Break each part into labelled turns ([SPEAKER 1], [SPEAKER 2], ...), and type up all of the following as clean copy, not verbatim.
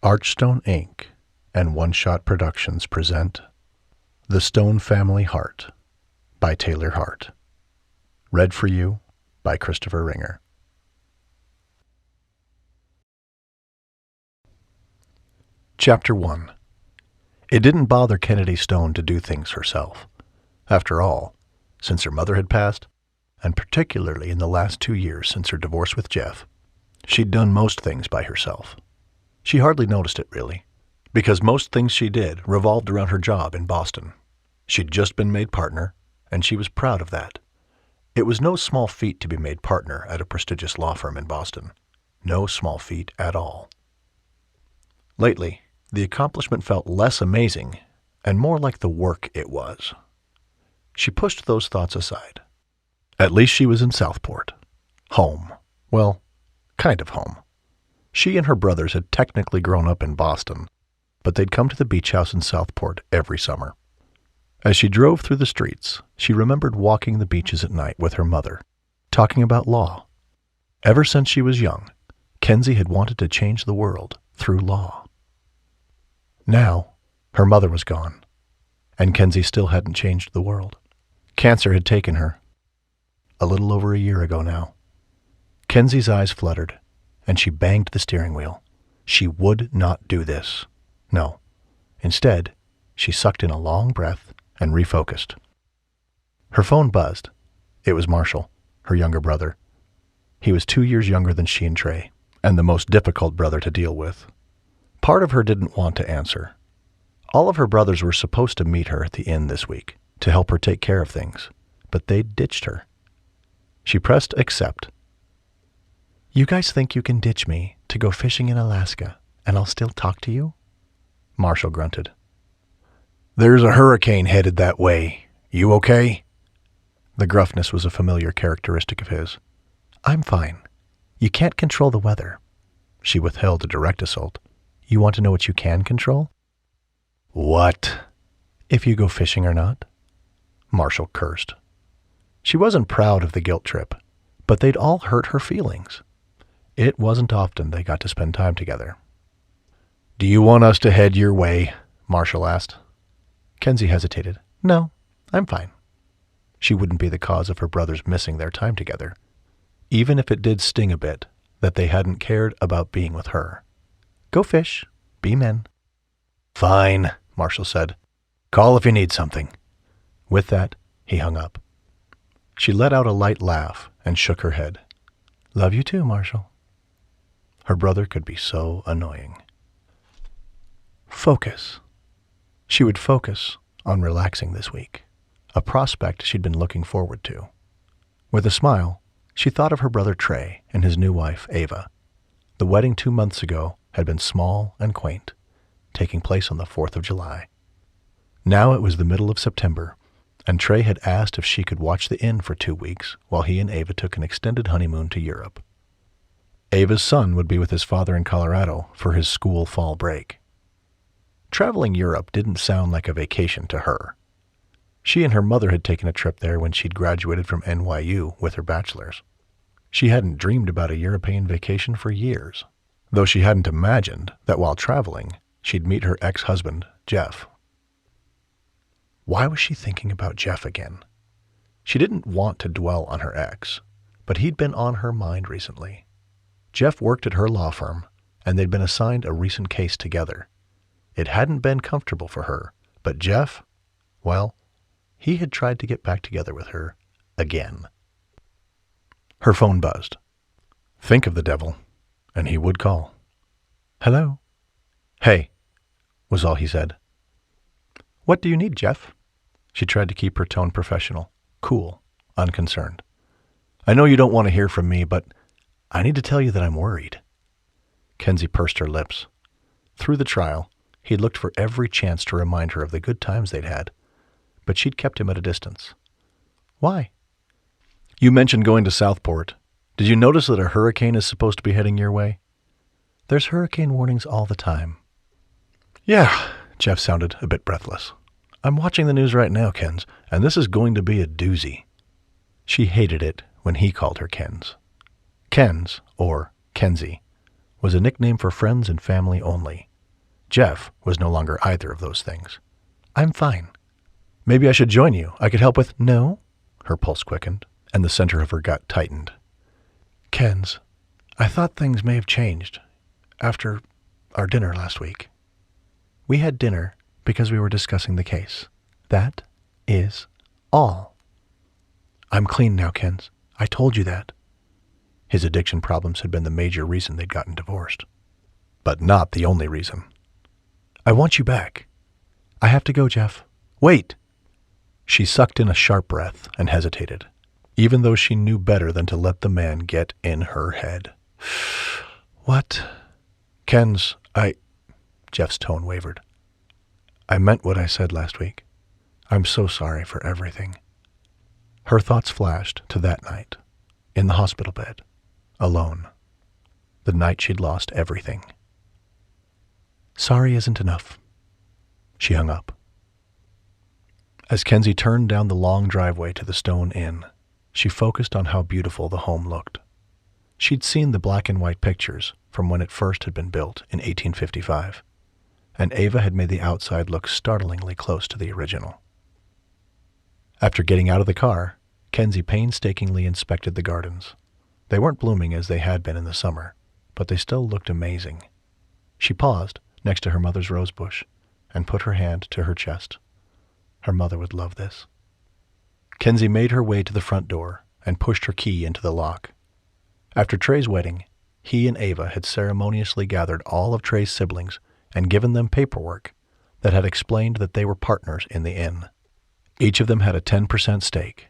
[SPEAKER 1] Archstone Inc. and One Shot Productions present The Stone Family Heart by Taylor Hart. Read for you by Christopher Ringer. Chapter 1. It didn't bother Kennedy Stone to do things herself. After all, since her mother had passed, and particularly in the last 2 years since her divorce with Jeff, she'd done most things by herself. She hardly noticed it, really, because most things she did revolved around her job in Boston. She'd just been made partner, and she was proud of that. It was no small feat to be made partner at a prestigious law firm in Boston. No small feat at all. Lately, the accomplishment felt less amazing and more like the work it was. She pushed those thoughts aside. At least she was in Southport. Home. Well, kind of home. She and her brothers had technically grown up in Boston, but they'd come to the beach house in Southport every summer. As she drove through the streets, she remembered walking the beaches at night with her mother, talking about law. Ever since she was young, Kensi had wanted to change the world through law. Now, her mother was gone, and Kensi still hadn't changed the world. Cancer had taken her, a little over a year ago now. Kensi's eyes fluttered, and she banged the steering wheel. She would not do this. No. Instead, she sucked in a long breath and refocused. Her phone buzzed. It was Marshall, her younger brother. He was 2 years younger than she and Trey, and the most difficult brother to deal with. Part of her didn't want to answer. All of her brothers were supposed to meet her at the inn this week to help her take care of things, but they'd ditched her. She pressed accept. "You guys think you can ditch me to go fishing in Alaska, and I'll still talk to you?" Marshall grunted. "There's a hurricane headed that way. You okay?" The gruffness was a familiar characteristic of his. "I'm fine. You can't control the weather." She withheld a direct assault. "You want to know what you can control?" "What?" "If you go fishing or not." Marshall cursed. She wasn't proud of the guilt trip, but they'd all hurt her feelings. It wasn't often they got to spend time together. "Do you want us to head your way?" Marshall asked. Kensi hesitated. "No, I'm fine." She wouldn't be the cause of her brothers missing their time together, even if it did sting a bit that they hadn't cared about being with her. "Go fish. Be men." "Fine," Marshall said. "Call if you need something." With that, he hung up. She let out a light laugh and shook her head. "Love you too, Marshall." Her brother could be so annoying. Focus. She would focus on relaxing this week, a prospect she'd been looking forward to. With a smile, she thought of her brother Trey and his new wife, Ava. The wedding 2 months ago had been small and quaint, taking place on the 4th of July. Now it was the middle of September, and Trey had asked if she could watch the inn for 2 weeks while he and Ava took an extended honeymoon to Europe. Ava's son would be with his father in Colorado for his school fall break. Traveling Europe didn't sound like a vacation to her. She and her mother had taken a trip there when she'd graduated from NYU with her bachelor's. She hadn't dreamed about a European vacation for years, though she hadn't imagined that while traveling, she'd meet her ex-husband, Jeff. Why was she thinking about Jeff again? She didn't want to dwell on her ex, but he'd been on her mind recently. Jeff worked at her law firm, and they'd been assigned a recent case together. It hadn't been comfortable for her, but Jeff, well, he had tried to get back together with her again. Her phone buzzed. Think of the devil, and he would call. "Hello?" "Hey," was all he said. "What do you need, Jeff?" She tried to keep her tone professional, cool, unconcerned. "I know you don't want to hear from me, but I need to tell you that I'm worried." Kensi pursed her lips. Through the trial, he'd looked for every chance to remind her of the good times they'd had, but she'd kept him at a distance. "Why?" "You mentioned going to Southport. Did you notice that a hurricane is supposed to be heading your way?" "There's hurricane warnings all the time." "Yeah," Jeff sounded a bit breathless. "I'm watching the news right now, Kens, and this is going to be a doozy." She hated it when he called her Kens. Kens, or Kensi, was a nickname for friends and family only, Jeff was no longer either of those things. I'm fine. Maybe I should join you. I could help with... No? Her pulse quickened, and the center of her gut tightened. Kens, I thought things may have changed after our dinner last week. We had dinner because we were discussing the case. That is all. I'm clean now, Kens. I told you that. His addiction problems had been the major reason they'd gotten divorced. But not the only reason. I want you back. I have to go, Jeff. Wait! She sucked in a sharp breath and hesitated, even though she knew better than to let the man get in her head. What? Kens, Jeff's tone wavered. I meant what I said last week. I'm so sorry for everything. Her thoughts flashed to that night, in the hospital bed, alone. The night she'd lost everything. Sorry isn't enough. She hung up. As Kensi turned down the long driveway to the Stone Inn, she focused on how beautiful the home looked. She'd seen the black and white pictures from when it first had been built in 1855, and Ava had made the outside look startlingly close to the original. After getting out of the car, Kensi painstakingly inspected the gardens. They weren't blooming as they had been in the summer, but they still looked amazing. She paused next to her mother's rosebush and put her hand to her chest. Her mother would love this. Kensi made her way to the front door and pushed her key into the lock. After Trey's wedding, he and Ava had ceremoniously gathered all of Trey's siblings and given them paperwork that had explained that they were partners in the inn. Each of them had a 10% stake.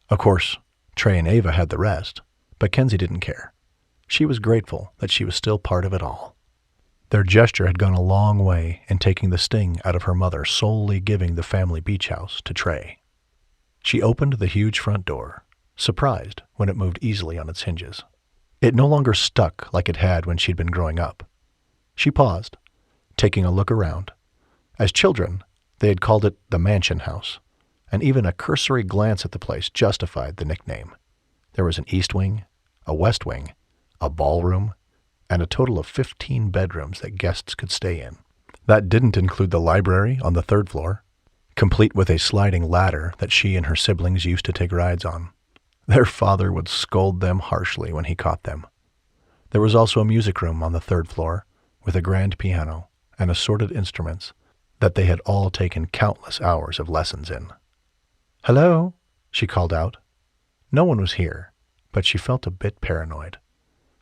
[SPEAKER 1] Of course, Trey and Ava had the rest, but Kensi didn't care. She was grateful that she was still part of it all. Their gesture had gone a long way in taking the sting out of her mother solely giving the family beach house to Trey. She opened the huge front door, surprised when it moved easily on its hinges. It no longer stuck like it had when she'd been growing up. She paused, taking a look around. As children, they had called it the Mansion House, and even a cursory glance at the place justified the nickname. There was an east wing, a west wing, a ballroom, and a total of 15 bedrooms that guests could stay in. That didn't include the library on the 3rd floor, complete with a sliding ladder that she and her siblings used to take rides on. Their father would scold them harshly when he caught them. There was also a music room on the 3rd floor with a grand piano and assorted instruments that they had all taken countless hours of lessons in. Hello, she called out. No one was here, but she felt a bit paranoid.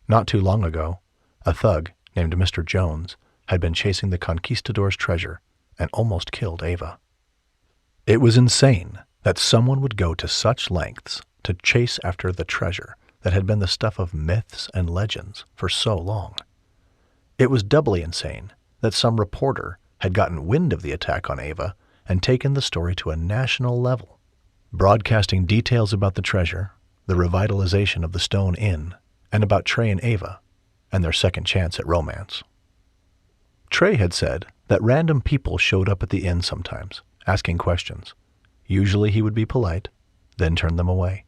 [SPEAKER 1] Not too long ago, a thug named Mr. Jones had been chasing the conquistador's treasure and almost killed Ava. It was insane that someone would go to such lengths to chase after the treasure that had been the stuff of myths and legends for so long. It was doubly insane that some reporter had gotten wind of the attack on Ava and taken the story to a national level, broadcasting details about the treasure, the revitalization of the Stone Inn, and about Trey and Ava, and their second chance at romance. Trey had said that random people showed up at the inn sometimes, asking questions. Usually he would be polite, then turn them away.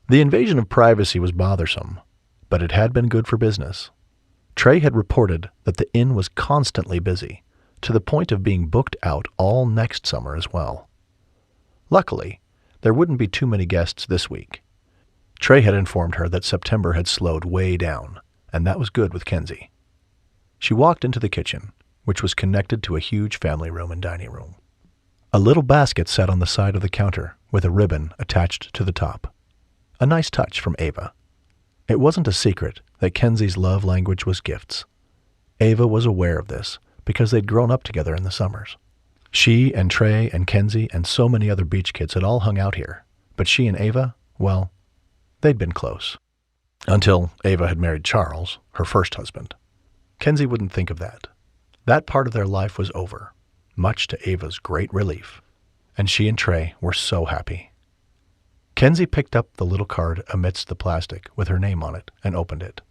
[SPEAKER 1] The invasion of privacy was bothersome, but it had been good for business. Trey had reported that the inn was constantly busy, to the point of being booked out all next summer as well. Luckily, there wouldn't be too many guests this week. Trey had informed her that September had slowed way down, and that was good with Kensi. She walked into the kitchen, which was connected to a huge family room and dining room. A little basket sat on the side of the counter with a ribbon attached to the top. A nice touch from Ava. It wasn't a secret that Kensi's love language was gifts. Ava was aware of this because they'd grown up together in the summers. She and Trey and Kensi and so many other beach kids had all hung out here, but she and Ava, well, they'd been close. Until Ava had married Charles, her first husband. Kensi wouldn't think of that. That part of their life was over, much to Ava's great relief, and she and Trey were so happy. Kensi picked up the little card amidst the plastic with her name on it and opened it.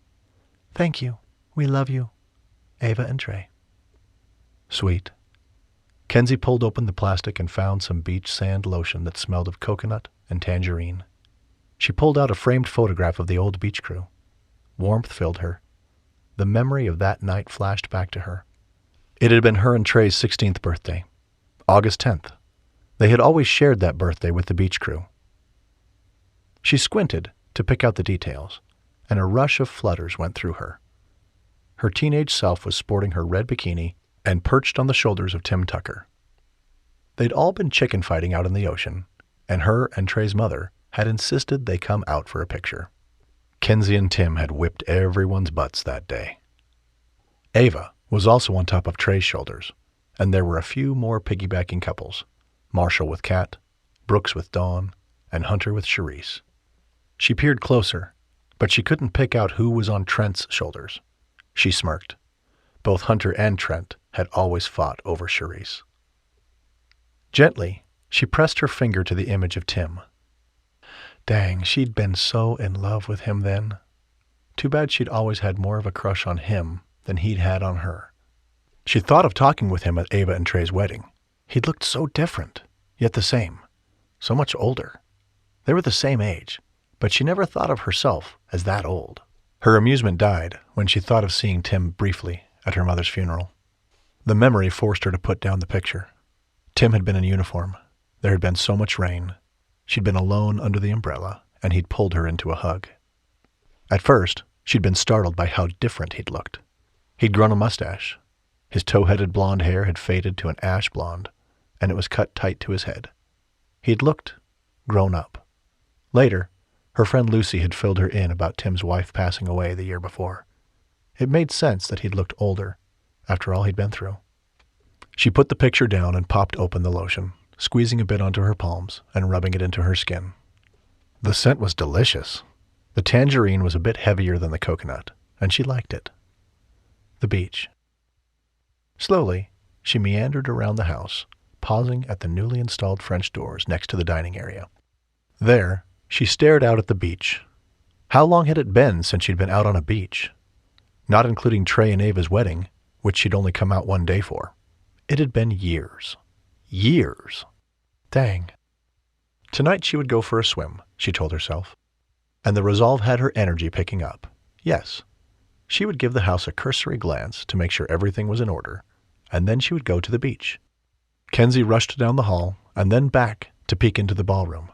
[SPEAKER 1] Thank you. We love you. Ava and Trey. Sweet. Kensi pulled open the plastic and found some beach sand lotion that smelled of coconut and tangerine. She pulled out a framed photograph of the old beach crew. Warmth filled her. The memory of that night flashed back to her. It had been her and Trey's 16th birthday, August 10th. They had always shared that birthday with the beach crew. She squinted to pick out the details, and a rush of flutters went through her. Her teenage self was sporting her red bikini and perched on the shoulders of Tim Tucker. They'd all been chicken fighting out in the ocean, and her and Trey's mother had insisted they come out for a picture. Kensi and Tim had whipped everyone's butts that day. Ava was also on top of Trey's shoulders, and there were a few more piggybacking couples, Marshall with Kat, Brooks with Dawn, and Hunter with Charisse. She peered closer, but she couldn't pick out who was on Trent's shoulders. She smirked. Both Hunter and Trent had always fought over Charisse. Gently, she pressed her finger to the image of Tim. Dang, she'd been so in love with him then. Too bad she'd always had more of a crush on him than he'd had on her. She thought of talking with him at Ava and Trey's wedding. He'd looked so different, yet the same. So much older. They were the same age, but she never thought of herself as that old. Her amusement died when she thought of seeing Tim briefly at her mother's funeral. The memory forced her to put down the picture. Tim had been in uniform. There had been so much rain. She'd been alone under the umbrella, and he'd pulled her into a hug. At first, she'd been startled by how different he'd looked. He'd grown a mustache. His tow-headed blonde hair had faded to an ash blonde, and it was cut tight to his head. He'd looked grown up. Later, her friend Lucy had filled her in about Tim's wife passing away the year before. It made sense that he'd looked older, after all he'd been through. She put the picture down and popped open the lotion, squeezing a bit onto her palms and rubbing it into her skin. The scent was delicious. The tangerine was a bit heavier than the coconut, and she liked it. The beach. Slowly, she meandered around the house, pausing at the newly installed French doors next to the dining area. There, she stared out at the beach. How long had it been since she'd been out on a beach? Not including Trey and Ava's wedding, which she'd only come out one day for. It had been years. Years. Dang. Tonight she would go for a swim, she told herself. And the resolve had her energy picking up. Yes. She would give the house a cursory glance to make sure everything was in order, and then she would go to the beach. Kensi rushed down the hall and then back to peek into the ballroom.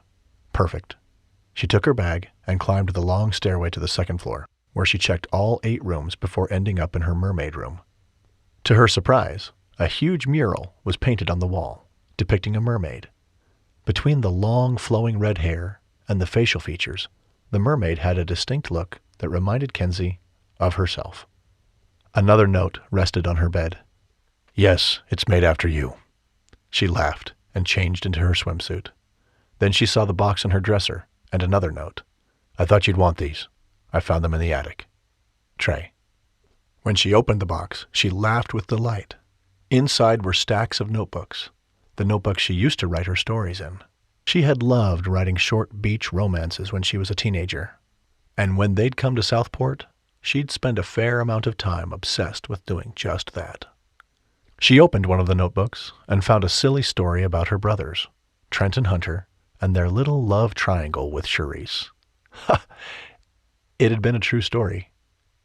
[SPEAKER 1] Perfect. She took her bag and climbed the long stairway to the second floor, where she checked all 8 rooms before ending up in her mermaid room. To her surprise, a huge mural was painted on the wall, depicting a mermaid. Between the long, flowing red hair and the facial features, the mermaid had a distinct look that reminded Kensi of herself. Another note rested on her bed. "Yes, it's made after you." She laughed and changed into her swimsuit. Then she saw the box on her dresser and another note. "I thought you'd want these. I found them in the attic. Trey." When she opened the box, she laughed with delight. Inside were stacks of notebooks, the notebooks she used to write her stories in. She had loved writing short beach romances when she was a teenager, and when they'd come to Southport, she'd spend a fair amount of time obsessed with doing just that. She opened one of the notebooks and found a silly story about her brothers, Trent and Hunter, and their little love triangle with Charisse. Ha! It had been a true story.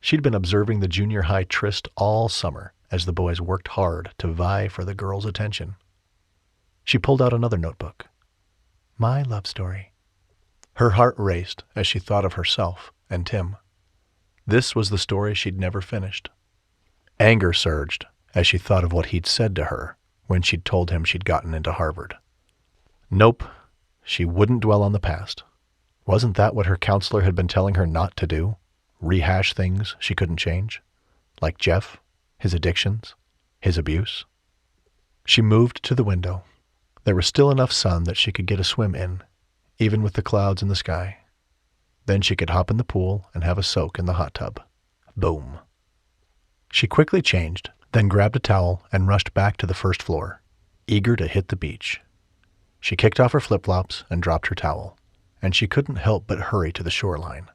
[SPEAKER 1] She'd been observing the junior high tryst all summer as the boys worked hard to vie for the girls' attention. She pulled out another notebook. My love story. Her heart raced as she thought of herself and Tim. This was the story she'd never finished. Anger surged as she thought of what he'd said to her when she'd told him she'd gotten into Harvard. Nope, she wouldn't dwell on the past. Wasn't that what her counselor had been telling her not to do? Rehash things she couldn't change? Like Jeff, his addictions, his abuse? She moved to the window. There was still enough sun that she could get a swim in, even with the clouds in the sky. Then she could hop in the pool and have a soak in the hot tub. Boom. She quickly changed, then grabbed a towel and rushed back to the first floor, eager to hit the beach. She kicked off her flip-flops and dropped her towel, and she couldn't help but hurry to the shoreline.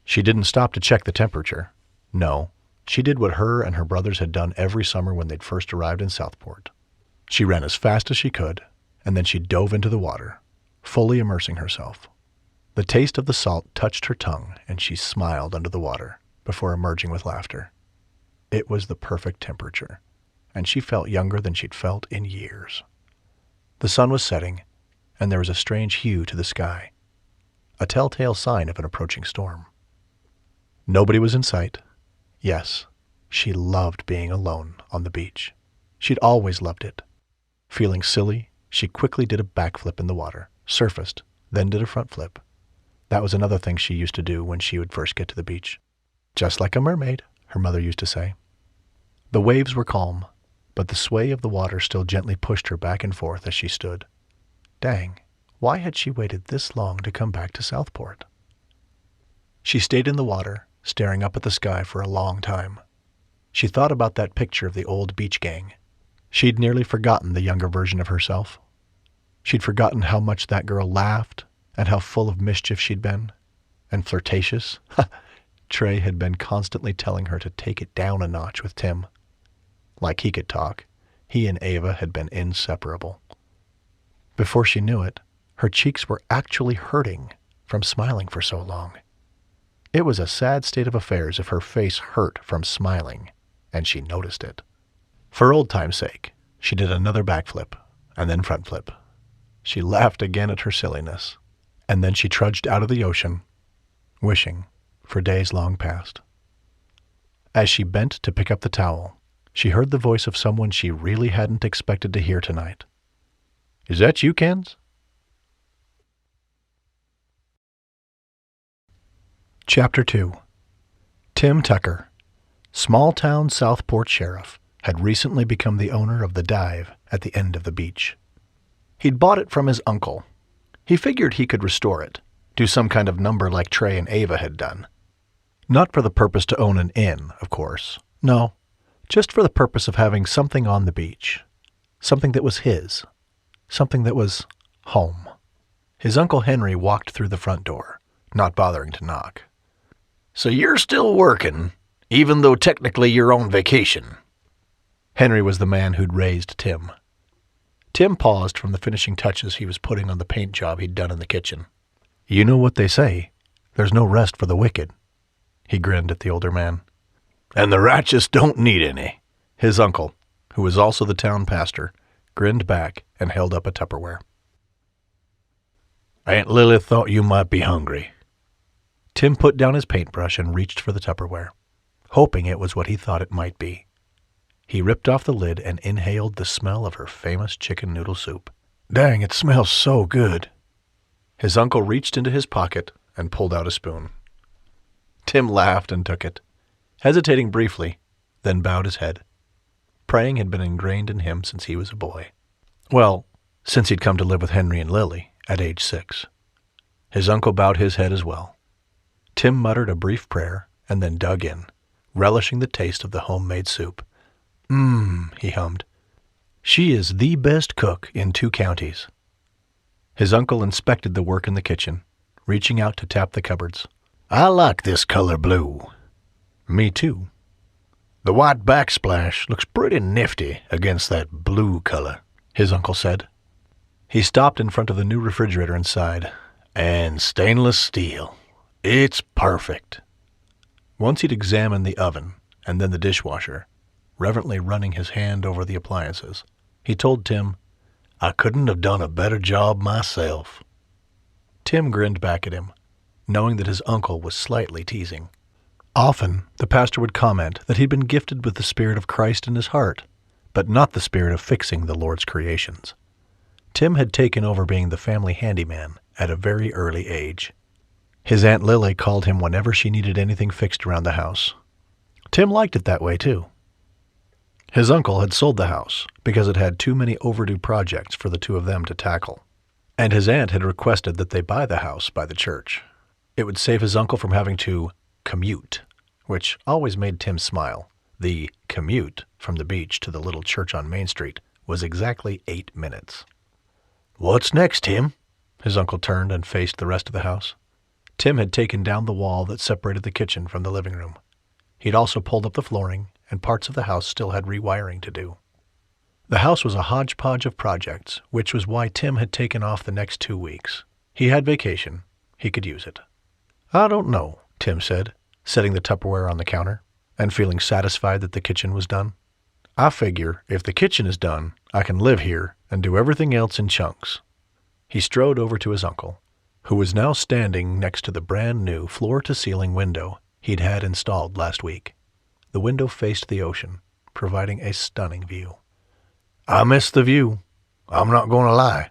[SPEAKER 1] She didn't stop to check the temperature. No, she did what her and her brothers had done every summer when they'd first arrived in Southport. She ran as fast as she could, and then she dove into the water, fully immersing herself. The taste of the salt touched her tongue, and she smiled under the water before emerging with laughter. It was the perfect temperature, and she felt younger than she'd felt in years. The sun was setting, and there was a strange hue to the sky, a telltale sign of an approaching storm. Nobody was in sight. Yes, she loved being alone on the beach. She'd always loved it. Feeling silly, she quickly did a backflip in the water, surfaced, then did a front flip. That was another thing she used to do when she would first get to the beach. Just like a mermaid, her mother used to say. The waves were calm, but the sway of the water still gently pushed her back and forth as she stood. Dang, why had she waited this long to come back to Southport? She stayed in the water, staring up at the sky for a long time. She thought about that picture of the old beach gang. She'd nearly forgotten the younger version of herself. She'd forgotten how much that girl laughed and how full of mischief she'd been. And flirtatious. Trey had been constantly telling her to take it down a notch with Tim. Like he could talk, he and Ava had been inseparable. Before she knew it, her cheeks were actually hurting from smiling for so long. It was a sad state of affairs if her face hurt from smiling, and she noticed it. For old time's sake, she did another backflip, and then front flip. She laughed again at her silliness, and then she trudged out of the ocean, wishing for days long past. As she bent to pick up the towel, she heard the voice of someone she really hadn't expected to hear tonight. "Is that you, Kens?" Chapter 2. Tim Tucker, small-town Southport sheriff, had recently become the owner of the dive at the end of the beach. He'd bought it from his uncle. He figured he could restore it, do some kind of number like Trey and Ava had done. Not for the purpose to own an inn, of course. No, just for the purpose of having something on the beach. Something that was his. Something that was home. His Uncle Henry walked through the front door, not bothering to knock.
[SPEAKER 2] "So you're still working, even though technically you're on vacation?"
[SPEAKER 1] Henry was the man who'd raised Tim. Tim paused from the finishing touches he was putting on the paint job he'd done in the kitchen. "You know what they say, there's no rest for the wicked." He grinned at the older man.
[SPEAKER 2] "And the righteous don't need any."
[SPEAKER 1] His uncle, who was also the town pastor, grinned back and held up a Tupperware.
[SPEAKER 2] "Aunt Lily thought you might be hungry."
[SPEAKER 1] Tim put down his paintbrush and reached for the Tupperware, hoping it was what he thought it might be. He ripped off the lid and inhaled the smell of her famous chicken noodle soup. "Dang, it smells so good." His uncle reached into his pocket and pulled out a spoon. Tim laughed and took it, hesitating briefly, then bowed his head. Praying had been ingrained in him since he was a boy. Well, since he'd come to live with Henry and Lily at age 6. His uncle bowed his head as well. Tim muttered a brief prayer and then dug in, relishing the taste of the homemade soup. He hummed. "She is the best cook in 2 counties." His uncle inspected the work in the kitchen, reaching out to tap the cupboards.
[SPEAKER 2] "I like this color blue."
[SPEAKER 1] "Me too."
[SPEAKER 2] "The white backsplash looks pretty nifty against that blue color,"
[SPEAKER 1] his uncle said. He stopped in front of the new refrigerator and sighed.
[SPEAKER 2] "And stainless steel. It's perfect."
[SPEAKER 1] Once he'd examined the oven and then the dishwasher, reverently running his hand over the appliances, he told Tim,
[SPEAKER 2] "I couldn't have done a better job myself."
[SPEAKER 1] Tim grinned back at him, knowing that his uncle was slightly teasing. Often, the pastor would comment that he'd been gifted with the Spirit of Christ in his heart, but not the spirit of fixing the Lord's creations. Tim had taken over being the family handyman at a very early age. His Aunt Lily called him whenever she needed anything fixed around the house. Tim liked it that way, too. His uncle had sold the house because it had too many overdue projects for the two of them to tackle, and his aunt had requested that they buy the house by the church. It would save his uncle from having to commute, which always made Tim smile. The commute from the beach to the little church on Main Street was exactly 8 minutes.
[SPEAKER 2] "What's next, Tim?"
[SPEAKER 1] His uncle turned and faced the rest of the house. Tim had taken down the wall that separated the kitchen from the living room. He'd also pulled up the flooring, and parts of the house still had rewiring to do. The house was a hodgepodge of projects, which was why Tim had taken off the next 2 weeks. He had vacation. He could use it. "I don't know," Tim said, setting the Tupperware on the counter and feeling satisfied that the kitchen was done. I figure if the kitchen is done, I can live here and do everything else in chunks. He strode over to his uncle, who was now standing next to the brand-new floor-to-ceiling window he'd had installed last week. The window faced the ocean, providing a stunning view.
[SPEAKER 2] I miss the view. I'm not going to lie.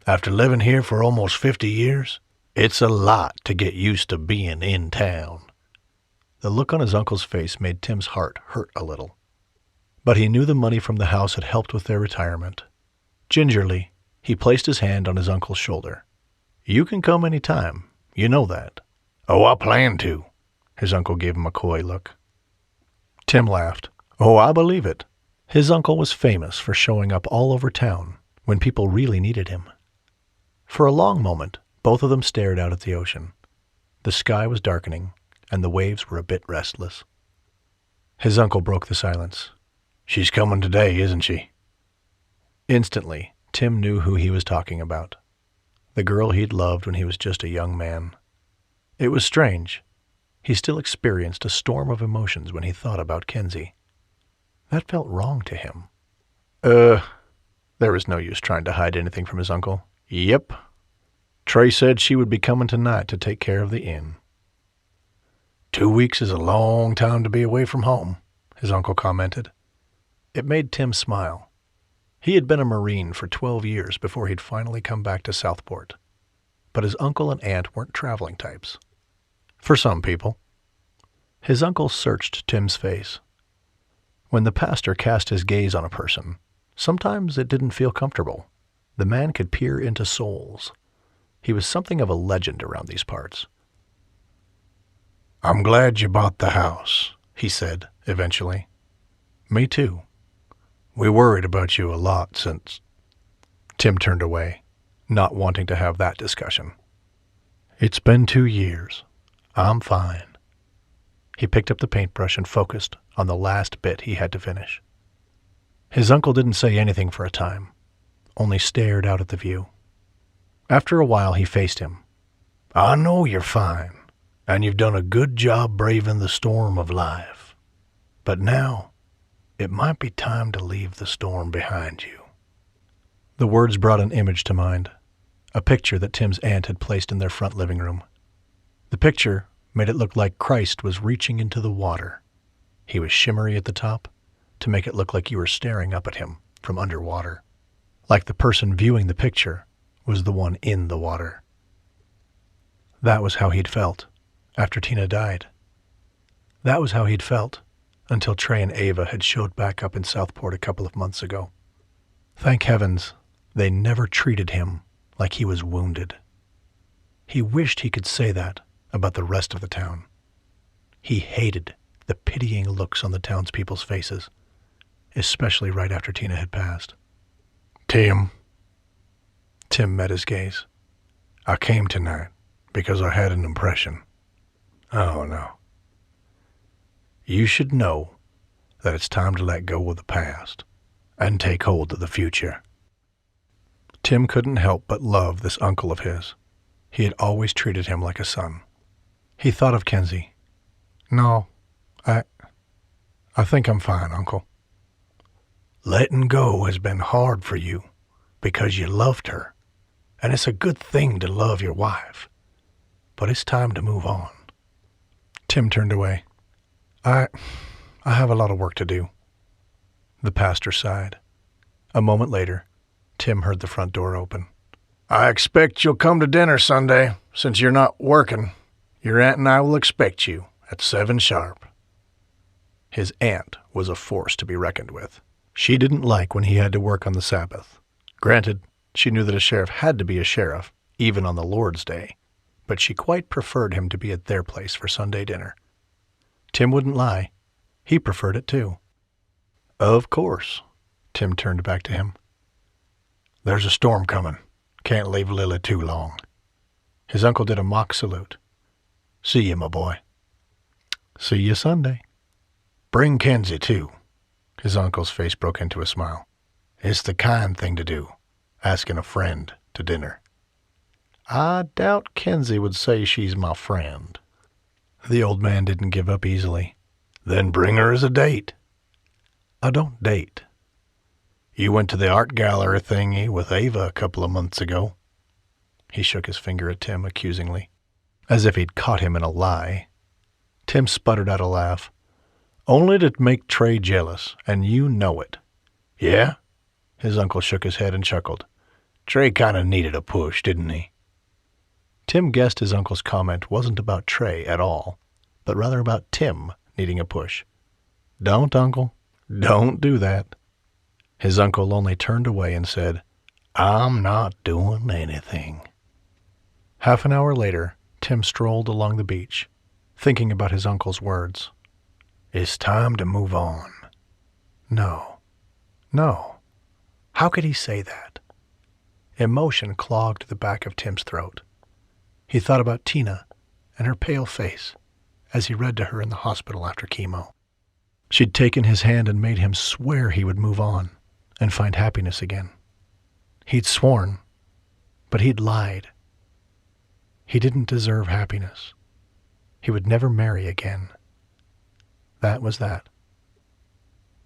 [SPEAKER 2] After living here for almost 50 years, it's a lot to get used to being in town.
[SPEAKER 1] The look on his uncle's face made Tim's heart hurt a little. But he knew the money from the house had helped with their retirement. Gingerly, he placed his hand on his uncle's shoulder. You can come any time. You know that.
[SPEAKER 2] Oh, I plan to.
[SPEAKER 1] His uncle gave him a coy look. Tim laughed. Oh, I believe it. His uncle was famous for showing up all over town when people really needed him. For a long moment, both of them stared out at the ocean. The sky was darkening, and the waves were a bit restless. His uncle broke the silence.
[SPEAKER 2] She's coming today, isn't she?
[SPEAKER 1] Instantly, Tim knew who he was talking about. The girl he'd loved when he was just a young man. It was strange. He still experienced a storm of emotions when he thought about Kensi. That felt wrong to him. There was no use trying to hide anything from his uncle. Yep. Trey said she would be coming tonight to take care of the inn.
[SPEAKER 2] 2 weeks is a long time to be away from home,
[SPEAKER 1] his uncle commented. It made Tim smile. He had been a Marine for 12 years before he'd finally come back to Southport. But his uncle and aunt weren't traveling types. For some people. His uncle searched Tim's face. When the pastor cast his gaze on a person, sometimes it didn't feel comfortable. The man could peer into souls. He was something of a legend around these parts.
[SPEAKER 2] I'm glad you bought the house,
[SPEAKER 1] he said, eventually.
[SPEAKER 2] Me too. We worried about you a lot since...
[SPEAKER 1] Tim turned away, not wanting to have that discussion. It's been 2 years. I'm fine. He picked up the paintbrush and focused on the last bit he had to finish. His uncle didn't say anything for a time, only stared out at the view. After a while, he faced him.
[SPEAKER 2] I know you're fine, and you've done a good job braving the storm of life. But now, it might be time to leave the storm behind you.
[SPEAKER 1] The words brought an image to mind, a picture that Tim's aunt had placed in their front living room. The picture made it look like Christ was reaching into the water. He was shimmery at the top to make it look like you were staring up at him from underwater, like the person viewing the picture was the one in the water. That was how he'd felt after Tina died. That was how he'd felt until Trey and Ava had showed back up in Southport a couple of months ago. Thank heavens, they never treated him like he was wounded. He wished he could say that about the rest of the town. He hated the pitying looks on the townspeople's faces, especially right after Tina had passed.
[SPEAKER 2] Tim
[SPEAKER 1] met his gaze.
[SPEAKER 2] I came tonight because I had an impression.
[SPEAKER 1] Oh, no. You should know that it's time to let go of the past and take hold of the future. Tim couldn't help but love this uncle of his. He had always treated him like a son. He thought of Kensi. No, I think I'm fine, Uncle.
[SPEAKER 2] Letting go has been hard for you because you loved her, and it's a good thing to love your wife. But it's time to move on.
[SPEAKER 1] Tim turned away. I have a lot of work to do. The pastor sighed. A moment later, Tim heard the front door open.
[SPEAKER 2] I expect you'll come to dinner Sunday, since you're not working. Your aunt and I will expect you at 7 sharp.
[SPEAKER 1] His aunt was a force to be reckoned with. She didn't like when he had to work on the Sabbath. Granted, she knew that a sheriff had to be a sheriff, even on the Lord's Day, but she quite preferred him to be at their place for Sunday dinner. Tim wouldn't lie. He preferred it too. Of course. Tim turned back to him.
[SPEAKER 2] There's a storm coming. Can't leave Lily too long.
[SPEAKER 1] His uncle did a mock salute.
[SPEAKER 2] See you, my boy.
[SPEAKER 1] See you Sunday.
[SPEAKER 2] Bring Kensi, too.
[SPEAKER 1] His uncle's face broke into a smile.
[SPEAKER 2] It's the kind thing to do, asking a friend to dinner.
[SPEAKER 1] I doubt Kensi would say she's my friend. The old man didn't give up easily.
[SPEAKER 2] Then bring her as a date. I don't date. You went to the art gallery thingy with Ava a couple of months ago. He shook his finger at Tim accusingly, as if he'd caught him in a lie. Tim sputtered out a laugh. Only to make Trey jealous, and you know it. Yeah? His uncle shook his head and chuckled. Trey kind of needed a push, didn't he? Tim guessed his uncle's comment wasn't about Trey at all, but rather about Tim needing a push. Don't, Uncle. Don't do that. His uncle only turned away and said, I'm not doing anything. Half an hour later, Tim strolled along the beach, thinking about his uncle's words. It's time to move on. No. How could he say that? Emotion clogged the back of Tim's throat. He thought about Tina and her pale face as he read to her in the hospital after chemo. She'd taken his hand and made him swear he would move on and find happiness again. He'd sworn, but he'd lied. He didn't deserve happiness. He would never marry again. That was that.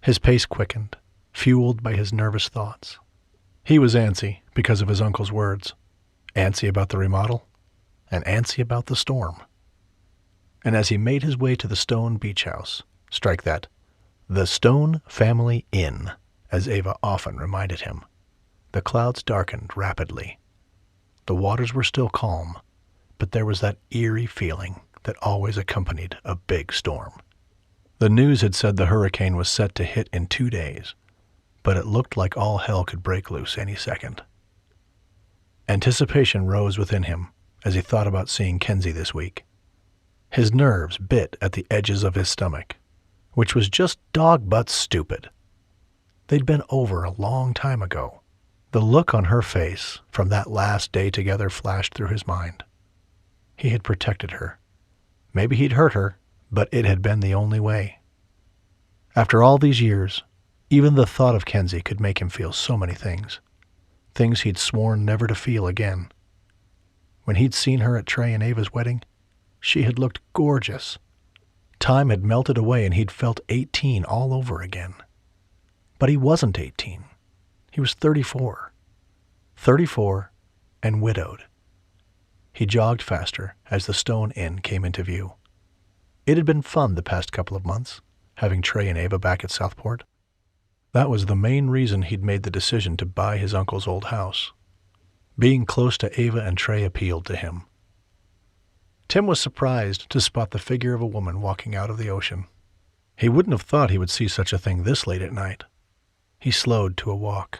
[SPEAKER 2] His pace quickened, fueled by his nervous thoughts. He was antsy because of his uncle's words, antsy about the remodel, and antsy about the storm. And as he made his way to the Stone beach house, strike that, the Stone Family Inn, as Ava often reminded him, the clouds darkened rapidly. The waters were still calm, but there was that eerie feeling that always accompanied a big storm. The news had said the hurricane was set to hit in 2 days, but it looked like all hell could break loose any second. Anticipation rose within him as he thought about seeing Kensi this week. His nerves bit at the edges of his stomach, which was just dog-butt stupid. They'd been over a long time ago. The look on her face from that last day together flashed through his mind. He had protected her. Maybe he'd hurt her, but it had been the only way. After all these years, even the thought of Kensi could make him feel so many things. Things he'd sworn never to feel again. When he'd seen her at Trey and Ava's wedding, she had looked gorgeous. Time had melted away and he'd felt 18 all over again. But he wasn't 18. He was 34. 34 and widowed. He jogged faster as the Stone Inn came into view. It had been fun the past couple of months, having Trey and Ava back at Southport. That was the main reason he'd made the decision to buy his uncle's old house. Being close to Ava and Trey appealed to him. Tim was surprised to spot the figure of a woman walking out of the ocean. He wouldn't have thought he would see such a thing this late at night. He slowed to a walk.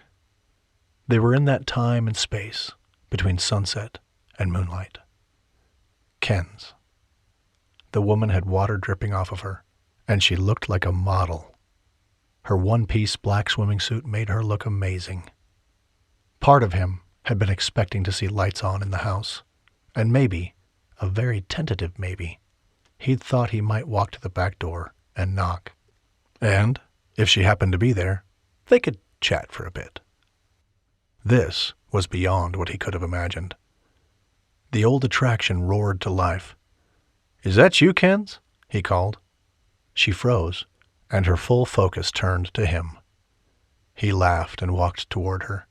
[SPEAKER 2] They were in that time and space between sunset and moonlight. Ken's. The woman had water dripping off of her, and she looked like a model. Her one-piece black swimming suit made her look amazing. Part of him had been expecting to see lights on in the house, and maybe, a very tentative maybe, he'd thought he might walk to the back door and knock. And, if she happened to be there, they could chat for a bit. This was beyond what he could have imagined. The old attraction roared to life. "Is that you, Kens?" he called. She froze, and her full focus turned to him. He laughed and walked toward her.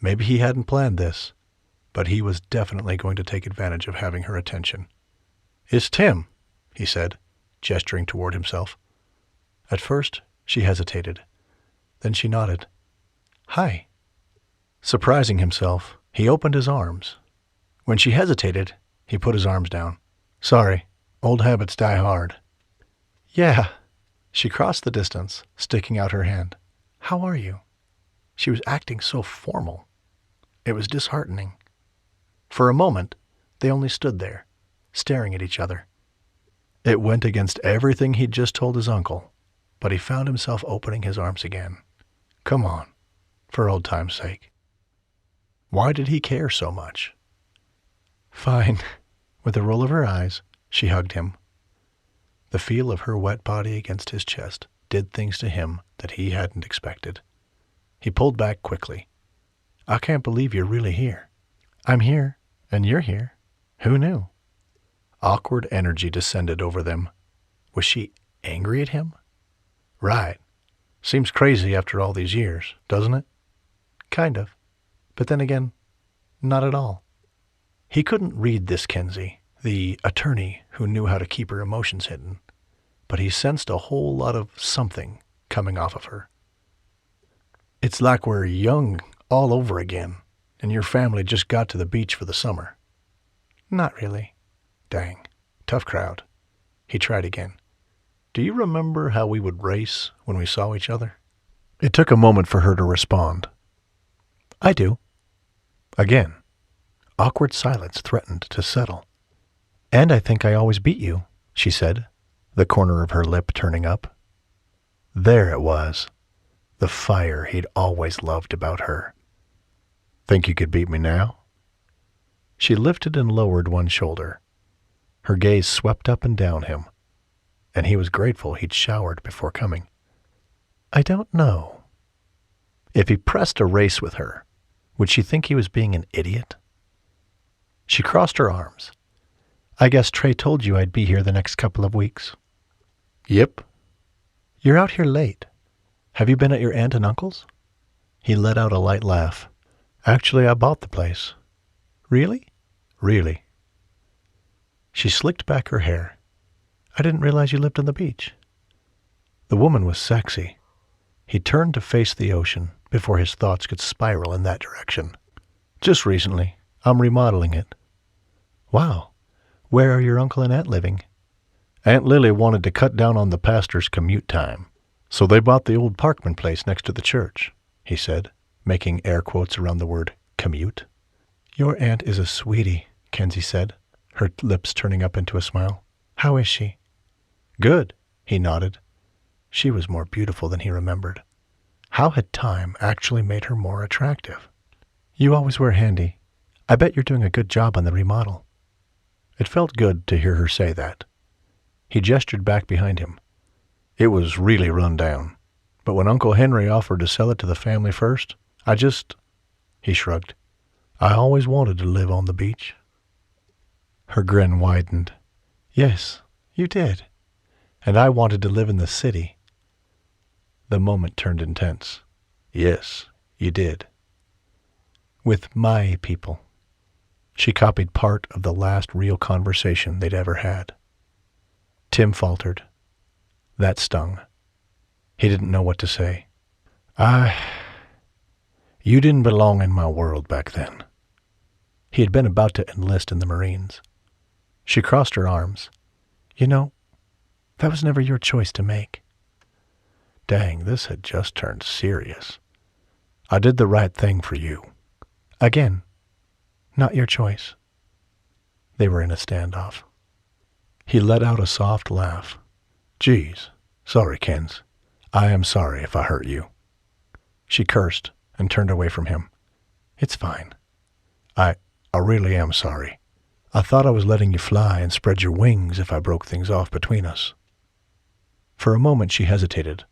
[SPEAKER 2] Maybe he hadn't planned this, but he was definitely going to take advantage of having her attention. "It's Tim," he said, gesturing toward himself. At first, she hesitated. Then she nodded. "Hi." Surprising himself, he opened his arms. When she hesitated, he put his arms down. "Sorry, old habits die hard." "Yeah." She crossed the distance, sticking out her hand. "How are you?" She was acting so formal. It was disheartening. For a moment, they only stood there, staring at each other. It went against everything he'd just told his uncle, but he found himself opening his arms again. Come on, for old time's sake. Why did he care so much? "Fine." With a roll of her eyes, she hugged him. The feel of her wet body against his chest did things to him that he hadn't expected. He pulled back quickly. "I can't believe you're really here." "I'm here, and you're here. Who knew?" Awkward energy descended over them. Was she angry at him? Right. Seems crazy after all these years, doesn't it? Kind of. But then again, not at all. He couldn't read this Kensi, the attorney who knew how to keep her emotions hidden, but he sensed a whole lot of something coming off of her. It's like we're young all over again, and your family just got to the beach for the summer. Not really. Dang, tough crowd. He tried again. Do you remember how we would race when we saw each other? It took a moment for her to respond. I do. Again, awkward silence threatened to settle. And I think I always beat you, she said, the corner of her lip turning up. There it was, the fire he'd always loved about her. Think you could beat me now? She lifted and lowered one shoulder. Her gaze swept up and down him, and he was grateful he'd showered before coming. I don't know. If he pressed a race with her, would she think he was being an idiot? She crossed her arms. I guess Trey told you I'd be here the next couple of weeks. Yep. You're out here late. Have you been at your aunt and uncle's? He let out a light laugh. Actually, I bought the place. Really? Really. She slicked back her hair. I didn't realize you lived on the beach. The woman was sexy. He turned to face the ocean before his thoughts could spiral in that direction. Just recently. I'm remodeling it. Wow. Where are your uncle and aunt living? Aunt Lily wanted to cut down on the pastor's commute time, so they bought the old Parkman place next to the church, he said, making air quotes around the word commute. Your aunt is a sweetie, Kensi said, her lips turning up into a smile. How is she? Good, he nodded. She was more beautiful than he remembered. How had time actually made her more attractive? You always were handy. I bet you're doing a good job on the remodel. It felt good to hear her say that. He gestured back behind him. It was really run down, but when Uncle Henry offered to sell it to the family first, he shrugged. I always wanted to live on the beach. Her grin widened. Yes, you did. And I wanted to live in the city. The moment turned intense. Yes, you did. With my people. She copied part of the last real conversation they'd ever had. Tim faltered. That stung. He didn't know what to say. You didn't belong in my world back then. He had been about to enlist in the Marines. She crossed her arms. You know, that was never your choice to make. Dang, this had just turned serious. I did the right thing for you. Again, not your choice. They were in a standoff. He let out a soft laugh. Geez, sorry, Kens. I am sorry if I hurt you. She cursed and turned away from him. It's fine. I really am sorry. I thought I was letting you fly and spread your wings if I broke things off between us. For a moment she hesitated.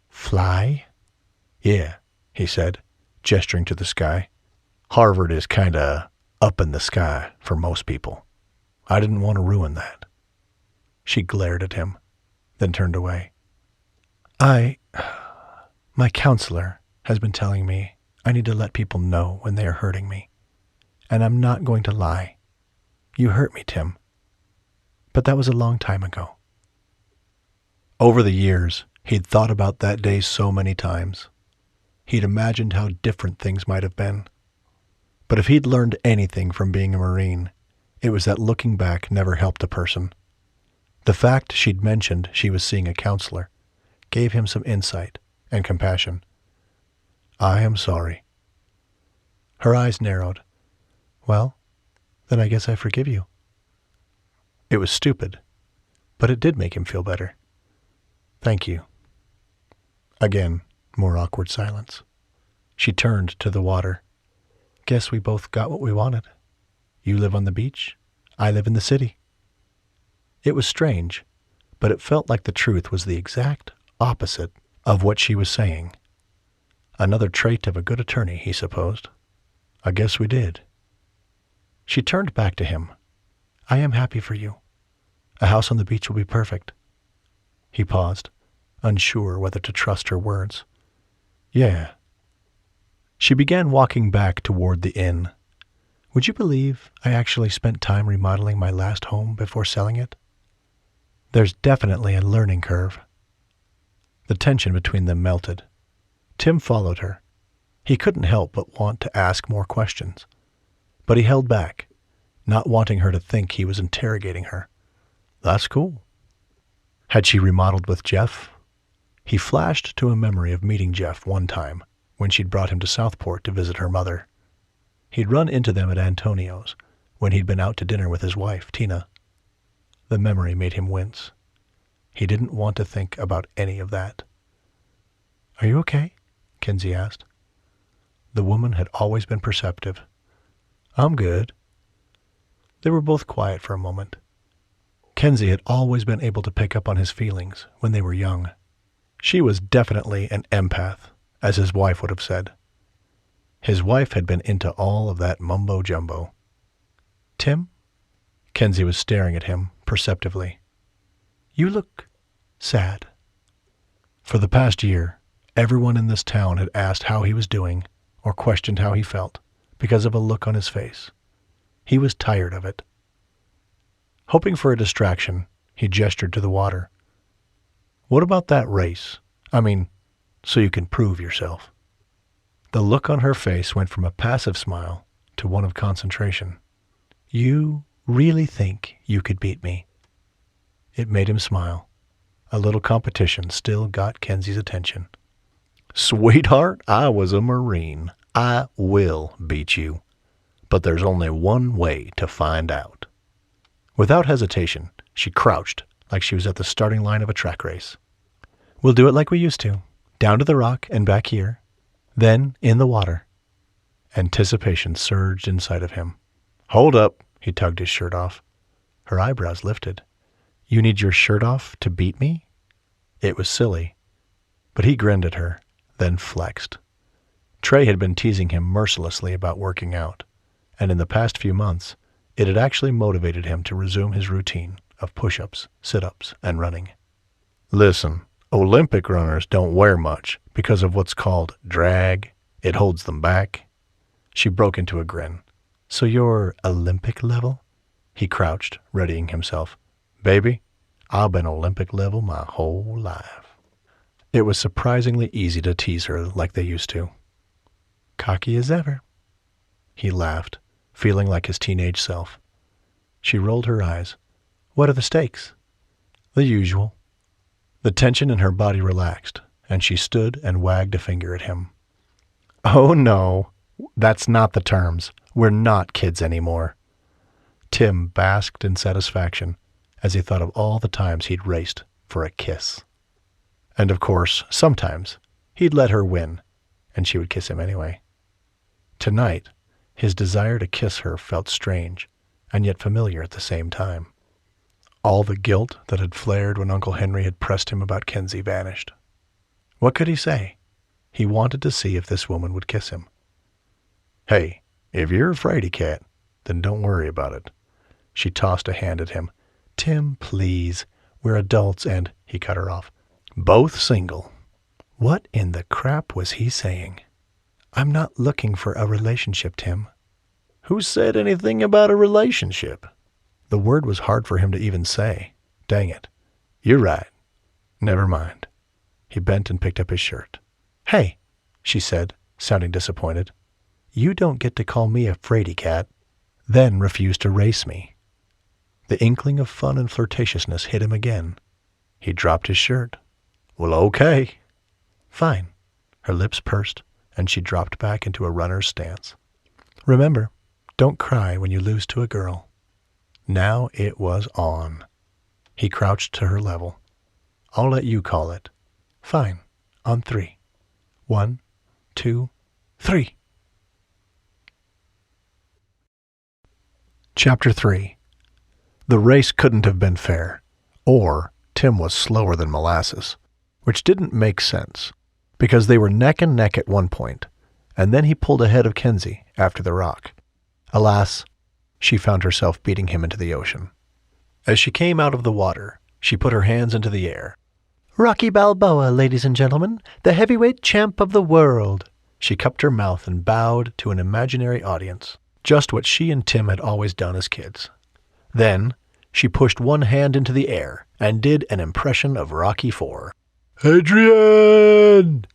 [SPEAKER 2] Fly? Yeah, he said, gesturing to the sky. Harvard is kinda up in the sky for most people. I didn't want to ruin that. She glared at him, then turned away. My counselor has been telling me I need to let people know when they are hurting me. And I'm not going to lie. You hurt me, Tim. But that was a long time ago. Over the years, he'd thought about that day so many times. He'd imagined how different things might have been. But if he'd learned anything from being a Marine, it was that looking back never helped a person. The fact she'd mentioned she was seeing a counselor gave him some insight and compassion. I am sorry. Her eyes narrowed. Well, then I guess I forgive you. It was stupid, but it did make him feel better. Thank you. Again, more awkward silence. She turned to the water. Guess we both got what we wanted. You live on the beach. I live in the city. It was strange, but it felt like the truth was the exact opposite of what she was saying. Another trait of a good attorney, he supposed. I guess we did. She turned back to him. I am happy for you. A house on the beach will be perfect. He paused. unsure whether to trust her words. Yeah. She began walking back toward the inn. Would you believe I actually spent time remodeling my last home before selling it? There's definitely a learning curve. The tension between them melted. Tim followed her. He couldn't help but want to ask more questions. But he held back, not wanting her to think he was interrogating her. That's cool. Had she remodeled with Jeff? He flashed to a memory of meeting Jeff one time when she'd brought him to Southport to visit her mother. He'd run into them at Antonio's when he'd been out to dinner with his wife, Tina. The memory made him wince. He didn't want to think about any of that. Are you okay? Kensi asked. The woman had always been perceptive. I'm good. They were both quiet for a moment. Kensi had always been able to pick up on his feelings when they were young. She was definitely an empath, as his wife would have said. His wife had been into all of that mumbo-jumbo. Tim? Kensi was staring at him perceptively. You look sad. For the past year, everyone in this town had asked how he was doing or questioned how he felt because of a look on his face. He was tired of it. Hoping for a distraction, he gestured to the water. What about that race? I mean, so you can prove yourself. The look on her face went from a passive smile to one of concentration. You really think you could beat me? It made him smile. A little competition still got Kensi's attention. Sweetheart, I was a Marine. I will beat you. But there's only one way to find out. Without hesitation, she crouched like she was at the starting line of a track race. We'll do it like we used to. Down to the rock and back here. Then in the water. Anticipation surged inside of him. Hold up, he tugged his shirt off. Her eyebrows lifted. You need your shirt off to beat me? It was silly, but he grinned at her, then flexed. Trey had been teasing him mercilessly about working out, and in the past few months, it had actually motivated him to resume his routine of push-ups, sit-ups, and running. Listen, Olympic runners don't wear much because of what's called drag. It holds them back. She broke into a grin. So you're Olympic level? He crouched, readying himself. Baby, I've been Olympic level my whole life. It was surprisingly easy to tease her like they used to. Cocky as ever. He laughed, feeling like his teenage self. She rolled her eyes. What are the stakes? The usual. The tension in her body relaxed, and she stood and wagged a finger at him. Oh no, that's not the terms. We're not kids anymore. Tim basked in satisfaction as he thought of all the times he'd raced for a kiss. And of course, sometimes he'd let her win, and she would kiss him anyway. Tonight, his desire to kiss her felt strange, and yet familiar at the same time. All the guilt that had flared when Uncle Henry had pressed him about Kensi vanished. What could he say? He wanted to see if this woman would kiss him. Hey, if you're a fraidy cat, then don't worry about it. She tossed a hand at him. Tim, please. We're adults and, he cut her off, both single. What in the crap was he saying? I'm not looking for a relationship, Tim. Who said anything about a relationship? The word was hard for him to even say. Dang it. You're right. Never mind. He bent and picked up his shirt. Hey, she said, sounding disappointed. You don't get to call me a fraidy cat. Then refused to race me. The inkling of fun and flirtatiousness hit him again. He dropped his shirt. Well, okay. Fine. Her lips pursed, and she dropped back into a runner's stance. Remember, don't cry when you lose to a girl. Now it was on. He crouched to her level. I'll let you call it. Fine. On 3. 1, 2, 3. Chapter 3. The race couldn't have been fair, or Tim was slower than molasses, which didn't make sense, because they were neck and neck at one point, and then he pulled ahead of Kensi after the rock. Alas, she found herself beating him into the ocean. As she came out of the water, she put her hands into the air. Rocky Balboa, ladies and gentlemen, the heavyweight champ of the world. She cupped her mouth and bowed to an imaginary audience, just what she and Tim had always done as kids. Then, she pushed one hand into the air and did an impression of Rocky IV. Adrian!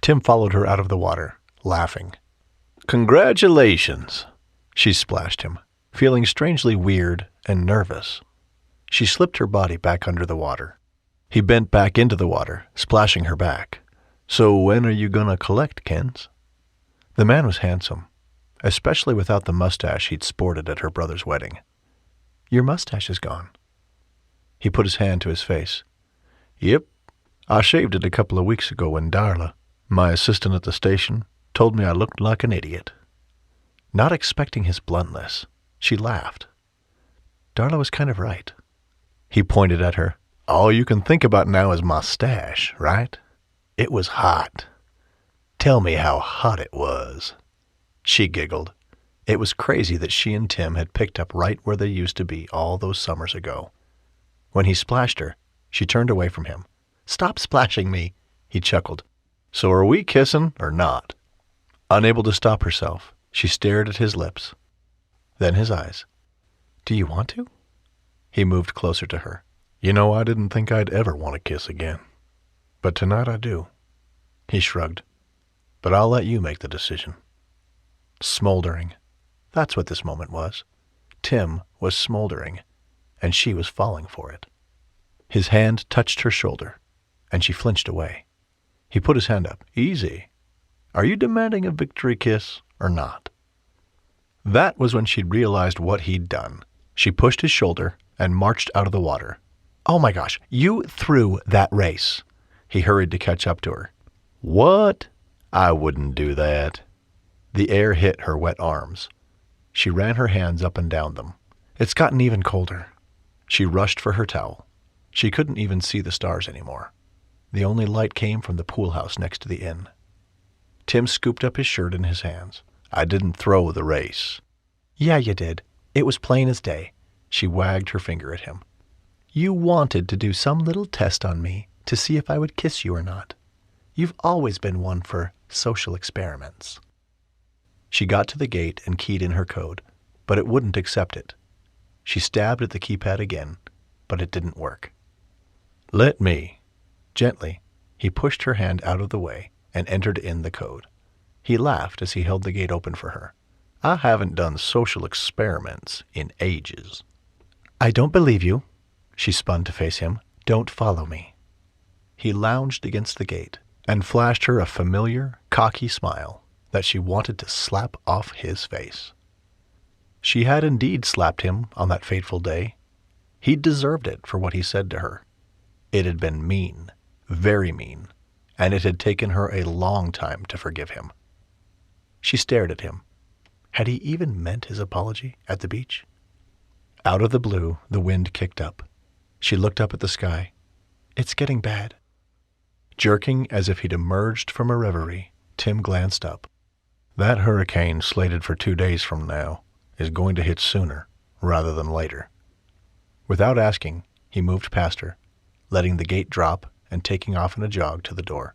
[SPEAKER 2] Tim followed her out of the water, laughing.
[SPEAKER 1] Congratulations,
[SPEAKER 2] she splashed him, feeling strangely weird and nervous. She slipped her body back under the water. He bent back into the water, splashing her back. So when are you gonna collect, Kens? The man was handsome, especially without the mustache he'd sported at her brother's wedding. Your mustache is gone. He put his hand to his face. Yep, I shaved it a couple of weeks ago when Darla, my assistant at the station, told me I looked like an idiot. Not expecting his bluntness, she laughed. Darla was kind of right. He pointed at her. All you can think about now is my stash, right? It was hot. Tell me how hot it was. She giggled. It was crazy that she and Tim had picked up right where they used to be all those summers ago. When he splashed her, she turned away from him. Stop splashing me, he chuckled. So are we kissing or not? Unable to stop herself, she stared at his lips, then his eyes. Do you want to? He moved closer to her. You know, I didn't think I'd ever want to kiss again. But tonight I do. He shrugged. But I'll let you make the decision. Smoldering. That's what this moment was. Tim was smoldering, and she was falling for it. His hand touched her shoulder, and she flinched away. He put his hand up. Easy. Are you demanding a victory kiss or not? That was when she'd realized what he'd done. She pushed his shoulder and marched out of the water. Oh my gosh, you threw that race. He hurried to catch up to her. What? I wouldn't do that. The air hit her wet arms. She ran her hands up and down them. It's gotten even colder. She rushed for her towel. She couldn't even see the stars anymore. The only light came from the pool house next to the inn. Tim scooped up his shirt in his hands. I didn't throw the race. Yeah, you did. It was plain as day. She wagged her finger at him. You wanted to do some little test on me to see if I would kiss you or not. You've always been one for social experiments. She got to the gate and keyed in her code, but it wouldn't accept it. She stabbed at the keypad again, but it didn't work. Let me. Gently, he pushed her hand out of the way and entered in the code. He laughed as he held the gate open for her. I haven't done social experiments in ages. I don't believe you. She spun to face him. Don't follow me. He lounged against the gate and flashed her a familiar, cocky smile that she wanted to slap off his face. She had indeed slapped him on that fateful day. He'd deserved it for what he said to her. It had been mean, very mean, and it had taken her a long time to forgive him. She stared at him. Had he even meant his apology at the beach? Out of the blue, the wind kicked up. She looked up at the sky. It's getting bad. Jerking as if he'd emerged from a reverie, Tim glanced up. That hurricane slated for 2 days from now is going to hit sooner rather than later. Without asking, he moved past her, letting the gate drop and taking off in a jog to the door.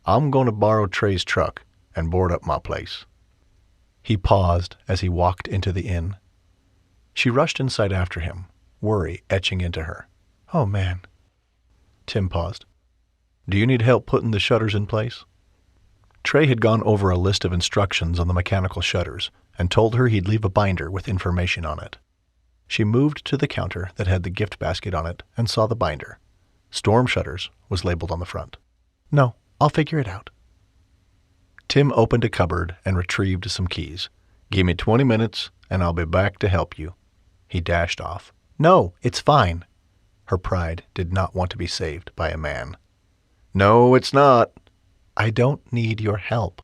[SPEAKER 2] I'm going to borrow Trey's truck and board up my place. He paused as he walked into the inn. She rushed inside after him, worry etching into her. Oh, man. Tim paused. Do you need help putting the shutters in place? Trey had gone over a list of instructions on the mechanical shutters and told her he'd leave a binder with information on it. She moved to the counter that had the gift basket on it and saw the binder. Storm Shutters was labeled on the front. No, I'll figure it out. Tim opened a cupboard and retrieved some keys. Give me 20 minutes and I'll be back to help you. He dashed off. No, it's fine. Her pride did not want to be saved by a man. No, it's not. I don't need your help.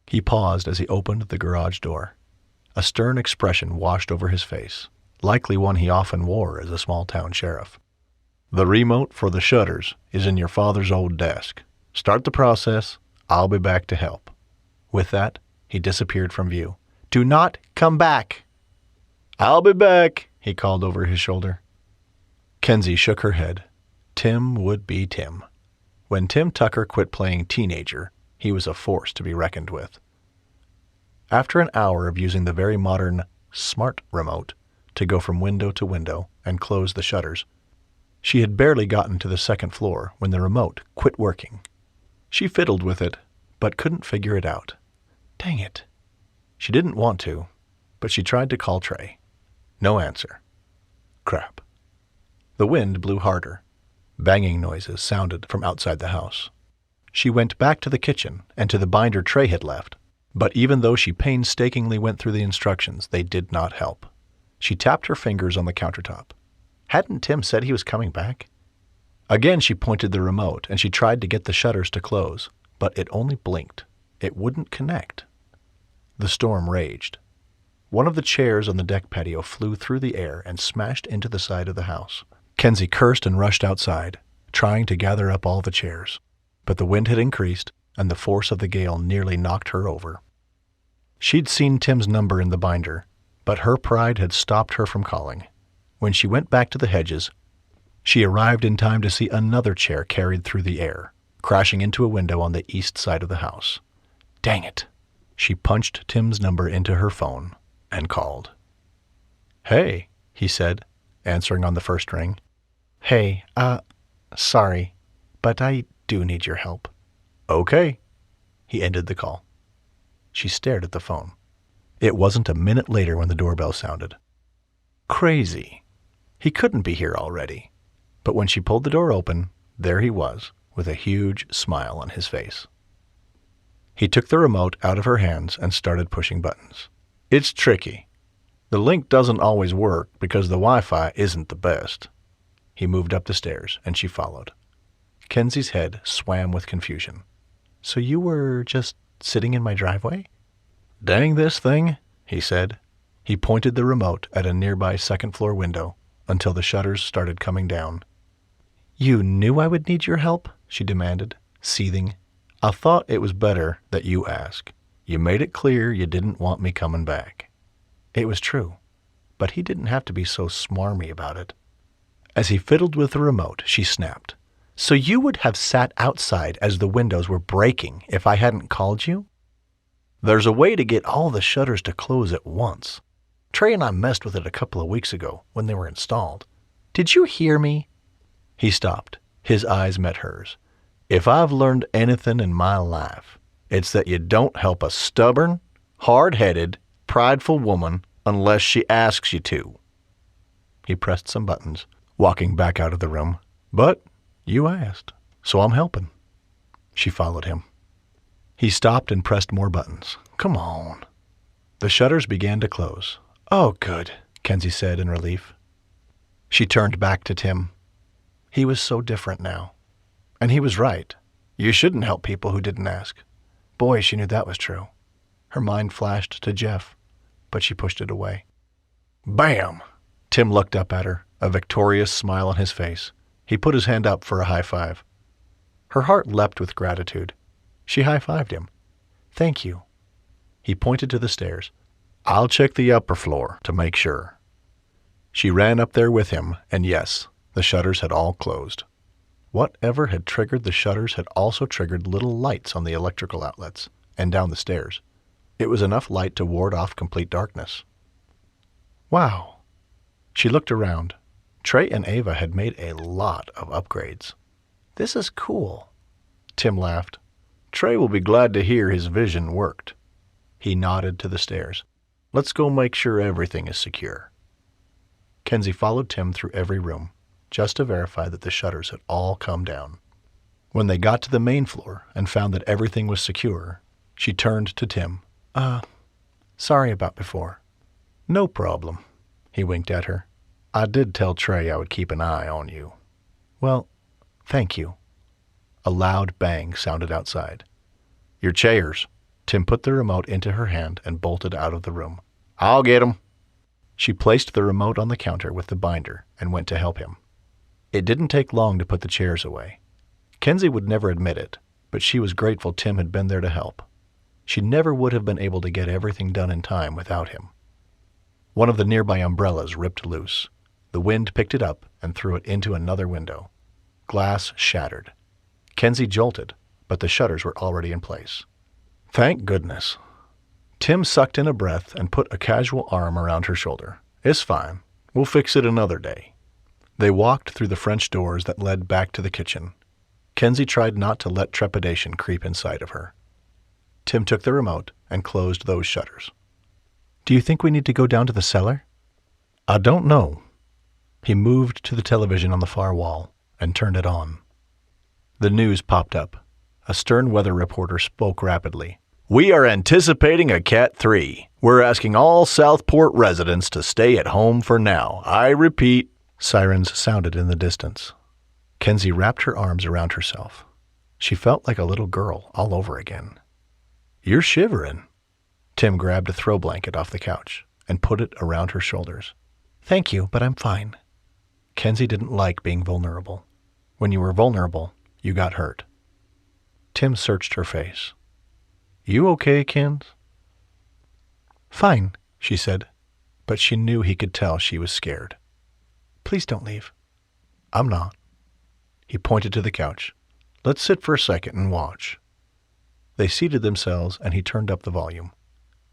[SPEAKER 2] He paused as he opened the garage door. A stern expression washed over his face, likely one he often wore as a small-town sheriff. The remote for the shutters is in your father's old desk. Start the process. I'll be back to help. With that, he disappeared from view. Do not come back. I'll be back, he called over his shoulder. Kensi shook her head.
[SPEAKER 1] Tim would be Tim. When Tim Tucker quit playing teenager, he was a force to be reckoned with. After an hour of using the very modern smart remote to go from window to window and close the shutters, she had barely gotten to the second floor when the remote quit working. She fiddled with it, but couldn't figure it out. Dang it. She didn't want to, but she tried to call Trey. No answer. Crap. The wind blew harder. Banging noises sounded from outside the house. She went back to the kitchen and to the binder Trey had left, but even though she painstakingly went through the instructions, they did not help. She tapped her fingers on the countertop. Hadn't Tim said he was coming back? Again she pointed the remote and she tried to get the shutters to close, but it only blinked. It wouldn't connect. The storm raged. One of the chairs on the deck patio flew through the air and smashed into the side of the house. Kensi cursed and rushed outside, trying to gather up all the chairs, but the wind had increased and the force of the gale nearly knocked her over. She'd seen Tim's number in the binder, but her pride had stopped her from calling. When she went back to the hedges, she arrived in time to see another chair carried through the air, crashing into a window on the east side of the house. Dang it! She punched Tim's number into her phone and called. "Hey," he said, answering on the first ring. "Hey, sorry, but I do need your help." "Okay." He ended the call. She stared at the phone. It wasn't a minute later when the doorbell sounded. Crazy. He couldn't be here already. But when she pulled the door open, there he was, with a huge smile on his face. He took the remote out of her hands and started pushing buttons. "It's tricky. The link doesn't always work because the Wi-Fi isn't the best." He moved up the stairs, and she followed. Kensi's head swam with confusion. "So you were just sitting in my driveway?" "Dang this thing," he said. He pointed the remote at a nearby second-floor window until the shutters started coming down. "You knew I would need your help?" she demanded, seething. "I thought it was better that you ask. You made it clear you didn't want me coming back." It was true, but he didn't have to be so smarmy about it. As he fiddled with the remote, she snapped. "So you would have sat outside as the windows were breaking if I hadn't called you?" "There's a way to get all the shutters to close at once. Trey and I messed with it a couple of weeks ago when they were installed." "Did you hear me?" He stopped. His eyes met hers. "If I've learned anything in my life, it's that you don't help a stubborn, hard-headed, prideful woman unless she asks you to." He pressed some buttons, walking back out of the room. "But you asked, so I'm helping." She followed him. He stopped and pressed more buttons. "Come on." The shutters began to close. "Oh, good," Kensi said in relief. She turned back to Tim. He was so different now. And he was right. You shouldn't help people who didn't ask. Boy, she knew that was true. Her mind flashed to Jeff, but she pushed it away. Bam! Tim looked up at her, a victorious smile on his face. He put his hand up for a high five. Her heart leapt with gratitude. She high-fived him. "Thank you." He pointed to the stairs. "I'll check the upper floor to make sure." She ran up there with him, and yes, the shutters had all closed. Whatever had triggered the shutters had also triggered little lights on the electrical outlets and down the stairs. It was enough light to ward off complete darkness. Wow. She looked around. Trey and Ava had made a lot of upgrades. "This is cool." Tim laughed. "Trey will be glad to hear his vision worked." He nodded to the stairs. "Let's go make sure everything is secure." Kensi followed Tim through every room, just to verify that the shutters had all come down. When they got to the main floor and found that everything was secure, she turned to Tim. Sorry about before." "No problem." He winked at her. "I did tell Trey I would keep an eye on you." "Well, thank you." A loud bang sounded outside. "Your chairs." Tim put the remote into her hand and bolted out of the room. "I'll get 'em." She placed the remote on the counter with the binder and went to help him. It didn't take long to put the chairs away. Kensi would never admit it, but she was grateful Tim had been there to help. She never would have been able to get everything done in time without him. One of the nearby umbrellas ripped loose. The wind picked it up and threw it into another window. Glass shattered. Kensi jolted, but the shutters were already in place. Thank goodness. Tim sucked in a breath and put a casual arm around her shoulder. It's fine. We'll fix it another day. They walked through the French doors that led back to the kitchen. Kensi tried not to let trepidation creep inside of her. Tim took the remote and closed those shutters. Do you think we need to go down to the cellar? I don't know. He moved to the television on the far wall and turned it on. The news popped up. A stern weather reporter spoke rapidly. We are anticipating a Cat 3. We're asking all Southport residents to stay at home for now. I repeat. Sirens sounded in the distance. Kensi wrapped her arms around herself. She felt like a little girl all over again. You're shivering. Tim grabbed a throw blanket off the couch and put it around her shoulders. Thank you, but I'm fine. Kensi didn't like being vulnerable. When you were vulnerable, you got hurt. Tim searched her face. You okay, Kens? Fine, she said, but she knew he could tell she was scared. Please don't leave. I'm not. He pointed to the couch. Let's sit for a second and watch. They seated themselves and he turned up the volume.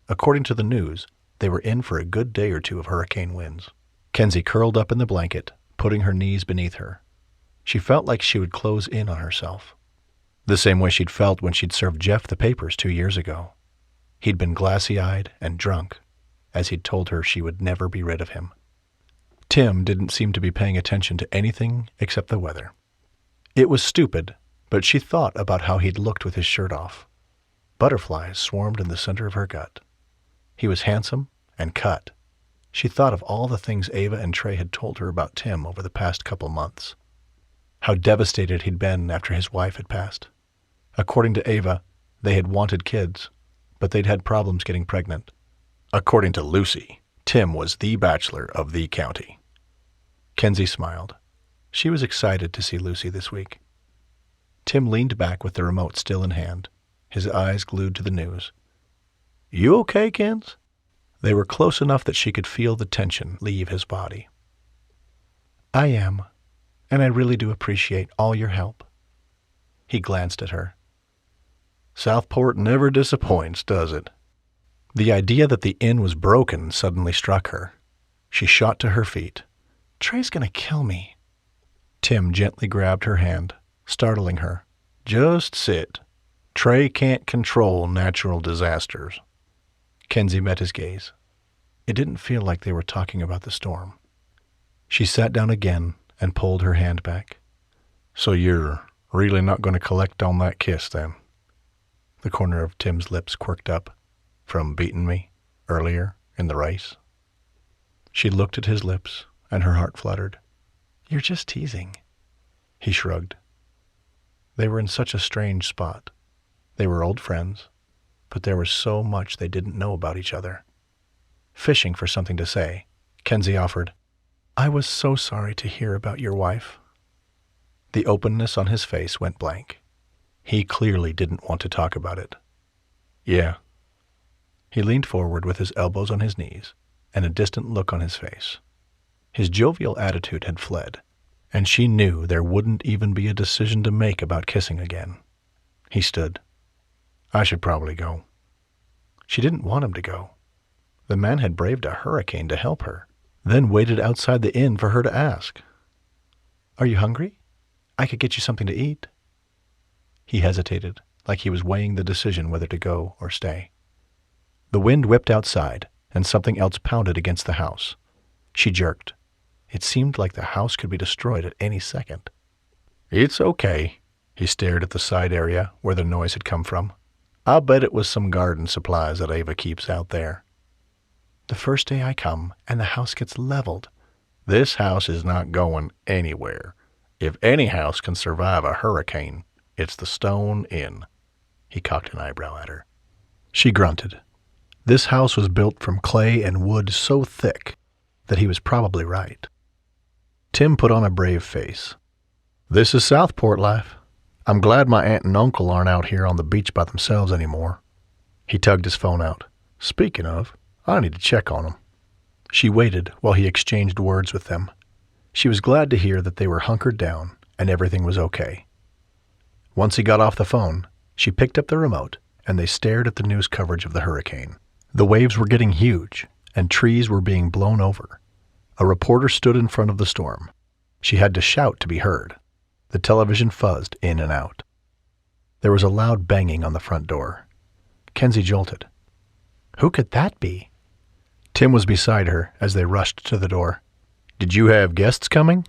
[SPEAKER 1] According to the news, they were in for a good day or two of hurricane winds. Kensi curled up in the blanket, putting her knees beneath her. She felt like she would close in on herself. The same way she'd felt when she'd served Jeff the papers 2 years ago. He'd been glassy-eyed and drunk, as he'd told her she would never be rid of him. Tim didn't seem to be paying attention to anything except the weather. It was stupid, but she thought about how he'd looked with his shirt off. Butterflies swarmed in the center of her gut. He was handsome and cut. She thought of all the things Ava and Trey had told her about Tim over the past couple months. How devastated he'd been after his wife had passed. According to Ava, they had wanted kids, but they'd had problems getting pregnant. According to Lucy, Tim was the bachelor of the county. Kensi smiled. She was excited to see Lucy this week. Tim leaned back with the remote still in hand, his eyes glued to the news. You okay, Kens? They were close enough that she could feel the tension leave his body. I am, and I really do appreciate all your help. He glanced at her. Southport never disappoints, does it? The idea that the inn was broken suddenly struck her. She shot to her feet. Trey's gonna kill me. Tim gently grabbed her hand, startling her. Just sit. Trey can't control natural disasters. Kensi met his gaze. It didn't feel like they were talking about the storm. She sat down again and pulled her hand back. So you're really not going to collect on that kiss, then? The corner of Tim's lips quirked up. From beating me earlier in the race? She looked at his lips, and her heart fluttered. You're just teasing. He shrugged. They were in such a strange spot. They were old friends, but there was so much they didn't know about each other. Fishing for something to say, Kensi offered, I was so sorry to hear about your wife. The openness on his face went blank. He clearly didn't want to talk about it. Yeah. He leaned forward with his elbows on his knees and a distant look on his face. His jovial attitude had fled, and she knew there wouldn't even be a decision to make about kissing again. He stood. I should probably go. She didn't want him to go. The man had braved a hurricane to help her, then waited outside the inn for her to ask. Are you hungry? I could get you something to eat. He hesitated, like he was weighing the decision whether to go or stay. The wind whipped outside, and something else pounded against the house. She jerked. It seemed like the house could be destroyed at any second. It's okay. He stared at the side area where the noise had come from. I'll bet it was some garden supplies that Ava keeps out there. The first day I come, and the house gets leveled. This house is not going anywhere. If any house can survive a hurricane, it's the Stone Inn. He cocked an eyebrow at her. She grunted. This house was built from clay and wood so thick that he was probably right. Tim put on a brave face. This is Southport life. I'm glad my aunt and uncle aren't out here on the beach by themselves anymore. He tugged his phone out. Speaking of, I need to check on them. She waited while he exchanged words with them. She was glad to hear that they were hunkered down and everything was okay. Once he got off the phone, she picked up the remote, and they stared at the news coverage of the hurricane. The waves were getting huge, and trees were being blown over. A reporter stood in front of the storm. She had to shout to be heard. The television fuzzed in and out. There was a loud banging on the front door. Kensi jolted. Who could that be? Tim was beside her as they rushed to the door. Did you have guests coming?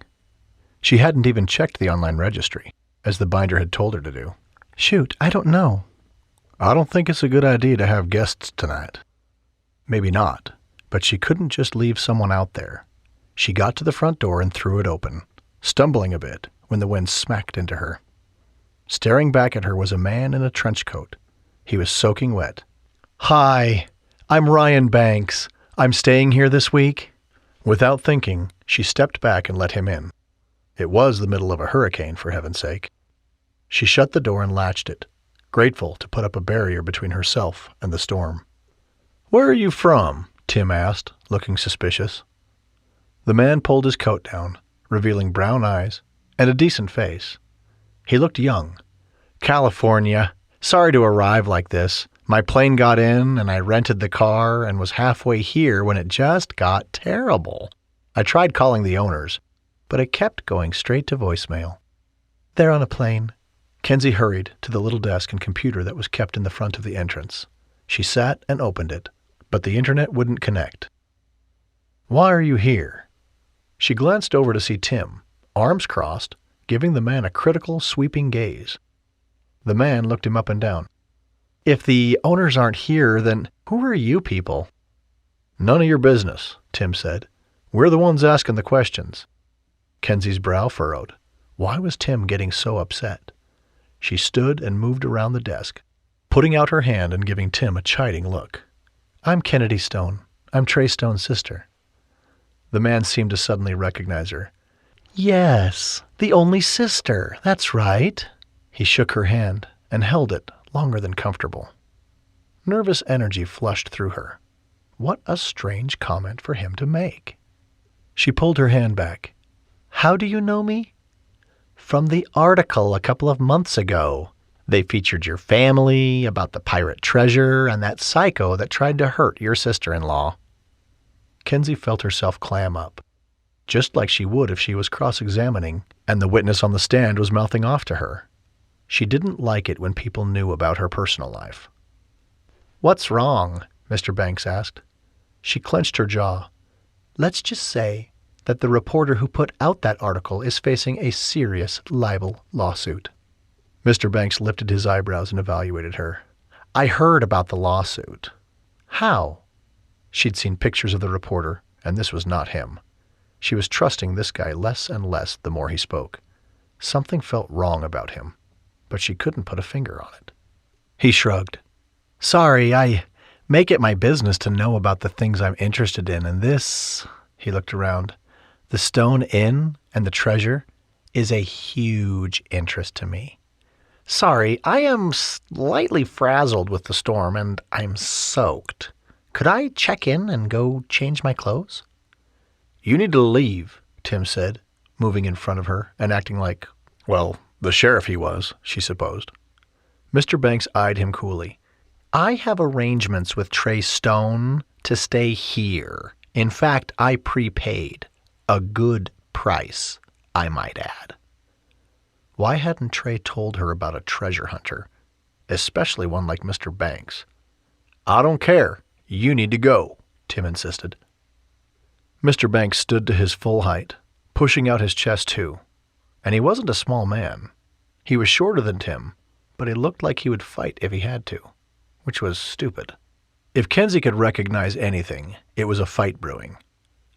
[SPEAKER 1] She hadn't even checked the online registry, as the binder had told her to do. Shoot, I don't know. I don't think it's a good idea to have guests tonight. Maybe not, but she couldn't just leave someone out there. She got to the front door and threw it open, stumbling a bit when the wind smacked into her. Staring back at her was a man in a trench coat. He was soaking wet. Hi, I'm Ryan Banks. I'm staying here this week. Without thinking, she stepped back and let him in. It was the middle of a hurricane, for heaven's sake. She shut the door and latched it, grateful to put up a barrier between herself and the storm. Where are you from? Tim asked, looking suspicious. The man pulled his coat down, revealing brown eyes and a decent face. He looked young. California. Sorry to arrive like this. My plane got in and I rented the car and was halfway here when it just got terrible. I tried calling the owners, but it kept going straight to voicemail. They're on a plane. Kensi hurried to the little desk and computer that was kept in the front of the entrance. She sat and opened it, but the internet wouldn't connect. Why are you here? She glanced over to see Tim, arms crossed, giving the man a critical, sweeping gaze. The man looked him up and down. If the owners aren't here, then who are you people? None of your business, Tim said. We're the ones asking the questions. Kensi's brow furrowed. Why was Tim getting so upset? She stood and moved around the desk, putting out her hand and giving Tim a chiding look. I'm Kensi Stone. I'm Trey Stone's sister. The man seemed to suddenly recognize her. Yes, the only sister. That's right. He shook her hand and held it longer than comfortable. Nervous energy flushed through her. What a strange comment for him to make. She pulled her hand back. How do you know me? From the article a couple of months ago. They featured your family, about the pirate treasure, and that psycho that tried to hurt your sister-in-law. Kensi felt herself clam up, just like she would if she was cross-examining and the witness on the stand was mouthing off to her. She didn't like it when people knew about her personal life. What's wrong? Mr. Banks asked. She clenched her jaw. Let's just say that the reporter who put out that article is facing a serious libel lawsuit. Mr. Banks lifted his eyebrows and evaluated her. I heard about the lawsuit. How? She'd seen pictures of the reporter, and this was not him. She was trusting this guy less and less the more he spoke. Something felt wrong about him, but she couldn't put a finger on it. He shrugged. Sorry, I make it my business to know about the things I'm interested in, and this, he looked around, the Stone Inn and the treasure is a huge interest to me. Sorry, I am slightly frazzled with the storm, and I'm soaked. Could I check in and go change my clothes? You need to leave, Tim said, moving in front of her and acting like, well, the sheriff he was, she supposed. Mr. Banks eyed him coolly. I have arrangements with Trey Stone to stay here. In fact, I prepaid. A good price, I might add. Why hadn't Trey told her about a treasure hunter, especially one like Mr. Banks? I don't care. You need to go, Tim insisted. Mr. Banks stood to his full height, pushing out his chest too. And he wasn't a small man. He was shorter than Tim, but he looked like he would fight if he had to, which was stupid. If Kensi could recognize anything, it was a fight brewing.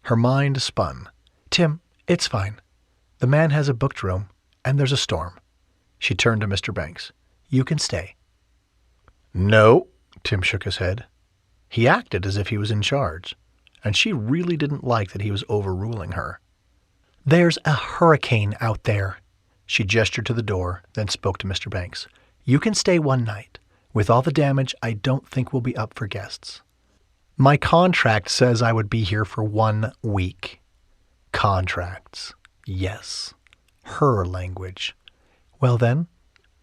[SPEAKER 1] Her mind spun. Tim, it's fine. The man has a booked room, and there's a storm. She turned to Mr. Banks. You can stay. No, Tim shook his head. He acted as if he was in charge, and she really didn't like that he was overruling her. There's a hurricane out there. She gestured to the door, then spoke to Mr. Banks. You can stay one night. With all the damage, I don't think we'll be up for guests. My contract says I would be here for 1 week. Contracts. Yes.
[SPEAKER 2] Her language. Well then,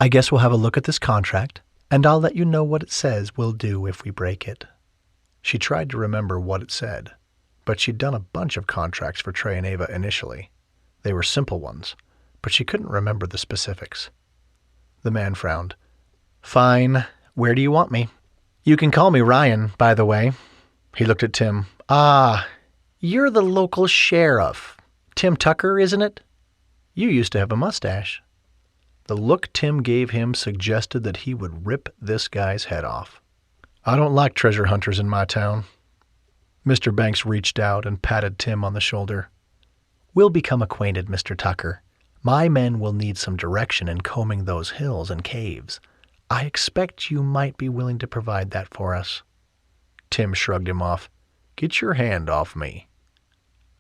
[SPEAKER 2] I guess we'll have a look at this contract, and I'll let you know what it says we'll do if we break it. She tried to remember what it said, but she'd done a bunch of contracts for Trey and Ava initially. They were simple ones, but she couldn't remember the specifics. The man frowned. Fine, where do you want me? You can call me Ryan, by the way. He looked at Tim. Ah, you're the local sheriff. Tim Tucker, isn't it? You used to have a mustache. The look Tim gave him suggested that he would rip this guy's head off. I don't like treasure hunters in my town. Mr. Banks reached out and patted Tim on the shoulder. We'll become acquainted, Mr. Tucker. My men will need some direction in combing those hills and caves. I expect you might be willing to provide that for us. Tim shrugged him off. Get your hand off me.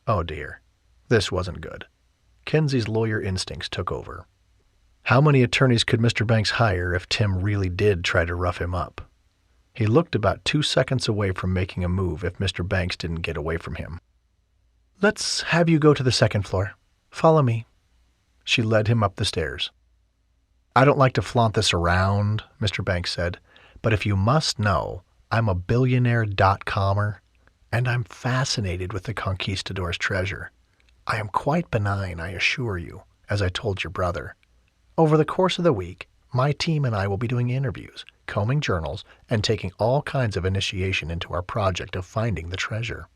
[SPEAKER 2] Oh dear, this wasn't good. Kensi's lawyer instincts took over. How many attorneys could Mr. Banks hire if Tim really did try to rough him up? He looked about 2 seconds away from making a move if Mr. Banks didn't get away from him. Let's have you go to the second floor. Follow me. She led him up the stairs. I don't like to flaunt this around, Mr. Banks said, but if you must know, I'm a billionaire.comer, and I'm fascinated with the conquistador's treasure. I am quite benign, I assure you, as I told your brother. Over the course of the week, my team and I will be doing interviews, combing journals, and taking all kinds of initiation into our project of finding the treasure.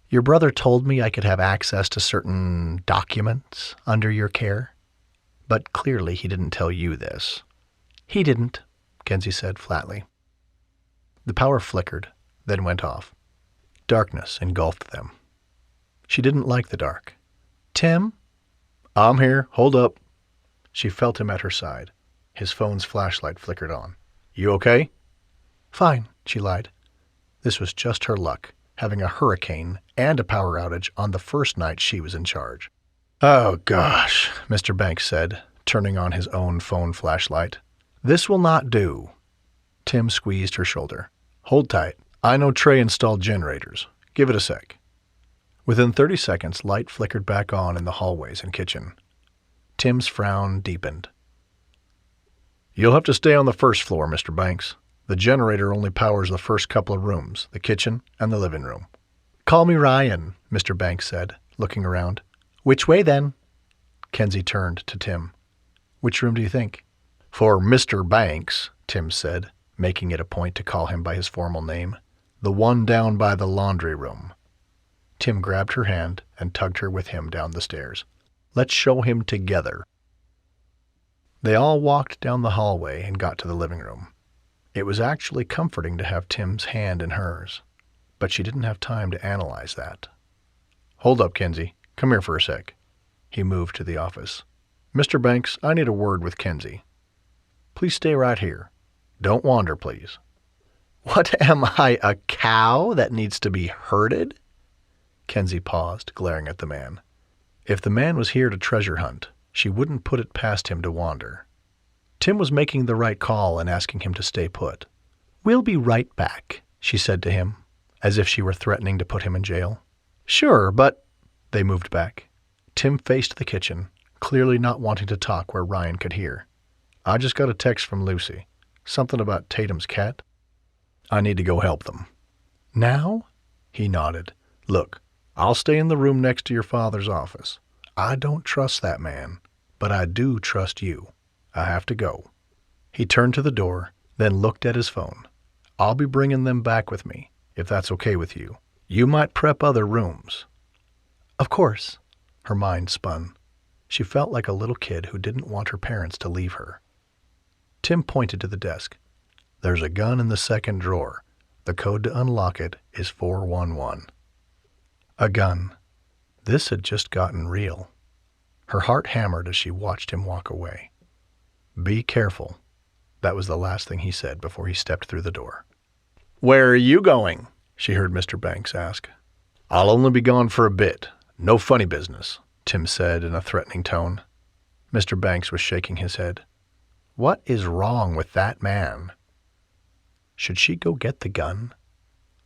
[SPEAKER 2] Your brother told me I could have access to certain documents under your care, but clearly he didn't tell you this. He didn't, Kensi said flatly. The power flickered, then went off. Darkness engulfed them. She didn't like the dark. Tim? I'm here. Hold up. She felt him at her side. His phone's flashlight flickered on. You okay? Fine, she lied. This was just her luck, having a hurricane and a power outage on the first night she was in charge. Oh, gosh, Mr. Banks said, turning on his own phone flashlight. This will not do. Tim squeezed her shoulder. Hold tight. I know Trey installed generators. Give it a sec. Within 30 seconds, light flickered back on in the hallways and kitchen. Tim's frown deepened. You'll have to stay on the first floor, Mr. Banks. The generator only powers the first couple of rooms, the kitchen and the living room. Call me Ryan, Mr. Banks said, looking around. Which way, then? Kensi turned to Tim. Which room do you think? For Mr. Banks, Tim said, making it a point to call him by his formal name. The one down by the laundry room. Tim grabbed her hand and tugged her with him down the stairs. Let's show him together. They all walked down the hallway and got to the living room. It was actually comforting to have Tim's hand in hers, but she didn't have time to analyze that. Hold up, Kensi. Come here for a sec. He moved to the office. Mr. Banks, I need a word with Kensi. Please stay right here. Don't wander, please. What am I, a cow that needs to be herded? Kensi paused, glaring at the man. If the man was here to treasure hunt, she wouldn't put it past him to wander. Tim was making the right call in asking him to stay put. We'll be right back, she said to him, as if she were threatening to put him in jail. Sure, but... They moved back. Tim faced the kitchen, clearly not wanting to talk where Ryan could hear. I just got a text from Lucy. Something about Tatum's cat. I need to go help them. Now? He nodded. Look, I'll stay in the room next to your father's office. I don't trust that man, but I do trust you. I have to go. He turned to the door, then looked at his phone. I'll be bringing them back with me, if that's okay with you. You might prep other rooms. Of course. Her mind spun. She felt like a little kid who didn't want her parents to leave her. Tim pointed to the desk. There's a gun in the second drawer. The code to unlock it is 411. A gun. This had just gotten real. Her heart hammered as she watched him walk away. Be careful. That was the last thing he said before he stepped through the door. Where are you going? She heard Mr. Banks ask. I'll only be gone for a bit. No funny business, Tim said in a threatening tone. Mr. Banks was shaking his head. What is wrong with that man? Should she go get the gun?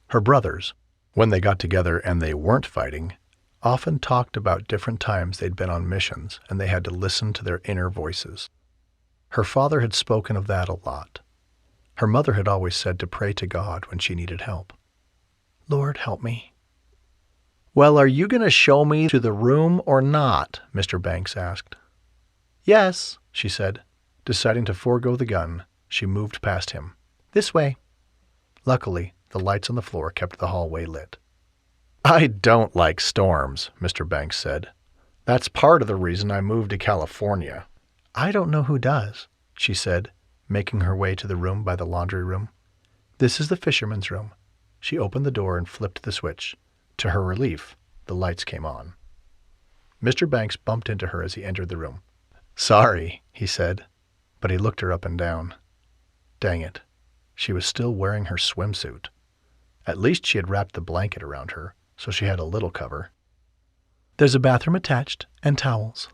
[SPEAKER 2] Her brothers, when they got together and they weren't fighting, often talked about different times they'd been on missions and they had to listen to their inner voices. Her father had spoken of that a lot. Her mother had always said to pray to God when she needed help. Lord, help me. Well, are you going to show me to the room or not? Mr. Banks asked. Yes, she said. Deciding to forego the gun, she moved past him. This way. Luckily, the lights on the floor kept the hallway lit. I don't like storms, Mr. Banks said. That's part of the reason I moved to California. I don't know who does, she said, making her way to the room by the laundry room. This is the fisherman's room. She opened the door and flipped the switch. To her relief, the lights came on. Mr. Banks bumped into her as he entered the room. Sorry, he said, but he looked her up and down. Dang it, she was still wearing her swimsuit. At least she had wrapped the blanket around her, so she had a little cover. There's a bathroom attached, and towels.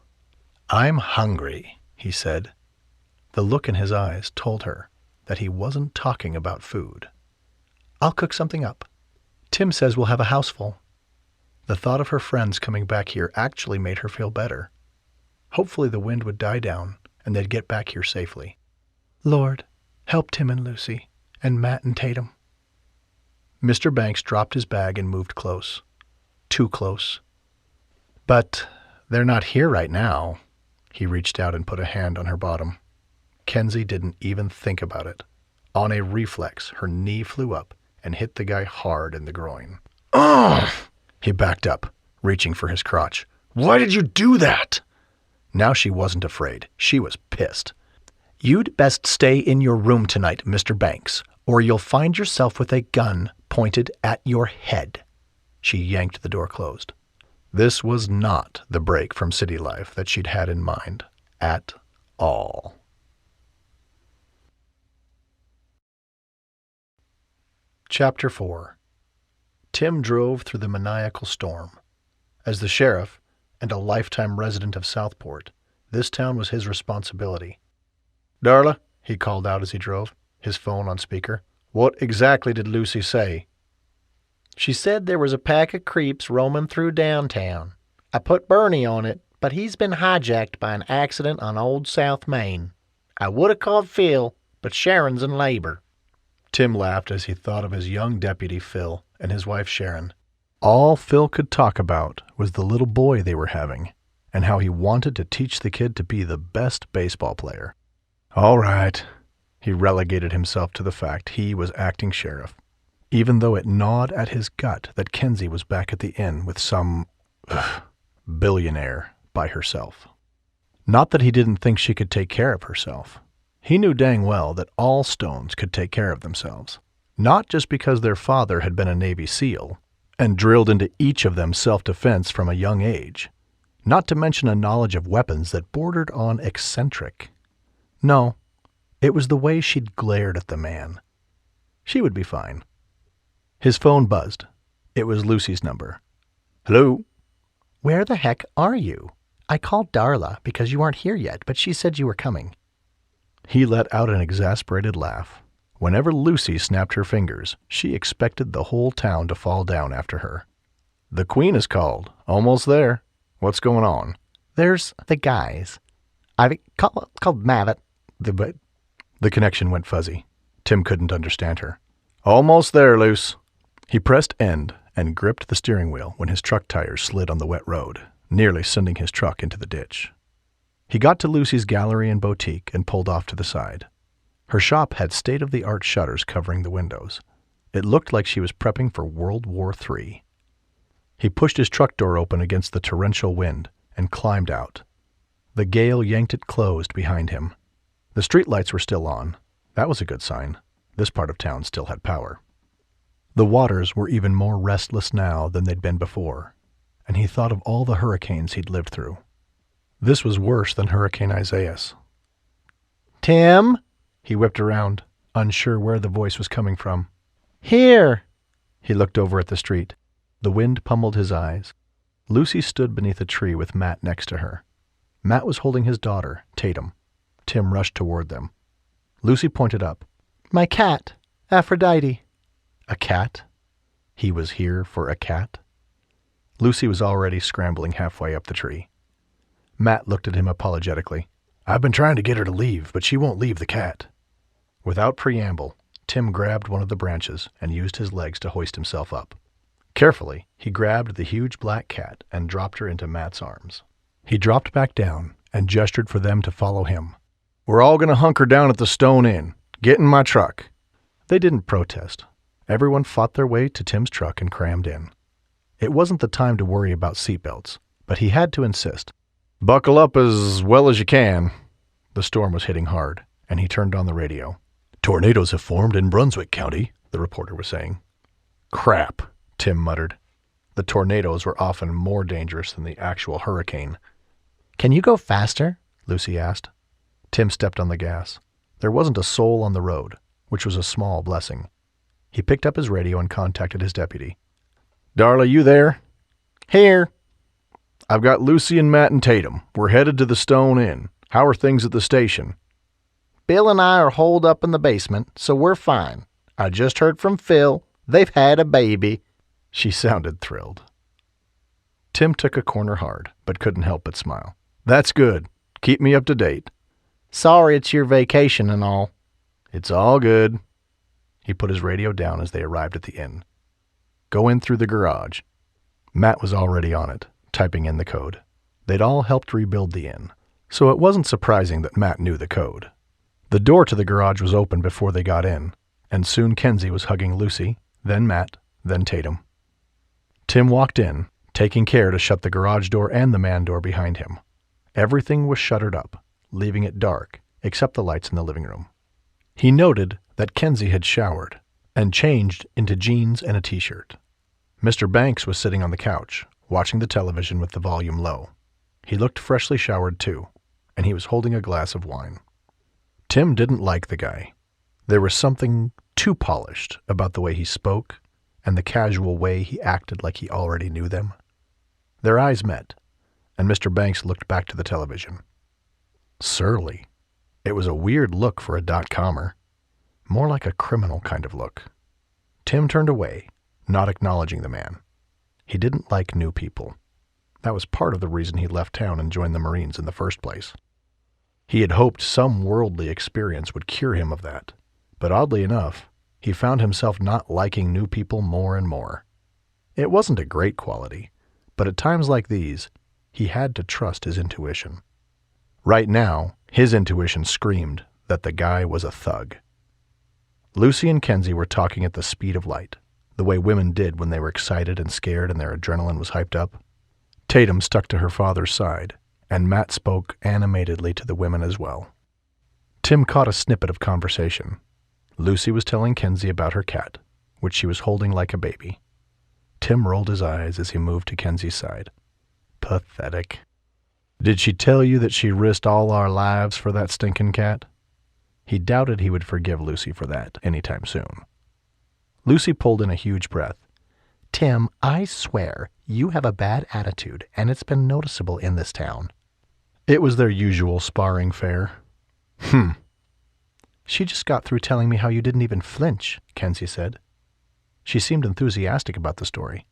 [SPEAKER 2] I'm hungry, he said. The look in his eyes told her that he wasn't talking about food. I'll cook something up. Tim says we'll have a house full. The thought of her friends coming back here actually made her feel better. Hopefully the wind would die down and they'd get back here safely. Lord, help Tim and Lucy, and Matt and Tatum. Mr. Banks dropped his bag and moved close. Too close. But they're not here right now. He reached out and put a hand on her bottom. Kensi didn't even think about it. On a reflex, her knee flew up and hit the guy hard in the groin. Ugh! He backed up, reaching for his crotch. Why did you do that? Now she wasn't afraid. She was pissed. You'd best stay in your room tonight, Mr. Banks, or you'll find yourself with a gun pointed at your head. She yanked the door closed. This was not the break from city life that she'd had in mind at all. Chapter 4. Tim drove through the maniacal storm. As the sheriff and a lifetime resident of Southport, this town was his responsibility. Darla, he called out as he drove, his phone on speaker. What exactly did Lucy say? She said there was a pack of creeps roaming through downtown. I put Bernie on it, but he's been hijacked by an accident on Old South Main. I would have called Phil, but Sharon's in labor. Tim laughed as he thought of his young deputy, Phil, and his wife, Sharon. All Phil could talk about was the little boy they were having, and how he wanted to teach the kid to be the best baseball player. All right. He relegated himself to the fact he was acting sheriff, even though it gnawed at his gut that Kensi was back at the inn with some billionaire by herself. Not that he didn't think she could take care of herself. He knew dang well that all Stones could take care of themselves, not just because their father had been a Navy SEAL and drilled into each of them self-defense from a young age, not to mention a knowledge of weapons that bordered on eccentric. No, it was the way she'd glared at the man. She would be fine. His phone buzzed. It was Lucy's number. Hello? Where the heck are you? I called Darla because you weren't here yet, but she said you were coming. He let out an exasperated laugh. Whenever Lucy snapped her fingers, she expected the whole town to fall down after her. The Queen is called. Almost there. What's going on? There's the guys. I've called Mavitt. The connection went fuzzy. Tim couldn't understand her. Almost there, Luce. He pressed end and gripped the steering wheel when his truck tires slid on the wet road, nearly sending his truck into the ditch. He got to Lucy's gallery and boutique and pulled off to the side. Her shop had state-of-the-art shutters covering the windows. It looked like she was prepping for World War III. He pushed his truck door open against the torrential wind and climbed out. The gale yanked it closed behind him. The streetlights were still on. That was a good sign. This part of town still had power. The waters were even more restless now than they'd been before, and he thought of all the hurricanes he'd lived through. This was worse than Hurricane Isaias. Tim? He whipped around, unsure where the voice was coming from. Here! He looked over at the street. The wind pummeled his eyes. Lucy stood beneath a tree with Matt next to her. Matt was holding his daughter, Tatum. Tim rushed toward them. Lucy pointed up. My cat, Aphrodite. A cat? He was here for a cat? Lucy was already scrambling halfway up the tree. Matt looked at him apologetically. I've been trying to get her to leave, but she won't leave the cat. Without preamble, Tim grabbed one of the branches and used his legs to hoist himself up. Carefully, he grabbed the huge black cat and dropped her into Matt's arms. He dropped back down and gestured for them to follow him. We're all going to hunker down at the Stone Inn. Get in my truck. They didn't protest. Everyone fought their way to Tim's truck and crammed in. It wasn't the time to worry about seatbelts, but he had to insist. Buckle up as well as you can. The storm was hitting hard, and he turned on the radio. Tornadoes have formed in Brunswick County, the reporter was saying. Crap, Tim muttered. The tornadoes were often more dangerous than the actual hurricane. Can you go faster? Lucy asked. Tim stepped on the gas. There wasn't a soul on the road, which was a small blessing. He picked up his radio and contacted his deputy. Darla, you there? Here. I've got Lucy and Matt and Tatum. We're headed to the Stone Inn. How are things at the station? Bill and I are holed up in the basement, so we're fine. I just heard from Phil. They've had a baby. She sounded thrilled. Tim took a corner hard, but couldn't help but smile. That's good. Keep me up to date. Sorry it's your vacation and all. It's all good. He put his radio down as they arrived at the inn. Go in through the garage. Matt was already on it, typing in the code. They'd all helped rebuild the inn, so it wasn't surprising that Matt knew the code. The door to the garage was open before they got in, and soon Kensi was hugging Lucy, then Matt, then Tatum. Tim walked in, taking care to shut the garage door and the man door behind him. Everything was shuttered up, leaving it dark, except the lights in the living room. He noted that Kensi had showered and changed into jeans and a t-shirt. Mr. Banks was sitting on the couch, watching the television with the volume low. He looked freshly showered too, and he was holding a glass of wine. Tim didn't like the guy. There was something too polished about the way he spoke and the casual way he acted like he already knew them. Their eyes met, and Mr. Banks looked back to the television. Surly. It was a weird look for a .comer. More like a criminal kind of look. Tim turned away, not acknowledging the man. He didn't like new people. That was part of the reason he left town and joined the Marines in the first place. He had hoped some worldly experience would cure him of that, but oddly enough, he found himself not liking new people more and more. It wasn't a great quality, but at times like these, he had to trust his intuition. Right now, his intuition screamed that the guy was a thug. Lucy and Kensi were talking at the speed of light, the way women did when they were excited and scared and their adrenaline was hyped up. Tatum stuck to her father's side, and Matt spoke animatedly to the women as well. Tim caught a snippet of conversation. Lucy was telling Kensi about her cat, which she was holding like a baby. Tim rolled his eyes as he moved to Kensi's side. Pathetic. Did she tell you that she risked all our lives for that stinking cat? He doubted he would forgive Lucy for that anytime soon. Lucy pulled in a huge breath. Tim, I swear, you have a bad attitude, and it's been noticeable in this town. It was their usual sparring fare. She just got through telling me how you didn't even flinch, Kensi said. She seemed enthusiastic about the story.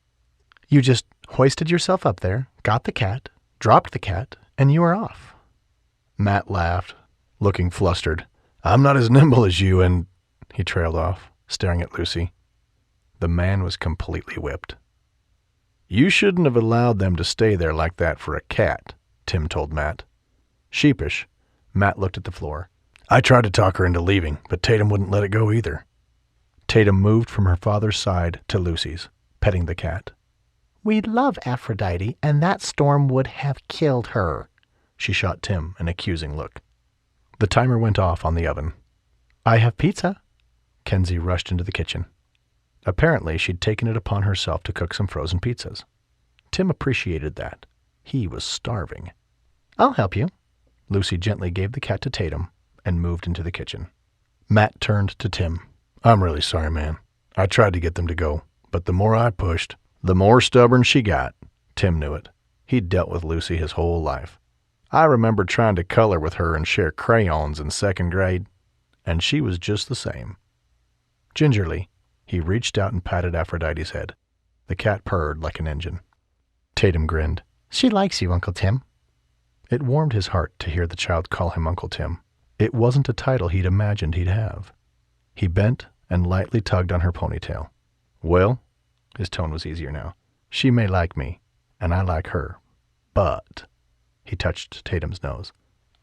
[SPEAKER 2] You just hoisted yourself up there, got the cat, dropped the cat, and you were off. Matt laughed, looking flustered. I'm not as nimble as you, and... He trailed off, staring at Lucy. The man was completely whipped. You shouldn't have allowed them to stay there like that for a cat, Tim told Matt. Sheepish, Matt looked at the floor. I tried to talk her into leaving, but Tatum wouldn't let it go either. Tatum moved from her father's side to Lucy's, petting the cat. We love Aphrodite, and that storm would have killed her. She shot Tim an accusing look. The timer went off on the oven. I have pizza. Kensi rushed into the kitchen. Apparently, she'd taken it upon herself to cook some frozen pizzas. Tim appreciated that. He was starving. I'll help you. Lucy gently gave the cat to Tatum and moved into the kitchen. Matt turned to Tim. I'm really sorry, man. I tried to get them to go, but the more I pushed, the more stubborn she got. Tim knew it. He'd dealt with Lucy his whole life. I remember trying to color with her and share crayons in 2nd grade, and she was just the same. Gingerly, he reached out and patted Aphrodite's head. The cat purred like an engine. Tatum grinned. She likes you, Uncle Tim. It warmed his heart to hear the child call him Uncle Tim. It wasn't a title he'd imagined he'd have. He bent and lightly tugged on her ponytail. Well, his tone was easier now, she may like me, and I like her. But, he touched Tatum's nose,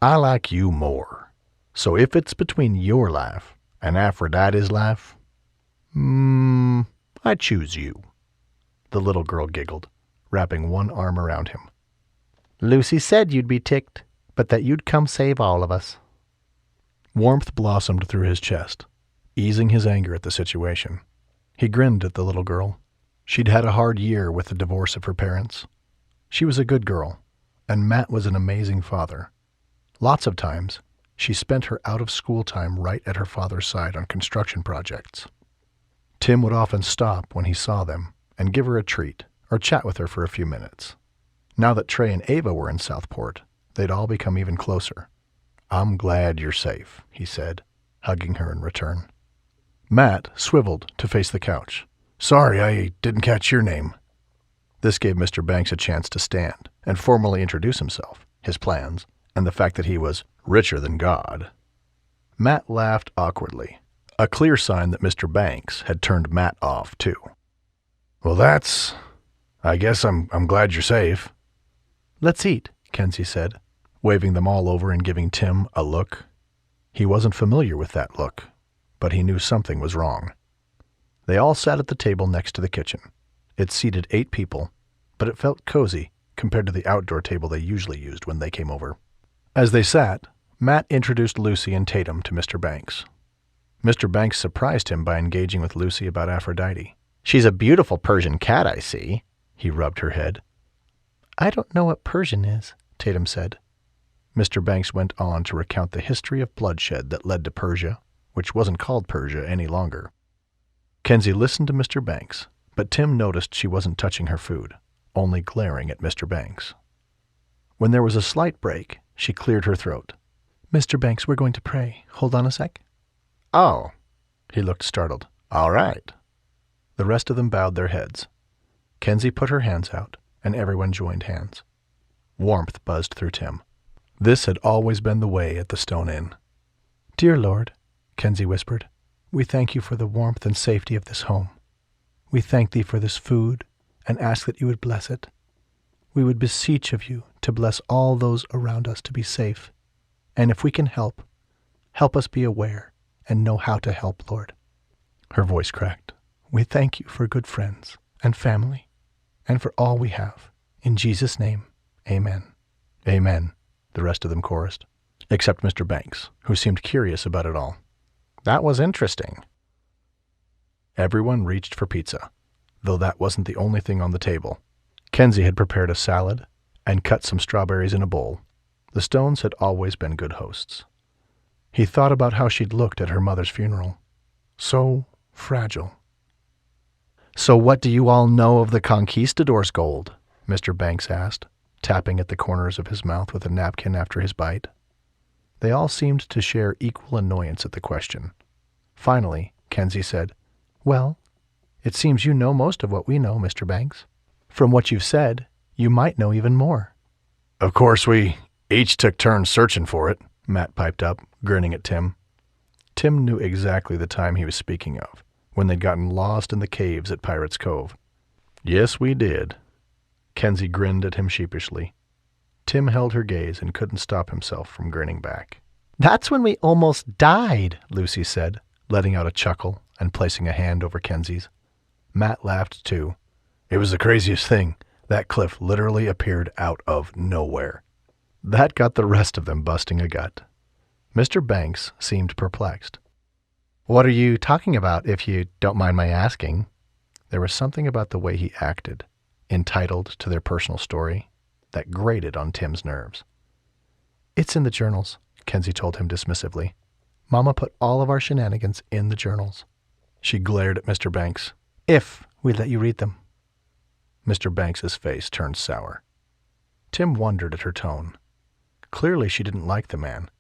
[SPEAKER 2] I like you more. So if it's between your life and Aphrodite's life, I choose you. The little girl giggled, wrapping one arm around him. Lucy said you'd be ticked, but that you'd come save all of us. Warmth blossomed through his chest, easing his anger at the situation. He grinned at the little girl. She'd had a hard year with the divorce of her parents. She was a good girl, and Matt was an amazing father. Lots of times, she spent her out-of-school time right at her father's side on construction projects. Tim would often stop when he saw them and give her a treat or chat with her for a few minutes. Now that Trey and Ava were in Southport, they'd all become even closer. I'm glad you're safe, he said, hugging her in return. Matt swiveled to face the couch. Sorry, I didn't catch your name. This gave Mr. Banks a chance to stand and formally introduce himself, his plans, and the fact that he was richer than God. Matt laughed awkwardly, a clear sign that Mr. Banks had turned Matt off, too. Well, I guess I'm glad you're safe. Let's eat, Kensi said, waving them all over and giving Tim a look. He wasn't familiar with that look, but he knew something was wrong. They all sat at the table next to the kitchen. It seated 8 people, but it felt cozy compared to the outdoor table they usually used when they came over. As they sat, Matt introduced Lucy and Tatum to Mr. Banks. Mr. Banks surprised him by engaging with Lucy about Aphrodite. She's a beautiful Persian cat, I see. He rubbed her head. I don't know what Persian is, Tatum said. Mr. Banks went on to recount the history of bloodshed that led to Persia, which wasn't called Persia any longer. Kensi listened to Mr. Banks, but Tim noticed she wasn't touching her food, only glaring at Mr. Banks. When there was a slight break, she cleared her throat. Mr. Banks, we're going to pray. Hold on a sec. Oh. He looked startled. All right. The rest of them bowed their heads. Kensi put her hands out, and everyone joined hands. Warmth buzzed through Tim. This had always been the way at the Stone Inn. Dear Lord, Kensi whispered, we thank you for the warmth and safety of this home. We thank thee for this food and ask that you would bless it. We would beseech of you to bless all those around us to be safe. And if we can help us be aware and know how to help, Lord. Her voice cracked. We thank you for good friends and family and for all we have. In Jesus' name, amen. Amen, the rest of them chorused, except Mr. Banks, who seemed curious about it all. That was interesting. Everyone reached for pizza, though that wasn't the only thing on the table. Kensi had prepared a salad and cut some strawberries in a bowl. The Stones had always been good hosts. He thought about how she'd looked at her mother's funeral. So fragile. So what do you all know of the conquistador's gold? Mr. Banks asked, tapping at the corners of his mouth with a napkin after his bite. They all seemed to share equal annoyance at the question. Finally, Kensi said, Well, it seems you know most of what we know, Mr. Banks. From what you've said, you might know even more. Of course, we each took turns searching for it, Matt piped up, grinning at Tim. Tim knew exactly the time he was speaking of, when they'd gotten lost in the caves at Pirate's Cove. Yes, we did. Kensi grinned at him sheepishly. Tim held her gaze and couldn't stop himself from grinning back. That's when we almost died, Lucy said, letting out a chuckle and placing a hand over Kensi's. Matt laughed too. It was the craziest thing. That cliff literally appeared out of nowhere. That got the rest of them busting a gut. Mr. Banks seemed perplexed. What are you talking about, if you don't mind my asking? There was something about the way he acted, entitled to their personal story, that grated on Tim's nerves. It's in the journals, Kensi told him dismissively. Mama put all of our shenanigans in the journals. She glared at Mr. Banks. If we let you read them. Mr. Banks's face turned sour. Tim wondered at her tone. Clearly she didn't like the man,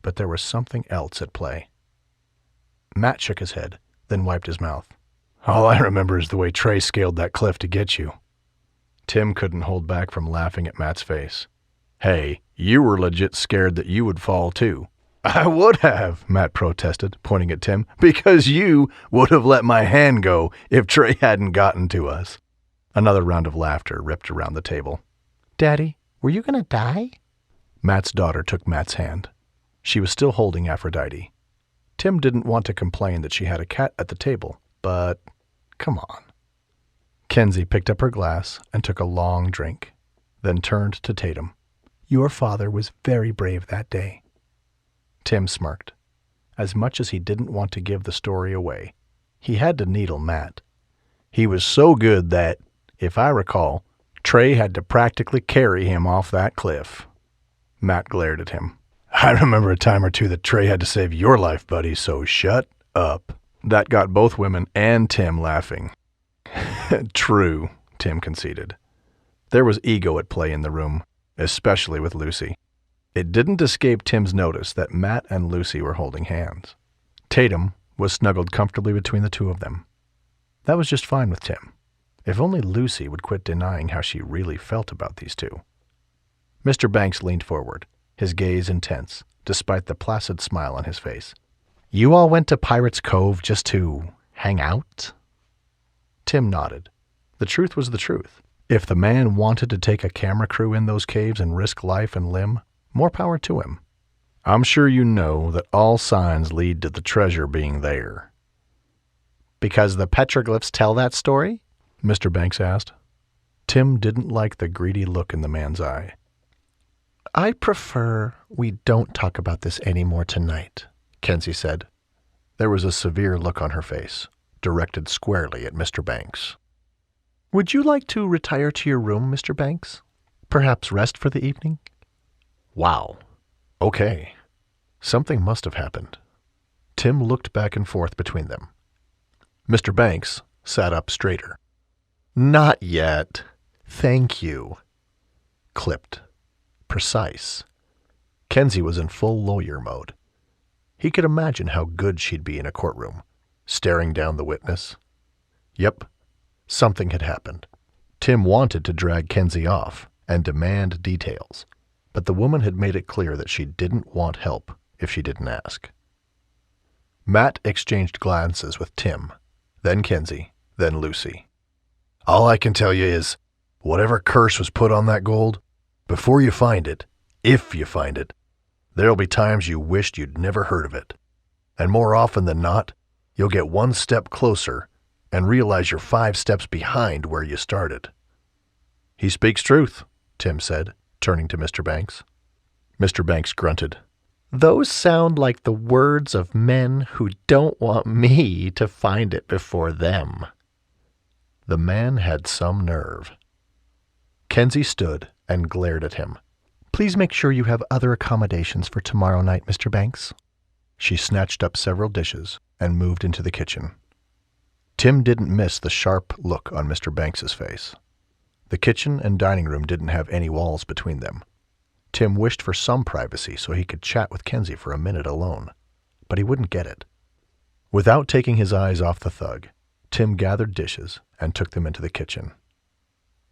[SPEAKER 2] but there was something else at play. Matt shook his head, then wiped his mouth. All I remember is the way Trey scaled that cliff to get you. Tim couldn't hold back from laughing at Matt's face. Hey, you were legit scared that you would fall too. I would have, Matt protested, pointing at Tim, because you would have let my hand go if Trey hadn't gotten to us. Another round of laughter ripped around the table.
[SPEAKER 1] Daddy, were you going to die?
[SPEAKER 2] Matt's daughter took Matt's hand. She was still holding Aphrodite. Tim didn't want to complain that she had a cat at the table, but come on. Kensi picked up her glass and took a long drink, then turned to Tatum.
[SPEAKER 1] Your father was very brave that day.
[SPEAKER 2] Tim smirked. As much as he didn't want to give the story away, he had to needle Matt. He was so good that, if I recall, Trey had to practically carry him off that cliff. Matt glared at him. I remember a time or two that Trey had to save your life, buddy, so shut up. That got both women and Tim laughing. True, Tim conceded. There was ego at play in the room, especially with Lucy. It didn't escape Tim's notice that Matt and Lucy were holding hands. Tatum was snuggled comfortably between the two of them. That was just fine with Tim. If only Lucy would quit denying how she really felt about these two. Mr. Banks leaned forward, his gaze intense, despite the placid smile on his face.
[SPEAKER 1] You all went to Pirates Cove just to hang out?
[SPEAKER 2] Tim nodded. The truth was the truth. If the man wanted to take a camera crew in those caves and risk life and limb, more power to him. I'm sure you know that all signs lead to the treasure being there.
[SPEAKER 1] Because the petroglyphs tell that story?
[SPEAKER 2] Mr. Banks asked. Tim didn't like the greedy look in the man's eye.
[SPEAKER 1] I prefer we don't talk about this anymore tonight, Kensi said.
[SPEAKER 2] There was a severe look on her face, directed squarely at Mr. Banks.
[SPEAKER 1] Would you like to retire to your room, Mr. Banks? Perhaps rest for the evening?
[SPEAKER 2] Wow. Okay. Something must have happened. Tim looked back and forth between them. Mr. Banks sat up straighter.
[SPEAKER 1] Not yet. Thank you.
[SPEAKER 2] Clipped. Precise. Kensi was in full lawyer mode. He could imagine how good she'd be in a courtroom, staring down the witness. Yep, something had happened. Tim wanted to drag Kensi off and demand details, but the woman had made it clear that she didn't want help if she didn't ask. Matt exchanged glances with Tim, then Kensi, then Lucy. All I can tell you is, whatever curse was put on that gold, before you find it, if you find it, there'll be times you wished you'd never heard of it. And more often than not, you'll get one step closer and realize you're 5 steps behind where you started. He speaks truth, Tim said, turning to Mr. Banks. Mr. Banks grunted.
[SPEAKER 1] Those sound like the words of men who don't want me to find it before them.
[SPEAKER 2] The man had some nerve. Kensi stood and glared at him.
[SPEAKER 1] Please make sure you have other accommodations for tomorrow night, Mr. Banks.
[SPEAKER 2] She snatched up several dishes and moved into the kitchen. Tim didn't miss the sharp look on Mr. Banks's face. The kitchen and dining room didn't have any walls between them. Tim wished for some privacy so he could chat with Kensi for a minute alone, but he wouldn't get it. Without taking his eyes off the thug, Tim gathered dishes and took them into the kitchen.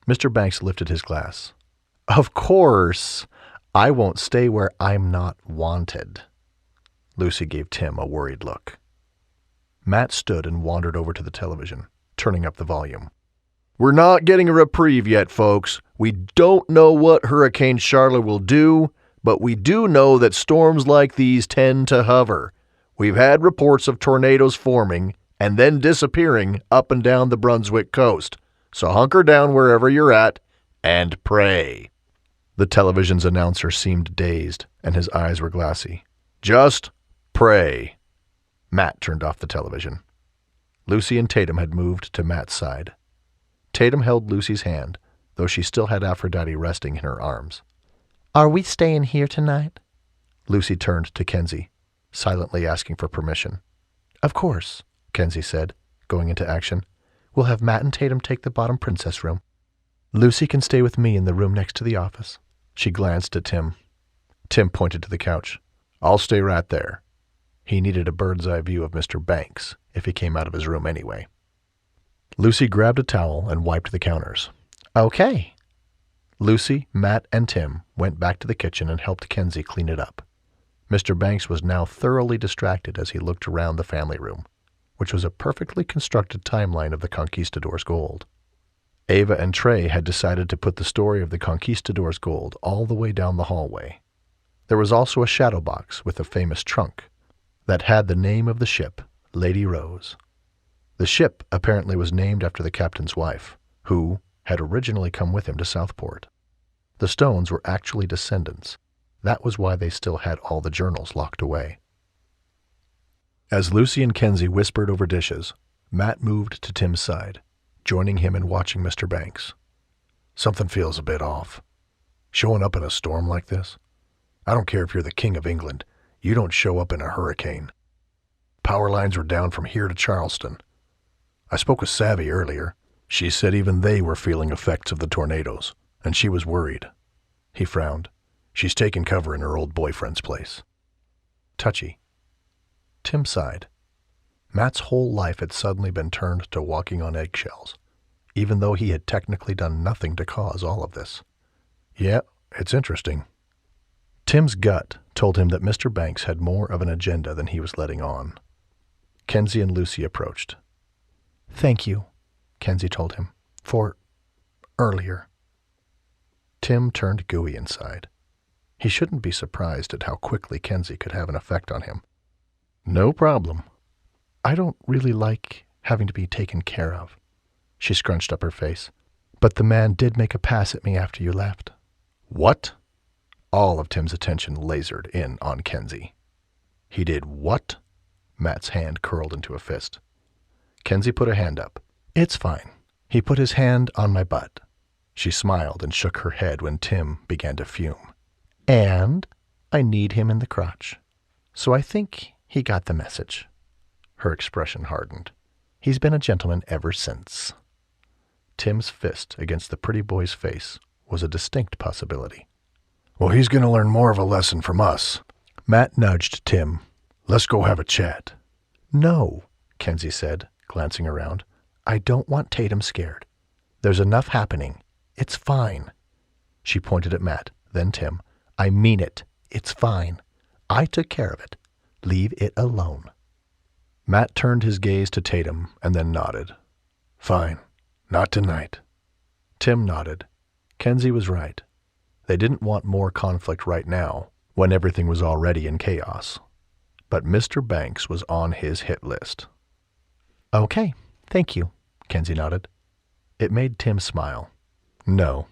[SPEAKER 2] Mr. Banks lifted his glass.
[SPEAKER 1] Of course, I won't stay where I'm not wanted.
[SPEAKER 2] Lucy gave Tim a worried look. Matt stood and wandered over to the television, turning up the volume. We're not getting a reprieve yet, folks. We don't know what Hurricane Charlotte will do, but we do know that storms like these tend to hover. We've had reports of tornadoes forming and then disappearing up and down the Brunswick coast. So hunker down wherever you're at and pray. The television's announcer seemed dazed, and his eyes were glassy. Just pray. Matt turned off the television. Lucy and Tatum had moved to Matt's side. Tatum held Lucy's hand, though she still had Aphrodite resting in her arms.
[SPEAKER 1] Are we staying here tonight?
[SPEAKER 2] Lucy turned to Kensi, silently asking for permission.
[SPEAKER 1] Of course, Kensi said, going into action. We'll have Matt and Tatum take the bottom princess room. Lucy can stay with me in the room next to the office.
[SPEAKER 2] She glanced at Tim. Tim pointed to the couch. I'll stay right there. He needed a bird's-eye view of Mr. Banks if he came out of his room anyway. Lucy grabbed a towel and wiped the counters. Okay. Lucy, Matt, and Tim went back to the kitchen and helped Kensi clean it up. Mr. Banks was now thoroughly distracted as he looked around the family room, which was a perfectly constructed timeline of the conquistador's gold. Ava and Trey had decided to put the story of the conquistador's gold all the way down the hallway. There was also a shadow box with a famous trunk that had the name of the ship, Lady Rose. The ship apparently was named after the captain's wife, who had originally come with him to Southport. The Stones were actually descendants. That was why they still had all the journals locked away. As Lucy and Kensi whispered over dishes, Matt moved to Tim's side, joining him in watching Mr. Banks. Something feels a bit off. Showing up in a storm like this? I don't care if you're the King of England, you don't show up in a hurricane. Power lines were down from here to Charleston. I spoke with Savvy earlier. She said even they were feeling effects of the tornadoes, and she was worried. He frowned. She's taken cover in her old boyfriend's place. Touchy. Tim sighed. Matt's whole life had suddenly been turned to walking on eggshells, even though he had technically done nothing to cause all of this. Yeah, it's interesting. Tim's gut told him that Mr. Banks had more of an agenda than he was letting on. Kensi and Lucy approached. Thank you, Kensi told him, for earlier. Tim turned gooey inside. He shouldn't be surprised at how quickly Kensi could have an effect on him. No problem. I don't really like having to be taken care of. She scrunched up her face. But the man did make a pass at me after you left. What? All of Tim's attention lasered in on Kensi. He did what? Matt's hand curled into a fist. Kensi put a hand up. It's fine. He put his hand on my butt. She smiled and shook her head when Tim began to fume. And I need him in the crotch. So I think he got the message. Her expression hardened. He's been a gentleman ever since. Tim's fist against the pretty boy's face was a distinct possibility. Well, he's going to learn more of a lesson from us. Matt nudged Tim. Let's go have a chat. No, Kensi said, glancing around. I don't want Tatum scared. There's enough happening. It's fine. She pointed at Matt, then Tim. I mean it. It's fine. I took care of it. Leave it alone. Matt turned his gaze to Tatum and then nodded. Fine. Not tonight. Tim nodded. Kensi was right. They didn't want more conflict right now, when everything was already in chaos. But Mr. Banks was on his hit list. Okay, thank you, Kensi nodded. It made Tim smile. No,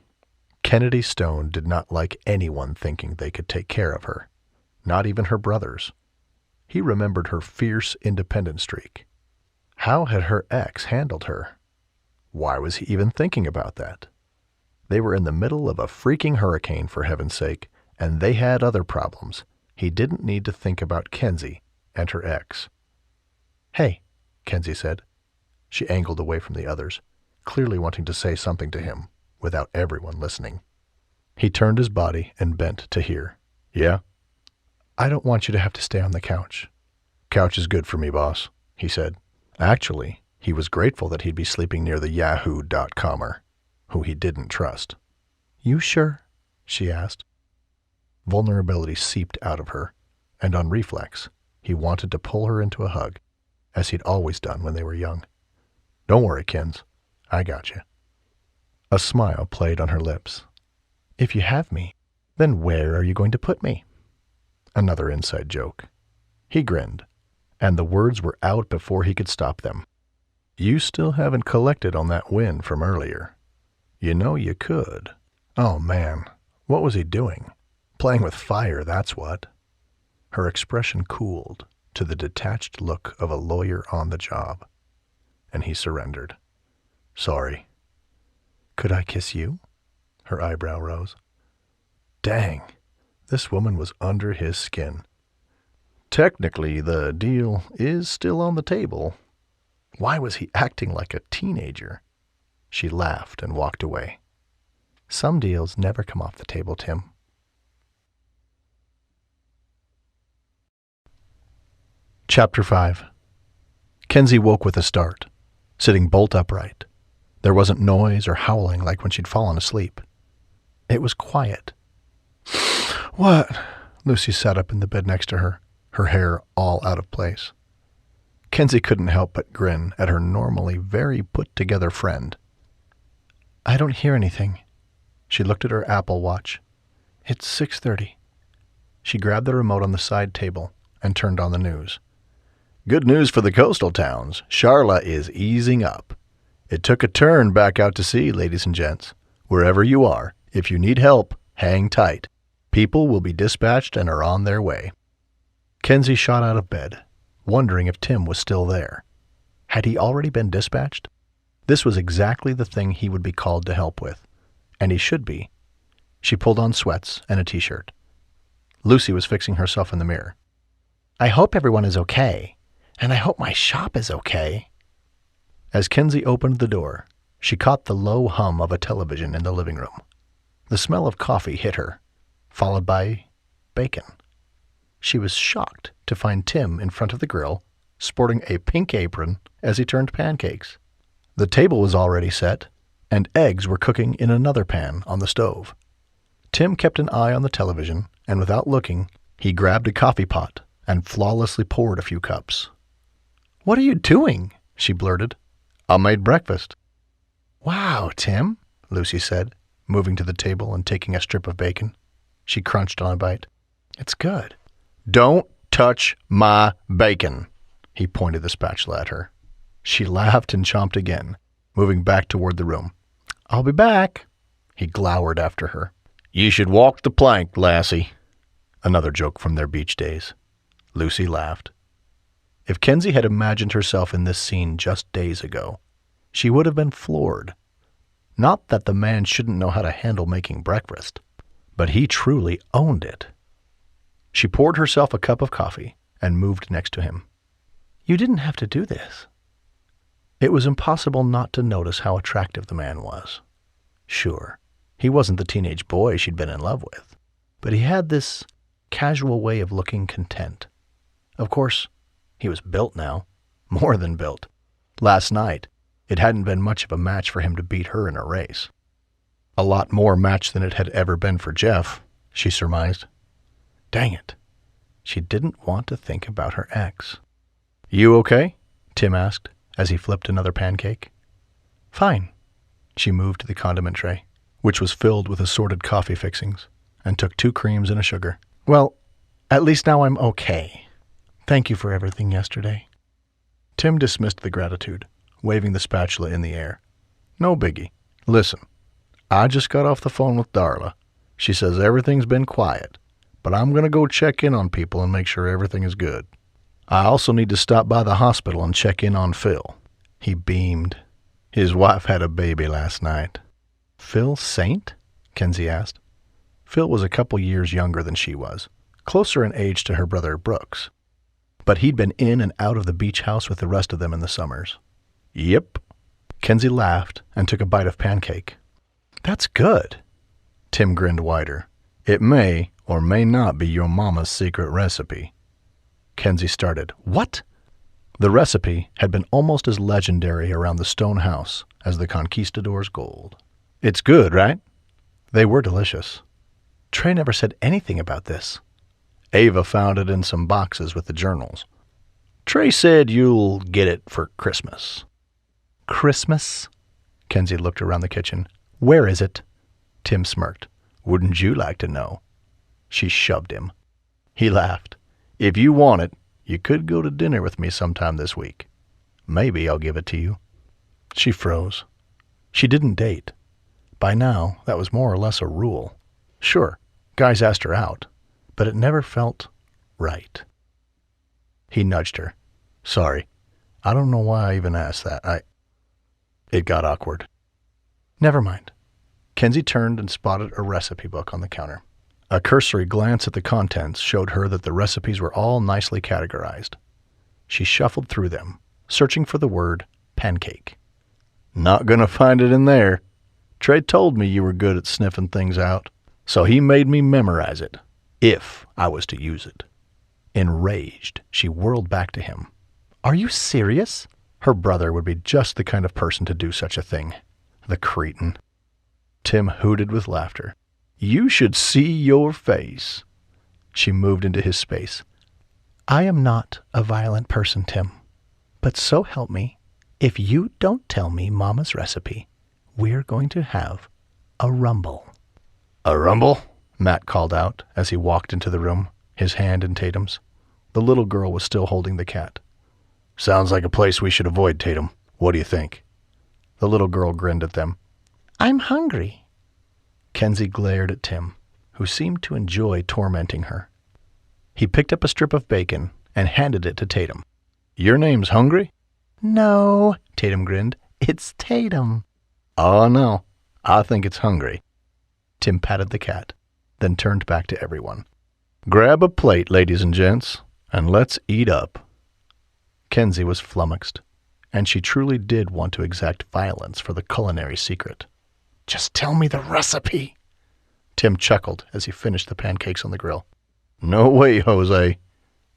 [SPEAKER 2] Kensi Stone did not like anyone thinking they could take care of her, not even her brothers. He remembered her fierce independent streak. How had her ex handled her? Why was he even thinking about that? They were in the middle of a freaking hurricane, for heaven's sake, and they had other problems. He didn't need to think about Kensi and her ex. Hey, Kensi said. She angled away from the others, clearly wanting to say something to him, without everyone listening. He turned his body and bent to hear. Yeah? I don't want you to have to stay on the couch. Couch is good for me, boss, he said. Actually, he was grateful that he'd be sleeping near the Yahoo.comer, who he didn't trust. You sure? She asked. Vulnerability seeped out of her, and on reflex, he wanted to pull her into a hug, as he'd always done when they were young. Don't worry, Kens. I got you. A smile played on her lips. If you have me, then where are you going to put me? Another inside joke. He grinned, and the words were out before he could stop them. You still haven't collected on that win from earlier. You know you could. Oh, man, what was he doing? Playing with fire, that's what. Her expression cooled to the detached look of a lawyer on the job, and he surrendered. Sorry. Could I kiss you? Her eyebrow rose. Dang, this woman was under his skin. Technically, the deal is still on the table. Why was he acting like a teenager? She laughed and walked away. Some deals never come off the table, Tim. Chapter 5. Kensi woke with a start, sitting bolt upright. There wasn't noise or howling like when she'd fallen asleep. It was quiet. "What?" Lucy sat up in the bed next to her, her hair all out of place. Kensi couldn't help but grin at her normally very put-together friend. "I don't hear anything." She looked at her Apple Watch. "It's 6:30. She grabbed the remote on the side table and turned on the news. "Good news for the coastal towns. Charlotte is easing up. It took a turn back out to sea, ladies and gents. Wherever you are, if you need help, hang tight. People will be dispatched and are on their way." Kensi shot out of bed, wondering if Tim was still there. Had he already been dispatched? This was exactly the thing he would be called to help with, and he should be. She pulled on sweats and a t-shirt. Lucy was fixing herself in the mirror. "I hope everyone is okay, and I hope my shop is okay." As Kensi opened the door, she caught the low hum of a television in the living room. The smell of coffee hit her, followed by bacon. She was shocked to find Tim in front of the grill, sporting a pink apron as he turned pancakes. The table was already set, and eggs were cooking in another pan on the stove. Tim kept an eye on the television, and without looking, he grabbed a coffee pot and flawlessly poured a few cups. "What are you doing?" she blurted. "I made breakfast." "Wow, Tim," Lucy said, moving to the table and taking a strip of bacon. She crunched on a bite. "It's good." "Don't touch my bacon," he pointed the spatula at her. She laughed and chomped again, moving back toward the room. "I'll be back," he glowered after her. "You should walk the plank, lassie." Another joke from their beach days. Lucy laughed. If Kensi had imagined herself in this scene just days ago, she would have been floored. Not that the man shouldn't know how to handle making breakfast, but he truly owned it. She poured herself a cup of coffee and moved next to him. "You didn't have to do this." It was impossible not to notice how attractive the man was. Sure, he wasn't the teenage boy she'd been in love with, but he had this casual way of looking content. Of course, he was built now, more than built. Last night, it hadn't been much of a match for him to beat her in a race. A lot more match than it had ever been for Jeff, she surmised. Dang it. She didn't want to think about her ex. "You okay?" Tim asked as he flipped another pancake. "Fine." She moved to the condiment tray, which was filled with assorted coffee fixings, and took 2 creams and a sugar. "Well, at least now I'm okay. Thank you for everything yesterday." Tim dismissed the gratitude, waving the spatula in the air. "No biggie. Listen, I just got off the phone with Darla. She says everything's been quiet, but I'm going to go check in on people and make sure everything is good. I also need to stop by the hospital and check in on Phil." He beamed. "His wife had a baby last night." "Phil Saint?" Kensi asked. Phil was a couple years younger than she was, closer in age to her brother Brooks. But he'd been in and out of the beach house with the rest of them in the summers. "Yep." Kensi laughed and took a bite of pancake. "That's good." Tim grinned wider. "It may or may not be your mama's secret recipe." Kensi started. "What?" The recipe had been almost as legendary around the stone house as the conquistador's gold. "It's good, right?" They were delicious. Trey never said anything about this. "Ava found it in some boxes with the journals. Trey said you'll get it for Christmas." "Christmas?" Kensi looked around the kitchen. "Where is it?" Tim smirked. "Wouldn't you like to know?" She shoved him. He laughed. "If you want it, you could go to dinner with me sometime this week. Maybe I'll give it to you." She froze. She didn't date. By now, that was more or less a rule. Sure, guys asked her out, but it never felt right. He nudged her. "Sorry, I don't know why I even asked that. It got awkward." "Never mind." Kensi turned and spotted a recipe book on the counter. A cursory glance at the contents showed her that the recipes were all nicely categorized. She shuffled through them, searching for the word pancake. "Not gonna find it in there. Trey told me you were good at sniffing things out, so he made me memorize it, if I was to use it." Enraged, she whirled back to him. "Are you serious?" Her brother would be just the kind of person to do such a thing.
[SPEAKER 1] The cretin. Tim hooted with laughter. You should see your face. She moved into his space. I am not a violent person, Tim. But so help me, if you don't tell me Mama's recipe, we're going to have a rumble. A rumble? Matt called out as he walked into the room, his hand in Tatum's. The little girl was still holding the cat. Sounds like a place we should avoid, Tatum. What do you think? The little girl grinned at them. I'm hungry. Kensi glared at Tim, who seemed to enjoy tormenting her. He picked up a strip of bacon and handed it to Tatum. Your name's Hungry? No, Tatum grinned. It's Tatum. Oh, no. I think it's Hungry. Tim patted the cat, then turned back to everyone. Grab a plate, ladies and gents, and let's eat up. Kensi was flummoxed, and she truly did want to exact violence for the culinary secret. Just tell me the recipe. Tim chuckled as he finished the pancakes on the grill. No way, Jose.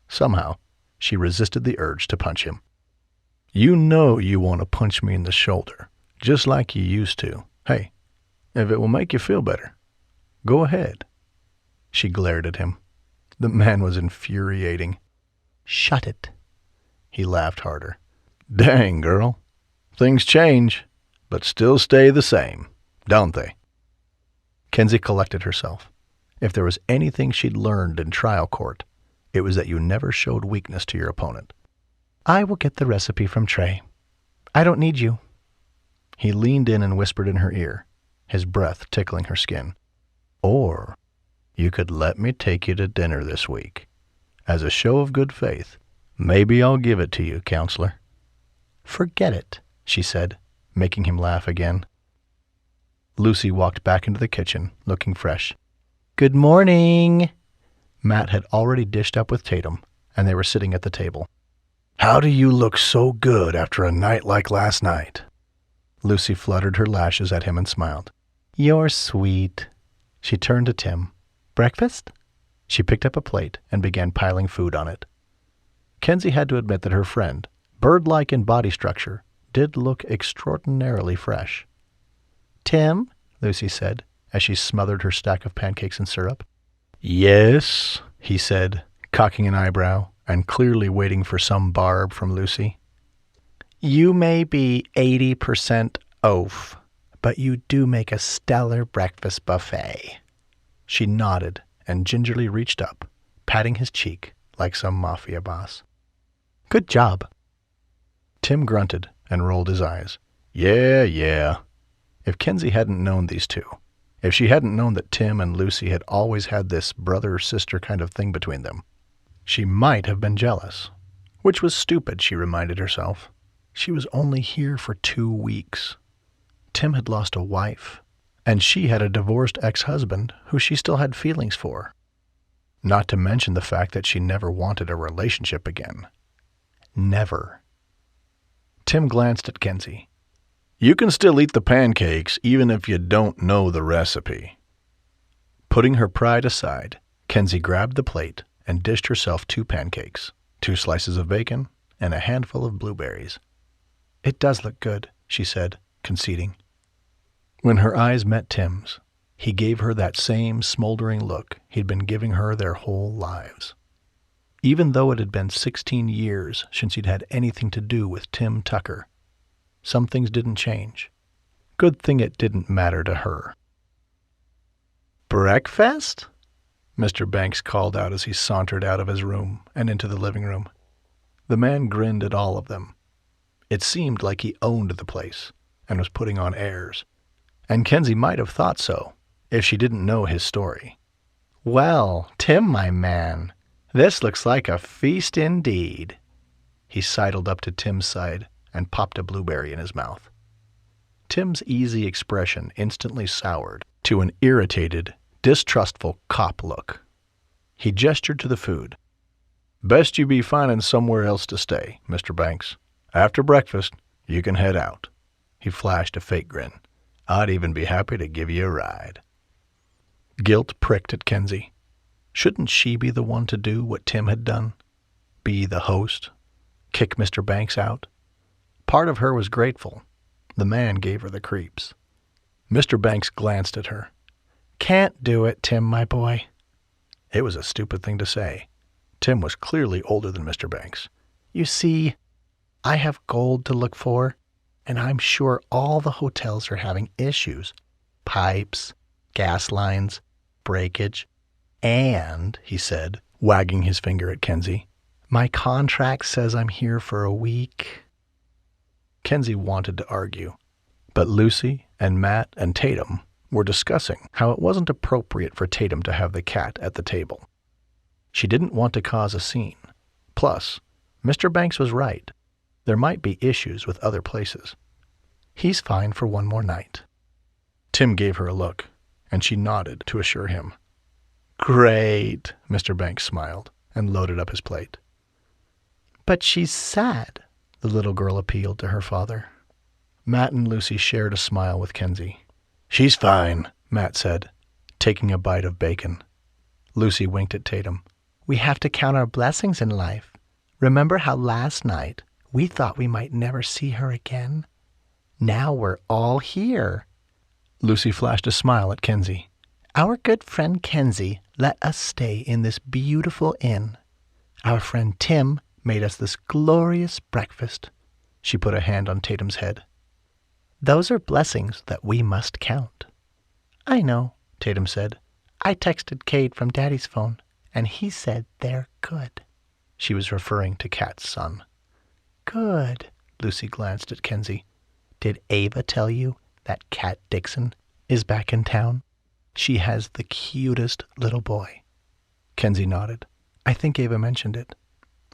[SPEAKER 1] Somehow, she resisted the urge to punch him. You know you want to punch me in the shoulder, just like you used to. Hey, if it will make you feel better, go ahead. She glared at him. The man was infuriating. Shut it. He laughed harder. Dang, girl. Things change, but still stay the same, don't they? Kensi collected herself. If there was anything she'd learned in trial court, it was that you never showed weakness to your opponent. I will get the recipe from Trey. I don't need you. He leaned in and whispered in her ear, his breath tickling her skin. Or you could let me take you to dinner this week. As a show of good faith, maybe I'll give it to you, counselor. Forget it, she said, making him laugh again. Lucy walked back into the kitchen, looking fresh. Good morning. Matt had already dished up with Tatum, and they were sitting at the table. How do you look so good after a night like last night? Lucy fluttered her lashes at him and smiled. You're sweet. She turned to Tim. Breakfast? She picked up a plate and began piling food on it. Kensi had to admit that her friend, bird-like in body structure, did look extraordinarily fresh. Tim, Lucy said, as she smothered her stack of pancakes in syrup. Yes, he said, cocking an eyebrow and clearly waiting for some barb from Lucy. You may be 80% oaf, but you do make a stellar breakfast buffet. She nodded and gingerly reached up, patting his cheek like some mafia boss. Good job. Tim grunted and rolled his eyes. Yeah. If Kensi hadn't known these two, if she hadn't known that Tim and Lucy had always had this brother-sister kind of thing between them, she might have been jealous, which was stupid, she reminded herself. She was only here for 2 weeks. Tim had lost a wife, and she had a divorced ex-husband who she still had feelings for. Not to mention the fact that she never wanted a relationship again. Never. Tim glanced at Kensi. You can still eat the pancakes even if you don't know the recipe. Putting her pride aside, Kensi grabbed the plate and dished herself 2 pancakes, 2 slices of bacon, and a handful of blueberries. It does look good, she said, conceding. When her eyes met Tim's, he gave her that same smoldering look he'd been giving her their whole lives. Even though it had been 16 years since he'd had anything to do with Tim Tucker, some things didn't change. Good thing it didn't matter to her. Breakfast? Mr. Banks called out as he sauntered out of his room and into the living room. The man grinned at all of them. It seemed like he owned the place and was putting on airs. And Kensi might have thought so, if she didn't know his story. Well, Tim, my man, this looks like a feast indeed. He sidled up to Tim's side and popped a blueberry in his mouth. Tim's easy expression instantly soured to an irritated, distrustful cop look. He gestured to the food. Best you be finding somewhere else to stay, Mr. Banks. After breakfast, you can head out. He flashed a fake grin. I'd even be happy to give you a ride. Guilt pricked at Kensi. Shouldn't she be the one to do what Tim had done? Be the host? Kick Mr. Banks out? Part of her was grateful. The man gave her the creeps.
[SPEAKER 2] Mr. Banks glanced at her. "Can't do it, Tim, my boy." It was a stupid thing to say. Tim was clearly older than Mr. Banks. "You see, I have gold to look for, and I'm sure all the hotels are having issues. Pipes, gas lines, breakage, and," he said, wagging his finger at Kensi, "my contract says I'm here for a week." Kensi wanted to argue, but Lucy and Matt and Tatum were discussing how it wasn't appropriate for Tatum to have the cat at the table. She didn't want to cause a scene. Plus, Mr. Banks was right. There might be issues with other places. "He's fine for one more night." Tim gave her a look, and she nodded to assure him. "Great," Mr. Banks smiled and loaded up his plate. "But she's sad," the little girl appealed to her father. Matt and Lucy shared a smile with Kensi. "She's fine," Matt said, taking a bite of bacon. Lucy winked at Tatum. "We have to count our blessings in life. Remember how last night we thought we might never see her again? Now we're all here." Lucy flashed a smile at Kensi. "Our good friend Kensi let us stay in this beautiful inn. Our friend Tim made us this glorious breakfast." She put a hand on Tatum's head. "Those are blessings that we must count." "I know," Tatum said. "I texted Cade from Daddy's phone, and he said they're good." She was referring to Kat's son. "Good." Lucy glanced at Kensi. "Did Ava tell you that Kat Dixon is back in town? She has the cutest little boy." Kensi nodded. "I think Ava mentioned it."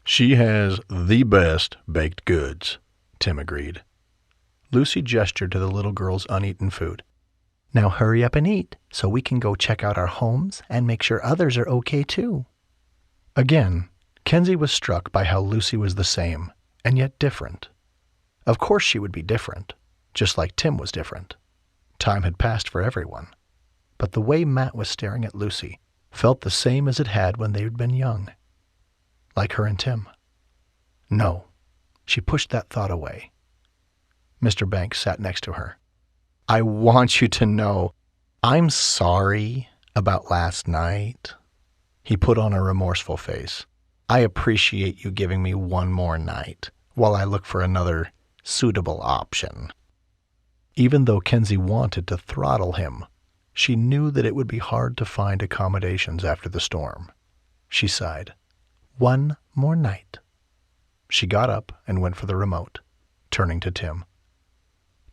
[SPEAKER 1] "She has the best baked goods," Tim agreed.
[SPEAKER 2] Lucy gestured to the little girl's uneaten food. "Now hurry up and eat so we can go check out our homes and make sure others are okay too." Again, Kensi was struck by how Lucy was the same and yet different. Of course she would be different, just like Tim was different. Time had passed for everyone. But the way Matt was staring at Lucy felt the same as it had when they had been young. Like her and Tim. No, she pushed that thought away. Mr. Banks sat next to her. "I want you to know, I'm sorry about last night." He put on a remorseful face. "I appreciate you giving me one more night while I look for another suitable option." Even though Kensi wanted to throttle him, she knew that it would be hard to find accommodations after the storm. She sighed. "One more night." She got up and went for the remote, turning to Tim.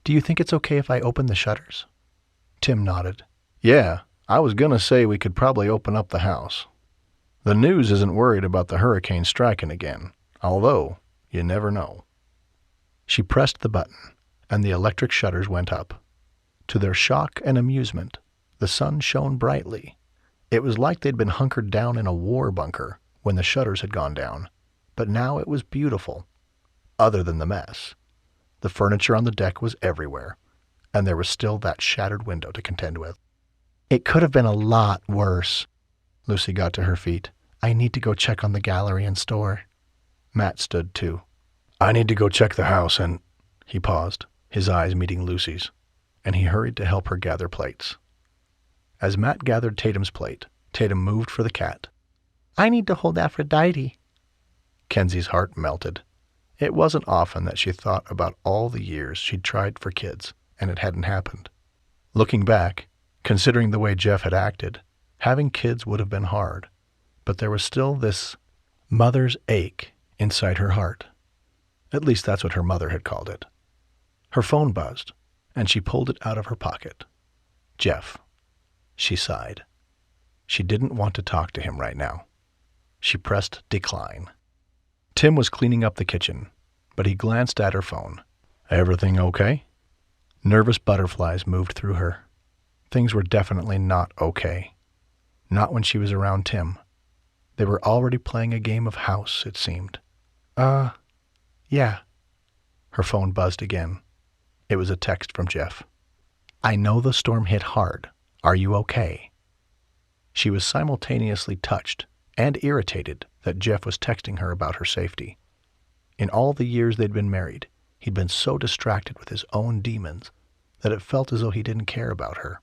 [SPEAKER 2] "Do you think it's okay if I open the shutters?" Tim nodded.
[SPEAKER 1] "Yeah, I was gonna say we could probably open up the house. The news isn't worried about the hurricane striking again, although you never know."
[SPEAKER 2] She pressed the button, and the electric shutters went up. To their shock and amusement, the sun shone brightly. It was like they'd been hunkered down in a war bunker when the shutters had gone down, but now it was beautiful, other than the mess. The furniture on the deck was everywhere, and there was still that shattered window to contend with. "It could have been a lot worse." Lucy got to her feet. "I need to go check on the gallery and store." Matt stood too.
[SPEAKER 1] "I need to go check the house and—"
[SPEAKER 2] He paused, his eyes meeting Lucy's, and he hurried to help her gather plates. As Matt gathered Tatum's plate, Tatum moved for the cat. "I need to hold Aphrodite." Kensi's heart melted. It wasn't often that she thought about all the years she'd tried for kids, and it hadn't happened. Looking back, considering the way Jeff had acted, having kids would have been hard, but there was still this mother's ache inside her heart. At least that's what her mother had called it. Her phone buzzed, and she pulled it out of her pocket. Jeff. She sighed. She didn't want to talk to him right now. She pressed decline. Tim was cleaning up the kitchen, but he glanced at her phone. "Everything okay?" Nervous butterflies moved through her. Things were definitely not okay. Not when she was around Tim. They were already playing a game of house, it seemed. Yeah." Her phone buzzed again. It was a text from Jeff. "I know the storm hit hard. Are you okay?" She was simultaneously touched and irritated that Jeff was texting her about her safety. In all the years they'd been married, he'd been so distracted with his own demons that it felt as though he didn't care about her.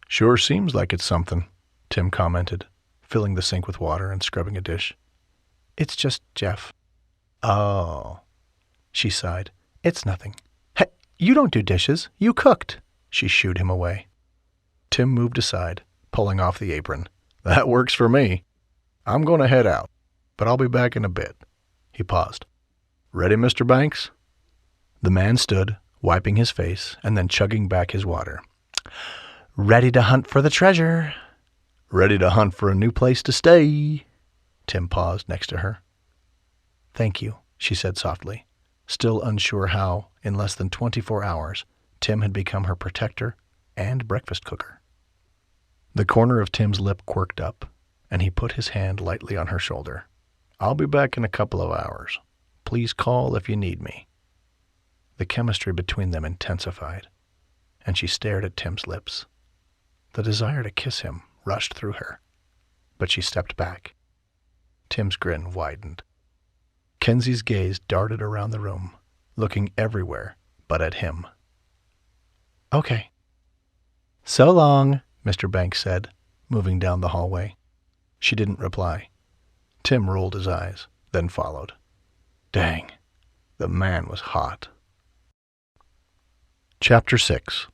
[SPEAKER 2] "Sure seems like it's something," Tim commented, filling the sink with water and scrubbing a dish. "It's just Jeff." "Oh," she sighed. "It's nothing." "Hey, you don't do dishes. You cooked." She shooed him away. Tim moved aside, pulling off the apron. "That works for me. I'm going to head out, but I'll be back in a bit." He paused. "Ready, Mr. Banks?" The man stood, wiping his face and then chugging back his water. "Ready to hunt for the treasure." "Ready to hunt for a new place to stay." Tim paused next to her. "Thank you," she said softly, still unsure how, in less than 24 hours, Tim had become her protector and breakfast cooker. The corner of Tim's lip quirked up, and he put his hand lightly on her shoulder. "I'll be back in a couple of hours. Please call if you need me." The chemistry between them intensified, and she stared at Tim's lips. The desire to kiss him rushed through her, but she stepped back. Tim's grin widened. Kensi's gaze darted around the room, looking everywhere but at him. "Okay." "So long," Mr. Banks said, moving down the hallway. She didn't reply. Tim rolled his eyes, then followed. Dang, the man was hot. Chapter 6.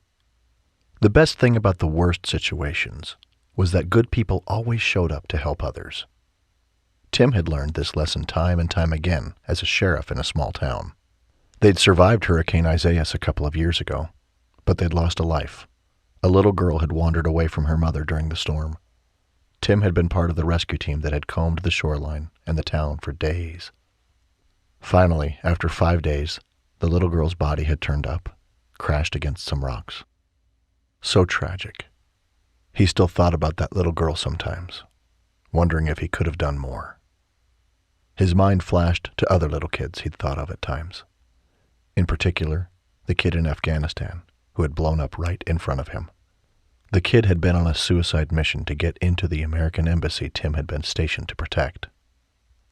[SPEAKER 2] The best thing about the worst situations was that good people always showed up to help others. Tim had learned this lesson time and time again as a sheriff in a small town. They'd survived Hurricane Isaias a couple of years ago, but they'd lost a life. A little girl had wandered away from her mother during the storm. Tim had been part of the rescue team that had combed the shoreline and the town for days. Finally, after 5 days, the little girl's body had turned up, crashed against some rocks. So tragic. He still thought about that little girl sometimes, wondering if he could have done more. His mind flashed to other little kids he'd thought of at times. In particular, the kid in Afghanistan, who had blown up right in front of him. The kid had been on a suicide mission to get into the American embassy Tim had been stationed to protect.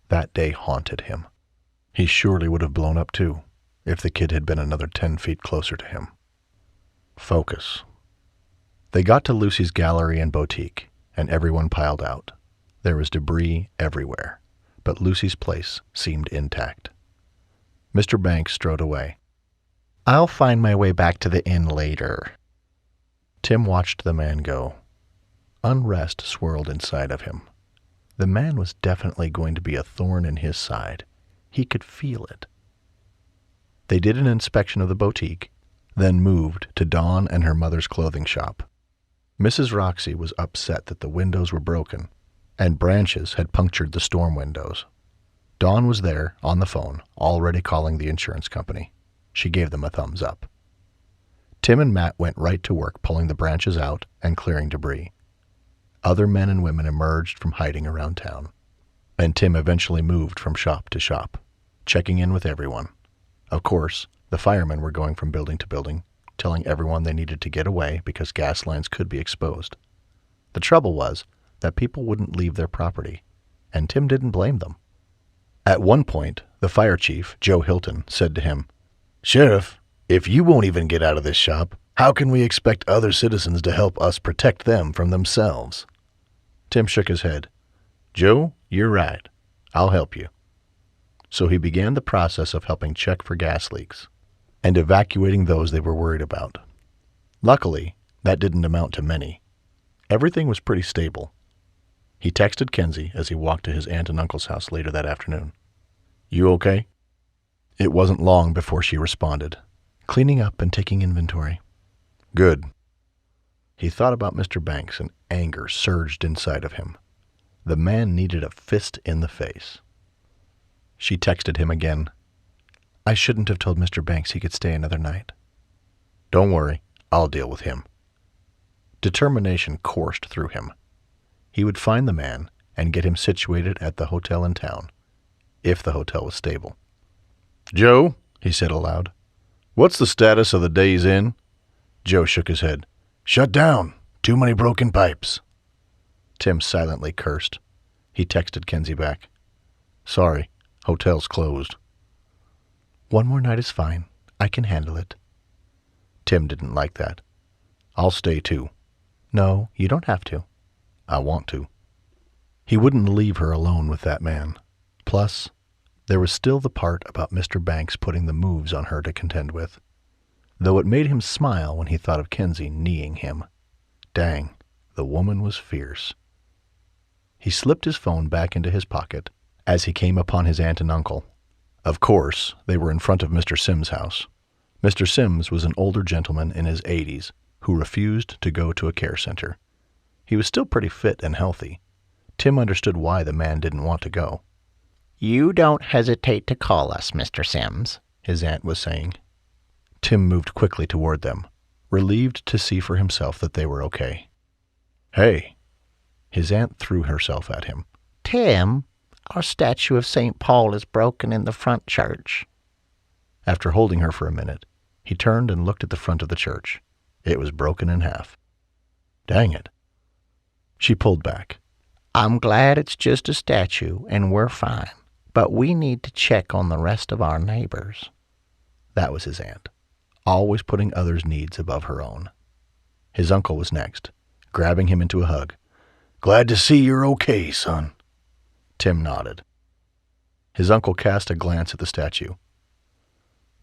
[SPEAKER 2] That day haunted him. He surely would have blown up too, if the kid had been another 10 feet closer to him. Focus. They got to Lucy's gallery and boutique, and everyone piled out. There was debris everywhere, but Lucy's place seemed intact. Mr. Banks strode away. "I'll find my way back to the inn later." Tim watched the man go. Unrest swirled inside of him. The man was definitely going to be a thorn in his side. He could feel it. They did an inspection of the boutique, then moved to Dawn and her mother's clothing shop. Mrs. Roxy was upset that the windows were broken, and branches had punctured the storm windows. Dawn was there, on the phone, already calling the insurance company. She gave them a thumbs up. Tim and Matt went right to work pulling the branches out and clearing debris. Other men and women emerged from hiding around town, and Tim eventually moved from shop to shop, checking in with everyone. Of course, the firemen were going from building to building, telling everyone they needed to get away because gas lines could be exposed. The trouble was that people wouldn't leave their property, and Tim didn't blame them. At one point, the fire chief, Joe Hilton, said to him, "Sheriff, if you won't even get out of this shop, how can we expect other citizens to help us protect them from themselves?" Tim shook his head. "Joe, you're right. I'll help you." So he began the process of helping check for gas leaks and evacuating those they were worried about. Luckily, that didn't amount to many. Everything was pretty stable. He texted Kensi as he walked to his aunt and uncle's house later that afternoon. "You okay?" It wasn't long before she responded, "Cleaning up and taking inventory." "Good." He thought about Mr. Banks and anger surged inside of him. The man needed a fist in the face. She texted him again. "I shouldn't have told Mr. Banks he could stay another night." "Don't worry, I'll deal with him." Determination coursed through him. He would find the man and get him situated at the hotel in town, if the hotel was stable. "Joe," he said aloud, "what's the status of the Days Inn?" Joe shook his head. "Shut down. Too many broken pipes." Tim silently cursed. He texted Kensi back. "Sorry, hotel's closed." "One more night is fine. I can handle it."
[SPEAKER 1] Tim didn't like that. I'll stay too. No, you don't have to. I want to. He wouldn't leave her alone with that man. Plus, there was still the part about Mr. Banks putting the moves on her to contend with, though it made him smile when he thought of Kensi kneeing him. Dang, the woman was fierce. He slipped his phone back into his pocket as he came upon his aunt and uncle. Of course, they were in front of Mr. Sims' house. Mr. Sims was an older gentleman in his 80s who refused to go to a care center. He was still pretty fit and healthy. Tim understood why the man didn't want to go.
[SPEAKER 3] You don't hesitate to call us, Mr. Sims,
[SPEAKER 1] his aunt was saying. Tim moved quickly toward them, relieved to see for himself that they were okay. Hey! His aunt threw herself at him.
[SPEAKER 3] Tim, our statue of St. Paul is broken in the front church.
[SPEAKER 1] After holding her for a minute, he turned and looked at the front of the church. It was broken in half. Dang it. She pulled back.
[SPEAKER 3] I'm glad it's just a statue and we're fine, but we need to check on the rest of our neighbors.
[SPEAKER 1] That was his aunt, always putting others' needs above her own. His uncle was next, grabbing him into a hug. Glad to see you're okay, son. Tim nodded. His uncle cast a glance at the statue.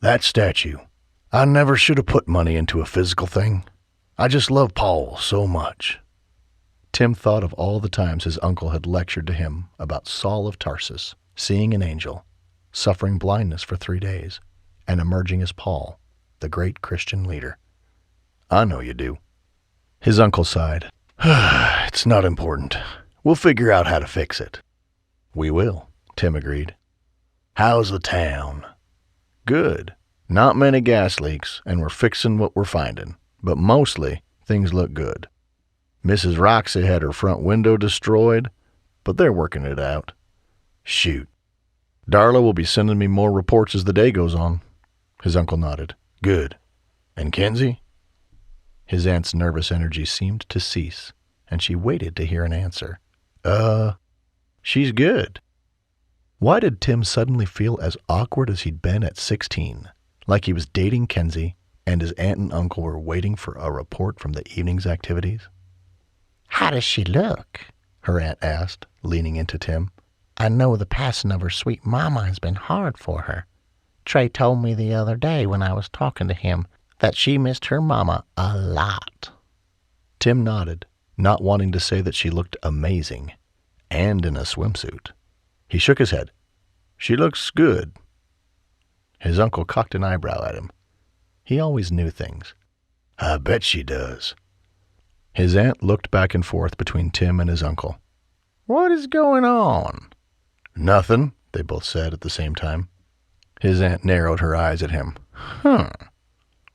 [SPEAKER 1] That statue. I never should have put money into a physical thing. I just love Paul so much. Tim thought of all the times his uncle had lectured to him about Saul of Tarsus, seeing an angel, suffering blindness for 3 days, and emerging as Paul, the great Christian leader. I know you do. His uncle sighed. It's not important. We'll figure out how to fix it. We will, Tim agreed. How's the town? Good. Not many gas leaks, and we're fixing what we're finding, but mostly things look good. Mrs. Roxy had her front window destroyed, but they're working it out. Shoot. Darla will be sending me more reports as the day goes on. His uncle nodded. Good. And Kensi? His aunt's nervous energy seemed to cease, and she waited to hear an answer. She's good. Why did Tim suddenly feel as awkward as he'd been at 16, like he was dating Kensi and his aunt and uncle were waiting for a report from the evening's activities?
[SPEAKER 3] How does she look?
[SPEAKER 1] Her aunt asked, leaning into Tim.
[SPEAKER 3] I know the passing of her sweet mama has been hard for her. Trey told me the other day when I was talking to him that she missed her mama a lot.
[SPEAKER 1] Tim nodded, not wanting to say that she looked amazing, and in a swimsuit. He shook his head. She looks good. His uncle cocked an eyebrow at him. He always knew things. I bet she does. His aunt looked back and forth between Tim and his uncle.
[SPEAKER 3] What is going on?
[SPEAKER 1] Nothing, they both said at the same time. His aunt narrowed her eyes at him.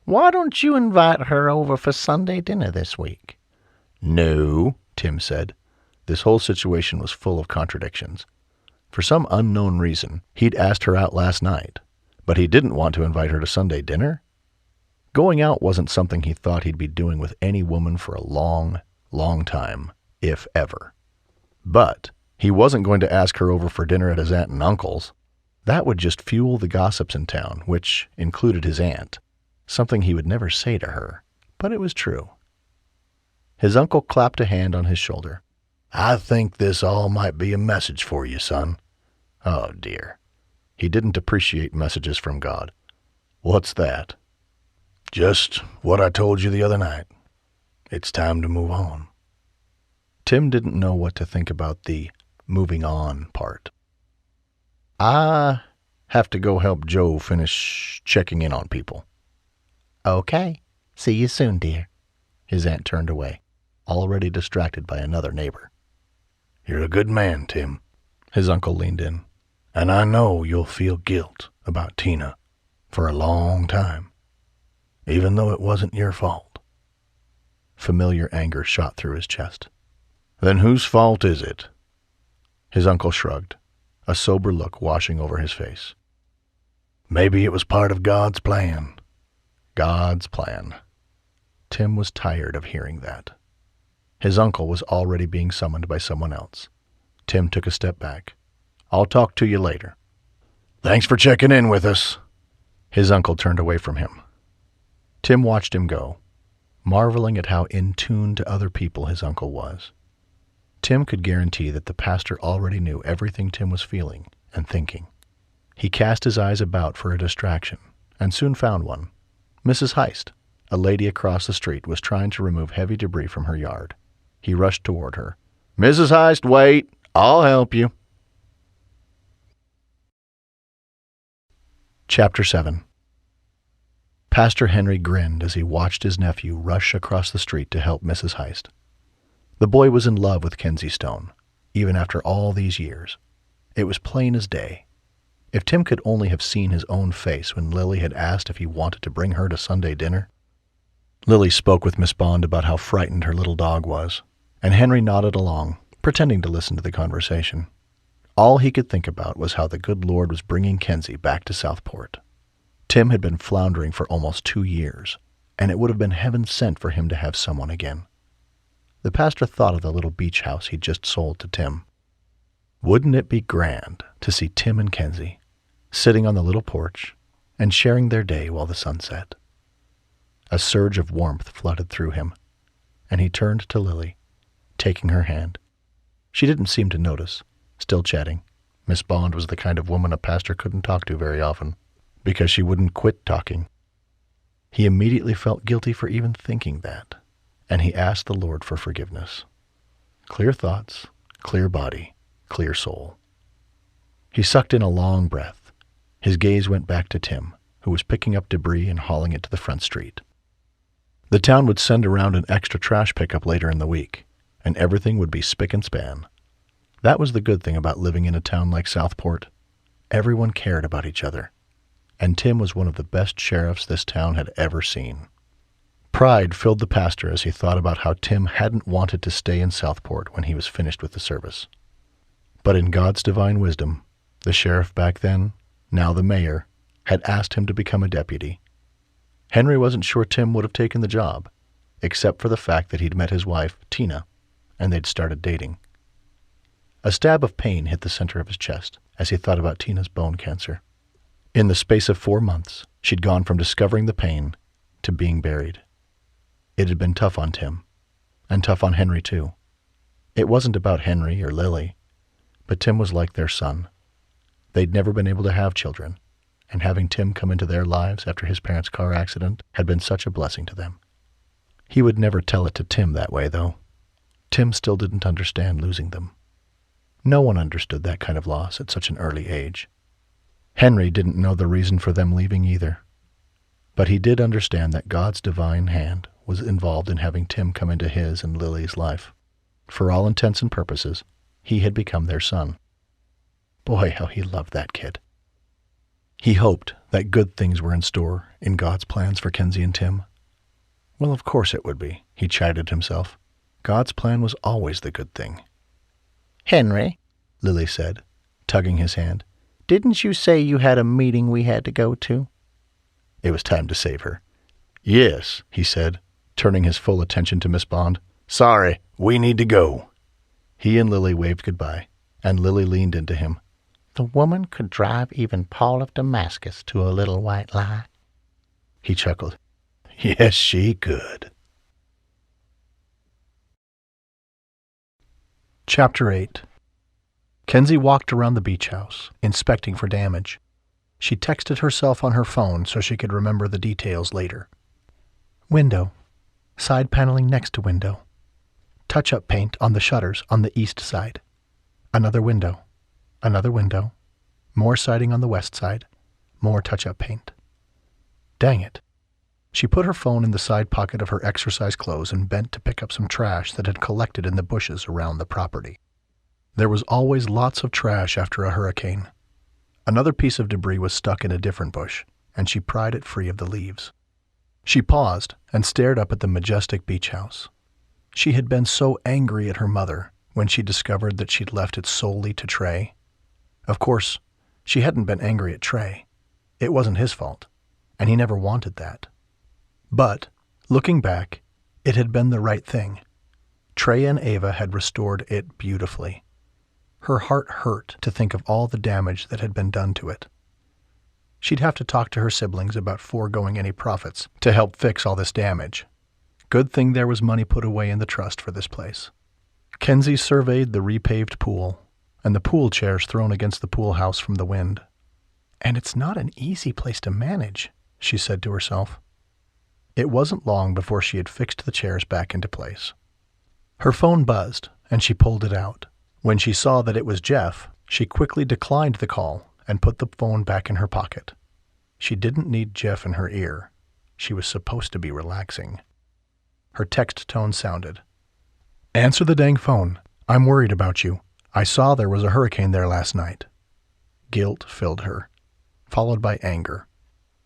[SPEAKER 3] Why don't you invite her over for Sunday dinner this week?
[SPEAKER 1] No, Tim said. This whole situation was full of contradictions. For some unknown reason, he'd asked her out last night, but he didn't want to invite her to Sunday dinner? Going out wasn't something he thought he'd be doing with any woman for a long, long time, if ever. But he wasn't going to ask her over for dinner at his aunt and uncle's. That would just fuel the gossips in town, which included his aunt, something he would never say to her, but it was true. His uncle clapped a hand on his shoulder. I think this all might be a message for you, son. Oh, dear. He didn't appreciate messages from God. What's that? Just what I told you the other night. It's time to move on. Tim didn't know what to think about the moving on part. I have to go help Joe finish checking in on people.
[SPEAKER 3] Okay. See you soon, dear.
[SPEAKER 1] His aunt turned away, already distracted by another neighbor. You're a good man, Tim. His uncle leaned in. And I know you'll feel guilt about Tina for a long time, even though it wasn't your fault. Familiar anger shot through his chest. Then whose fault is it? His uncle shrugged, a sober look washing over his face. Maybe it was part of God's plan. God's plan. Tim was tired of hearing that. His uncle was already being summoned by someone else. Tim took a step back. I'll talk to you later. Thanks for checking in with us. His uncle turned away from him. Tim watched him go, marveling at how in tune to other people his uncle was. Tim could guarantee that the pastor already knew everything Tim was feeling and thinking. He cast his eyes about for a distraction and soon found one. Mrs. Heist, a lady across the street, was trying to remove heavy debris from her yard. He rushed toward her. "Mrs. Heist, wait! I'll help you." Chapter 7. Pastor Henry grinned as he watched his nephew rush across the street to help Mrs. Heist. The boy was in love with Kensi Stone, even after all these years. It was plain as day. If Tim could only have seen his own face when Lily had asked if he wanted to bring her to Sunday dinner. Lily spoke with Miss Bond about how frightened her little dog was, and Henry nodded along, pretending to listen to the conversation. All he could think about was how the good Lord was bringing Kensi back to Southport. Tim had been floundering for almost 2 years, and it would have been heaven sent for him to have someone again. The pastor thought of the little beach house he'd just sold to Tim. Wouldn't it be grand to see Tim and Kensi sitting on the little porch and sharing their day while the sun set? A surge of warmth flooded through him, and he turned to Lily, taking her hand. She didn't seem to notice, still chatting. Miss Bond was the kind of woman a pastor couldn't talk to very often, because she wouldn't quit talking. He immediately felt guilty for even thinking that, and he asked the Lord for forgiveness. Clear thoughts, clear body, clear soul. He sucked in a long breath. His gaze went back to Tim, who was picking up debris and hauling it to the front street. The town would send around an extra trash pickup later in the week, and everything would be spick and span. That was the good thing about living in a town like Southport. Everyone cared about each other, and Tim was one of the best sheriffs this town had ever seen. Pride filled the pastor as he thought about how Tim hadn't wanted to stay in Southport when he was finished with the service. But in God's divine wisdom, the sheriff back then, now the mayor, had asked him to become a deputy. Henry wasn't sure Tim would have taken the job, except for the fact that he'd met his wife, Tina, and they'd started dating. A stab of pain hit the center of his chest as he thought about Tina's bone cancer. In the space of 4 months, she'd gone from discovering the pain to being buried. It had been tough on Tim, and tough on Henry too. It wasn't about Henry or Lily, but Tim was like their son. They'd never been able to have children, and having Tim come into their lives after his parents' car accident had been such a blessing to them. He would never tell it to Tim that way, though. Tim still didn't understand losing them. No one understood that kind of loss at such an early age. Henry didn't know the reason for them leaving either. But he did understand that God's divine hand was involved in having Tim come into his and Lily's life. For all intents and purposes, he had become their son. Boy, how he loved that kid. He hoped that good things were in store in God's plans for Kensi and Tim. Well, of course it would be, he chided himself. God's plan was always the good thing.
[SPEAKER 3] "Henry,"
[SPEAKER 1] Lily said, tugging his hand.
[SPEAKER 3] "didn't you say you had a meeting we had to go to?"
[SPEAKER 1] It was time to save her. "Yes," he said, turning his full attention to Miss Bond. "Sorry, we need to go." He and Lily waved goodbye, and Lily leaned into him.
[SPEAKER 3] "The woman could drive even Paul of Damascus to a little white lie."
[SPEAKER 1] He chuckled. "Yes, she could." Chapter 8. Kensi walked around the beach house, inspecting for damage. She texted herself on her phone so she could remember the details later. Window. Side paneling next to window. Touch-up paint on the shutters on the east side. Another window. Another window. More siding on the west side. More touch-up paint. Dang it. She put her phone in the side pocket of her exercise clothes and bent to pick up some trash that had collected in the bushes around the property. There was always lots of trash after a hurricane. Another piece of debris was stuck in a different bush, and she pried it free of the leaves. She paused and stared up at the majestic beach house. She had been so angry at her mother when she discovered that she'd left it solely to Trey. Of course, she hadn't been angry at Trey. It wasn't his fault, and he never wanted that. But, looking back, it had been the right thing. Trey and Ava had restored it beautifully. Her heart hurt to think of all the damage that had been done to it.
[SPEAKER 2] She'd have to talk to her siblings about foregoing any profits to help fix all this damage. Good thing there was money put away in the trust for this place. Kensi surveyed the repaved pool and the pool chairs thrown against the pool house from the wind. And it's not an easy place to manage, she said to herself. It wasn't long before she had fixed the chairs back into place. Her phone buzzed, and she pulled it out. When she saw that it was Jeff, she quickly declined the call and put the phone back in her pocket. She didn't need Jeff in her ear. She was supposed to be relaxing. Her text tone sounded. "Answer the dang phone. I'm worried about you. I saw there was a hurricane there last night." Guilt filled her, followed by anger.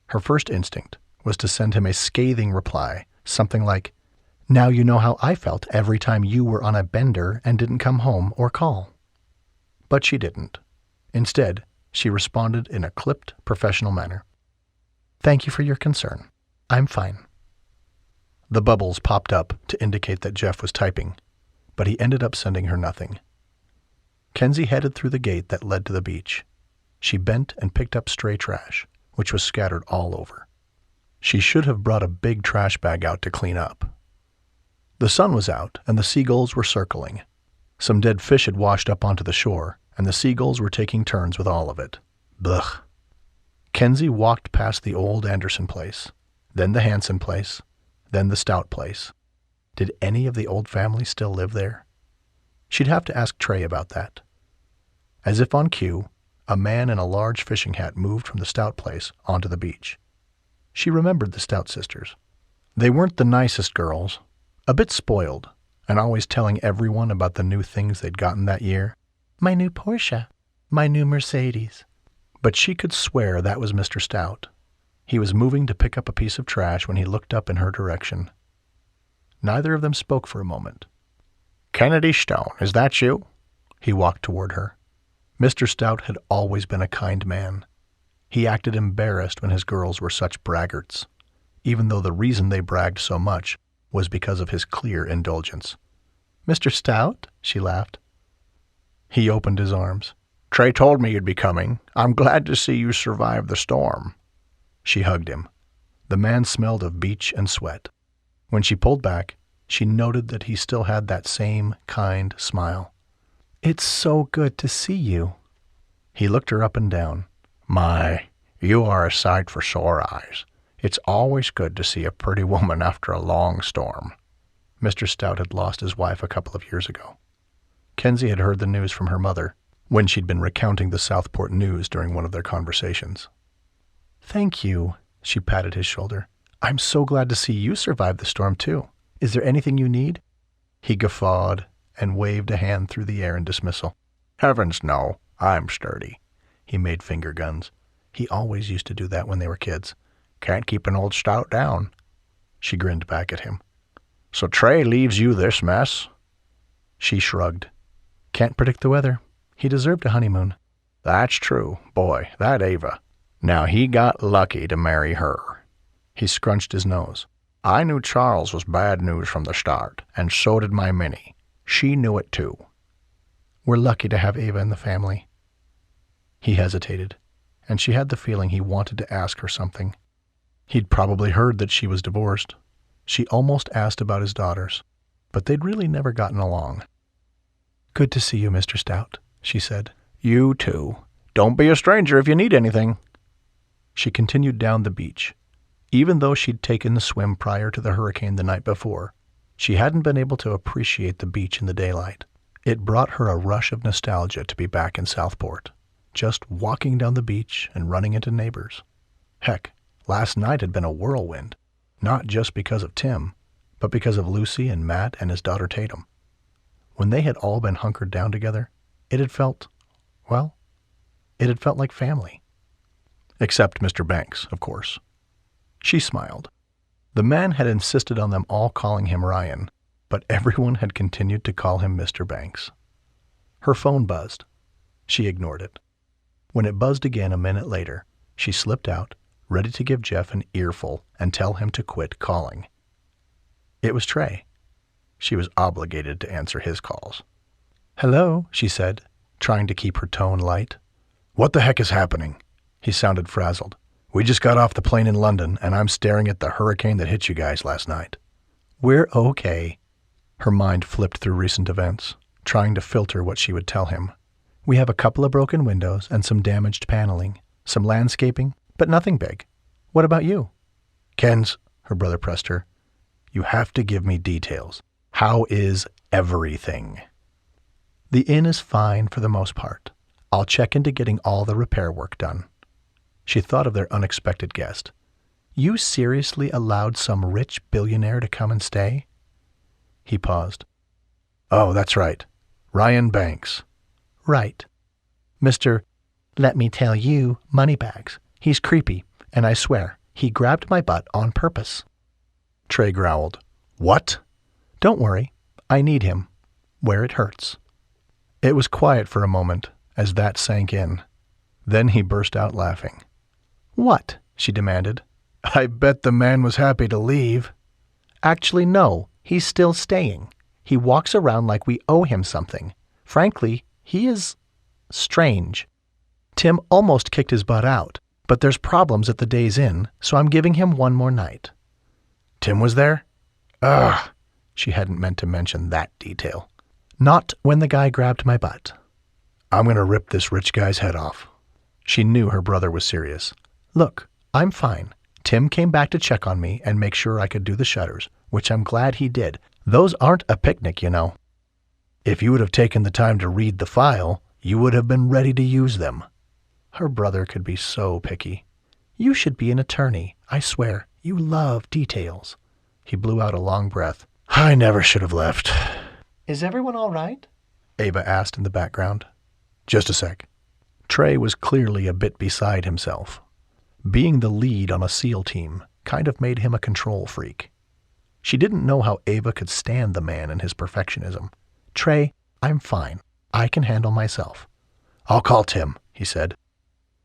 [SPEAKER 2] Her first instinct was to send him a scathing reply, something like, "Now you know how I felt every time you were on a bender and didn't come home or call." But she didn't. Instead, she responded in a clipped, professional manner. "Thank you for your concern. I'm fine." The bubbles popped up to indicate that Jeff was typing, but he ended up sending her nothing. Kensi headed through the gate that led to the beach. She bent and picked up stray trash, which was scattered all over. She should have brought a big trash bag out to clean up. The sun was out, and the seagulls were circling. Some dead fish had washed up onto the shore, and the seagulls were taking turns with all of it. Blech. Kensi walked past the old Anderson place, then the Hanson place, then the Stout place. Did any of the old family still live there? She'd have to ask Trey about that. As if on cue, a man in a large fishing hat moved from the Stout place onto the beach. She remembered the Stout sisters. They weren't the nicest girls, a bit spoiled, and always telling everyone about the new things they'd gotten that year. "My new Porsche, my new Mercedes." But she could swear that was Mr. Stout. He was moving to pick up a piece of trash when he looked up in her direction. Neither of them spoke for a moment. "Kensi Stone, is that you?" He walked toward her. Mr. Stout had always been a kind man. He acted embarrassed when his girls were such braggarts, even though the reason they bragged so much was because of his clear indulgence. "Mr. Stout?" she laughed. He opened his arms. "Trey told me you'd be coming. I'm glad to see you survived the storm." She hugged him. The man smelled of beach and sweat. When she pulled back, she noted that he still had that same kind smile. "It's so good to see you." He looked her up and down. "My, you are a sight for sore eyes. It's always good to see a pretty woman after a long storm." Mr. Stout had lost his wife a couple of years ago. Kensi had heard the news from her mother when she'd been recounting the Southport news during one of their conversations. "Thank you," she patted his shoulder. "I'm so glad to see you survive the storm, too. Is there anything you need?" He guffawed and waved a hand through the air in dismissal. "Heavens, no. I'm sturdy." He made finger guns. He always used to do that when they were kids. "Can't keep an old Stout down." She grinned back at him. "So Trey leaves you this mess?" She shrugged. "Can't predict the weather. He deserved a honeymoon." "That's true. Boy, that Ava. Now he got lucky to marry her." He scrunched his nose. "I knew Charles was bad news from the start, and so did my Minnie. She knew it too." "We're lucky to have Ava in the family." He hesitated, and she had the feeling he wanted to ask her something. He'd probably heard that she was divorced. She almost asked about his daughters, but they'd really never gotten along. "Good to see you, Mr. Stout," she said. "You too. Don't be a stranger if you need anything." She continued down the beach. Even though she'd taken the swim prior to the hurricane the night before, she hadn't been able to appreciate the beach in the daylight. It brought her a rush of nostalgia to be back in Southport, just walking down the beach and running into neighbors. Heck, last night had been a whirlwind, not just because of Tim, but because of Lucy and Matt and his daughter Tatum. When they had all been hunkered down together, it had felt like family. Except Mr. Banks, of course. She smiled. The man had insisted on them all calling him Ryan, but everyone had continued to call him Mr. Banks. Her phone buzzed. She ignored it. When it buzzed again a minute later, she slipped out, ready to give Jeff an earful and tell him to quit calling. It was Trey. She was obligated to answer his calls. "Hello," she said, trying to keep her tone light. "What the heck is happening?" He sounded frazzled.
[SPEAKER 1] We just got off the plane in London, and I'm staring at the hurricane that hit you guys last night.
[SPEAKER 2] We're okay. Her mind flipped through recent events, trying to filter what she would tell him. We have a couple of broken windows and some damaged paneling, some landscaping, but nothing big. What about you?
[SPEAKER 1] Kens, her brother pressed her, you have to give me details. How is everything?
[SPEAKER 2] The inn is fine for the most part. I'll check into getting all the repair work done. She thought of their unexpected guest. You seriously allowed some rich billionaire to come and stay?
[SPEAKER 1] He paused. Oh, that's right. Ryan Banks.
[SPEAKER 2] Right. Mr. Let me tell you, Moneybags. He's creepy, and I swear, he grabbed my butt on purpose.
[SPEAKER 1] Trey growled. What?
[SPEAKER 2] Don't worry. I need him. Where it hurts. It was quiet for a moment as that sank in. Then he burst out laughing. What? She demanded.
[SPEAKER 1] I bet the man was happy to leave.
[SPEAKER 2] Actually, no. He's still staying. He walks around like we owe him something. Frankly, he is strange. Tim almost kicked his butt out, but there's problems at the Days Inn, so I'm giving him one more night.
[SPEAKER 1] Tim was there? Ugh. She hadn't meant to mention that detail.
[SPEAKER 2] Not when the guy grabbed my butt.
[SPEAKER 1] I'm going to rip this rich guy's head off.
[SPEAKER 2] She knew her brother was serious. Look, I'm fine. Tim came back to check on me and make sure I could do the shutters, which I'm glad he did. Those aren't a picnic, you know.
[SPEAKER 1] If you would have taken the time to read the file, you would have been ready to use them.
[SPEAKER 2] Her brother could be so picky. You should be an attorney. I swear, you love details. He blew out a long breath.
[SPEAKER 1] I never should have left.
[SPEAKER 2] Is everyone all right?
[SPEAKER 1] Ava asked in the background. Just a sec.
[SPEAKER 2] Trey was clearly a bit beside himself. Being the lead on a SEAL team kind of made him a control freak. She didn't know how Ava could stand the man and his perfectionism. Trey, I'm fine. I can handle myself.
[SPEAKER 1] I'll call Tim, he said.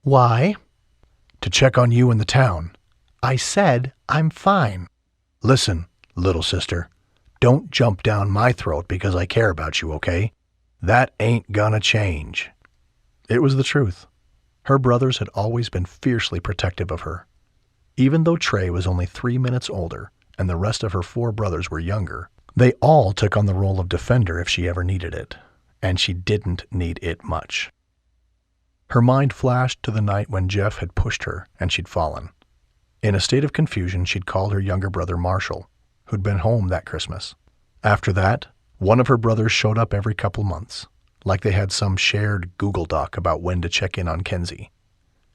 [SPEAKER 2] Why?
[SPEAKER 1] To check on you in the town.
[SPEAKER 2] I said I'm fine.
[SPEAKER 1] Listen, little sister, don't jump down my throat because I care about you, okay? That ain't gonna change.
[SPEAKER 2] It was the truth. Her brothers had always been fiercely protective of her. Even though Trey was only 3 minutes older and the rest of her 4 brothers were younger, they all took on the role of defender if she ever needed it, and she didn't need it much. Her mind flashed to the night when Jeff had pushed her and she'd fallen. In a state of confusion, she'd called her younger brother Marshall, who'd been home that Christmas. After that, one of her brothers showed up every couple months, like they had some shared Google Doc about when to check in on Kensi.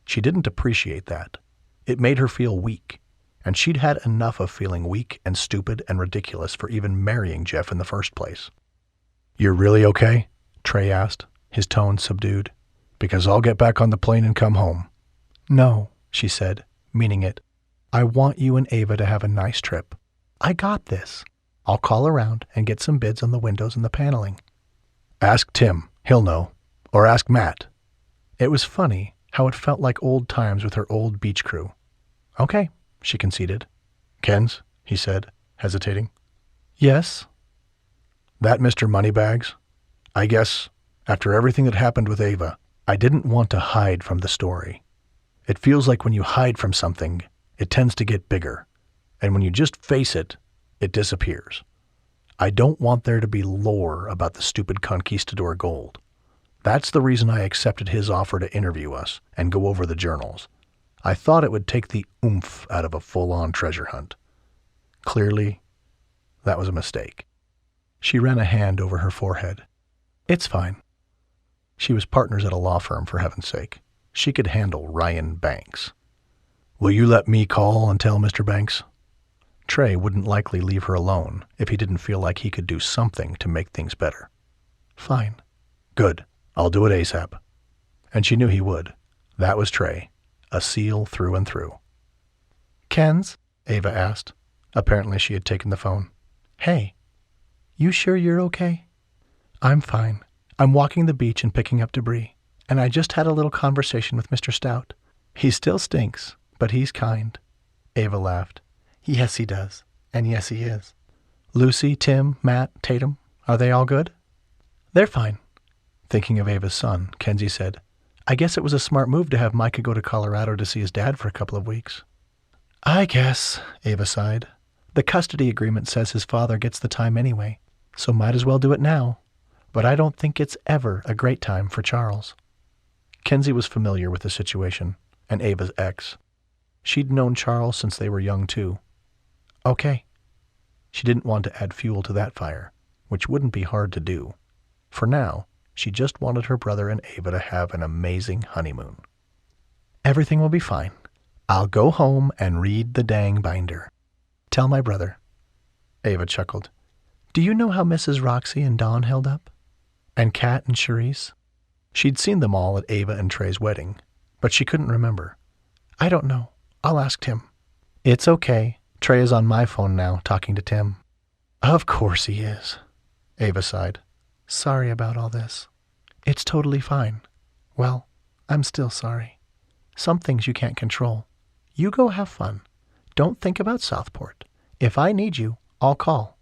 [SPEAKER 2] She didn't appreciate that. It made her feel weak, and she'd had enough of feeling weak and stupid and ridiculous for even marrying Jeff in the first place.
[SPEAKER 1] You're really okay?
[SPEAKER 2] Trey asked, his tone subdued.
[SPEAKER 1] Because I'll get back on the plane and come home.
[SPEAKER 2] No, she said, meaning it. I want you and Ava to have a nice trip. I got this. I'll call around and get some bids on the windows and the paneling.
[SPEAKER 1] Ask Tim. He'll know. Or ask Matt.
[SPEAKER 2] It was funny how it felt like old times with her old beach crew. Okay, she conceded.
[SPEAKER 1] Kens, he said, hesitating.
[SPEAKER 2] Yes?
[SPEAKER 1] That Mr. Moneybags? I guess, after everything that happened with Ava,
[SPEAKER 2] I didn't want to hide from the story. It feels like when you hide from something, it tends to get bigger. And when you just face it, it disappears. I don't want there to be lore about the stupid conquistador gold. That's the reason I accepted his offer to interview us and go over the journals. I thought it would take the oomph out of a full-on treasure hunt. Clearly, that was a mistake. She ran a hand over her forehead. It's fine. She was partners at a law firm, for heaven's sake. She could handle Ryan Banks.
[SPEAKER 1] Will you let me call and tell Mr. Banks?
[SPEAKER 2] Trey wouldn't likely leave her alone if he didn't feel like he could do something to make things better. Fine.
[SPEAKER 1] Good. I'll do it ASAP.
[SPEAKER 2] And she knew he would. That was Trey, a SEAL through and through. Kens? Ava asked. Apparently she had taken the phone. Hey, you sure you're okay? I'm fine. I'm walking the beach and picking up debris, and I just had a little conversation with Mr. Stout. He still stinks, but he's kind. Ava laughed. Yes, he does. And yes, he is. Lucy, Tim, Matt, Tatum, are they all good? They're fine. Thinking of Ava's son, Kensi said, I guess it was a smart move to have Micah go to Colorado to see his dad for a couple of weeks. I guess, Ava sighed. The custody agreement says his father gets the time anyway, so might as well do it now. But I don't think it's ever a great time for Charles. Kensi was familiar with the situation, and Ava's ex. She'd known Charles since they were young, too. Okay. She didn't want to add fuel to that fire, which wouldn't be hard to do. For now, she just wanted her brother and Ava to have an amazing honeymoon. Everything will be fine. I'll go home and read the dang binder. Tell my brother. Ava chuckled. Do you know how Mrs. Roxy and Dawn held up? And Kat and Charisse? She'd seen them all at Ava and Trey's wedding, but she couldn't remember. I don't know. I'll ask Tim. It's okay. Trey is on my phone now, talking to Tim. Of course he is. Ava sighed. Sorry about all this. It's totally fine. Well, I'm still sorry. Some things you can't control. You go have fun. Don't think about Southport. If I need you, I'll call.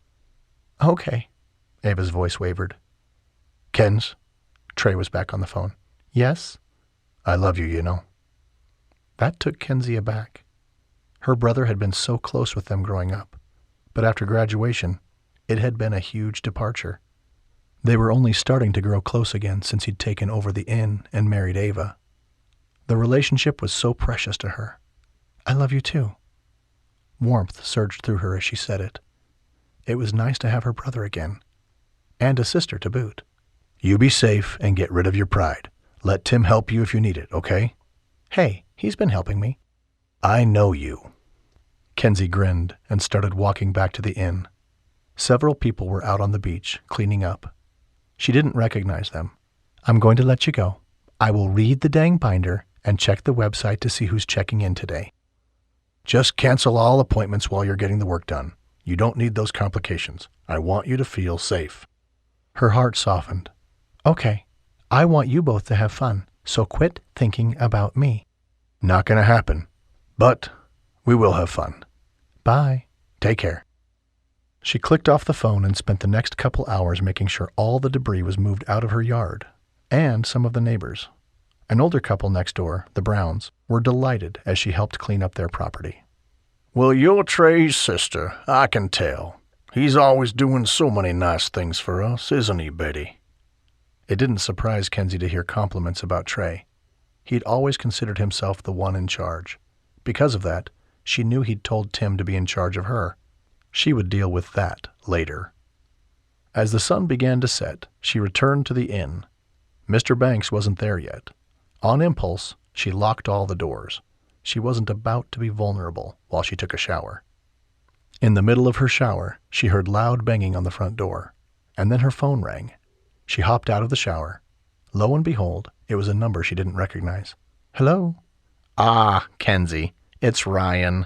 [SPEAKER 2] Okay. Ava's voice wavered. Kens? Trey was back on the phone. Yes? I love you, you know. That took Kensi aback. Her brother had been so close with them growing up, but after graduation, it had been a huge departure. They were only starting to grow close again since he'd taken over the inn and married Ava. The relationship was so precious to her. I love you too. Warmth surged through her as she said it. It was nice to have her brother again, and a sister to boot. You be safe and get rid of your pride. Let Tim help you if you need it, okay? Hey, he's been helping me. I know you. Kensi grinned and started walking back to the inn. Several people were out on the beach, cleaning up. She didn't recognize them. I'm going to let you go. I will read the dang binder and check the website to see who's checking in today. Just cancel all appointments while you're getting the work done. You don't need those complications. I want you to feel safe. Her heart softened. Okay, I want you both to have fun, so quit thinking about me. Not gonna happen, but we will have fun. Bye. Take care. She clicked off the phone and spent the next couple hours making sure all the debris was moved out of her yard, and some of the neighbors. An older couple next door, the Browns, were delighted as she helped clean up their property. Well, you're Trey's sister, I can tell. He's always doing so many nice things for us, isn't he, Betty? It didn't surprise Kensi to hear compliments about Trey. He'd always considered himself the one in charge. Because of that, she knew he'd told Tim to be in charge of her. She would deal with that later. As the sun began to set, she returned to the inn. Mr. Banks wasn't there yet. On impulse, she locked all the doors. She wasn't about to be vulnerable while she took a shower. In the middle of her shower, she heard loud banging on the front door, and then her phone rang. She hopped out of the shower. Lo and behold, it was a number she didn't recognize. Hello? Ah, Kensi, it's Ryan.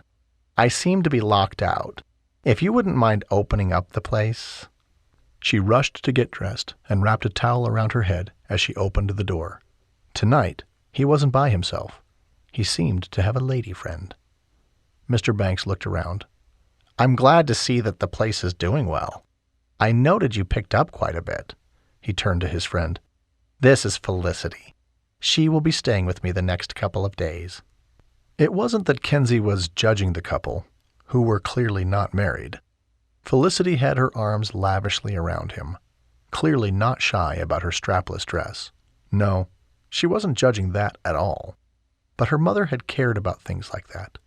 [SPEAKER 2] I seem to be locked out. If you wouldn't mind opening up the place. She rushed to get dressed and wrapped a towel around her head as she opened the door. Tonight, he wasn't by himself. He seemed to have a lady friend. Mr. Banks looked around. I'm glad to see that the place is doing well. I noted you picked up quite a bit. He turned to his friend. This is Felicity. She will be staying with me the next couple of days. It wasn't that Kensi was judging the couple, who were clearly not married. Felicity had her arms lavishly around him, clearly not shy about her strapless dress. No, she wasn't judging that at all. But her mother had cared about things like that.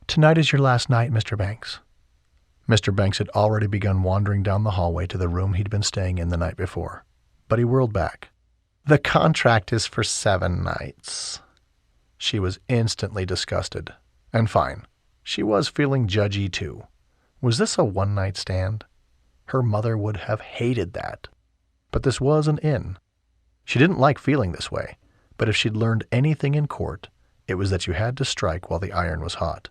[SPEAKER 2] Tonight is your last night, Mr. Banks. Mr. Banks had already begun wandering down the hallway to the room he'd been staying in the night before, but he whirled back. The contract is for 7 nights. She was instantly disgusted. And fine. She was feeling judgy, too. Was this a one-night stand? Her mother would have hated that. But this was an inn. She didn't like feeling this way, but if she'd learned anything in court, it was that you had to strike while the iron was hot.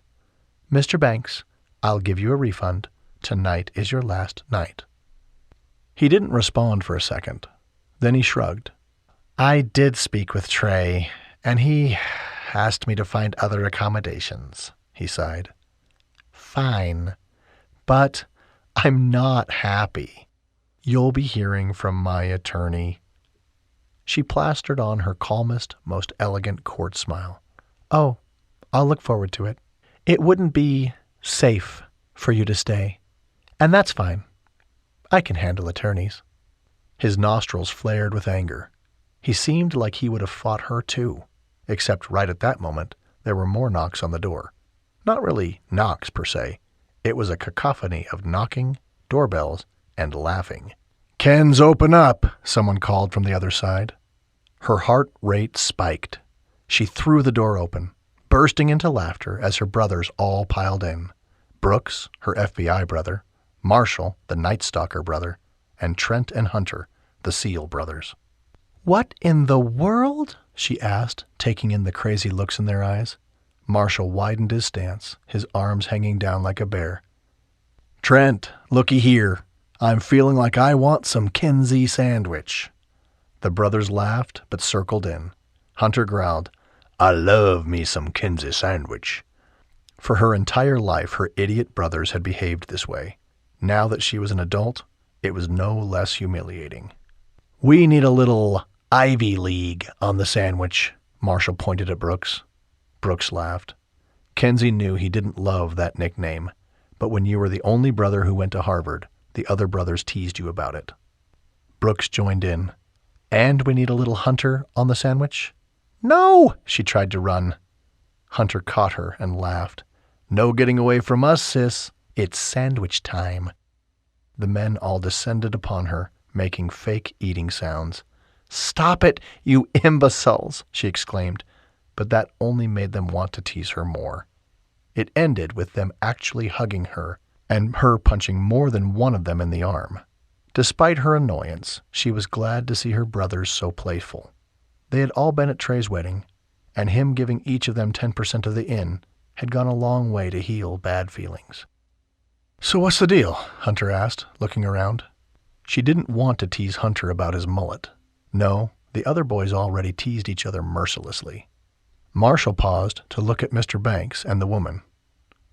[SPEAKER 2] Mr. Banks, I'll give you a refund. Tonight is your last night. He didn't respond for a second. Then he shrugged. I did speak with Trey, and he asked me to find other accommodations, he sighed. Fine, but I'm not happy. You'll be hearing from my attorney. She plastered on her calmest, most elegant court smile. "Oh, I'll look forward to it. It wouldn't be safe for you to stay. And that's fine. I can handle attorneys." His nostrils flared with anger. He seemed like he would have fought her too, except right at that moment there were more knocks on the door. Not really knocks per se. It was a cacophony of knocking, doorbells, and laughing. "Ken's, open up," someone called from the other side. Her heart rate spiked. She threw the door open, bursting into laughter as her brothers all piled in. Brooks, her FBI brother, Marshall, the Night Stalker brother, and Trent and Hunter, the SEAL brothers. "What in the world?" she asked, taking in the crazy looks in their eyes. Marshall widened his stance, his arms hanging down like a bear. "Trent, looky here. I'm feeling like I want some Kensi sandwich." The brothers laughed, but circled in. Hunter growled, "I love me some Kensi sandwich." For her entire life, her idiot brothers had behaved this way. Now that she was an adult, it was no less humiliating. "We need a little Ivy League on the sandwich," Marshall pointed at Brooks. Brooks laughed. Kensi knew he didn't love that nickname, but when you were the only brother who went to Harvard, the other brothers teased you about it. Brooks joined in. "And we need a little Hunter on the sandwich?" "No!" She tried to run. Hunter caught her and laughed. "No getting away from us, sis. It's sandwich time." The men all descended upon her, making fake eating sounds. "Stop it, you imbeciles!" she exclaimed, but that only made them want to tease her more. It ended with them actually hugging her and her punching more than one of them in the arm. Despite her annoyance, she was glad to see her brothers so playful. They had all been at Trey's wedding, and him giving each of them 10% of the inn had gone a long way to heal bad feelings. "So what's the deal?" Hunter asked, looking around. She didn't want to tease Hunter about his mullet. No, the other boys already teased each other mercilessly. Marshall paused to look at Mr. Banks and the woman.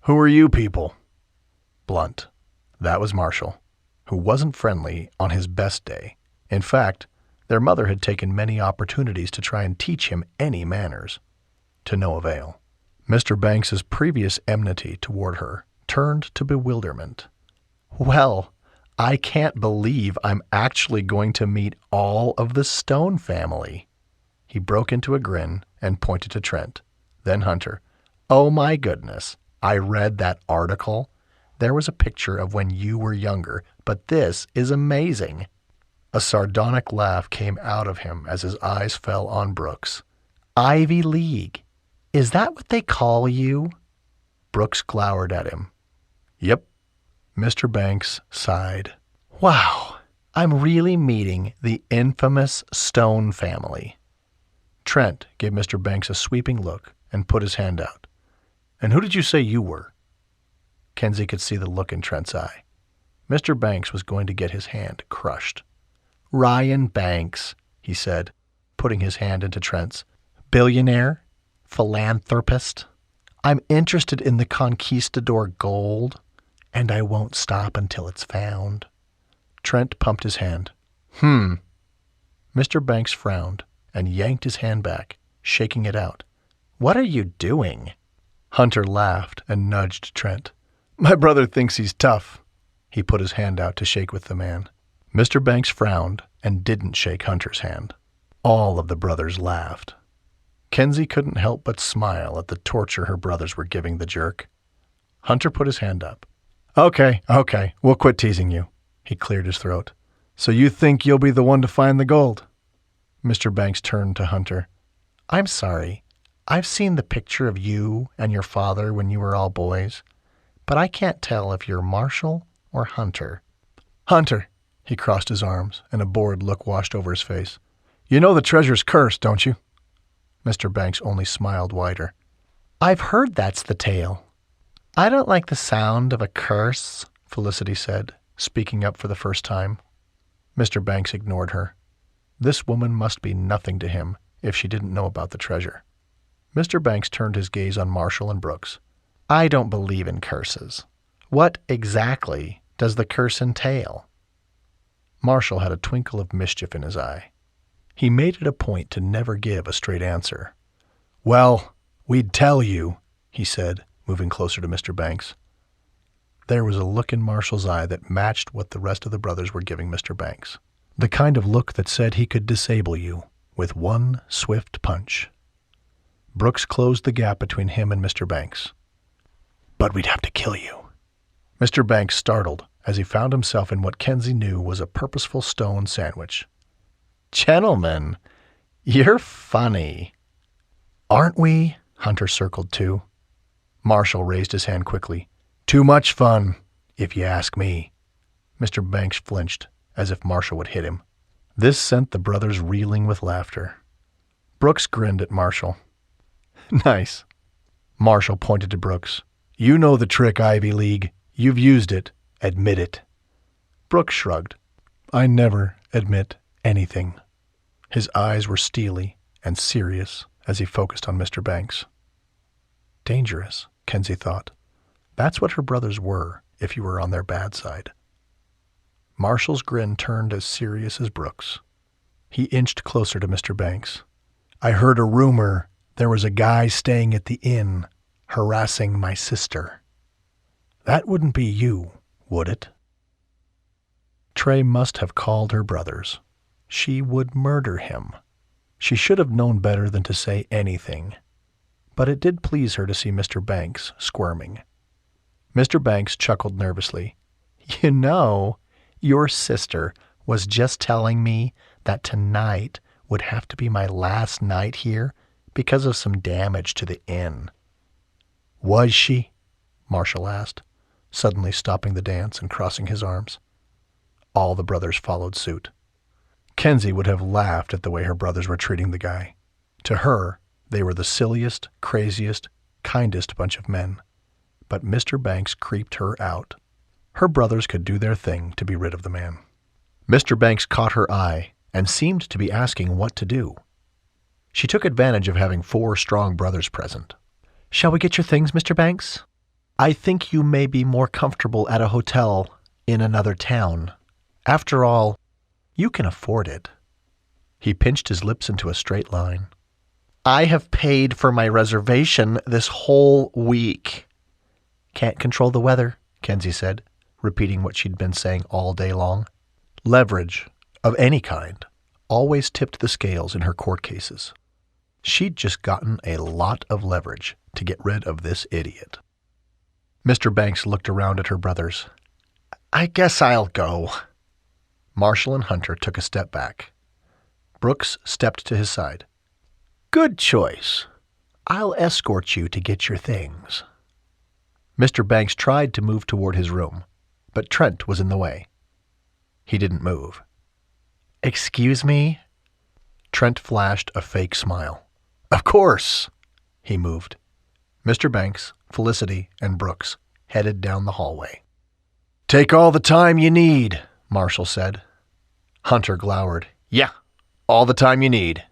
[SPEAKER 2] "Who are you people?" Blunt. That was Marshall, who wasn't friendly on his best day. In fact, their mother had taken many opportunities to try and teach him any manners. To no avail. Mr. Banks's previous enmity toward her turned to bewilderment. "Well, I can't believe I'm actually going to meet all of the Stone family." He broke into a grin and pointed to Trent, then Hunter. "Oh my goodness, I read that article. There was a picture of when you were younger, but this is amazing." A sardonic laugh came out of him as his eyes fell on Brooks. "Ivy League. Is that what they call you?" Brooks glowered at him. "Yep." Mr. Banks sighed. "Wow, I'm really meeting the infamous Stone family." Trent gave Mr. Banks a sweeping look and put his hand out. "And who did you say you were?" Kensi could see the look in Trent's eye. Mr. Banks was going to get his hand crushed. "Ryan Banks," he said, putting his hand into Trent's. "Billionaire, philanthropist. I'm interested in the conquistador gold, and I won't stop until it's found." Trent pumped his hand. Mr. Banks frowned and yanked his hand back, shaking it out. "What are you doing?" Hunter laughed and nudged Trent. "My brother thinks he's tough." He put his hand out to shake with the man. Mr. Banks frowned and didn't shake Hunter's hand. All of the brothers laughed. Kensi couldn't help but smile at the torture her brothers were giving the jerk. Hunter put his hand up. Okay, we'll quit teasing you." He cleared his throat. "So you think you'll be the one to find the gold?" Mr. Banks turned to Hunter. "I'm sorry. I've seen the picture of you and your father when you were all boys, but I can't tell if you're Marshall or Hunter." "Hunter." He crossed his arms, and a bored look washed over his face. "You know the treasure's cursed, don't you?" Mr. Banks only smiled wider. "I've heard that's the tale." "I don't like the sound of a curse," Felicity said, speaking up for the first time. Mr. Banks ignored her. This woman must be nothing to him if she didn't know about the treasure. Mr. Banks turned his gaze on Marshall and Brooks. "I don't believe in curses. What exactly does the curse entail?" Marshall had a twinkle of mischief in his eye. He made it a point to never give a straight answer. "Well, we'd tell you," he said, moving closer to Mr. Banks. There was a look in Marshall's eye that matched what the rest of the brothers were giving Mr. Banks. The kind of look that said he could disable you with one swift punch. Brooks closed the gap between him and Mr. Banks. "But we'd have to kill you." Mr. Banks startled as he found himself in what Kensi knew was a purposeful stone sandwich.
[SPEAKER 3] "Gentlemen, you're funny."
[SPEAKER 2] "Aren't we?" Hunter circled too. Marshall raised his hand quickly. "Too much fun, if you ask me." Mr. Banks flinched, as if Marshall would hit him. This sent the brothers reeling with laughter. Brooks grinned at Marshall. "Nice." Marshall pointed to Brooks. "You know the trick, Ivy League. You've used it. Admit it." Brooks shrugged. "I never admit anything." His eyes were steely and serious as he focused on Mr. Banks. Dangerous, Kensi thought. That's what her brothers were if you were on their bad side. Marshall's grin turned as serious as Brooks. He inched closer to Mr. Banks. "I heard a rumor there was a guy staying at the inn harassing my sister. That wouldn't be you, would it?" Trey must have called her brothers. She would murder him. She should have known better than to say anything. But it did please her to see Mr. Banks squirming. Mr. Banks chuckled nervously.
[SPEAKER 3] "You know, your sister was just telling me that tonight would have to be my last night here because of some damage to the inn."
[SPEAKER 2] "Was she?" Marshall asked, suddenly stopping the dance and crossing his arms. All the brothers followed suit. Kensi would have laughed at the way her brothers were treating the guy. To her, they were the silliest, craziest, kindest bunch of men. But Mr. Banks creeped her out. Her brothers could do their thing to be rid of the man. Mr. Banks caught her eye and seemed to be asking what to do. She took advantage of having 4 strong brothers present.
[SPEAKER 3] "Shall we get your things, Mr. Banks? I think you may be more comfortable at a hotel in another town. After all, you can afford it."
[SPEAKER 2] He pinched his lips into a straight line.
[SPEAKER 3] "I have paid for my reservation this whole week."
[SPEAKER 2] "Can't control the weather," Kensi said, repeating what she'd been saying all day long. Leverage, of any kind, always tipped the scales in her court cases. She'd just gotten a lot of leverage to get rid of this idiot. Mr. Banks looked around at her brothers.
[SPEAKER 3] "I guess I'll go."
[SPEAKER 2] Marshall and Hunter took a step back. Brooks stepped to his side.
[SPEAKER 3] "Good choice.
[SPEAKER 2] I'll escort you to get your things." Mr. Banks tried to move toward his room, but Trent was in the way. He didn't move.
[SPEAKER 3] "Excuse me?"
[SPEAKER 2] Trent flashed a fake smile. "Of course." He moved. Mr. Banks, Felicity, and Brooks headed down the hallway. "Take all the time you need," Marshall said. Hunter glowered. "Yeah, all the time you need."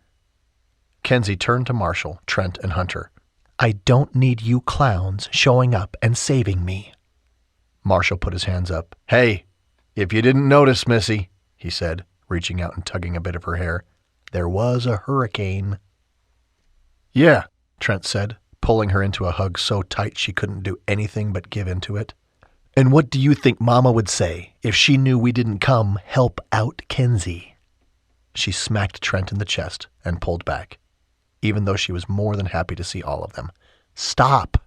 [SPEAKER 2] Kensi turned to Marshall, Trent, and Hunter.
[SPEAKER 3] "I don't need you clowns showing up and saving me."
[SPEAKER 2] Marshall put his hands up. "Hey, if you didn't notice, Missy," he said, reaching out and tugging a bit of her hair, "there was a hurricane." "Yeah," Trent said, pulling her into a hug so tight she couldn't do anything but give into it.
[SPEAKER 3] "And what do you think Mama would say if she knew we didn't come help out Kensi?"
[SPEAKER 2] She smacked Trent in the chest and pulled back, even though she was more than happy to see all of them.
[SPEAKER 3] "Stop!"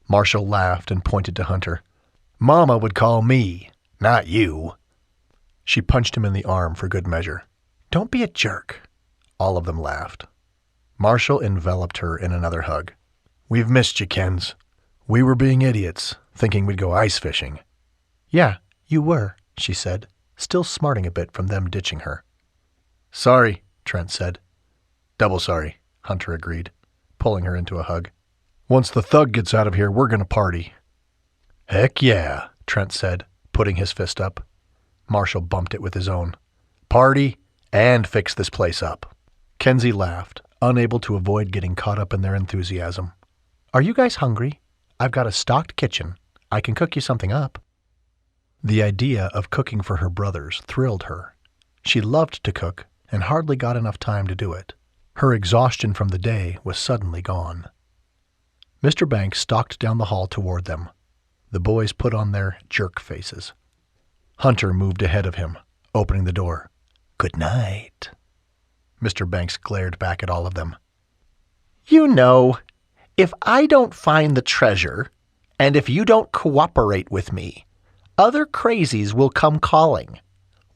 [SPEAKER 2] Marshall laughed and pointed to Hunter. "Mama would call me, not you." She punched him in the arm for good measure. "Don't be a jerk." All of them laughed. Marshall enveloped her in another hug. "We've missed you, Kens. We were being idiots, thinking we'd go ice fishing."
[SPEAKER 3] "Yeah, you were,"
[SPEAKER 2] she said, still smarting a bit from them ditching her. "Sorry," Trent said. "Double sorry," Hunter agreed, pulling her into a hug. "Once the thug gets out of here, we're going to party." "Heck yeah," Trent said, putting his fist up. Marshall bumped it with his own. "Party and fix this place up." Kensi laughed, unable to avoid getting caught up in their enthusiasm.
[SPEAKER 3] "Are you guys hungry? I've got a stocked kitchen. I can cook you something up."
[SPEAKER 2] The idea of cooking for her brothers thrilled her. She loved to cook and hardly got enough time to do it. Her exhaustion from the day was suddenly gone. Mr. Banks stalked down the hall toward them. The boys put on their jerk faces. Hunter moved ahead of him, opening the door. "Good night." Mr. Banks glared back at all of them.
[SPEAKER 3] "You know, if I don't find the treasure, and if you don't cooperate with me, other crazies will come calling.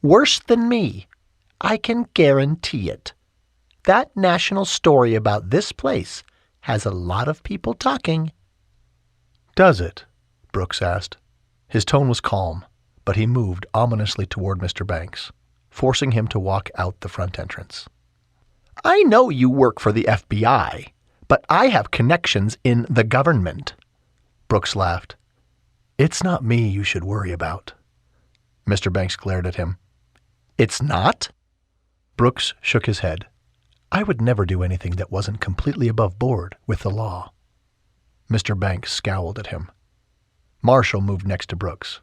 [SPEAKER 3] Worse than me. I can guarantee it. That national story about this place has a lot of people talking."
[SPEAKER 2] "Does it?" Brooks asked. His tone was calm, but he moved ominously toward Mr. Banks, forcing him to walk out the front entrance.
[SPEAKER 3] "I know you work for the FBI, but I have connections in the government."
[SPEAKER 2] Brooks laughed. "It's not me you should worry about." Mr. Banks glared at him.
[SPEAKER 3] "It's not?"
[SPEAKER 2] Brooks shook his head. "I would never do anything that wasn't completely above board with the law." Mr. Banks scowled at him. Marshall moved next to Brooks.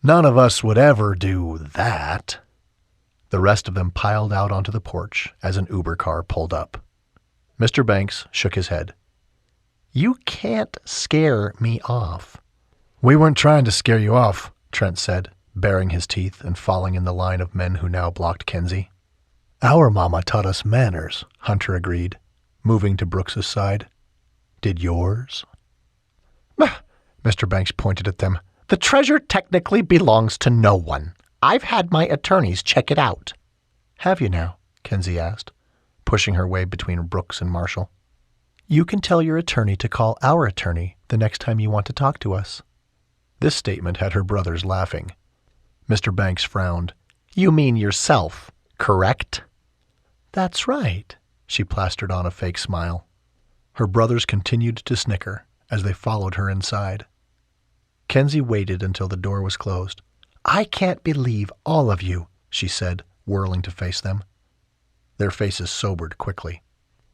[SPEAKER 2] "None of us would ever do that." The rest of them piled out onto the porch as an Uber car pulled up. Mr. Banks shook his head.
[SPEAKER 3] "You can't scare me off."
[SPEAKER 2] "We weren't trying to scare you off," Trent said, baring his teeth and falling in the line of men who now blocked Kensi. "Our mama taught us manners," Hunter agreed, moving to Brooks's side. "Did yours?"
[SPEAKER 3] Mr. Banks pointed at them. "The treasure technically belongs to no one. I've had my attorneys check it out."
[SPEAKER 2] "Have you now?" Kensi asked, pushing her way between Brooks and Marshall. "You can tell your attorney to call our attorney the next time you want to talk to us." This statement had her brothers laughing. Mr. Banks frowned.
[SPEAKER 3] "You mean yourself, correct?"
[SPEAKER 2] "That's right," she plastered on a fake smile. Her brothers continued to snicker as they followed her inside. Kensi waited until the door was closed. "I can't believe all of you," she said, whirling to face them. Their faces sobered quickly.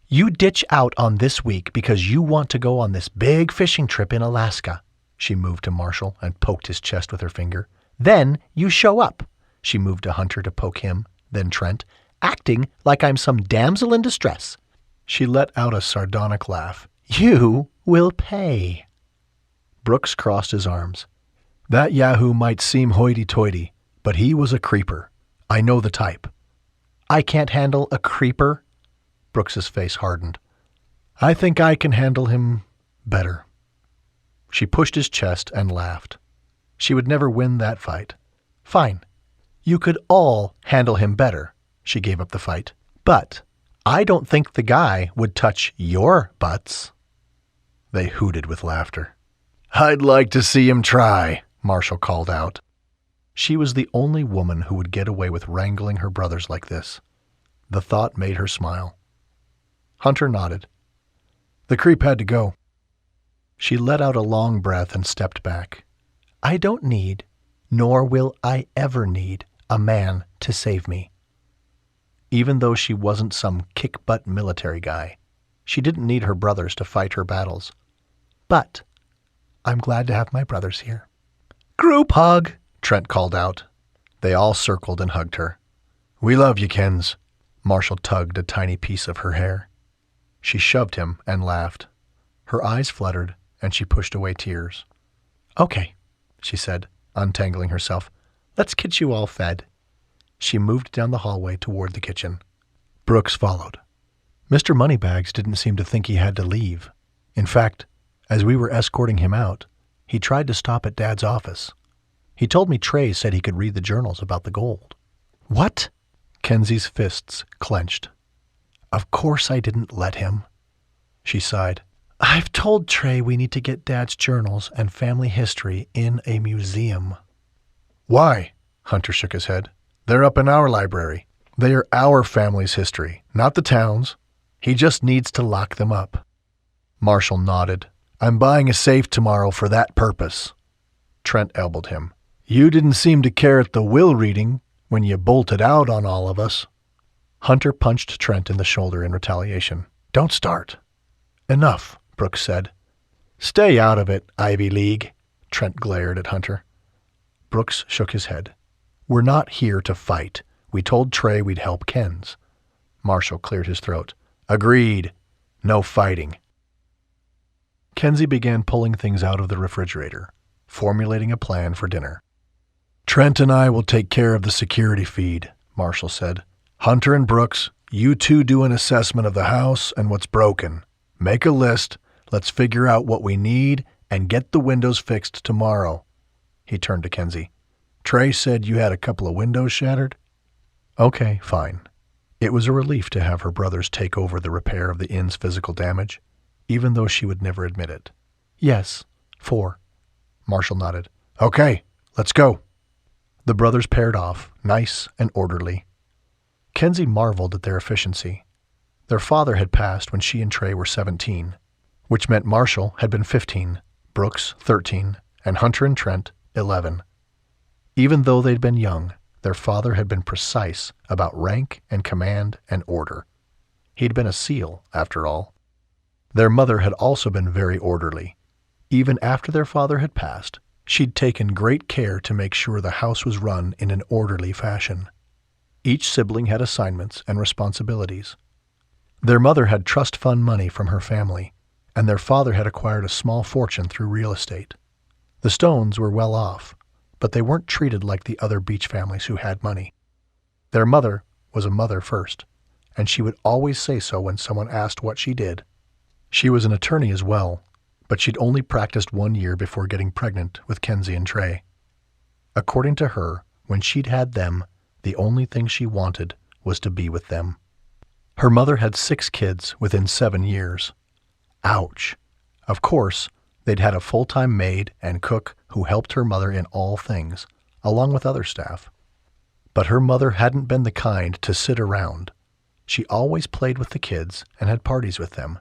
[SPEAKER 2] "You ditch out on this week because you want to go on this big fishing trip in Alaska." She moved to Marshall and poked his chest with her finger. "Then you show up." She moved to Hunter to poke him, then Trent, "acting like I'm some damsel in distress." She let out a sardonic laugh. "You will pay." Brooks crossed his arms. "That yahoo might seem hoity-toity, but he was a creeper. I know the type."
[SPEAKER 3] "I can't handle a creeper?"
[SPEAKER 2] Brooks's face hardened. "I think I can handle him better." She pushed his chest and laughed. She would never win that fight. "Fine. You could all handle him better." She gave up the fight. "But I don't think the guy would touch your butts." They hooted with laughter. "I'd like to see him try," Marshall called out. She was the only woman who would get away with wrangling her brothers like this. The thought made her smile. Hunter nodded. "The creep had to go." She let out a long breath and stepped back. "I don't need, nor will I ever need, a man to save me." Even though she wasn't some kick-butt military guy, she didn't need her brothers to fight her battles. "But I'm glad to have my brothers here." "Group hug," Trent called out. They all circled and hugged her. "We love you, Kens." Marshall tugged a tiny piece of her hair. She shoved him and laughed. Her eyes fluttered, and she pushed away tears. "Okay," she said, untangling herself. "Let's get you all fed." She moved down the hallway toward the kitchen. Brooks followed. Mr. Moneybags didn't seem to think he had to leave. In fact, as we were escorting him out, he tried to stop at Dad's office. He told me Trey said he could read the journals about the gold. "What?" Kensi's fists clenched. "Of course I didn't let him." She sighed. "I've told Trey we need to get Dad's journals and family history in a museum." "Why?" Hunter shook his head. "They're up in our library. They are our family's history, not the town's. He just needs to lock them up." Marshall nodded. "I'm buying a safe tomorrow for that purpose." Trent elbowed him. "You didn't seem to care at the will reading when you bolted out on all of us." Hunter punched Trent in the shoulder in retaliation. "Don't start." "Enough," Brooks said. "Stay out of it, Ivy League," Trent glared at Hunter. Brooks shook his head. "We're not here to fight. We told Trey we'd help Kens." Marshall cleared his throat. Agreed. No fighting. Kensi began pulling things out of the refrigerator, formulating a plan for dinner. Trent and I will take care of the security feed, Marshall said. Hunter and Brooks, you two do an assessment of the house and what's broken. Make a list, let's figure out what we need, and get the windows fixed tomorrow. He turned to Kensi. Trey said you had a couple of windows shattered? Okay, fine. It was a relief to have her brothers take over the repair of the inn's physical damage, even though she would never admit it. Yes, 4. Marshall nodded. Okay, let's go. The brothers paired off, nice and orderly. Kensi marveled at their efficiency. Their father had passed when she and Trey were 17, which meant Marshall had been 15, Brooks 13, and Hunter and Trent 11. Even though they'd been young, their father had been precise about rank and command and order. He'd been a SEAL, after all. Their mother had also been very orderly. Even after their father had passed, she'd taken great care to make sure the house was run in an orderly fashion. Each sibling had assignments and responsibilities. Their mother had trust fund money from her family, and their father had acquired a small fortune through real estate. The Stones were well off, but they weren't treated like the other Beach families who had money. Their mother was a mother first, and she would always say so when someone asked what she did. She was an attorney as well, but she'd only practiced 1 year before getting pregnant with Kensi and Trey. According to her, when she'd had them, the only thing she wanted was to be with them. Her mother had 6 kids within 7 years. Ouch. Of course, they'd had a full-time maid and cook who helped her mother in all things, along with other staff. But her mother hadn't been the kind to sit around. She always played with the kids and had parties with them.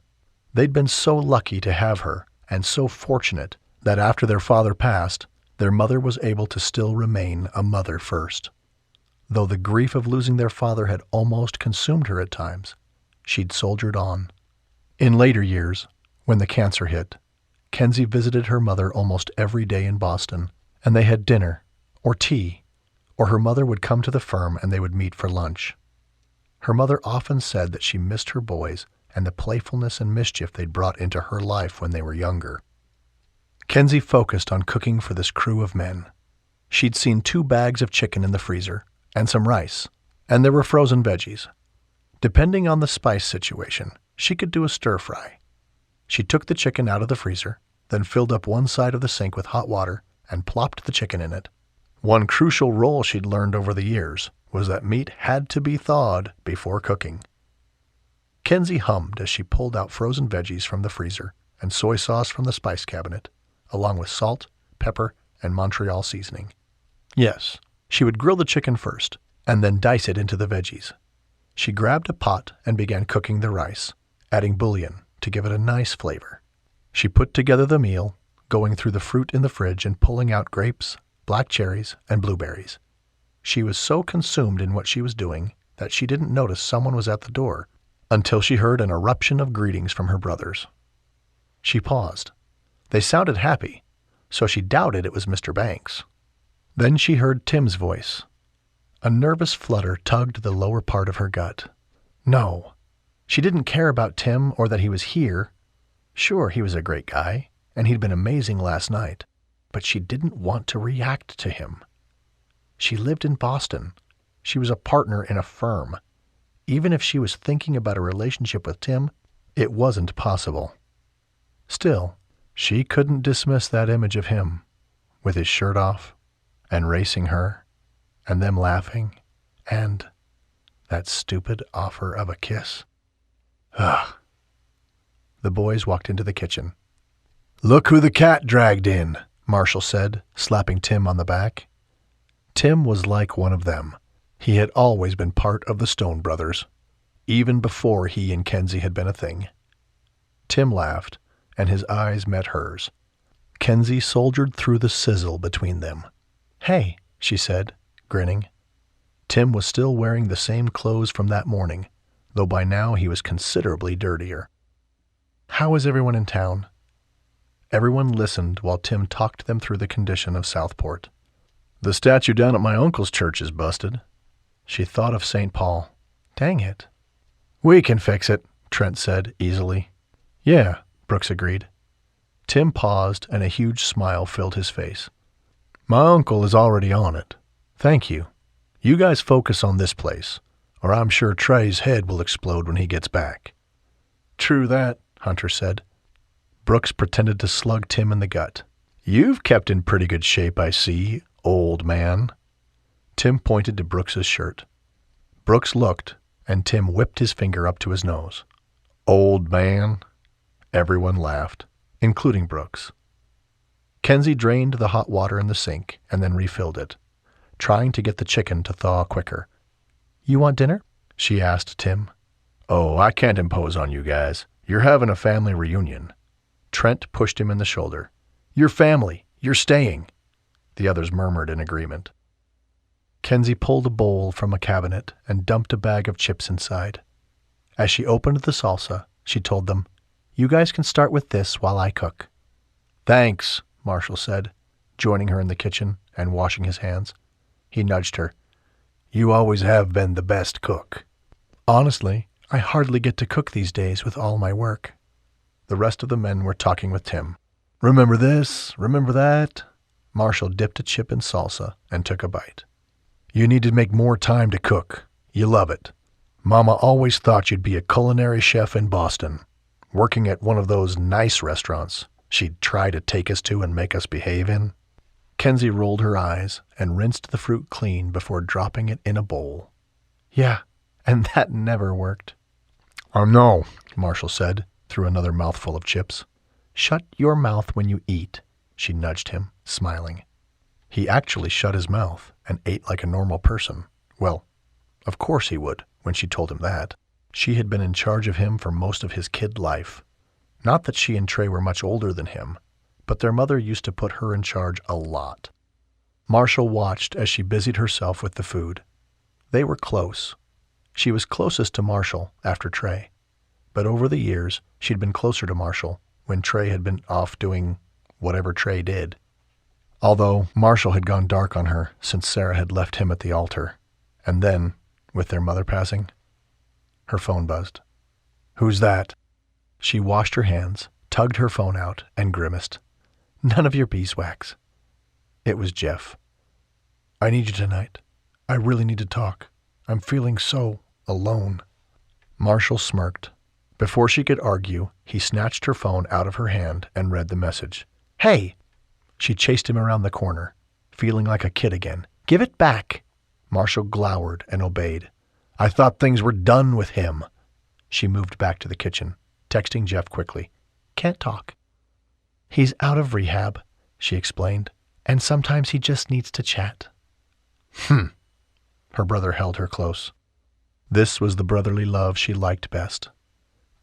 [SPEAKER 2] They'd been so lucky to have her, and so fortunate that after their father passed, their mother was able to still remain a mother first. Though the grief of losing their father had almost consumed her at times, she'd soldiered on. In later years, when the cancer hit, Kensi visited her mother almost every day in Boston, and they had dinner, or tea, or her mother would come to the firm and they would meet for lunch. Her mother often said that she missed her boys and the playfulness and mischief they'd brought into her life when they were younger. Kensi focused on cooking for this crew of men. She'd seen 2 bags of chicken in the freezer, and some rice, and there were frozen veggies. Depending on the spice situation, she could do a stir-fry. She took the chicken out of the freezer, then filled up one side of the sink with hot water and plopped the chicken in it. One crucial rule she'd learned over the years was that meat had to be thawed before cooking. Kensi hummed as she pulled out frozen veggies from the freezer and soy sauce from the spice cabinet, along with salt, pepper, and Montreal seasoning. Yes, she would grill the chicken first, and then dice it into the veggies. She grabbed a pot and began cooking the rice, adding bouillon to give it a nice flavor. She put together the meal, going through the fruit in the fridge and pulling out grapes, black cherries, and blueberries. She was so consumed in what she was doing that she didn't notice someone was at the door until she heard an eruption of greetings from her brothers. She paused. They sounded happy, so she doubted it was Mr. Banks. Then she heard Tim's voice. A nervous flutter tugged the lower part of her gut. No, she didn't care about Tim or that he was here. Sure, he was a great guy, and he'd been amazing last night, but she didn't want to react to him. She lived in Boston. She was a partner in a firm. Even if she was thinking about a relationship with Tim, it wasn't possible. Still, she couldn't dismiss that image of him, with his shirt off, and racing her, and them laughing, and that stupid offer of a kiss. Ugh. The boys walked into the kitchen. "Look who the cat dragged in," Marshall said, slapping Tim on the back. Tim was like one of them. He had always been part of the Stone brothers, even before he and Kensi had been a thing. Tim laughed, and his eyes met hers. Kensi soldiered through the sizzle between them. "Hey," she said, grinning. Tim was still wearing the same clothes from that morning, though by now he was considerably dirtier. "How is everyone in town?" Everyone listened while Tim talked them through the condition of Southport. "The statue down at my uncle's church is busted." She thought of St. Paul. Dang it. We can fix it, Trent said easily. Yeah, Brooks agreed. Tim paused and a huge smile filled his face. My uncle is already on it. Thank you. You guys focus on this place, or I'm sure Trey's head will explode when he gets back. True that, Hunter said. Brooks pretended to slug Tim in the gut. You've kept in pretty good shape, I see, old man. Tim pointed to Brooks's shirt. Brooks looked, and Tim whipped his finger up to his nose. Old man? Everyone laughed, including Brooks. Kensi drained the hot water in the sink and then refilled it, trying to get the chicken to thaw quicker. You want dinner? She asked Tim. Oh, I can't impose on you guys. You're having a family reunion. Trent pushed him in the shoulder. Your family. You're staying. The others murmured in agreement. Kensi pulled a bowl from a cabinet and dumped a bag of chips inside. As she opened the salsa, she told them, You guys can start with this while I cook. Thanks, Marshall said, joining her in the kitchen and washing his hands. He nudged her. You always have been the best cook. Honestly, I hardly get to cook these days with all my work. The rest of the men were talking with Tim. Remember this, remember that. Marshall dipped a chip in salsa and took a bite. You need to make more time to cook. You love it. Mama always thought you'd be a culinary chef in Boston, working at one of those nice restaurants she'd try to take us to and make us behave in. Kensi rolled her eyes and rinsed the fruit clean before dropping it in a bowl. Yeah, and that never worked. No, Marshall said, through another mouthful of chips. Shut your mouth when you eat, she nudged him, smiling. He actually shut his mouth and ate like a normal person. Well, of course he would, when she told him that. She had been in charge of him for most of his kid life. Not that she and Trey were much older than him, but their mother used to put her in charge a lot. Marshall watched as she busied herself with the food. They were close. She was closest to Marshall after Trey, but over the years she'd been closer to Marshall when Trey had been off doing whatever Trey did. Although Marshall had gone dark on her since Sarah had left him at the altar, and then, with their mother passing, her phone buzzed. Who's that? She washed her hands, tugged her phone out, and grimaced. None of your beeswax. It was Jeff. I need you tonight. I really need to talk. I'm feeling so alone. Marshall smirked. Before she could argue, he snatched her phone out of her hand and read the message. Hey! She chased him around the corner, feeling like a kid again. Give it back! Marshall glowered and obeyed. I thought things were done with him. She moved back to the kitchen, texting Jeff quickly. Can't talk. He's out of rehab, she explained, and sometimes he just needs to chat. Her brother held her close. This was the brotherly love she liked best.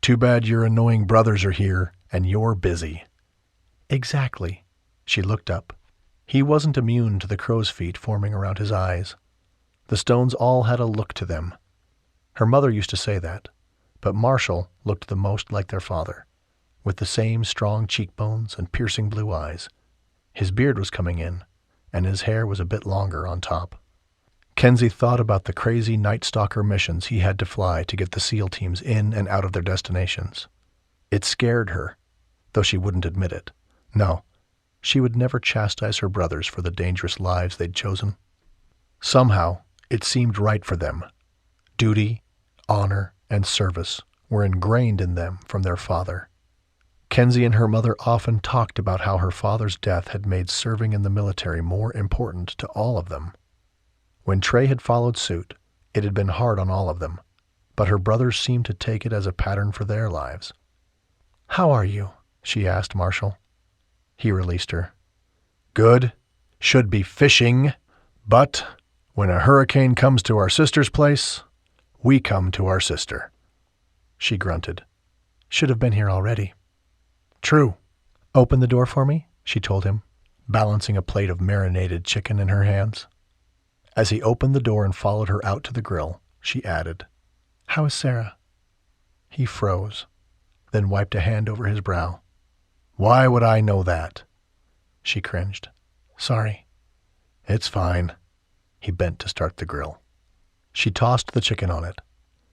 [SPEAKER 2] Too bad your annoying brothers are here and you're busy. Exactly. She looked up. He wasn't immune to the crow's feet forming around his eyes. The Stones all had a look to them. Her mother used to say that, but Marshall looked the most like their father, with the same strong cheekbones and piercing blue eyes. His beard was coming in, and his hair was a bit longer on top. Kensi thought about the crazy Night Stalker missions he had to fly to get the SEAL teams in and out of their destinations. It scared her, though she wouldn't admit it. No, she would never chastise her brothers for the dangerous lives they'd chosen. Somehow, it seemed right for them. Duty, honor, and service were ingrained in them from their father. Kensi and her mother often talked about how her father's death had made serving in the military more important to all of them. When Trey had followed suit, it had been hard on all of them, but her brothers seemed to take it as a pattern for their lives. How are you? She asked Marshall. He released her. Good. Should be fishing. But when a hurricane comes to our sister's place, we come to our sister. She grunted. Should have been here already. True. Open the door for me, she told him, balancing a plate of marinated chicken in her hands. As he opened the door and followed her out to the grill, she added, How is Sarah? He froze, then wiped a hand over his brow. Why would I know that? She cringed. Sorry. It's fine. He bent to start the grill. She tossed the chicken on it.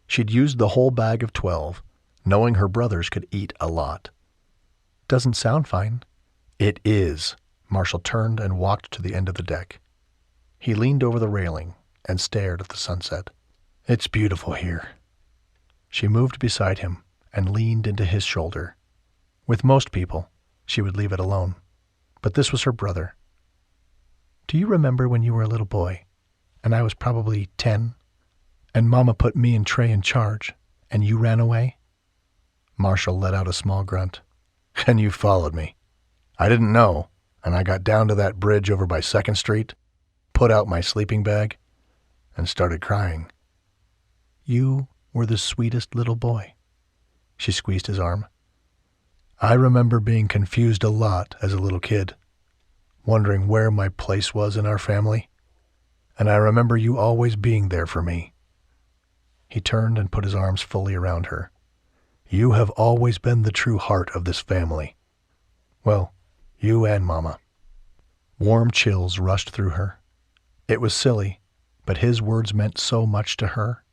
[SPEAKER 1] She'd used the whole bag of 12, knowing her brothers could eat a lot.
[SPEAKER 2] Doesn't sound fine.
[SPEAKER 1] It is. Marshall turned and walked to the end of the deck. He leaned over the railing and stared at the sunset.
[SPEAKER 2] It's beautiful here.
[SPEAKER 1] She moved beside him and leaned into his shoulder. With most people, she would leave it alone. But this was her brother.
[SPEAKER 2] Do you remember when you were a little boy, and I was probably 10, and Mama put me and Trey in charge, and you ran away?
[SPEAKER 1] Marshall let out a small grunt. And you followed me. I didn't know, and I got down to that bridge over by 2nd Street, put out my sleeping bag, and started crying.
[SPEAKER 2] You were the sweetest little boy.
[SPEAKER 1] She squeezed his arm. I remember being confused a lot as a little kid, wondering where my place was in our family, and I remember you always being there for me. He turned and put his arms fully around her. You have always been the true heart of this family. Well, you and Mama. Warm chills rushed through her. It was silly, but his words meant so much to her.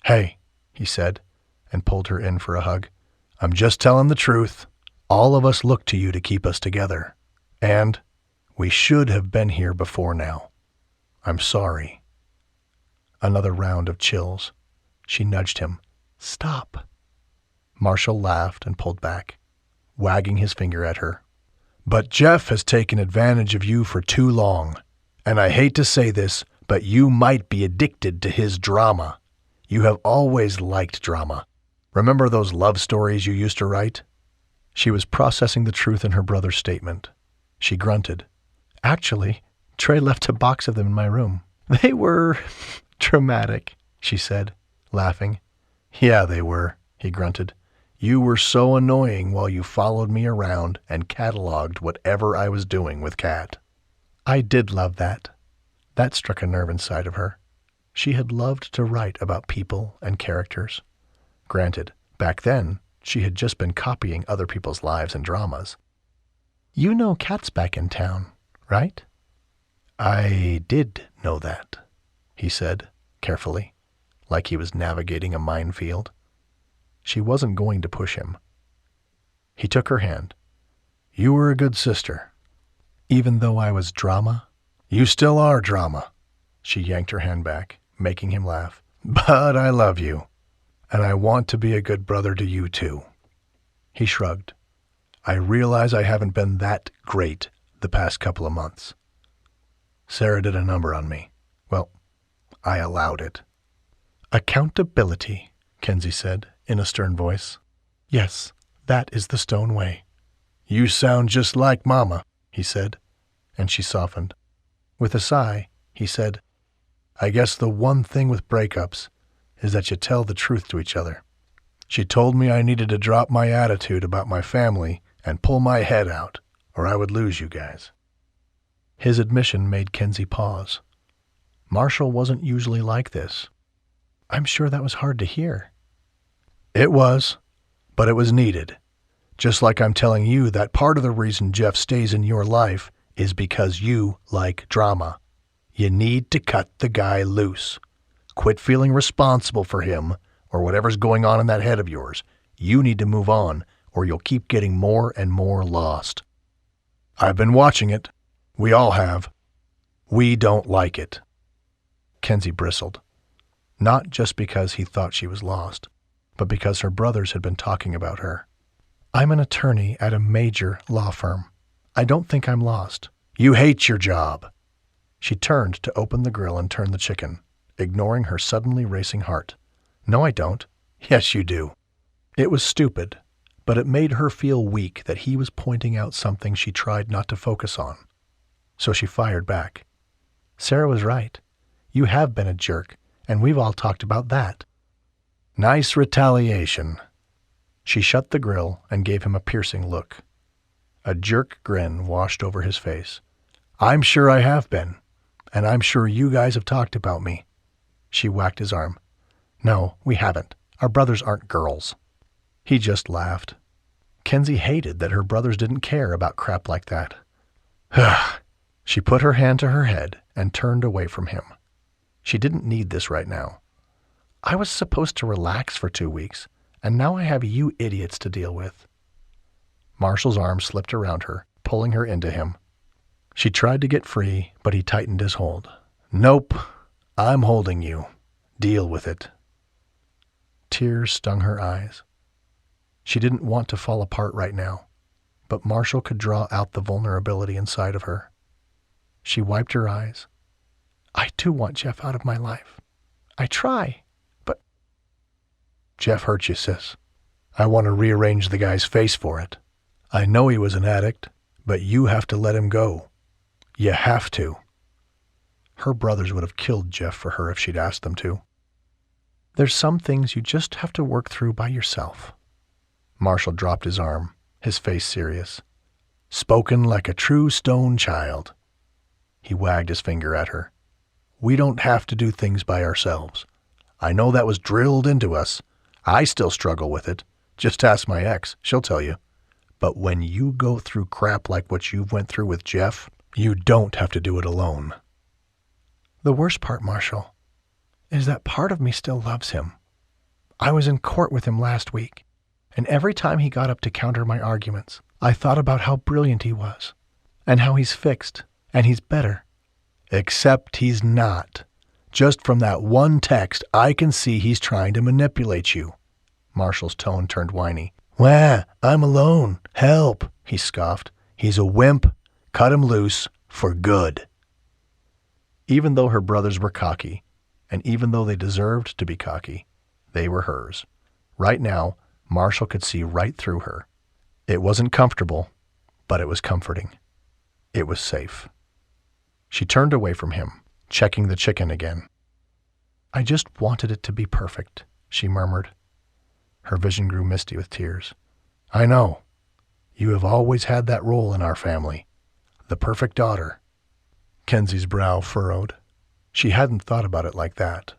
[SPEAKER 1] Hey, he said, and pulled her in for a hug. I'm just telling the truth. All of us look to you to keep us together. And we should have been here before now. I'm sorry. Another round of chills. She nudged him. Stop. Marshall laughed and pulled back, wagging his finger at her. But Jeff has taken advantage of you for too long. And I hate to say this, but you might be addicted to his drama. You have always liked drama. Remember those love stories you used to write? She was processing the truth in her brother's statement. She grunted.
[SPEAKER 2] Actually, Trey left a box of them in my room. They were dramatic, she said, laughing.
[SPEAKER 1] Yeah, they were, he grunted. You were so annoying while you followed me around and cataloged whatever I was doing with Kat.
[SPEAKER 2] I did love that. That struck a nerve inside of her. She had loved to write about people and characters.
[SPEAKER 1] Granted, back then, she had just been copying other people's lives and dramas.
[SPEAKER 2] You know Kat's back in town, right?
[SPEAKER 1] I did know that, he said, carefully, like he was navigating a minefield. She wasn't going to push him. He took her hand. You were a good sister.
[SPEAKER 2] Even though I was drama?
[SPEAKER 1] You still are drama. She yanked her hand back, making him laugh. But I love you. And I want to be a good brother to you, too. He shrugged. I realize I haven't been that great the past couple of months. Sarah did a number on me. Well, I allowed it.
[SPEAKER 2] Accountability, Kensi said, in a stern voice. Yes, that is the Stone way.
[SPEAKER 1] You sound just like Mama, he said, and she softened. With a sigh, he said, I guess the one thing with breakups is that you tell the truth to each other. She told me I needed to drop my attitude about my family and pull my head out, or I would lose you guys.
[SPEAKER 2] His admission made Kensi pause.
[SPEAKER 1] Marshall wasn't usually like this.
[SPEAKER 2] I'm sure that was hard to hear.
[SPEAKER 1] It was, but it was needed. Just like I'm telling you that part of the reason Jeff stays in your life is because you like drama. You need to cut the guy loose. Quit feeling responsible for him or whatever's going on in that head of yours. You need to move on, or you'll keep getting more and more lost. I've been watching it. We all have. We don't like it.
[SPEAKER 2] Kensi bristled. Not just because he thought she was lost, but because her brothers had been talking about her. I'm an attorney at a major law firm. I don't think I'm lost.
[SPEAKER 1] You hate your job.
[SPEAKER 2] She turned to open the grill and turn the chicken, ignoring her suddenly racing heart. No, I don't.
[SPEAKER 1] Yes, you do.
[SPEAKER 2] It was stupid, but it made her feel weak that he was pointing out something she tried not to focus on. So she fired back. Sarah was right. You have been a jerk, and we've all talked about that.
[SPEAKER 1] Nice retaliation.
[SPEAKER 2] She shut the grill and gave him a piercing look. A jerk grin washed over his face.
[SPEAKER 1] I'm sure I have been, and I'm sure you guys have talked about me.
[SPEAKER 2] She whacked his arm. No, we haven't. Our brothers aren't girls. He just laughed. Kensi hated that her brothers didn't care about crap like that. She put her hand to her head and turned away from him. She didn't need this right now. I was supposed to relax for 2 weeks, and now I have you idiots to deal with. Marshall's arm slipped around her, pulling her into him. She tried to get free, but he tightened his hold. Nope, I'm holding you. Deal with it. Tears stung her eyes. She didn't want to fall apart right now, but Marshall could draw out the vulnerability inside of her. She wiped her eyes. I do want Jeff out of my life. I try, but... Jeff hurt you, sis. I want to rearrange the guy's face for it. I know he was an addict, but you have to let him go. You have to. Her brothers would have killed Jeff for her if she'd asked them to. There's some things you just have to work through by yourself. Marshall dropped his arm, his face serious. Spoken like a true Stone child. He wagged his finger at her. We don't have to do things by ourselves. I know that was drilled into us. I still struggle with it. Just ask my ex, she'll tell you. But when you go through crap like what you've went through with Jeff, you don't have to do it alone. The worst part, Marshall, is that part of me still loves him. I was in court with him last week, and every time he got up to counter my arguments, I thought about how brilliant he was, and how he's fixed, and he's better. Except he's not. Just from that one text, I can see he's trying to manipulate you. Marshall's tone turned whiny. Wah, I'm alone. Help, he scoffed. He's a wimp. Cut him loose for good. Even though her brothers were cocky, and even though they deserved to be cocky, they were hers. Right now, Marshall could see right through her. It wasn't comfortable, but it was comforting. It was safe. She turned away from him, checking the chicken again. I just wanted it to be perfect, she murmured. Her vision grew misty with tears. I know. You have always had that role in our family. The perfect daughter. Kensi's brow furrowed. She hadn't thought about it like that.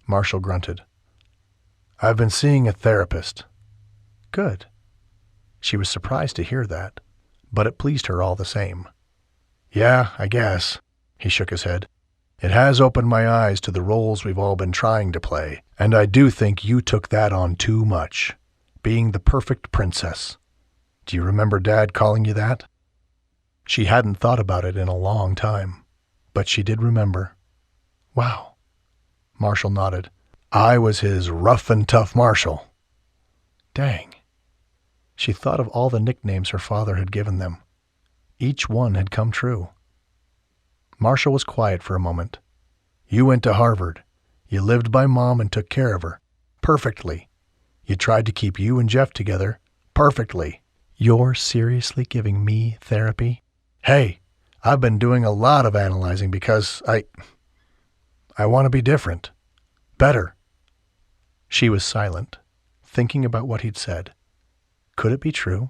[SPEAKER 2] Marshall grunted. I've been seeing a therapist. Good. She was surprised to hear that, but it pleased her all the same. Yeah, I guess. He shook his head. It has opened my eyes to the roles we've all been trying to play, and I do think you took that on too much. Being the perfect princess. Do you remember Dad calling you that? She hadn't thought about it in a long time, but she did remember. Wow. Marshall nodded. I was his rough and tough Marshall. Dang. She thought of all the nicknames her father had given them. Each one had come true. Marshall was quiet for a moment. You went to Harvard. You lived by Mom and took care of her. Perfectly. You tried to keep you and Jeff together. Perfectly. You're seriously giving me therapy? Hey, I've been doing a lot of analyzing because I want to be different. Better. She was silent, thinking about what he'd said. Could it be true?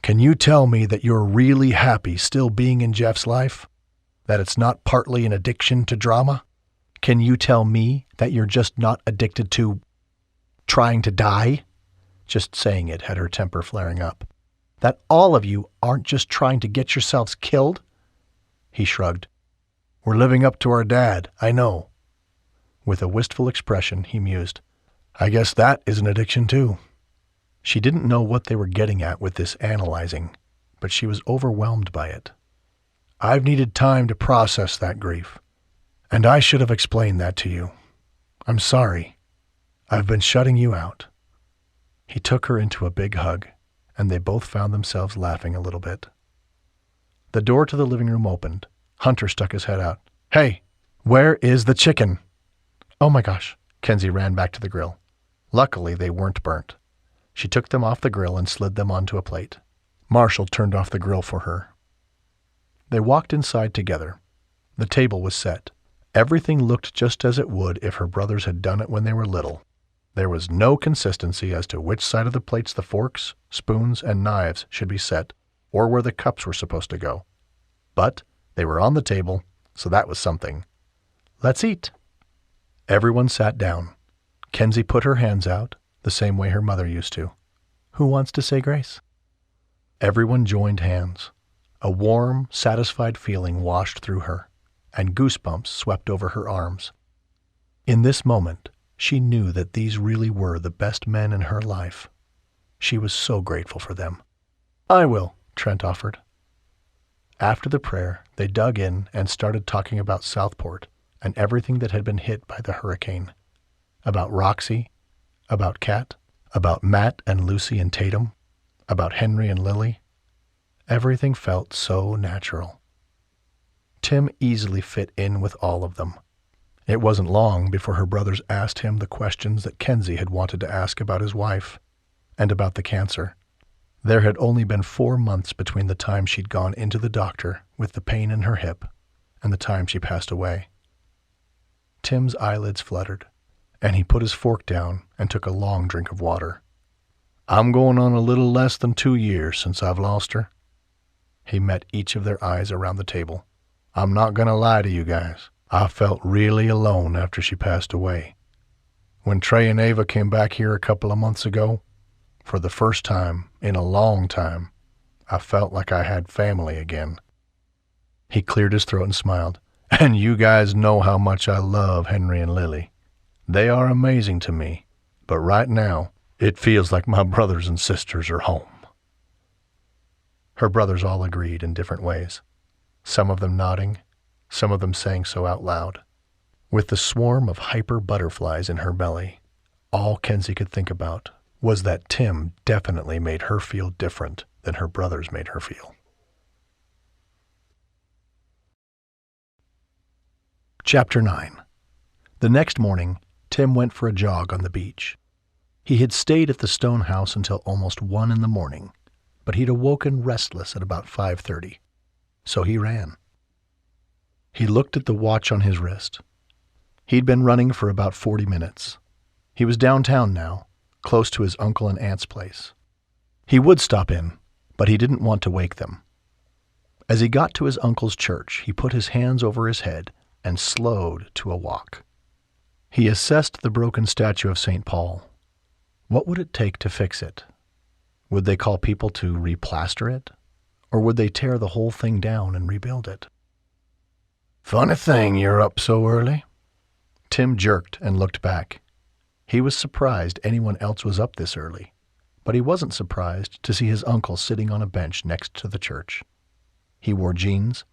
[SPEAKER 2] Can you tell me that you're really happy still being in Jeff's life? That it's not partly an addiction to drama? Can you tell me that you're just not addicted to trying to die? Just saying it had her temper flaring up. That all of you aren't just trying to get yourselves killed? He shrugged. We're living up to our dad, I know. With a wistful expression, he mused. I guess that is an addiction too. She didn't know what they were getting at with this analyzing, but she was overwhelmed by it. I've needed time to process that grief, and I should have explained that to you. I'm sorry. I've been shutting you out. He took her into a big hug, and they both found themselves laughing a little bit. The door to the living room opened. Hunter stuck his head out. Hey, where is the chicken? Oh my gosh. Kensi ran back to the grill. Luckily, they weren't burnt. She took them off the grill and slid them onto a plate. Marshall turned off the grill for her. They walked inside together. The table was set. Everything looked just as it would if her brothers had done it when they were little. There was no consistency as to which side of the plates the forks, spoons, and knives should be set, or where the cups were supposed to go. But they were on the table, so that was something. Let's eat. Everyone sat down. Kensi put her hands out, the same way her mother used to. Who wants to say grace? Everyone joined hands. A warm, satisfied feeling washed through her, and goosebumps swept over her arms. In this moment, She knew that these really were the best men in her life. She was so grateful for them. "I will," Trent offered. After the prayer, they dug in and started talking about Southport and everything that had been hit by the hurricane. About Roxy, about Kat, about Matt and Lucy and Tatum, about Henry and Lily. Everything felt so natural. Tim easily fit in with all of them. It wasn't long before her brothers asked him the questions that Kensi had wanted to ask about his wife and about the cancer. There had only been 4 months between the time she'd gone into the doctor with the pain in her hip and the time she passed away. Tim's eyelids fluttered, and he put his fork down and took a long drink of water. "I'm going on a little less than 2 years since I've lost her." He met each of their eyes around the table. "I'm not going to lie to you guys. I felt really alone after she passed away. When Trey and Ava came back here a couple of months ago, for the first time in a long time, I felt like I had family again." He cleared his throat and smiled. "And you guys know how much I love Henry and Lily. They are amazing to me, but right now, it feels like my brothers and sisters are home." Her brothers all agreed in different ways, some of them nodding, some of them saying so out loud. With the swarm of hyper butterflies in her belly, all Kensi could think about was that Tim definitely made her feel different than her brothers made her feel. Chapter 9. The next morning, Tim went for a jog on the beach. He had stayed at the Stone house until almost 1 in the morning, but he'd awoken restless at about 5:30, so he ran. He looked at the watch on his wrist. He'd been running for about 40 minutes. He was downtown now, close to his uncle and aunt's place. He would stop in, but he didn't want to wake them. As he got to his uncle's church, he put his hands over his head and slowed to a walk. He assessed the broken statue of St. Paul. What would it take to fix it? Would they call people to replaster it? Or would they tear the whole thing down and rebuild it? "Funny thing you're up so early." Tim jerked and looked back. He was surprised anyone else was up this early, but he wasn't surprised to see his uncle sitting on a bench next to the church. He wore jeans,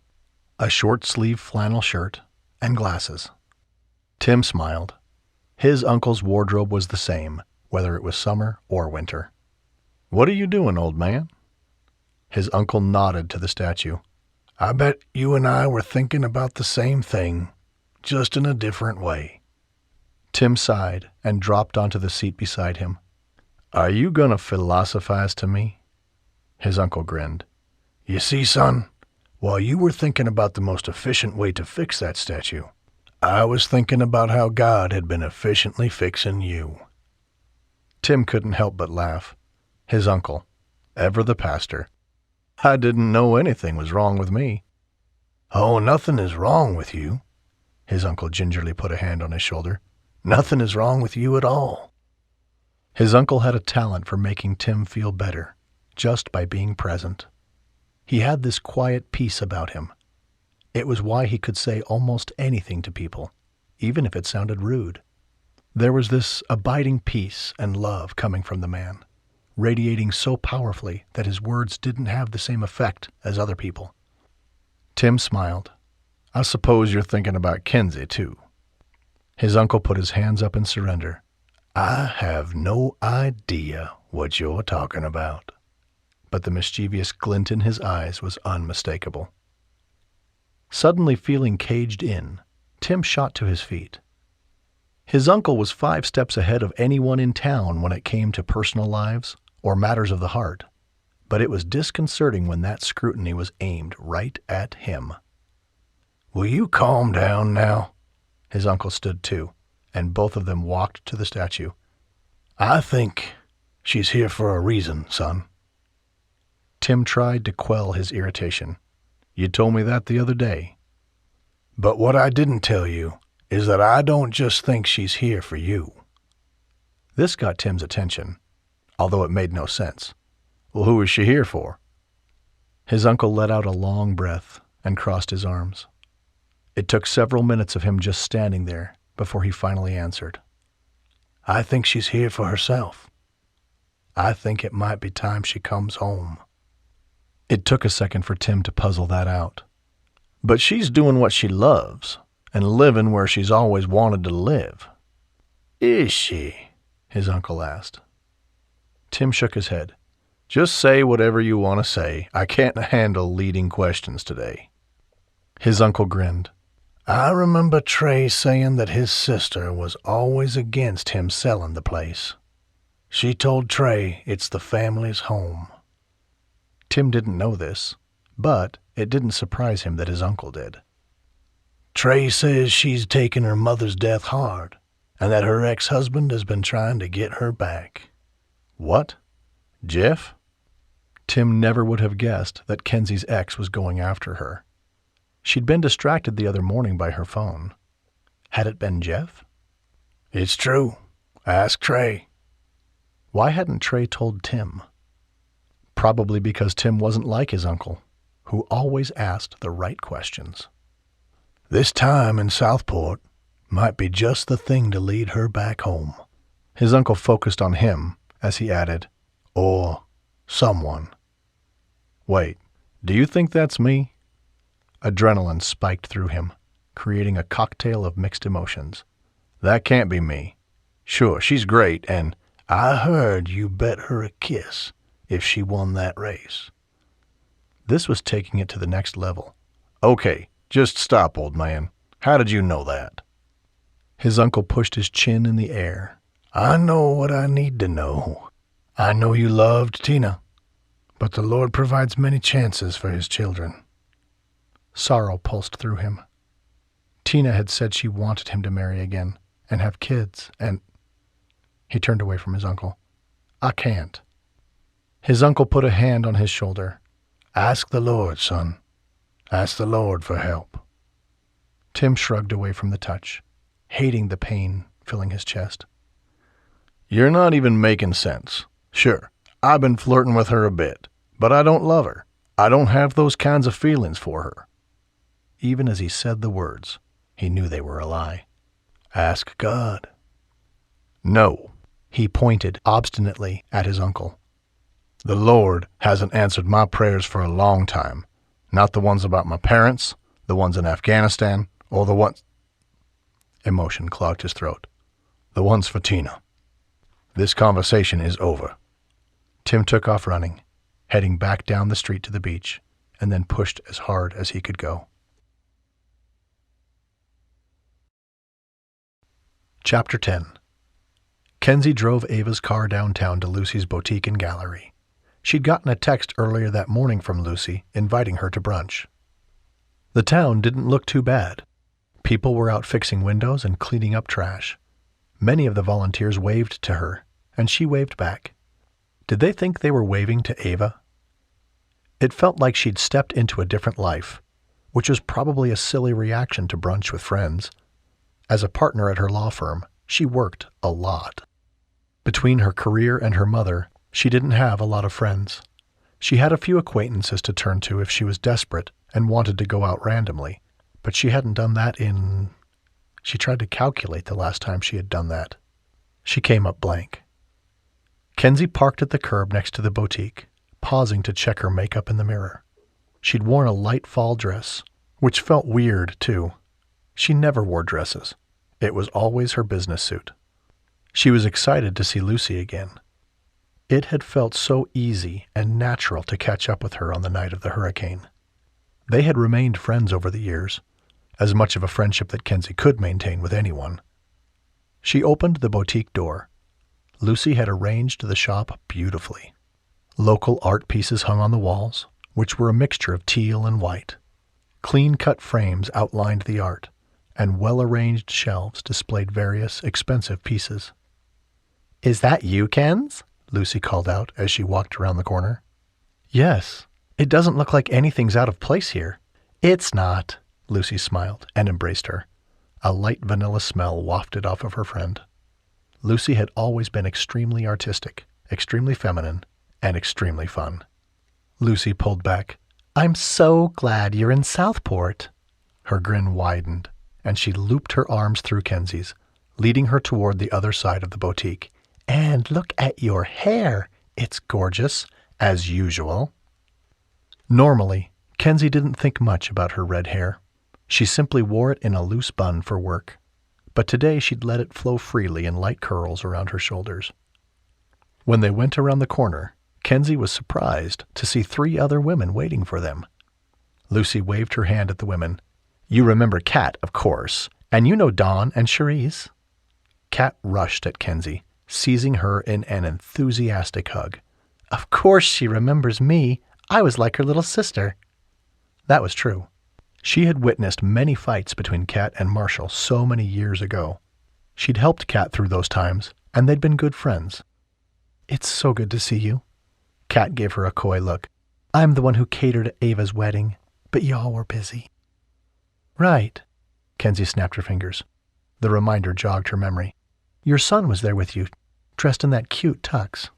[SPEAKER 2] a short-sleeved flannel shirt, and glasses. Tim smiled. His uncle's wardrobe was the same, whether it was summer or winter. "What are you doing, old man?" His uncle nodded to the statue. "I bet you and I were thinking about the same thing, just in a different way." Tim sighed and dropped onto the seat beside him. "Are you going to philosophize to me?" His uncle grinned. "You see, son, while you were thinking about the most efficient way to fix that statue, I was thinking about how God had been efficiently fixing you." Tim couldn't help but laugh. His uncle, ever the pastor. "I didn't know anything was wrong with me." "Oh, nothing is wrong with you." His uncle gingerly put a hand on his shoulder. "Nothing is wrong with you at all." His uncle had a talent for making Tim feel better, just by being present. He had this quiet peace about him. It was why he could say almost anything to people, even if it sounded rude. There was this abiding peace and love coming from the man, radiating so powerfully that his words didn't have the same effect as other people. Tim smiled. "I suppose you're thinking about Kensi, too." His uncle put his hands up in surrender. "I have no idea what you're talking about." But the mischievous glint in his eyes was unmistakable. Suddenly feeling caged in, Tim shot to his feet. His uncle was 5 steps ahead of anyone in town when it came to personal lives or matters of the heart, but it was disconcerting when that scrutiny was aimed right at him. "Will you calm down now?" His uncle stood too, and both of them walked to the statue. "I think she's here for a reason, son." Tim tried to quell his irritation. "You told me that the other day." "But what I didn't tell you is that I don't just think she's here for you." This got Tim's attention, although it made no sense. "Well, who is she here for?" His uncle let out a long breath and crossed his arms. It took several minutes of him just standing there before he finally answered. I think she's here for herself. I think it might be time she comes home."
[SPEAKER 1] It took a second for Tim to puzzle that out. "But she's doing what she loves, and living where she's always wanted to live."
[SPEAKER 2] "Is she?"
[SPEAKER 1] his uncle asked. Tim shook his head. "Just say whatever you want to say. I can't handle leading questions today." His uncle grinned.
[SPEAKER 2] "I remember Trey saying that his sister was always against him selling the place. She told Trey it's the family's home."
[SPEAKER 1] Tim didn't know this, but it didn't surprise him that his uncle did.
[SPEAKER 2] "Trey says she's taken her mother's death hard, and that her ex-husband has been trying to get her back."
[SPEAKER 1] "What? Jeff?" Tim never would have guessed that Kensi's ex was going after her. She'd been distracted the other morning by her phone. Had it been Jeff?
[SPEAKER 2] "It's true. Ask Trey."
[SPEAKER 1] Why hadn't Trey told Tim? Probably because Tim wasn't like his uncle, who always asked the right questions.
[SPEAKER 2] "This time in Southport might be just the thing to lead her back home."
[SPEAKER 1] His uncle focused on him as he added,
[SPEAKER 2] "Or someone."
[SPEAKER 1] "Wait, do you think that's me?" Adrenaline spiked through him, creating a cocktail of mixed emotions. "That can't be me. Sure, she's great, and
[SPEAKER 2] I heard you bet her a kiss if she won that race."
[SPEAKER 1] This was taking it to the next level. "Okay, just stop, old man. How did you know that?" His uncle pushed his chin in the air.
[SPEAKER 2] "I know what I need to know. I know you loved Tina, but the Lord provides many chances for his children."
[SPEAKER 1] Sorrow pulsed through him. Tina had said she wanted him to marry again and have kids, and... He turned away from his uncle. "I can't." His uncle put a hand on his shoulder.
[SPEAKER 2] "Ask the Lord, son. Ask the Lord for help."
[SPEAKER 1] Tim shrugged away from the touch, hating the pain filling his chest. "You're not even making sense. Sure, I've been flirting with her a bit, but I don't love her. I don't have those kinds of feelings for her." Even as he said the words, he knew they were a lie.
[SPEAKER 2] "Ask God."
[SPEAKER 1] "No." He pointed obstinately at his uncle. "The Lord hasn't answered my prayers for a long time. Not the ones about my parents, the ones in Afghanistan, or the ones..." Emotion clogged his throat. "The ones for Tina. This conversation is over." Tim took off running, heading back down the street to the beach, and then pushed as hard as he could go. Chapter 10. Kensi drove Ava's car downtown to Lucy's boutique and gallery. She'd gotten a text earlier that morning from Lucy inviting her to brunch. The town didn't look too bad. People were out fixing windows and cleaning up trash. Many of the volunteers waved to her, and she waved back. Did they think they were waving to Ava? It felt like she'd stepped into a different life, which was probably a silly reaction to brunch with friends. As a partner at her law firm, she worked a lot. Between her career and her mother, she didn't have a lot of friends. She had a few acquaintances to turn to if she was desperate and wanted to go out randomly, but she hadn't done that in... She tried to calculate the last time she had done that. She came up blank. Kensi parked at the curb next to the boutique, pausing to check her makeup in the mirror. She'd worn a light fall dress, which felt weird, too. She never wore dresses. It was always her business suit. She was excited to see Lucy again. It had felt so easy and natural to catch up with her on the night of the hurricane. They had remained friends over the years, as much of a friendship that Kensi could maintain with anyone. She opened the boutique door. Lucy had arranged the shop beautifully. Local art pieces hung on the walls, which were a mixture of teal and white. Clean-cut frames outlined the art, and well-arranged shelves displayed various expensive pieces. "Is that you, Kens?" Lucy called out as she walked around the corner. "Yes. It doesn't look like anything's out of place here." "It's not." Lucy smiled and embraced her. A light vanilla smell wafted off of her friend. Lucy had always been extremely artistic, extremely feminine, and extremely fun. Lucy pulled back. "I'm so glad you're in Southport." Her grin widened, and she looped her arms through Kensi's,
[SPEAKER 2] leading her toward the other side of the boutique.
[SPEAKER 3] And look at your hair.
[SPEAKER 2] It's gorgeous, as usual. Normally, Kensi didn't think much about her red hair. She simply wore it in a loose bun for work. But today she'd let it flow freely in light curls around her shoulders. When they went around the corner, Kensi was surprised to see 3 other women waiting for them. Lucy waved her hand at the women.
[SPEAKER 3] You remember Kat, of course, and you know Dawn and Cherise.
[SPEAKER 2] Kat rushed at Kensi, seizing her in an enthusiastic hug.
[SPEAKER 3] Of course she remembers me. I was like her little sister.
[SPEAKER 2] That was true. She had witnessed many fights between Kat and Marshall so many years ago. She'd helped Kat through those times, and they'd been good friends.
[SPEAKER 3] It's so good to see you.
[SPEAKER 2] Kat gave her a coy look.
[SPEAKER 3] I'm the one who catered Ava's wedding, but y'all were busy.
[SPEAKER 2] Right. Kensi snapped her fingers. The reminder jogged her memory. Your son was there with you, dressed in that cute tux.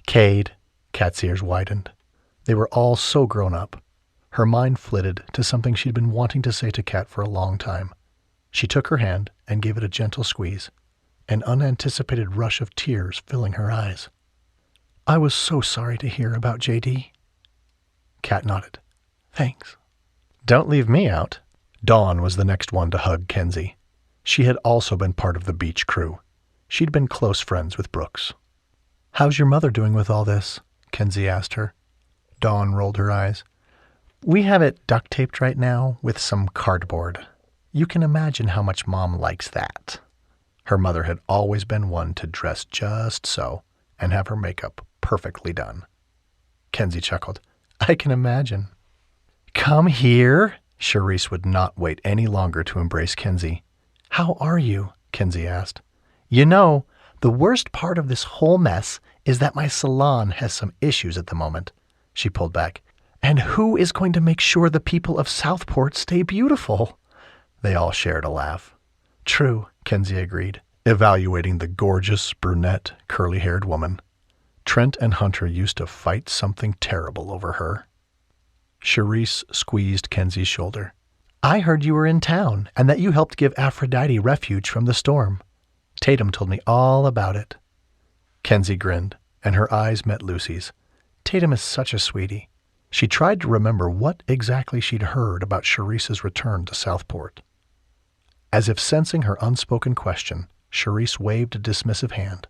[SPEAKER 3] Cade.
[SPEAKER 2] Kat's ears widened. They were all so grown up. Her mind flitted to something she'd been wanting to say to Kat for a long time. She took her hand and gave it a gentle squeeze, an unanticipated rush of tears filling her eyes.
[SPEAKER 3] I was so sorry to hear about J.D.
[SPEAKER 2] Kat nodded.
[SPEAKER 3] Thanks.
[SPEAKER 2] Don't leave me out. Dawn was the next one to hug Kensi. She had also been part of the beach crew. She'd been close friends with Brooks.
[SPEAKER 3] How's your mother doing with all this?
[SPEAKER 2] Kensi asked her. Dawn rolled her eyes.
[SPEAKER 3] We have it duct taped right now with some cardboard. You can imagine how much Mom likes that.
[SPEAKER 2] Her mother had always been one to dress just so and have her makeup perfectly done. Kensi chuckled.
[SPEAKER 3] I can imagine.
[SPEAKER 2] Come here. Cherise would not wait any longer to embrace Kensi.
[SPEAKER 3] How are you?
[SPEAKER 2] Kensi asked.
[SPEAKER 3] You know, the worst part of this whole mess is that my salon has some issues at the moment. She pulled back. And who is going to make sure the people of Southport stay beautiful?
[SPEAKER 2] They all shared a laugh.
[SPEAKER 3] True,
[SPEAKER 2] Kensi agreed, evaluating the gorgeous, brunette, curly-haired woman. Trent and Hunter used to fight something terrible over her. Cherise squeezed Kensi's shoulder.
[SPEAKER 3] I heard you were in town and that you helped give Aphrodite refuge from the storm. Tatum told me all about it.
[SPEAKER 2] Kensi grinned, and her eyes met Lucy's.
[SPEAKER 3] Tatum is such a sweetie.
[SPEAKER 2] She tried to remember what exactly she'd heard about Cherise's return to Southport. As if sensing her unspoken question, Cherise waved a dismissive hand.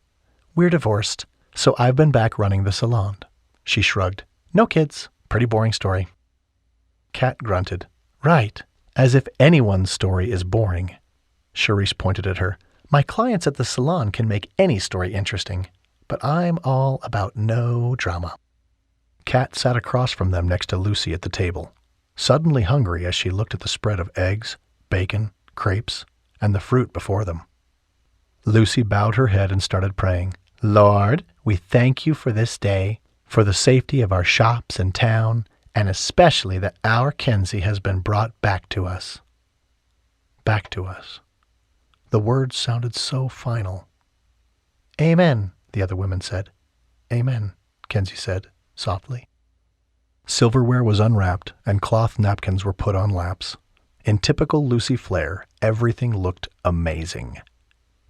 [SPEAKER 3] We're divorced, so I've been back running the salon.
[SPEAKER 2] She shrugged.
[SPEAKER 3] No kids. Pretty boring story.
[SPEAKER 2] Kat grunted.
[SPEAKER 3] Right. As if anyone's story is boring.
[SPEAKER 2] Cherise pointed at her.
[SPEAKER 3] My clients at the salon can make any story interesting, but I'm all about no drama.
[SPEAKER 2] Kat sat across from them next to Lucy at the table, suddenly hungry as she looked at the spread of eggs, bacon, crepes, and the fruit before them. Lucy bowed her head and started praying.
[SPEAKER 3] Lord, we thank you for this day, for the safety of our shops and town, and especially that our Kensi has been brought back to us.
[SPEAKER 2] Back to us. The words sounded so final.
[SPEAKER 3] Amen, the other women said.
[SPEAKER 2] Amen, Kensi said, softly. Silverware was unwrapped, and cloth napkins were put on laps. In typical Lucy flair, everything looked amazing.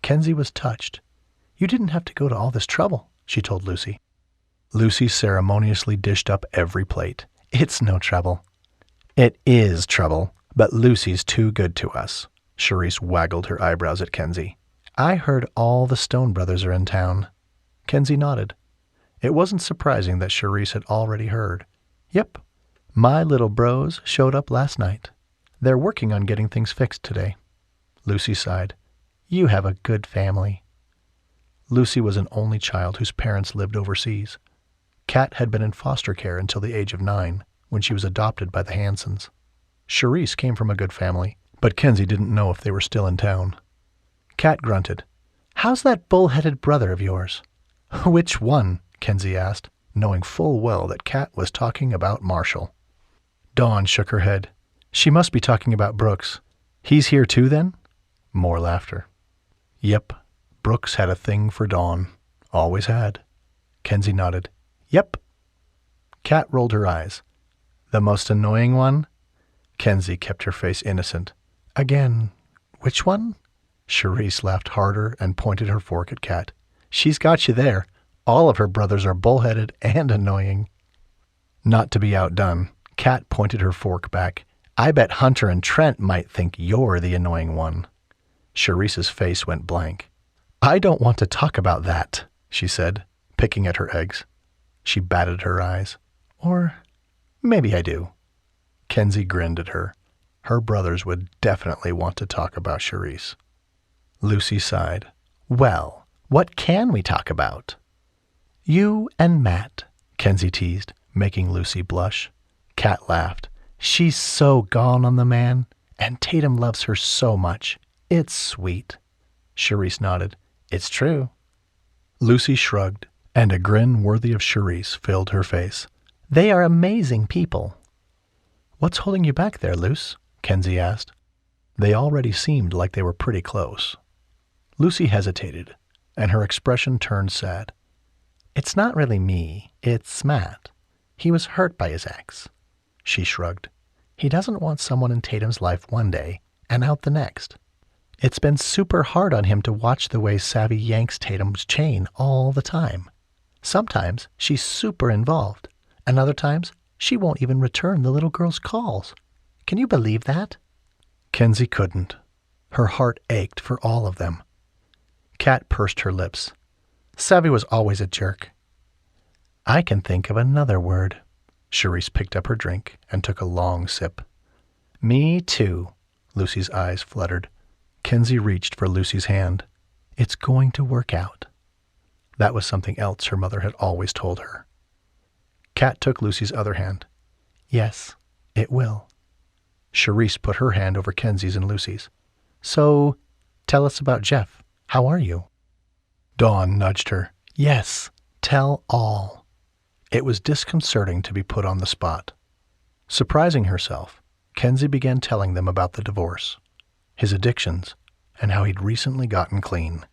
[SPEAKER 3] Kensi was touched. You didn't have to go to all this trouble, she told Lucy.
[SPEAKER 2] Lucy ceremoniously dished up every plate.
[SPEAKER 3] It's no trouble.
[SPEAKER 2] It is trouble, but Lucy's too good to us. Cherise waggled her eyebrows at Kensi.
[SPEAKER 3] I heard all the Stone brothers are in town.
[SPEAKER 2] Kensi nodded. It wasn't surprising that Cherise had already heard.
[SPEAKER 3] Yep, my little bros showed up last night. They're working on getting things fixed today.
[SPEAKER 2] Lucy sighed.
[SPEAKER 3] You have a good family.
[SPEAKER 2] Lucy was an only child whose parents lived overseas. Kat had been in foster care until the age of 9, when she was adopted by the Hansons. Cherise came from a good family, but Kensi didn't know if they were still in town.
[SPEAKER 3] Kat grunted. How's that bull-headed brother of yours?
[SPEAKER 2] Which one? Kensi asked, knowing full well that Kat was talking about Marshall. Dawn shook her head. She must be talking about Brooks. He's here too, then? More laughter. Yep, Brooks had a thing for Dawn. Always had. Kensi nodded.
[SPEAKER 3] Yep.
[SPEAKER 2] Kat rolled her eyes. The most annoying one? Kensi kept her face innocent.
[SPEAKER 3] Again, which one?
[SPEAKER 2] Charisse laughed harder and pointed her fork at Kat. She's got you there. All of her brothers are bullheaded and annoying. Not to be outdone, Kat pointed her fork back. I bet Hunter and Trent might think you're the annoying one. Charisse's face went blank. I don't want to talk about that, she said, picking at her eggs. She batted her eyes. Or maybe I do. Kensi grinned at her. Her brothers would definitely want to talk about Charisse. Lucy sighed. Well, what can we talk about? You and Matt, Kensi teased, making Lucy blush. Kat laughed. She's so gone on the man, and Tatum loves her so much. It's sweet. Charisse nodded. It's true. Lucy shrugged, and a grin worthy of Charisse filled her face. They are amazing people. What's holding you back there, Luce? Kensi asked. They already seemed like they were pretty close. Lucy hesitated, and her expression turned sad. It's not really me, it's Matt. He was hurt by his ex. She shrugged. He doesn't want someone in Tatum's life one day and out the next. It's been super hard on him to watch the way Savvy yanks Tatum's chain all the time. Sometimes she's super involved, and other times she won't even return the little girl's calls. Can you believe that? Kensi couldn't. Her heart ached for all of them. Kat pursed her lips. Savvy was always a jerk. I can think of another word. Charisse picked up her drink and took a long sip. Me too. Lucy's eyes fluttered. Kensi reached for Lucy's hand. It's going to work out. That was something else her mother had always told her. Kat took Lucy's other hand. Yes, it will. Charisse put her hand over Kensi's and Lucy's. So, tell us about Jeff. How are you? Dawn nudged her. Yes, tell all. It was disconcerting to be put on the spot. Surprising herself, Kensi began telling them about the divorce, his addictions, and how he'd recently gotten clean.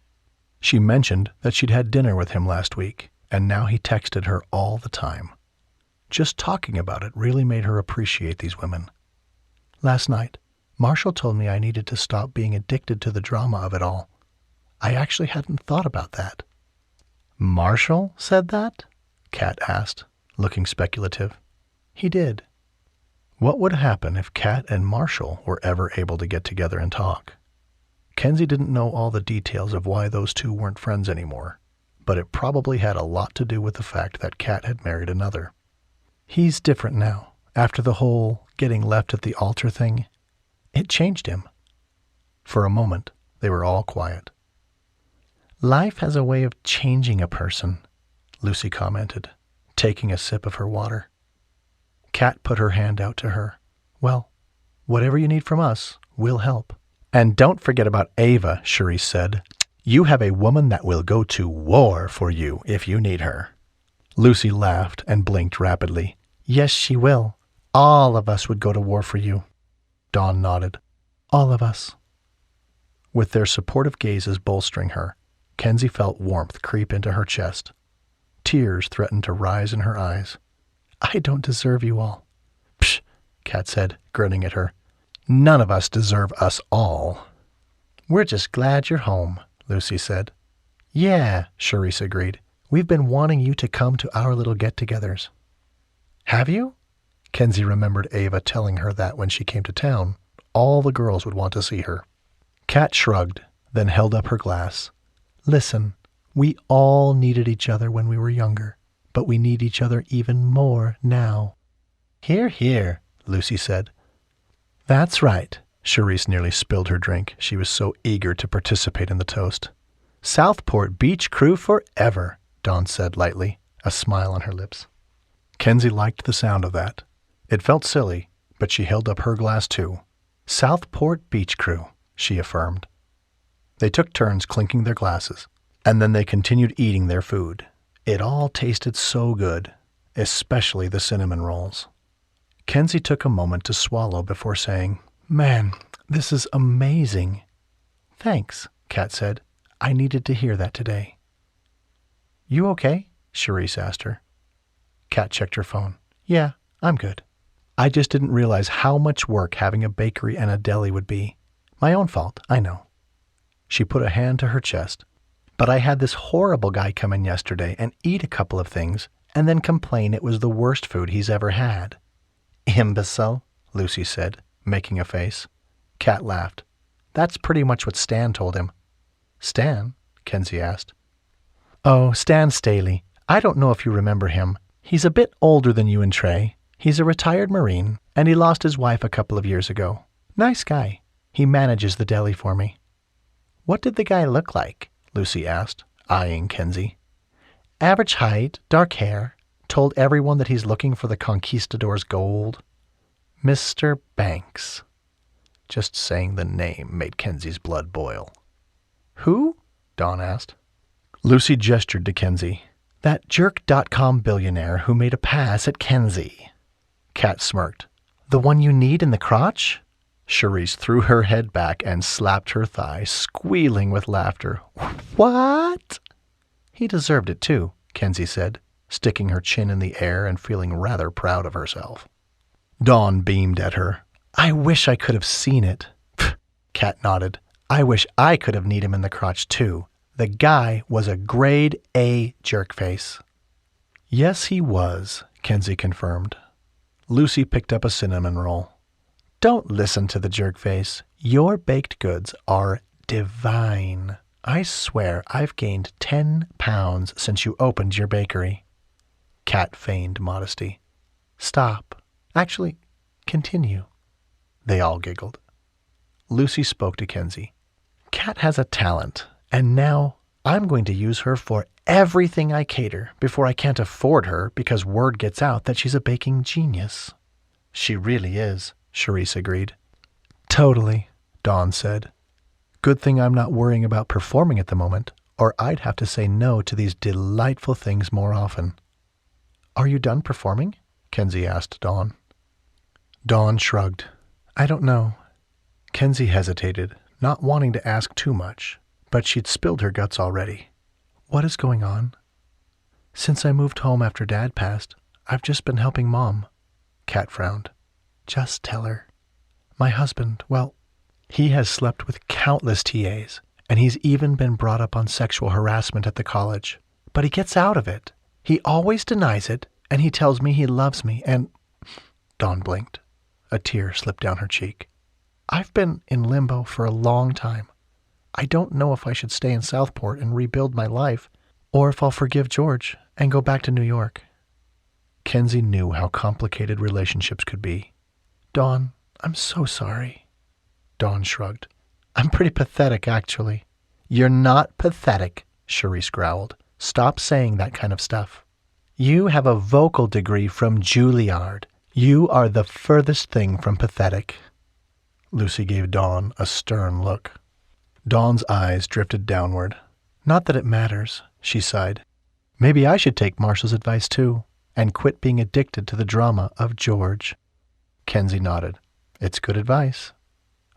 [SPEAKER 2] She mentioned that she'd had dinner with him last week, and now he texted her all the time. Just talking about it really made her appreciate these women. Last night, Marshall told me I needed to stop being addicted to the drama of it all. I actually hadn't thought about that. Marshall said that? Kat asked, looking speculative. He did. What would happen if Kat and Marshall were ever able to get together and talk? Kensi didn't know all the details of why those two weren't friends anymore, but it probably had a lot to do with the fact that Kat had married another. He's different now, after the whole getting left at the altar thing. It changed him. For a moment, they were all quiet. Life has a way of changing a person, Lucy commented, taking a sip of her water. Kat put her hand out to her. Well, whatever you need from us, we'll help. And don't forget about Ava, Charisse said. You have a woman that will go to war for you if you need her. Lucy laughed and blinked rapidly. Yes, she will. All of us would go to war for you. Dawn nodded. All of us. With their supportive gazes bolstering her, Kensi felt warmth creep into her chest. Tears threatened to rise in her eyes. I don't deserve you all. Psh, Kat said, grinning at her. None of us deserve us all. We're just glad you're home, Lucy said. Yeah, Charisse agreed. We've been wanting you to come to our little get-togethers. Have you? Kensi remembered Ava telling her that when she came to town, all the girls would want to see her. Kat shrugged, then held up her glass. Listen, we all needed each other when we were younger, but we need each other even more now. Hear, hear, Lucy said. That's right. Charisse nearly spilled her drink. She was so eager to participate in the toast. Southport Beach Crew forever, Dawn said lightly, a smile on her lips. Kensi liked the sound of that. It felt silly, but she held up her glass too. Southport Beach Crew, she affirmed. They took turns clinking their glasses, and then they continued eating their food. It all tasted so good, especially the cinnamon rolls. Kensi took a moment to swallow before saying, Man, this is amazing. Thanks, Kat said. I needed to hear that today. You okay? Charisse asked her. Kat checked her phone. Yeah, I'm good. I just didn't realize how much work having a bakery and a deli would be. My own fault, I know. She put a hand to her chest. "But I had this horrible guy come in yesterday and eat a couple of things and then complain it was the worst food he's ever had." "Imbecile," Lucy said, making a face. Kat laughed. "That's pretty much what Stan told him." "Stan?" Kensi asked. "Oh, Stan Staley. I don't know if you remember him. He's a bit older than you and Trey. He's a retired Marine, and he lost his wife a couple of years ago. Nice guy. He manages the deli for me." "What did the guy look like?" Lucy asked, eyeing Kensi. "Average height, dark hair. Told everyone that he's looking for the conquistador's gold." "Mr. Banks." Just saying the name made Kensi's blood boil. "Who?" Dawn asked. Lucy gestured to Kensi. "That jerk.com billionaire who made a pass at Kensi." Kat smirked. "The one you need in the crotch?" Charisse threw her head back and slapped her thigh, squealing with laughter. "What?" "He deserved it too," Kensi said, sticking her chin in the air and feeling rather proud of herself. Dawn beamed at her. "I wish I could have seen it." Kat nodded. "I wish I could have kneed him in the crotch too. The guy was a grade A jerkface." "Yes, he was," Kensi confirmed. Lucy picked up a cinnamon roll. "Don't listen to the jerkface. Your baked goods are divine. I swear I've gained 10 pounds since you opened your bakery." Kat feigned modesty. "Stop. Actually, continue." They all giggled. Lucy spoke to Kensi. "Kat has a talent, and now I'm going to use her for everything I cater before I can't afford her because word gets out that she's a baking genius." "She really is," Charisse agreed. "Totally," Dawn said. "Good thing I'm not worrying about performing at the moment, or I'd have to say no to these delightful things more often." "Are you done performing?" Kensi asked Dawn. Dawn shrugged. "I don't know." Kensi hesitated, not wanting to ask too much, but she'd spilled her guts already. "What is going on?" "Since I moved home after Dad passed, I've just been helping Mom." Kat frowned. "Just tell her. My husband, well, he has slept with countless TAs, and he's even been brought up on sexual harassment at the college. But he gets out of it. He always denies it, and he tells me he loves me, and—" Dawn blinked. A tear slipped down her cheek. "I've been in limbo for a long time. I don't know if I should stay in Southport and rebuild my life, or if I'll forgive George and go back to New York." Kensi knew how complicated relationships could be. "Dawn, I'm so sorry." Dawn shrugged. "I'm pretty pathetic, actually." "You're not pathetic," Charisse growled. "Stop saying that kind of stuff. You have a vocal degree from Juilliard. You are the furthest thing from pathetic." Lucy gave Dawn a stern look. Dawn's eyes drifted downward. "Not that it matters," she sighed. "Maybe I should take Marshall's advice too, and quit being addicted to the drama of George." Kensi nodded. "It's good advice."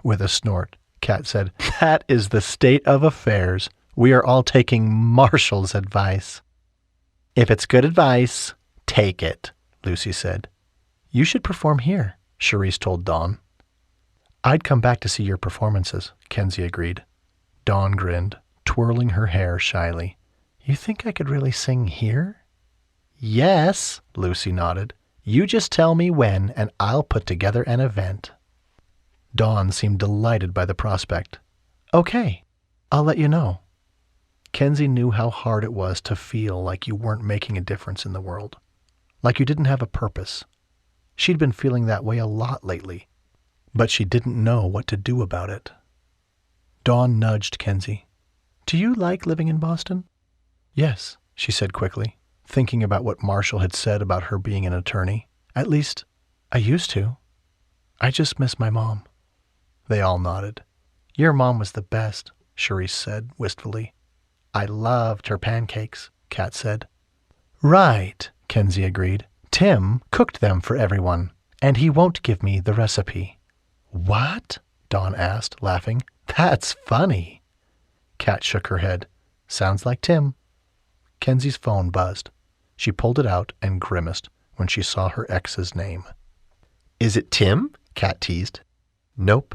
[SPEAKER 2] With a snort, Kat said, "That is the state of affairs. We are all taking Marshall's advice." "If it's good advice, take it," Lucy said. "You should perform here," Charisse told Dawn. "I'd come back to see your performances," Kensi agreed. Dawn grinned, twirling her hair shyly. "You think I could really sing here?" "Yes," Lucy nodded. "You just tell me when, and I'll put together an event." Dawn seemed delighted by the prospect. "Okay, I'll let you know." Kensi knew how hard it was to feel like you weren't making a difference in the world, like you didn't have a purpose. She'd been feeling that way a lot lately, but she didn't know what to do about it. Dawn nudged Kensi. "Do you like living in Boston?" "Yes," she said quickly, thinking about what Marshall had said about her being an attorney. "At least, I used to. I just miss my mom." They all nodded. "Your mom was the best," Charisse said wistfully. "I loved her pancakes," Kat said. "Right," Kensi agreed. "Tim cooked them for everyone, and he won't give me the recipe." "What?" Dawn asked, laughing. "That's funny." Kat shook her head. "Sounds like Tim." Kensi's phone buzzed. She pulled it out and grimaced when she saw her ex's name.
[SPEAKER 3] "Is it Tim?" Kat teased.
[SPEAKER 2] "Nope.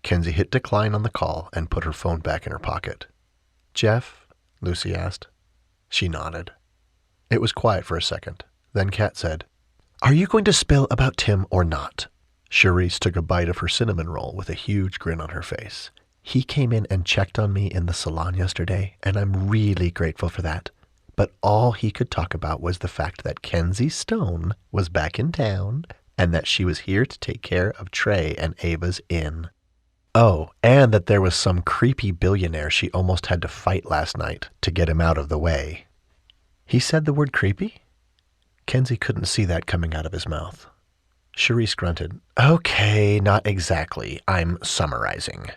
[SPEAKER 1] Kensi hit decline on the call and put her phone back in her pocket. "Jeff?" Lucy asked. She nodded. It was quiet for a second. Then Kat said, "Are you going to spill about Tim or not?" Charisse took a bite of her cinnamon roll with a huge grin on her face. "He came in and checked on me in the salon yesterday, and I'm really grateful for that. But all he could talk about was the fact that Kensi Stone was back in town and that she was here to take care of Trey and Ava's inn. Oh, and that there was some creepy billionaire she almost had to fight last night to get him out of the way." He said the word creepy? Kensi couldn't see that coming out of his mouth. Charisse grunted. "Okay, not exactly. I'm summarizing."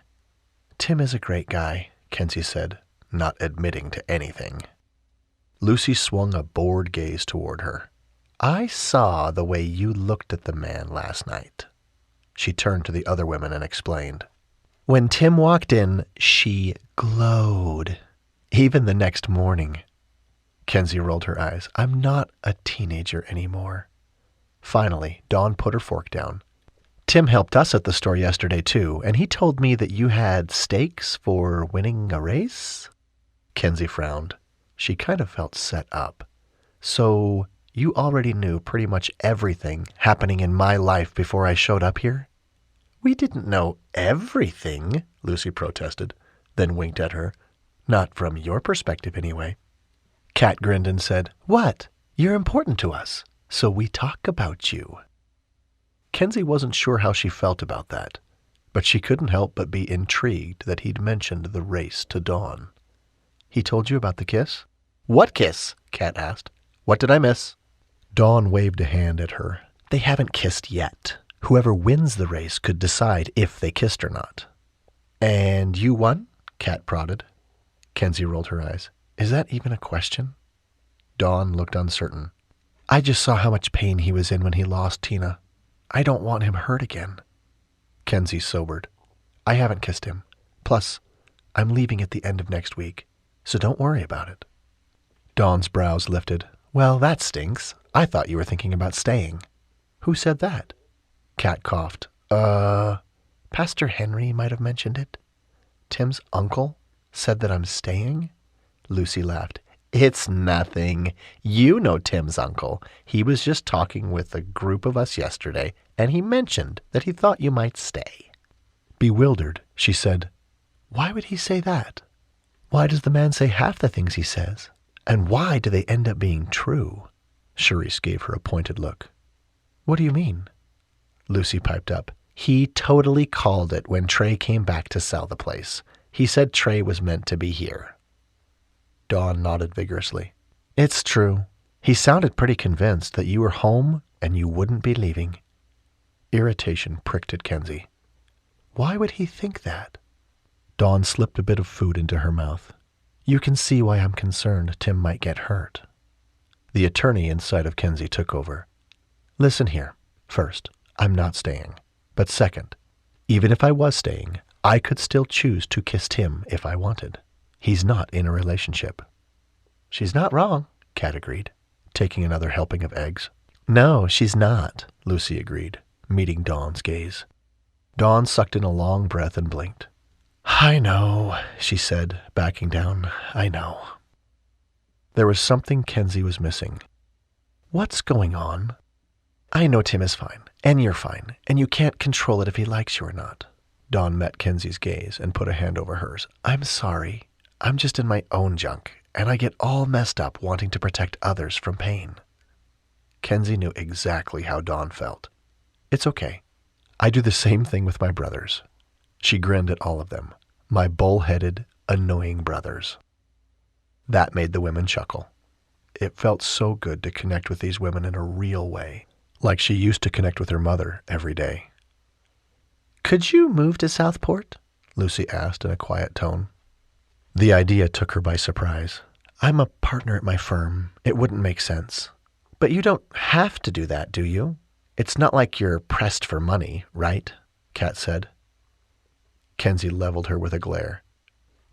[SPEAKER 1] "Tim is a great guy," Kensi said, not admitting to anything. Lucy swung a bored gaze toward her. "I saw the way you looked at the man last night." She turned to the other women and explained. "When Tim walked in, she glowed. Even the next morning." Kensi rolled her eyes. "I'm not a teenager anymore." Finally, Dawn put her fork down. "Tim helped us at the store yesterday, too, and he told me that you had stakes for winning a race?" Kensi frowned. She kind of felt set up. "So you already knew pretty much everything happening in my life before I showed up here?" "We didn't know everything," Lucy protested, then winked at her. "Not from your perspective, anyway." Kat grinned and said, "What? You're important to us, so we talk about you." Kensi wasn't sure how she felt about that, but she couldn't help but be intrigued that he'd mentioned the race to Dawn. "He told you about the kiss?" "What kiss?" Kat asked. "What did I miss?" Dawn waved a hand at her. "They haven't kissed yet. Whoever wins the race could decide if they kissed or not." "And you won?" Kat prodded. Kensi rolled her eyes. "Is that even a question?" Dawn looked uncertain. "I just saw how much pain he was in when he lost Tina. I don't want him hurt again." Kensi sobered. "I haven't kissed him. Plus, I'm leaving at the end of next week, so don't worry about it." Dawn's brows lifted. "Well, that stinks. I thought you were thinking about staying." "Who said that?" Kat coughed. Pastor Henry might have mentioned it. Tim's uncle said that I'm staying?" Lucy laughed. "It's nothing. You know Tim's uncle. He was just talking with a group of us yesterday, and he mentioned that he thought you might stay." Bewildered, she said, "Why would he say that? Why does the man say half the things he says? And why do they end up being true?" Charisse gave her a pointed look. "What do you mean?" Lucy piped up. "He totally called it when Trey came back to sell the place. He said Trey was meant to be here." Dawn nodded vigorously. "It's true. He sounded pretty convinced that you were home and you wouldn't be leaving." Irritation pricked at Kensi. "Why would he think that?" Dawn slipped a bit of food into her mouth. "You can see why I'm concerned Tim might get hurt." The attorney inside of Kensi took over. "Listen here. First, I'm not staying. But second, even if I was staying, I could still choose to kiss Tim if I wanted. He's not in a relationship." "She's not wrong," Kat agreed, taking another helping of eggs. "No, she's not," Lucy agreed, meeting Dawn's gaze. Dawn sucked in a long breath and blinked. "I know," she said, backing down. "I know." There was something Kensi was missing. "What's going on?" "I know Tim is fine, and you're fine, and you can't control it if he likes you or not." Dawn met Kensi's gaze and put a hand over hers. "I'm sorry. I'm just in my own junk, and I get all messed up wanting to protect others from pain." Kensi knew exactly how Dawn felt. "It's okay. I do the same thing with my brothers." She grinned at all of them. "My bull-headed, annoying brothers." That made the women chuckle. It felt so good to connect with these women in a real way, like she used to connect with her mother every day. "Could you move to Southport?" Lucy asked in a quiet tone. The idea took her by surprise. "I'm a partner at my firm. It wouldn't make sense." "But you don't have to do that, do you? It's not like you're pressed for money, right?" Kat said. Kensi leveled her with a glare.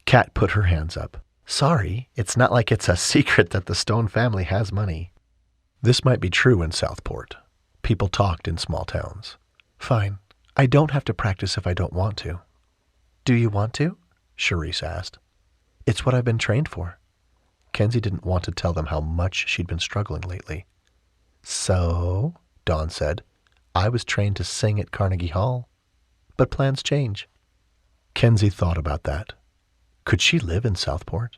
[SPEAKER 1] Kat put her hands up. "Sorry, it's not like it's a secret that the Stone family has money." This might be true in Southport. People talked in small towns. "Fine. I don't have to practice if I don't want to."
[SPEAKER 2] Do you want to? Charisse asked. It's what I've been trained for. Kensi didn't want to tell them how much she'd been struggling lately. So, Dawn said, I was trained to sing at Carnegie Hall. But plans change. Kensi thought about that. Could she live in Southport?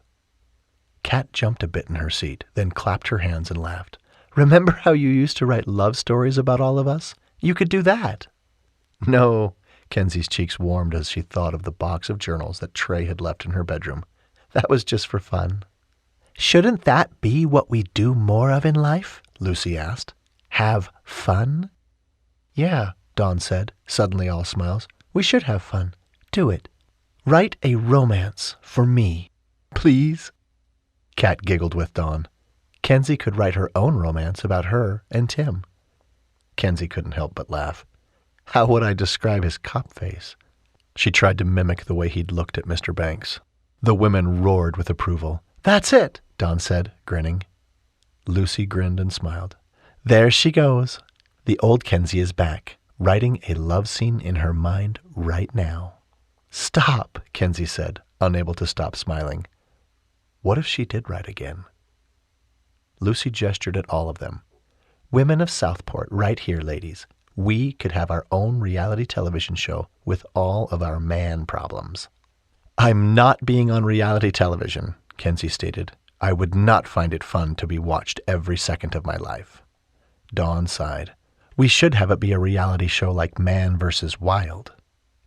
[SPEAKER 2] Kat jumped a bit in her seat, then clapped her hands and laughed. Remember how you used to write love stories about all of us? You could do that. No, Kensi's cheeks warmed as she thought of the box of journals that Trey had left in her bedroom. That was just for fun. Shouldn't that be what we do more of in life? Lucy asked. Have fun? Yeah, Dawn said, suddenly all smiles. We should have fun. Do it. Write a romance for me, please. Kat giggled with Dawn. Kensi could write her own romance about her and Tim. Kensi couldn't help but laugh. How would I describe his cop face? She tried to mimic the way he'd looked at Mr. Banks. The women roared with approval. That's it, Dawn said, grinning. Lucy grinned and smiled. There she goes. The old Kensi is back, writing a love scene in her mind right now. Stop, Kensi said, unable to stop smiling. What if she did write again? Lucy gestured at all of them. Women of Southport, right here, ladies. We could have our own reality television show with all of our man problems. I'm not being on reality television, Kensi stated. I would not find it fun to be watched every second of my life. Dawn sighed. We should have it be a reality show like Man vs. Wild.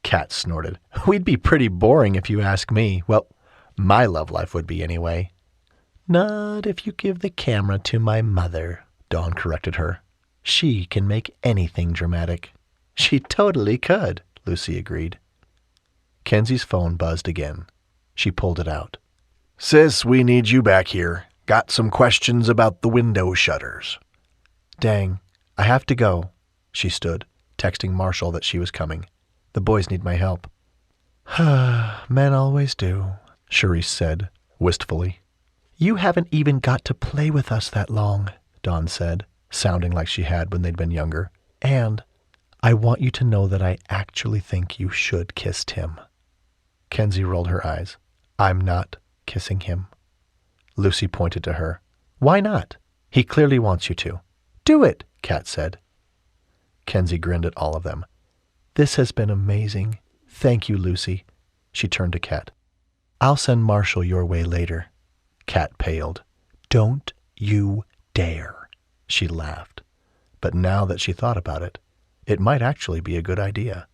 [SPEAKER 2] Kat snorted. We'd be pretty boring if you ask me. Well, my love life would be anyway. Not if you give the camera to my mother, Dawn corrected her. She can make anything dramatic. She totally could, Lucy agreed. Kensi's phone buzzed again. She pulled it out. Sis, we need you back here. Got some questions about the window shutters. Dang, I have to go. She stood, texting Marshall that she was coming. The boys need my help. Men always do, Charisse said, wistfully. You haven't even got to play with us that long, Dawn said, sounding like she had when they'd been younger. And I want you to know that I actually think you should kiss Tim. Kensi rolled her eyes. I'm not kissing him. Lucy pointed to her. Why not? He clearly wants you to. Do it, Kat said. Kensi grinned at all of them. This has been amazing. Thank you, Lucy. She turned to Kat. I'll send Marshall your way later. Kat paled. Don't you dare. She laughed. But now that she thought about it, it might actually be a good idea.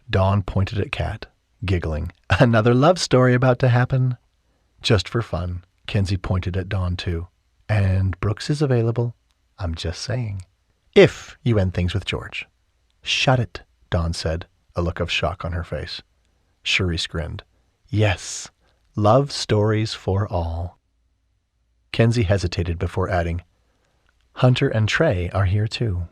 [SPEAKER 2] Dawn pointed at Kat, giggling. Another love story about to happen. Just for fun, Kensi pointed at Dawn too. And Brooks is available. I'm just saying. If you end things with George. Shut it, Dawn said, a look of shock on her face. Charisse grinned. Yes, love stories for all. Kensi hesitated before adding, Hunter and Trey are here too.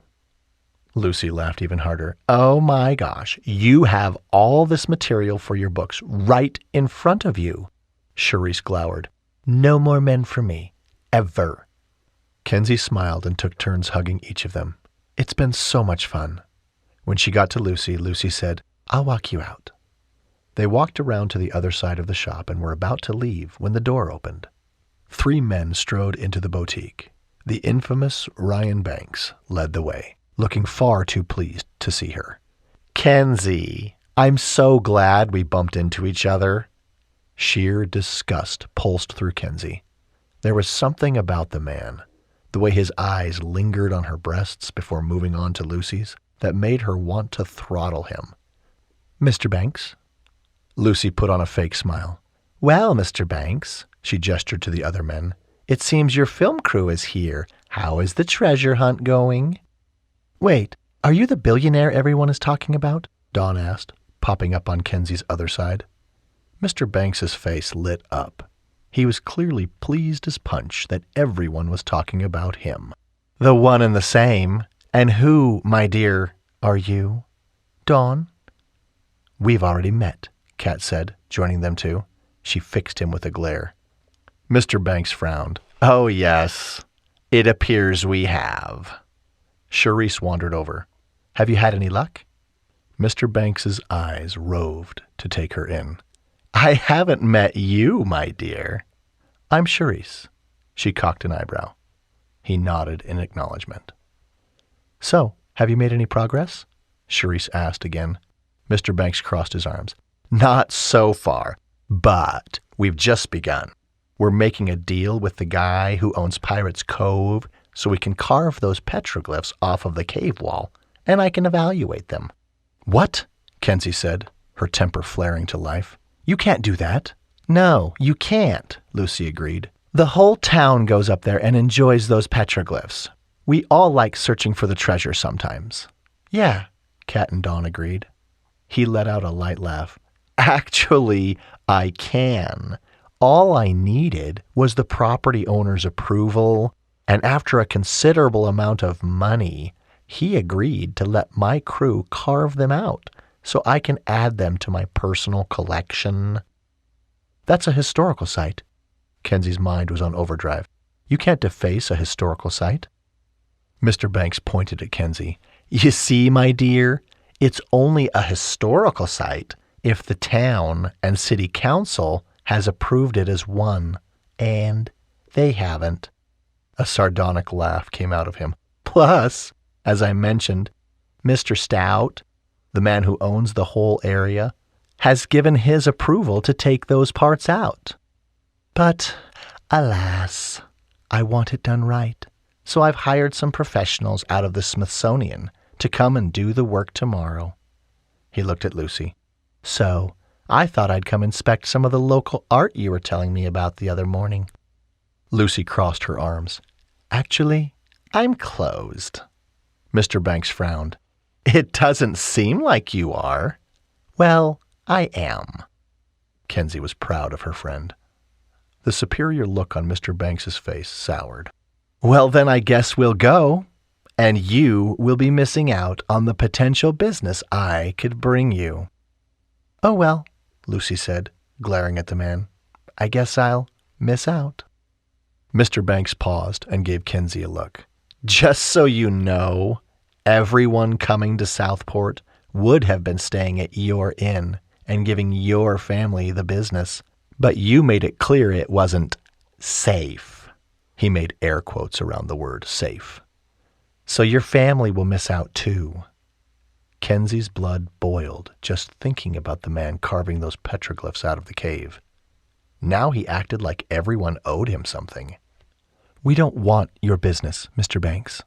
[SPEAKER 2] Lucy laughed even harder. Oh my gosh, you have all this material for your books right in front of you. Charisse glowered. No more men for me. Ever. Kensi smiled and took turns hugging each of them. It's been so much fun. When she got to Lucy, Lucy said, I'll walk you out. They walked around to the other side of the shop and were about to leave when the door opened. 3 men strode into the boutique. The infamous Ryan Banks led the way, looking far too pleased to see her. Kensi, I'm so glad we bumped into each other. Sheer disgust pulsed through Kensi. There was something about the man, the way his eyes lingered on her breasts before moving on to Lucy's, that made her want to throttle him. Mr. Banks? Lucy put on a fake smile. Well, Mr. Banks, she gestured to the other men, it seems your film crew is here. How is the treasure hunt going? Wait, are you the billionaire everyone is talking about? Dawn asked, popping up on Kensi's other side. Mr. Banks's face lit up. He was clearly pleased as punch that everyone was talking about him. The one and the same. And who, my dear, are you? Dawn? We've already met, Kat said, joining them too. She fixed him with a glare. Mr. Banks frowned. Oh, yes. It appears we have. Charisse wandered over. Have you had any luck?
[SPEAKER 1] Mr. Banks's eyes roved to take her in. I haven't met you, my dear. I'm Charisse. She cocked an eyebrow. He nodded in acknowledgement. So, have you made any progress? Charisse asked again. Mr. Banks crossed his arms. Not so far, but we've just begun. We're making a deal with the guy who owns Pirate's Cove so we can carve those petroglyphs off of the cave wall, and I can evaluate them. What? Kensi said, her temper flaring to life. You can't do that. No, you can't, Lucy agreed. The whole town goes up there and enjoys those petroglyphs. We all like searching for the treasure sometimes. Yeah, Kat and Dawn agreed. He let out a light laugh. Actually, I can. All I needed was the property owner's approval, and after a considerable amount of money, he agreed to let my crew carve them out so I can add them to my personal collection. That's a historical site. Kensi's mind was on overdrive. You can't deface a historical site. Mr. Banks pointed at Kensi. You see, my dear, it's only a historical site if the town and city council has approved it as one, and they haven't. A sardonic laugh came out of him. Plus, as I mentioned, Mr. Stout, the man who owns the whole area, has given his approval to take those parts out. But, alas, I want it done right, so I've hired some professionals out of the Smithsonian to come and do the work tomorrow. He looked at Lucy. So, I thought I'd come inspect some of the local art you were telling me about the other morning. Lucy crossed her arms. Actually, I'm closed. Mr. Banks frowned. It doesn't seem like you are. Well, I am. Kensi was proud of her friend. The superior look on Mr. Banks's face soured. Well, then I guess we'll go, and you will be missing out on the potential business I could bring you. Oh, well, Lucy said, glaring at the man. I guess I'll miss out. Mr. Banks paused and gave Kensi a look. Just so you know, everyone coming to Southport would have been staying at your inn and giving your family the business, but you made it clear it wasn't safe. He made air quotes around the word safe. So your family will miss out too. Kensi's blood boiled just thinking about the man carving those petroglyphs out of the cave. Now he acted like everyone owed him something. We don't want your business, Mr. Banks.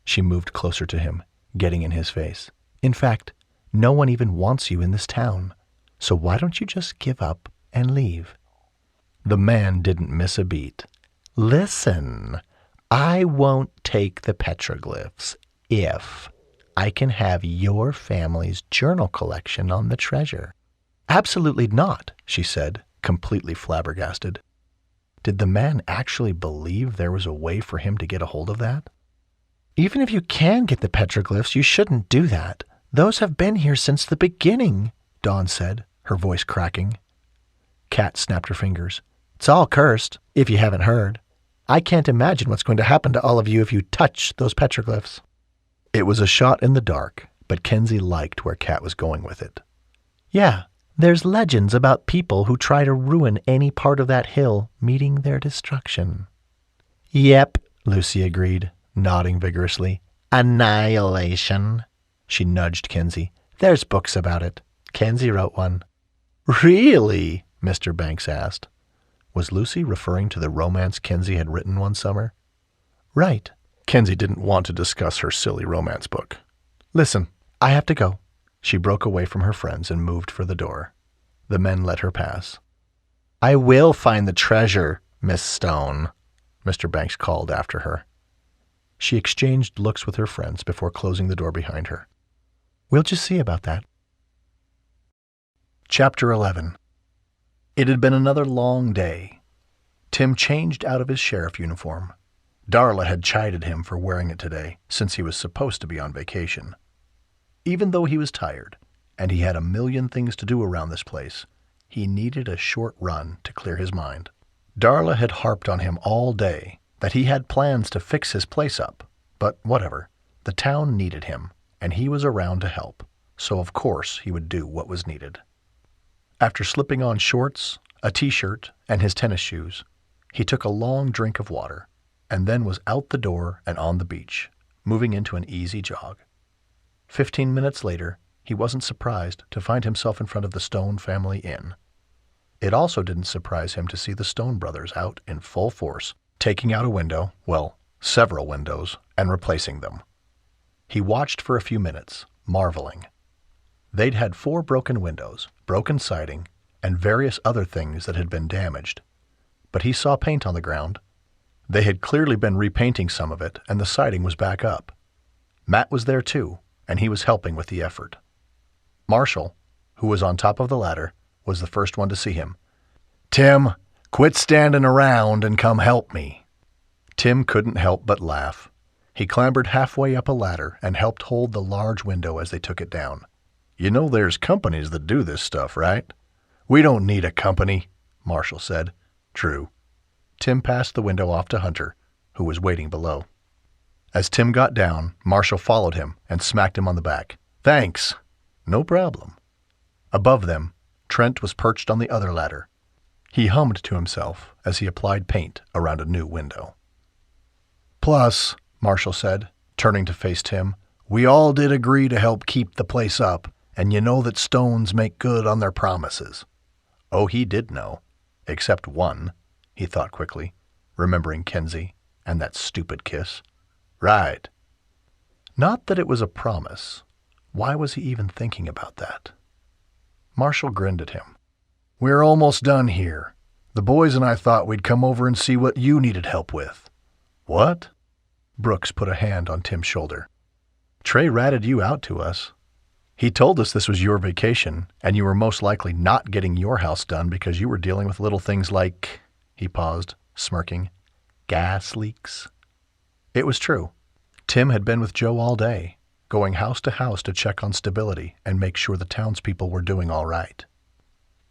[SPEAKER 1] She moved closer to him, getting in his face. In fact, no one even wants you in this town. So why don't you just give up and leave? The man didn't miss a beat. Listen, I won't take the petroglyphs if I can have your family's journal collection on the treasure. Absolutely not, she said, completely flabbergasted. Did the man actually believe there was a way for him to get a hold of that? Even if you can get the petroglyphs, you shouldn't do that. Those have been here since the beginning, Dawn said, her voice cracking. Kat snapped her fingers. It's all cursed, if you haven't heard. I can't imagine what's going to happen to all of you if you touch those petroglyphs. It was a shot in the dark, but Kensi liked where Kat was going with it. Yeah, there's legends about people who try to ruin any part of that hill, meeting their destruction. Yep, Lucy agreed, nodding vigorously. Annihilation. She nudged Kensi. There's books about it. Kensi wrote one. Really? Mr. Banks asked. Was Lucy referring to the romance Kensi had written one summer? Right. Kensi didn't want to discuss her silly romance book. Listen, I have to go. She broke away from her friends and moved for the door. The men let her pass. I will find the treasure, Miss Stone, Mr. Banks called after her. She exchanged looks with her friends before closing the door behind her. We'll just see about that. Chapter 11. It had been another long day. Tim changed out of his sheriff uniform. Darla had chided him for wearing it today, since he was supposed to be on vacation. Even though he was tired, and he had a million things to do around this place, he needed a short run to clear his mind. Darla had harped on him all day that he had plans to fix his place up, but whatever. The town needed him, and he was around to help, so of course he would do what was needed. After slipping on shorts, a t-shirt, and his tennis shoes, he took a long drink of water, and then was out the door and on the beach, moving into an easy jog. 15 minutes later, he wasn't surprised to find himself in front of the Stone family inn. It also didn't surprise him to see the Stone brothers out in full force, taking out a window, well, several windows, and replacing them. He watched for a few minutes, marveling. They'd had 4 broken windows, broken siding, and various other things that had been damaged. But he saw paint on the ground. They had clearly been repainting some of it, and the siding was back up. Matt was there too, and he was helping with the effort. Marshall, who was on top of the ladder, was the first one to see him. "Tim, quit standing around and come help me." Tim couldn't help but laugh. He clambered halfway up a ladder and helped hold the large window as they took it down. "You know there's companies that do this stuff, right?" "We don't need a company," Marshall said. "True." Tim passed the window off to Hunter, who was waiting below. As Tim got down, Marshall followed him and smacked him on the back. "Thanks." "No problem." Above them, Trent was perched on the other ladder. He hummed to himself as he applied paint around a new window. "Plus," Marshall said, turning to face Tim, "we all did agree to help keep the place up, and you know that Stones make good on their promises." Oh, he did know. Except one, he thought quickly, remembering Kensi and that stupid kiss. Right. Not that it was a promise. Why was he even thinking about that? Marshall grinned at him. "We're almost done here. The boys and I thought we'd come over and see what you needed help with." "What?" Brooks put a hand on Tim's shoulder. "Trey ratted you out to us. He told us this was your vacation, and you were most likely not getting your house done because you were dealing with little things like," he paused, smirking, "gas leaks." It was true. Tim had been with Joe all day, going house to house to check on stability and make sure the townspeople were doing all right.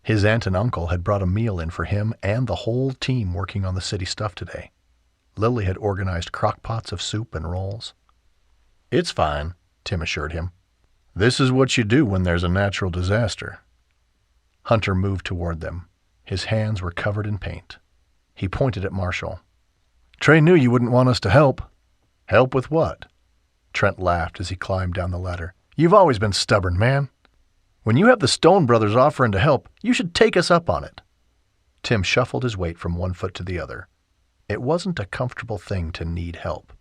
[SPEAKER 1] His aunt and uncle had brought a meal in for him and the whole team working on the city stuff today. Lily had organized crock-pots of soup and rolls. "It's fine," Tim assured him. "This is what you do when there's a natural disaster." Hunter moved toward them. His hands were covered in paint. He pointed at Marshall. "Trey knew you wouldn't want us to help." "Help with what?" Trent laughed as he climbed down the ladder. "You've always been stubborn, man. When you have the Stone brothers offering to help, you should take us up on it." Tim shuffled his weight from one foot to the other. It wasn't a comfortable thing to need help.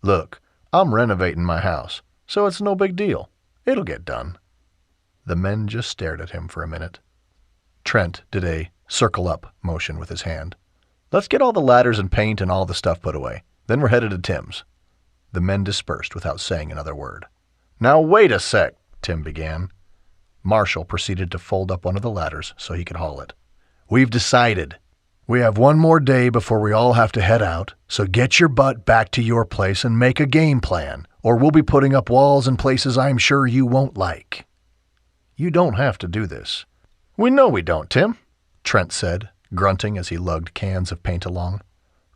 [SPEAKER 1] "Look, I'm renovating my house, so it's no big deal. It'll get done." The men just stared at him for a minute. Trent did a circle-up motion with his hand. "Let's get all the ladders and paint and all the stuff put away. Then we're headed to Tim's." The men dispersed without saying another word. "Now wait a sec," Tim began. Marshall proceeded to fold up one of the ladders so he could haul it. "We've decided. We have one more day before we all have to head out, so get your butt back to your place and make a game plan, or we'll be putting up walls in places I'm sure you won't like." "You don't have to do this." "We know we don't, Tim," Trent said, grunting as he lugged cans of paint along.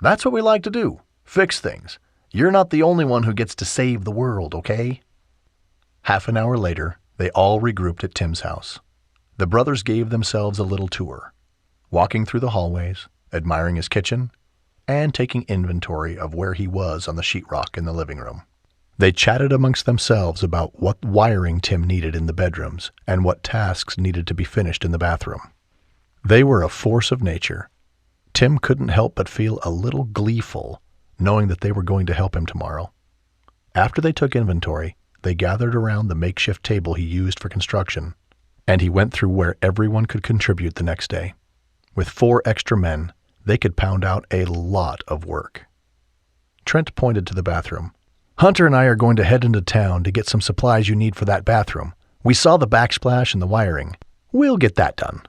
[SPEAKER 1] "That's what we like to do, fix things. You're not the only one who gets to save the world, okay?" Half an hour later, they all regrouped at Tim's house. The brothers gave themselves a little tour, walking through the hallways, admiring his kitchen, and taking inventory of where he was on the sheetrock in the living room. They chatted amongst themselves about what wiring Tim needed in the bedrooms and what tasks needed to be finished in the bathroom. They were a force of nature. Tim couldn't help but feel a little gleeful, knowing that they were going to help him tomorrow. After they took inventory, they gathered around the makeshift table he used for construction, and he went through where everyone could contribute the next day. With 4 extra men, they could pound out a lot of work. Trent pointed to the bathroom. "Hunter and I are going to head into town to get some supplies you need for that bathroom. We saw the backsplash and the wiring. We'll get that done."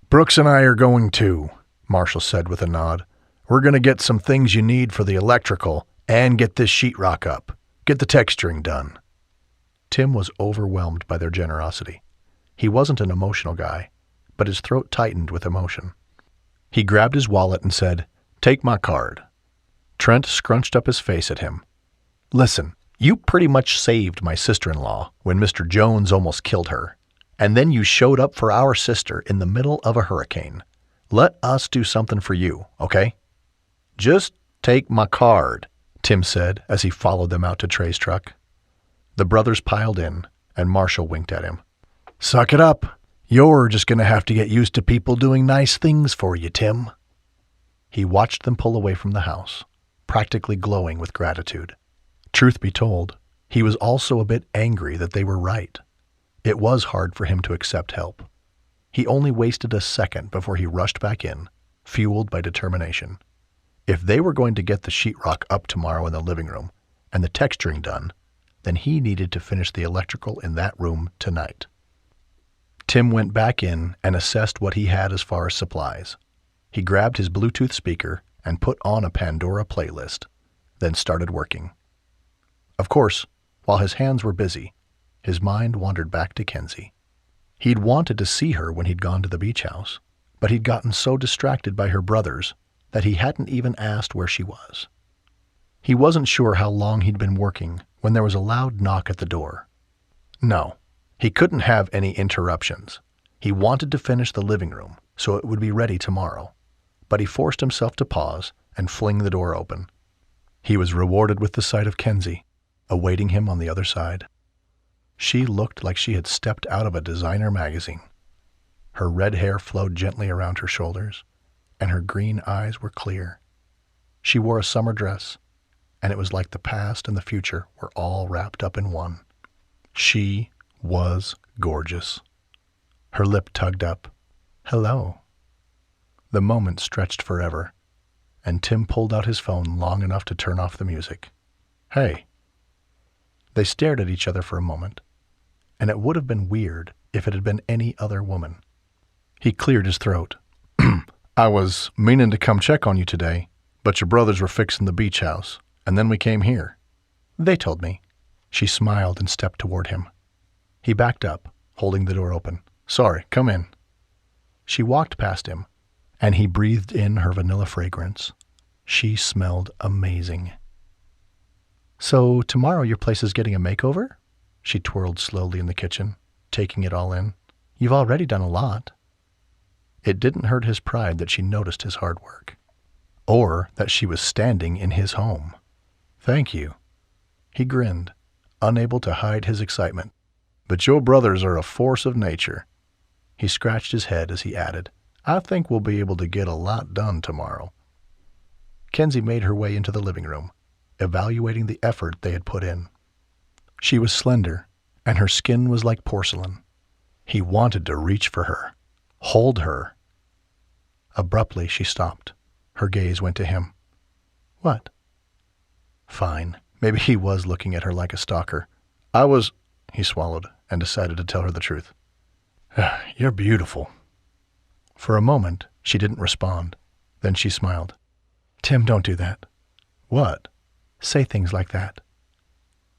[SPEAKER 1] "Brooks and I are going too," Marshall said with a nod. "We're going to get some things you need for the electrical and get this sheetrock up. Get the texturing done." Tim was overwhelmed by their generosity. He wasn't an emotional guy, but his throat tightened with emotion. He grabbed his wallet and said, "Take my card." Trent scrunched up his face at him. "Listen, You pretty much saved my sister-in-law when Mr. Jones almost killed her, and then you showed up for our sister in the middle of a hurricane. Let us do something for you, okay? Just take my card, Tim said as he followed them out to Trey's truck. The brothers piled in, and Marshall winked at him.
[SPEAKER 2] Suck it up. You're just going to have to get used to people doing nice things for you, Tim.
[SPEAKER 1] He watched them pull away from the house, practically glowing with gratitude. Truth be told, he was also a bit angry that they were right. It was hard for him to accept help. He only wasted a second before he rushed back in, fueled by determination. If they were going to get the sheetrock up tomorrow in the living room and the texturing done, then he needed to finish the electrical in that room tonight. Tim went back in and assessed what he had as far as supplies. He grabbed his Bluetooth speaker and put on a Pandora playlist, then started working. Of course, while his hands were busy, his mind wandered back to Kensi. He'd wanted to see her when he'd gone to the beach house, but he'd gotten so distracted by her brothers that he hadn't even asked where she was. He wasn't sure how long he'd been working when there was a loud knock at the door. No, he couldn't have any interruptions. He wanted to finish the living room so it would be ready tomorrow, but he forced himself to pause and fling the door open. He was rewarded with the sight of Kensi, awaiting him on the other side. She looked like she had stepped out of a designer magazine. Her red hair flowed gently around her shoulders, and her green eyes were clear. She wore a summer dress, and it was like the past and the future were all wrapped up in one. She was gorgeous. Her lip tugged up. Hello. The moment stretched forever, and Tim pulled out his phone long enough to turn off the music. Hey. They stared at each other for a moment, and it would have been weird if it had been any other woman. He cleared his throat. I was meaning to come check on you today, but your brothers were fixing the beach house, and then we came here. They told me. She smiled and stepped toward him. He backed up, holding the door open. Sorry, come in. She walked past him, and he breathed in her vanilla fragrance. She smelled amazing. So tomorrow your place is getting a makeover? She twirled slowly in the kitchen, taking it all in. You've already done a lot. It didn't hurt his pride that she noticed his hard work, or that she was standing in his home. Thank you. He grinned, unable to hide his excitement. But your brothers are a force of nature. He scratched his head as he added, I think we'll be able to get a lot done tomorrow. Kensi made her way into the living room, evaluating the effort they had put in. She was slender, and her skin was like porcelain. He wanted to reach for her, hold her. Abruptly, she stopped. Her gaze went to him. What? Fine. Maybe he was looking at her like a stalker. He swallowed and decided to tell her the truth. You're beautiful. For a moment, she didn't respond. Then she smiled. Tim, don't do that. What? Say things like that.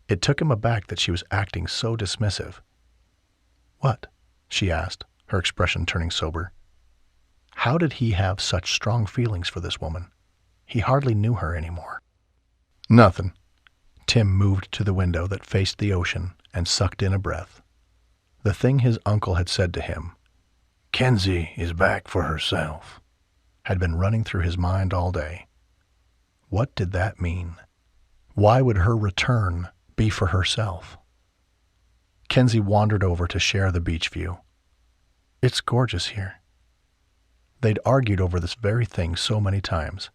[SPEAKER 1] It took him aback that she was acting so dismissive. What? She asked, her expression turning sober. How did he have such strong feelings for this woman? He hardly knew her anymore. Nothing. Tim moved to the window that faced the ocean and sucked in a breath. The thing his uncle had said to him, Kensi is back for herself, had been running through his mind all day. What did that mean? Why would her return be for herself? Kensi wandered over to share the beach view. It's gorgeous here. They'd argued over this very thing so many times.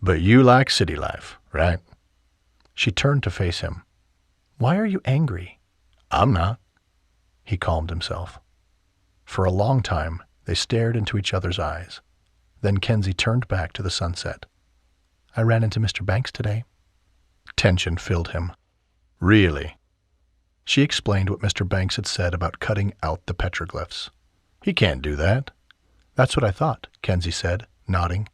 [SPEAKER 1] But you like city life, right? She turned to face him. Why are you angry? I'm not. He calmed himself. For a long time, they stared into each other's eyes. Then Kensi turned back to the sunset. I ran into Mr. Banks today. Tension filled him. Really? She explained what Mr. Banks had said about cutting out the petroglyphs. He can't do that. That's what I thought, Kensi said, nodding.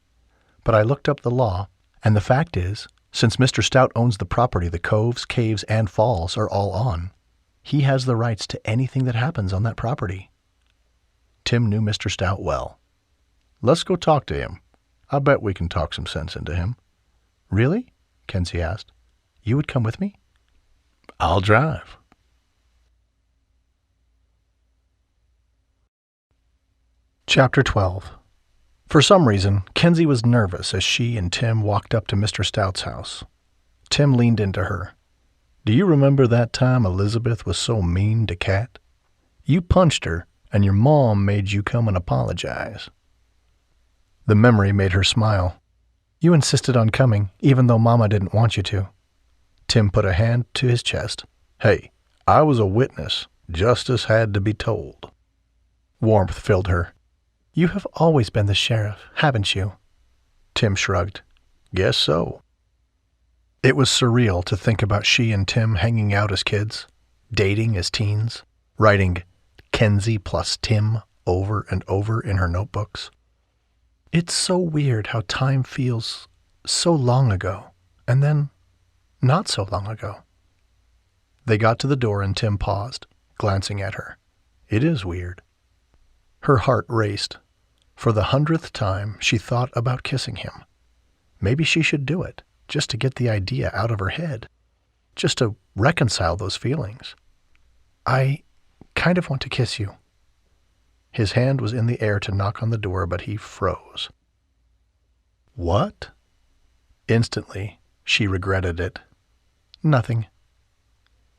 [SPEAKER 1] But I looked up the law, and the fact is, since Mr. Stout owns the property the coves, caves, and falls are all on, he has the rights to anything that happens on that property. Tim knew Mr. Stout well. Let's go talk to him. I bet we can talk some sense into him. Really? Kensi asked. You would come with me? I'll drive.
[SPEAKER 2] Chapter 12. For some reason, Kensi was nervous as she and Tim walked up to Mr. Stout's house. Tim leaned into her. "Do you remember that time Elizabeth was so mean to Kat? You punched her, and your mom made you come and apologize." The memory made her smile. "You insisted on coming, even though Mama didn't want you to." Tim put a hand to his chest.
[SPEAKER 1] "Hey, I was a witness. Justice had to be told."
[SPEAKER 2] Warmth filled her. "You have always been the sheriff, haven't you?" Tim shrugged.
[SPEAKER 1] "Guess so."
[SPEAKER 2] It was surreal to think about she and Tim hanging out as kids, dating as teens, writing Kensi plus Tim over and over in her notebooks. It's so weird how time feels so long ago, and then not so long ago. They got to the door and Tim paused, glancing at her. It is weird. Her heart raced. For the 100th time, she thought about kissing him. Maybe she should do it, just to get the idea out of her head, just to reconcile those feelings. "I kind of want to kiss you." His hand was in the air to knock on the door, but he froze. "What?" Instantly, she regretted it. "Nothing."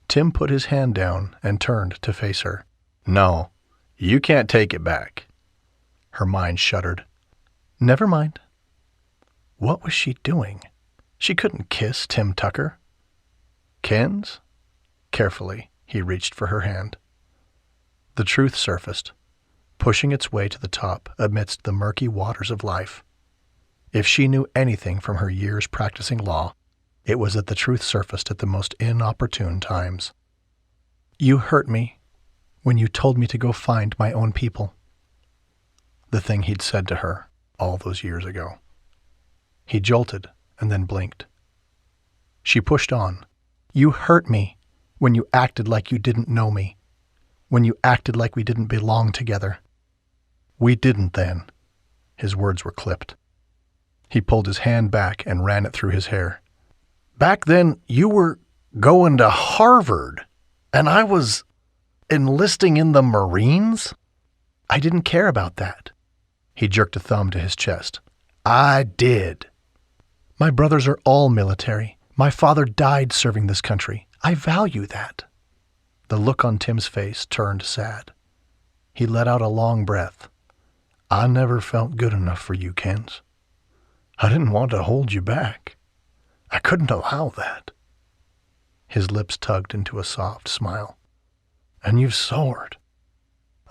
[SPEAKER 2] Tim put his hand down and turned to face her.
[SPEAKER 1] "No, you can't take it back."
[SPEAKER 2] Her mind shuddered. Never mind. What was she doing? She couldn't kiss Tim Tucker. "Kens?" Carefully, he reached for her hand. The truth surfaced, pushing its way to the top amidst the murky waters of life. If she knew anything from her years practicing law, it was that the truth surfaced at the most inopportune times. "You hurt me when you told me to go find my own people." The thing he'd said to her all those years ago. He jolted and then blinked. She pushed on. "You hurt me when you acted like you didn't know me, when you acted like we didn't belong together." "We didn't then." His words were clipped. He pulled his hand back and ran it through his hair. "Back then, you were going to Harvard, and I was enlisting in the Marines? I didn't care about that." He jerked a thumb to his chest. "I did. My brothers are all military. My father died serving this country. I value that." The look on Tim's face turned sad. He let out a long breath. "I never felt good enough for you, Kens. I didn't want to hold you back. I couldn't allow that." His lips tugged into a soft smile. "And you've soared.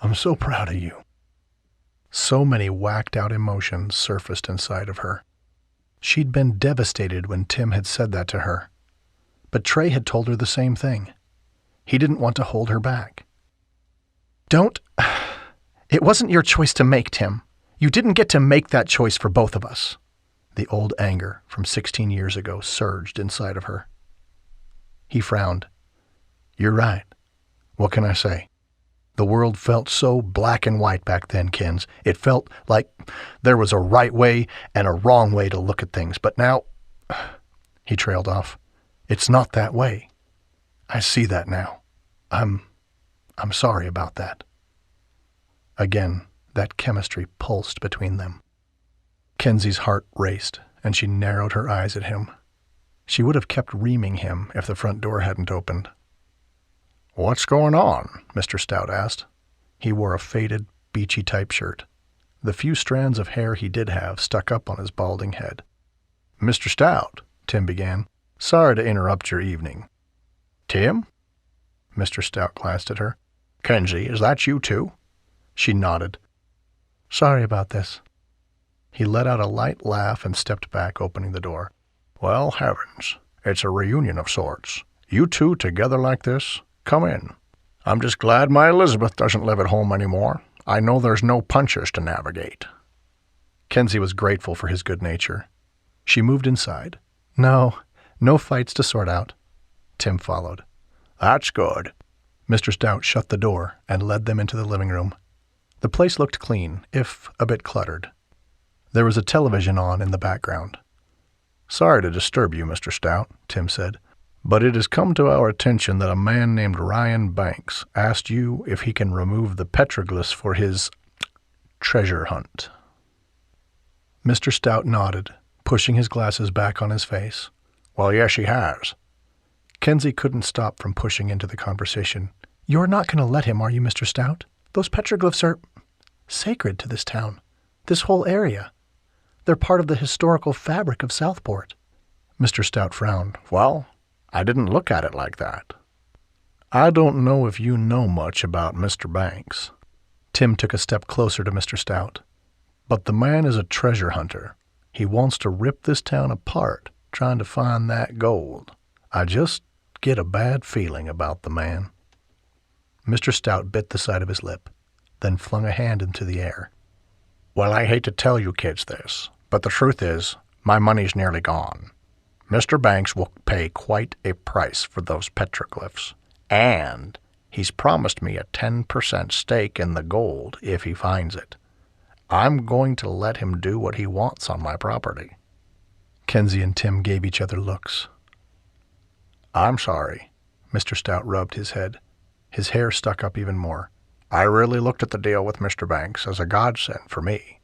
[SPEAKER 2] I'm so proud of you." So many whacked-out emotions surfaced inside of her. She'd been devastated when Tim had said that to her. But Trey had told her the same thing. He didn't want to hold her back. "Don't... It wasn't your choice to make, Tim. You didn't get to make that choice for both of us." The old anger from 16 years ago surged inside of her. He frowned. "You're right. What can I say? The world felt so black and white back then, Kens. It felt like there was a right way and a wrong way to look at things. But now," he trailed off, "it's not that way. I see that now. I'm sorry about that." Again, that chemistry pulsed between them. Kensi's heart raced, and she narrowed her eyes at him. She would have kept reaming him if the front door hadn't opened. "What's going on?" Mr. Stout asked. He wore a faded, beachy-type shirt. The few strands of hair he did have stuck up on his balding head. "Mr. Stout," Tim began, "sorry to interrupt your evening." "Tim?" Mr. Stout glanced at her. "Kensi, is that you too?" She nodded. "Sorry about this." He let out a light laugh and stepped back, opening the door. "Well, heavens, it's a reunion of sorts. You two together like this? Come in. I'm just glad my Elizabeth doesn't live at home anymore. I know there's no punches to navigate." Kensi was grateful for his good nature. She moved inside. No fights to sort out." Tim followed. "That's good." Mr. Stout shut the door and led them into the living room. The place looked clean, if a bit cluttered. There was a television on in the background. "Sorry to disturb you, Mr. Stout," Tim said.
[SPEAKER 1] But it has come to our attention that a man named Ryan Banks asked you if he can remove the petroglyphs for his treasure hunt."
[SPEAKER 2] Mr. Stout nodded, pushing his glasses back on his face.
[SPEAKER 1] "Well, yes, he has."
[SPEAKER 2] Kensi couldn't stop from pushing into the conversation. "You're not going to let him, are you, Mr. Stout? Those petroglyphs are sacred to this town, this whole area. They're part of the historical fabric of Southport."
[SPEAKER 1] Mr. Stout frowned. "Well, I didn't look at it like that. I don't know if you know much about Mr. Banks."
[SPEAKER 2] Tim took a step closer to Mr. Stout.
[SPEAKER 1] "But the man is a treasure hunter. He wants to rip this town apart, trying to find that gold. I just get a bad feeling about the man."
[SPEAKER 2] Mr. Stout bit the side of his lip, then flung a hand into the air.
[SPEAKER 1] "Well, I hate to tell you kids this, but the truth is, my money's nearly gone. Mr. Banks will pay quite a price for those petroglyphs, and he's promised me a 10% stake in the gold if he finds it. I'm going to let him do what he wants on my property."
[SPEAKER 2] Kensi and Tim gave each other looks.
[SPEAKER 1] "I'm sorry."
[SPEAKER 2] Mr. Stout rubbed his head. His hair stuck up even more.
[SPEAKER 1] "I really looked at the deal with Mr. Banks as a godsend for me.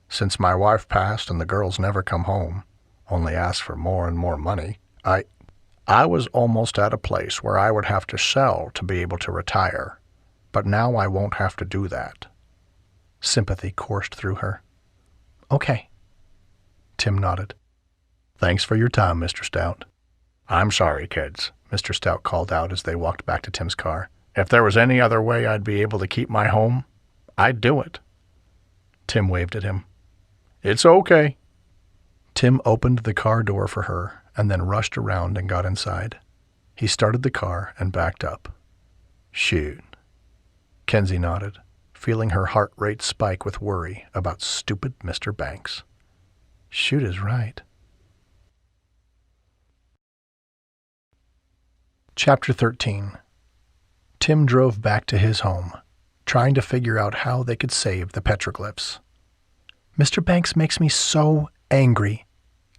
[SPEAKER 1] Since my wife passed and the girls never come home, only ask for more and more money, I was almost at a place where I would have to sell to be able to retire. But now I won't have to do that."
[SPEAKER 2] Sympathy coursed through her. "Okay." Tim nodded.
[SPEAKER 1] "Thanks for your time, Mr. Stout." "I'm sorry, kids," Mr. Stout called out as they walked back to Tim's car. "If there was any other way I'd be able to keep my home, I'd do it."
[SPEAKER 2] Tim waved at him.
[SPEAKER 1] "It's okay."
[SPEAKER 2] Tim opened the car door for her and then rushed around and got inside. He started the car and backed up.
[SPEAKER 1] "Shoot."
[SPEAKER 2] Kensi nodded, feeling her heart rate spike with worry about stupid Mr. Banks. Shoot is right. Chapter 13. Tim drove back to his home, trying to figure out how they could save the petroglyphs. "Mr. Banks makes me so angry."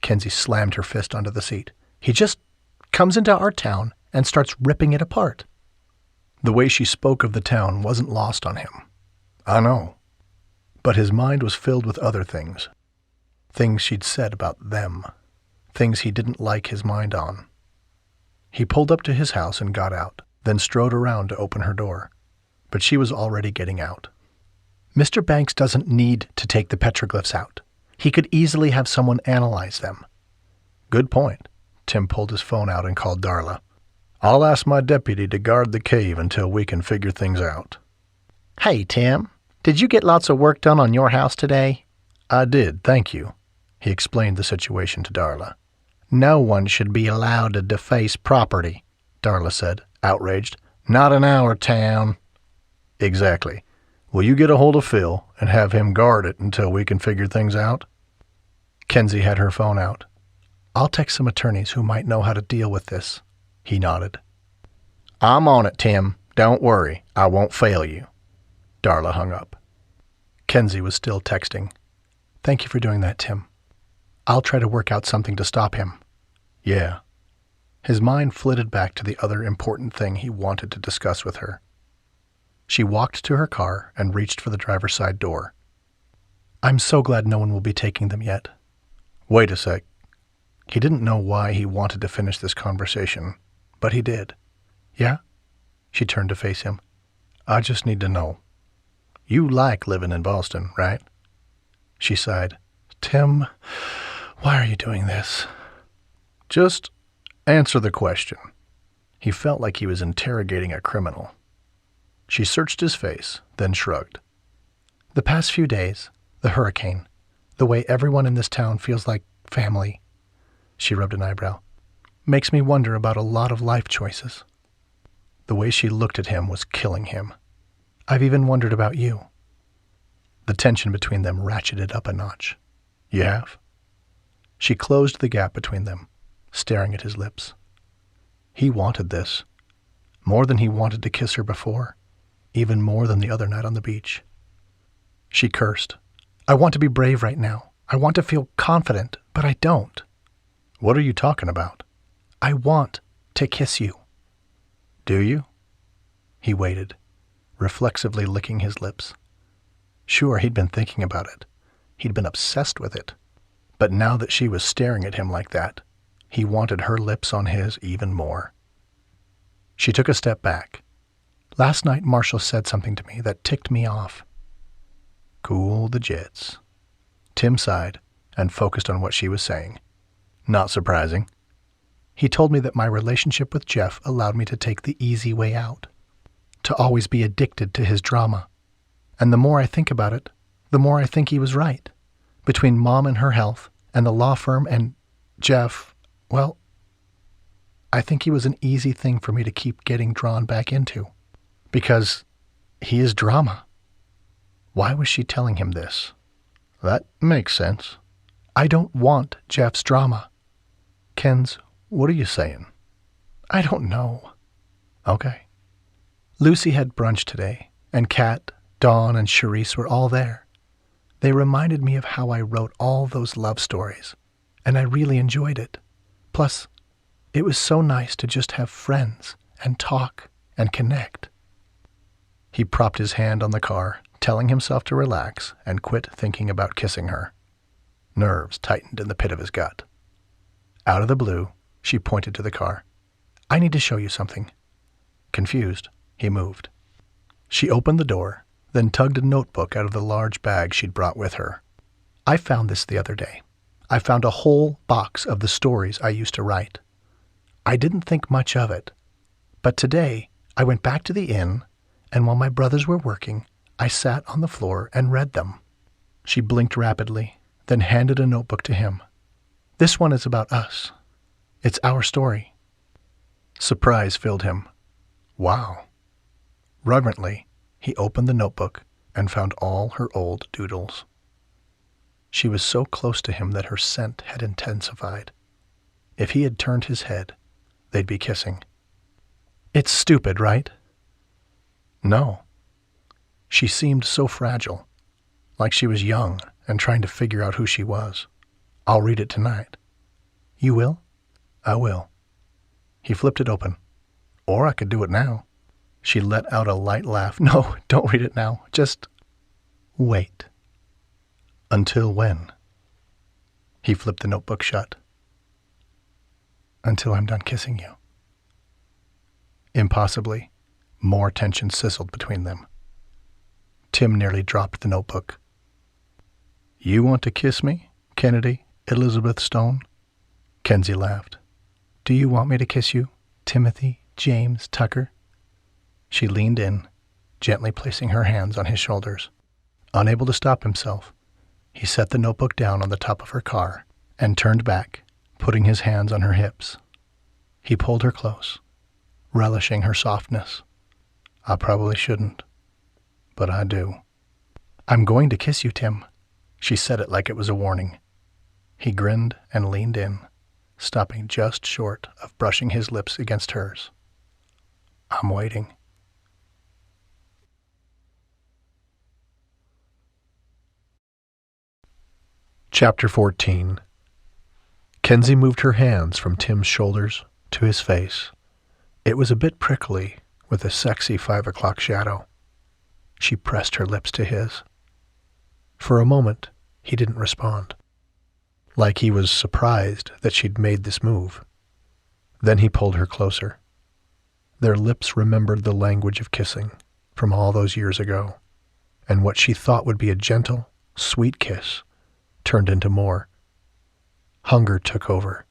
[SPEAKER 2] Kensi slammed her fist onto the seat. "He just comes into our town and starts ripping it apart." The way she spoke of the town wasn't lost on him.
[SPEAKER 1] "I know."
[SPEAKER 2] But his mind was filled with other things. Things she'd said about them. Things he didn't like his mind on. He pulled up to his house and got out, then strode around to open her door. But she was already getting out. "Mr. Banks doesn't need to take the petroglyphs out. He could easily have someone analyze them."
[SPEAKER 1] "Good point."
[SPEAKER 2] Tim pulled his phone out and called Darla.
[SPEAKER 1] "I'll ask my deputy to guard the cave until we can figure things out."
[SPEAKER 3] "Hey, Tim, did you get lots of work done on your house today?"
[SPEAKER 2] "I did, thank you." He explained the situation to Darla.
[SPEAKER 3] "No one should be allowed to deface property," Darla said, outraged.
[SPEAKER 1] "Not in our town." "Exactly. Will you get a hold of Phil and have him guard it until we can figure things out?"
[SPEAKER 2] Kensi had her phone out. "I'll text some attorneys who might know how to deal with this." He nodded.
[SPEAKER 3] "I'm on it, Tim. Don't worry. I won't fail you."
[SPEAKER 2] Darla hung up. Kensi was still texting. "Thank you for doing that, Tim. I'll try to work out something to stop him."
[SPEAKER 1] "Yeah."
[SPEAKER 2] His mind flitted back to the other important thing he wanted to discuss with her. She walked to her car and reached for the driver's side door. "I'm so glad no one will be taking them yet."
[SPEAKER 1] "Wait a sec."
[SPEAKER 2] He didn't know why he wanted to finish this conversation, but he did. "Yeah?" She turned to face him.
[SPEAKER 1] "I just need to know. You like living in Boston, right?"
[SPEAKER 2] She sighed. "Tim, why are you doing this?"
[SPEAKER 1] "Just answer the question."
[SPEAKER 2] He felt like he was interrogating a criminal. She searched his face, then shrugged. "The past few days, the hurricane, the way everyone in this town feels like family," she rubbed an eyebrow, "makes me wonder about a lot of life choices." The way she looked at him was killing him. "I've even wondered about you." The tension between them ratcheted up a notch.
[SPEAKER 1] "You have?"
[SPEAKER 2] She closed the gap between them, staring at his lips. He wanted this, more than he wanted to kiss her before, even more than the other night on the beach. She cursed. "I want to be brave right now. I want to feel confident, but I don't."
[SPEAKER 1] "What are you talking about?"
[SPEAKER 2] "I want to kiss you."
[SPEAKER 1] "Do you?"
[SPEAKER 2] He waited, reflexively licking his lips. Sure, he'd been thinking about it. He'd been obsessed with it. But now that she was staring at him like that, he wanted her lips on his even more. She took a step back. "Last night Marshall said something to me that ticked me off."
[SPEAKER 1] "Cool the jets." Tim sighed and focused on what she was saying. "Not surprising."
[SPEAKER 2] "He told me that my relationship with Jeff allowed me to take the easy way out, to always be addicted to his drama. And the more I think about it, the more I think he was right. Between Mom and her health, and the law firm, and Jeff, well, I think he was an easy thing for me to keep getting drawn back into. Because he is drama." Why was she telling him this?
[SPEAKER 1] "That makes sense."
[SPEAKER 2] "I don't want Jeff's drama."
[SPEAKER 1] "Kens, what are you saying?"
[SPEAKER 2] "I don't know."
[SPEAKER 1] "Okay."
[SPEAKER 2] Lucy had brunch today, and Kat, Dawn, and Charisse were all there. They reminded me of how I wrote all those love stories, and I really enjoyed it. Plus, it was so nice to just have friends and talk and connect. He propped his hand on the car, telling himself to relax and quit thinking about kissing her. Nerves tightened in the pit of his gut. Out of the blue, she pointed to the car. "I need to show you something." Confused, he moved. She opened the door, then tugged a notebook out of the large bag she'd brought with her. "I found this the other day. I found a whole box of the stories I used to write. I didn't think much of it, but today I went back to the inn, and while my brothers were working, I sat on the floor and read them." She blinked rapidly, then handed a notebook to him. "This one is about us. It's our story." Surprise filled him. Wow. Reverently, he opened the notebook and found all her old doodles. She was so close to him that her scent had intensified. If he had turned his head, they'd be kissing. "It's stupid, right?" "No." She seemed so fragile, like she was young and trying to figure out who she was. "I'll read it tonight." "You will?" "I will." He flipped it open. "Or I could do it now." She let out a light laugh. "No, don't read it now. Just wait." "Until when?" He flipped the notebook shut. "Until I'm done kissing you." Impossibly, more tension sizzled between them. Tim nearly dropped the notebook. "You want to kiss me, Kennedy Elizabeth Stone?" Kensi laughed. "Do you want me to kiss you, Timothy James Tucker?" She leaned in, gently placing her hands on his shoulders. Unable to stop himself, he set the notebook down on the top of her car and turned back, putting his hands on her hips. He pulled her close, relishing her softness. "I probably shouldn't, but I do." "I'm going to kiss you, Tim." She said it like it was a warning. He grinned and leaned in, stopping just short of brushing his lips against hers. "I'm waiting." Chapter 14. Kensi moved her hands from Tim's shoulders to his face. It was a bit prickly, with a sexy 5 o'clock shadow. She pressed her lips to his. For a moment, he didn't respond, like he was surprised that she'd made this move. Then he pulled her closer. Their lips remembered the language of kissing from all those years ago, and what she thought would be a gentle, sweet kiss turned into more. Hunger took over.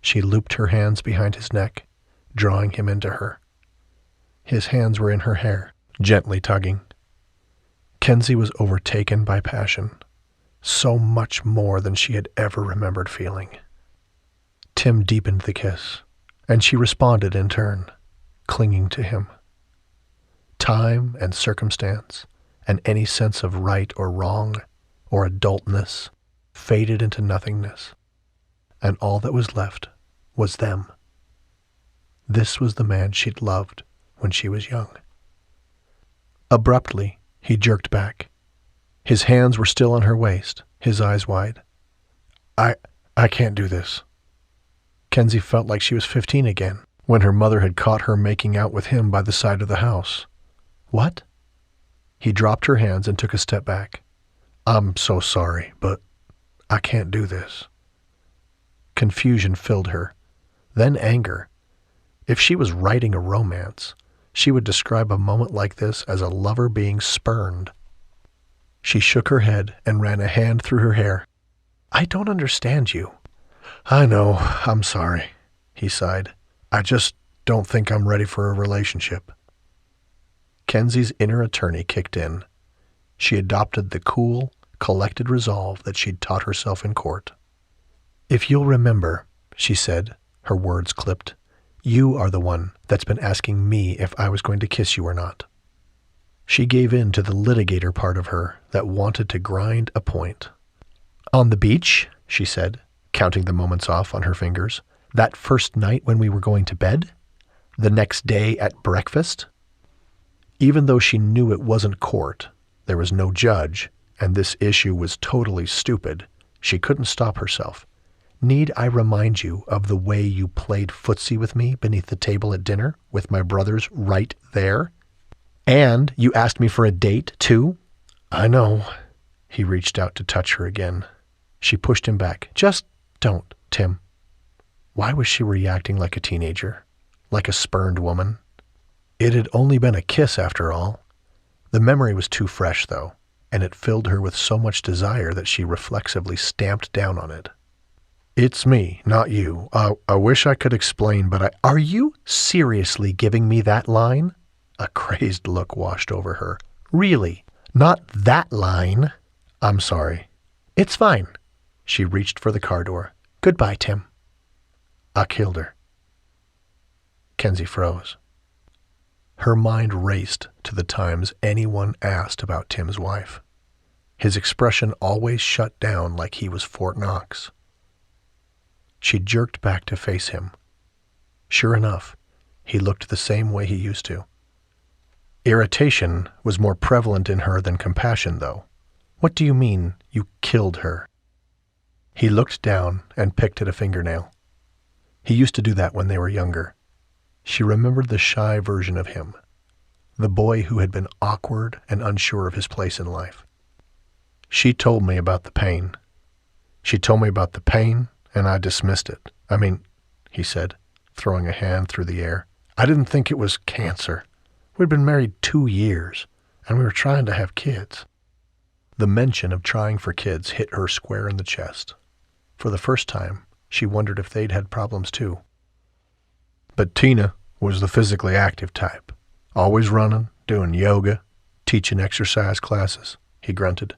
[SPEAKER 2] She looped her hands behind his neck, drawing him into her. His hands were in her hair, gently tugging. Kensi was overtaken by passion, so much more than she had ever remembered feeling. Tim deepened the kiss, and she responded in turn, clinging to him. Time and circumstance, and any sense of right or wrong, or adultness, faded into nothingness, and all that was left was them. This was the man she'd loved when she was young. Abruptly, he jerked back. His hands were still on her waist, his eyes wide. I can't do this." Kensi felt like she was 15 again, when her mother had caught her making out with him by the side of the house. What? He dropped her hands and took a step back. I'm so sorry, but I can't do this. Confusion filled her, then anger. If she was writing a romance, she would describe a moment like this as a lover being spurned. She shook her head and ran a hand through her hair. I don't understand you. I know, I'm sorry, he sighed. I just don't think I'm ready for a relationship. Kensi's inner attorney kicked in. She adopted the cool, collected resolve that she'd taught herself in court. If you'll remember, she said, her words clipped, you are the one that's been asking me if I was going to kiss you or not. She gave in to the litigator part of her that wanted to grind a point. On the beach, she said, counting the moments off on her fingers. That first night when we were going to bed? The next day at breakfast? Even though she knew it wasn't court, there was no judge, and this issue was totally stupid, she couldn't stop herself. Need I remind you of the way you played footsie with me beneath the table at dinner with my brothers right there? And you asked me for a date, too? I know. He reached out to touch her again. She pushed him back. Just don't, Tim. Why was she reacting like a teenager? Like a spurned woman? It had only been a kiss after all. The memory was too fresh, though, and it filled her with so much desire that she reflexively stamped down on it. It's me, not you. I wish I could explain, but Are you seriously giving me that line? A crazed look washed over her. Really? Not that line? I'm sorry. It's fine. She reached for the car door. Goodbye, Tim. I killed her. Kensi froze. Her mind raced to the times anyone asked about Tim's wife. His expression always shut down like he was Fort Knox. She jerked back to face him. Sure enough, he looked the same way he used to. Irritation was more prevalent in her than compassion, though. What do you mean, you killed her? He looked down and picked at a fingernail. He used to do that when they were younger. She remembered the shy version of him, the boy who had been awkward and unsure of his place in life. She told me about the pain. She told me about the pain, and I dismissed it. He said, throwing a hand through the air. I didn't think it was cancer. We'd been married 2 years, and we were trying to have kids. The mention of trying for kids hit her square in the chest. For the first time, she wondered if they'd had problems too. But Tina was the physically active type, always running, doing yoga, teaching exercise classes, he grunted.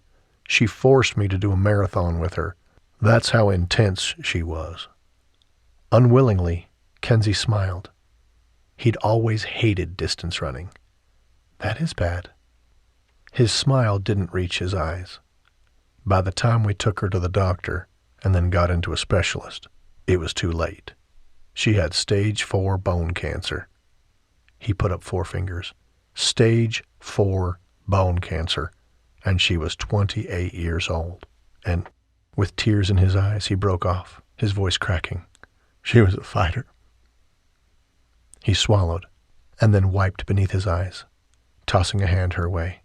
[SPEAKER 2] She forced me to do a marathon with her. That's how intense she was. Unwillingly, Kensi smiled. He'd always hated distance running. That is bad. His smile didn't reach his eyes. By the time we took her to the doctor and then got into a specialist, it was too late. She had stage 4 bone cancer. He put up 4 fingers. Stage 4 bone cancer, and she was 28 years old. And with tears in his eyes, he broke off, his voice cracking. She was a fighter. He swallowed, and then wiped beneath his eyes, tossing a hand her way.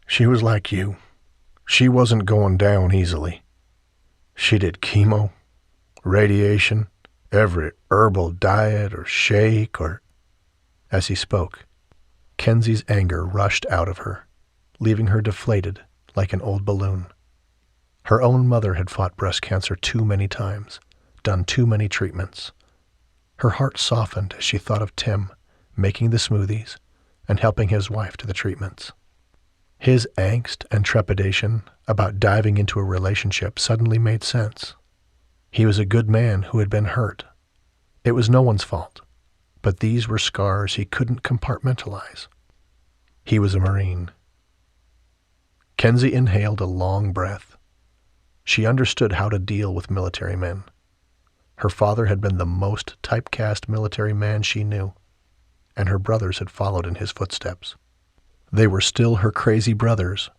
[SPEAKER 2] She was like you. She wasn't going down easily. She did chemo, radiation, every herbal diet or shake or... As he spoke, Kensi's anger rushed out of her, leaving her deflated like an old balloon. Her own mother had fought breast cancer too many times, done too many treatments. Her heart softened as she thought of Tim making the smoothies and helping his wife to the treatments. His angst and trepidation about diving into a relationship suddenly made sense. He was a good man who had been hurt. It was no one's fault, but these were scars he couldn't compartmentalize. He was a Marine. Kensi inhaled a long breath. She understood how to deal with military men. Her father had been the most typecast military man she knew, and her brothers had followed in his footsteps. They were still her crazy brothers,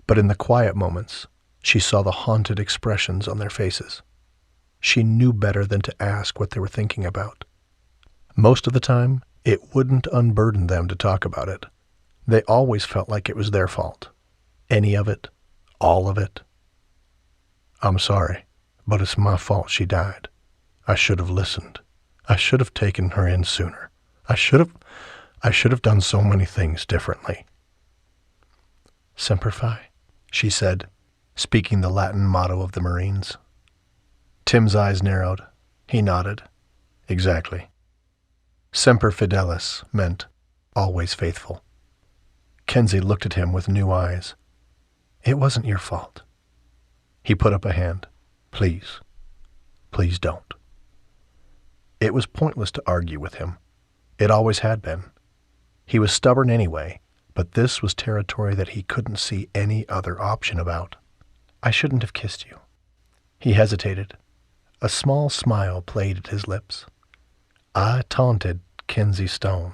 [SPEAKER 2] but in the quiet moments, she saw the haunted expressions on their faces. She knew better than to ask what they were thinking about. Most of the time, it wouldn't unburden them to talk about it. They always felt like it was their fault. Any of it, all of it. I'm sorry, but it's my fault she died. I should have listened. I should have taken her in sooner. I should have done so many things differently. Semper Fi, she said, speaking the Latin motto of the Marines. Tim's eyes narrowed. He nodded. Exactly. Semper Fidelis meant always faithful. Kensi looked at him with new eyes. It wasn't your fault. He put up a hand. Please. Please don't. It was pointless to argue with him. It always had been. He was stubborn anyway, but this was territory that he couldn't see any other option about. I shouldn't have kissed you. He hesitated. A small smile played at his lips. I taunted Kensi Stone.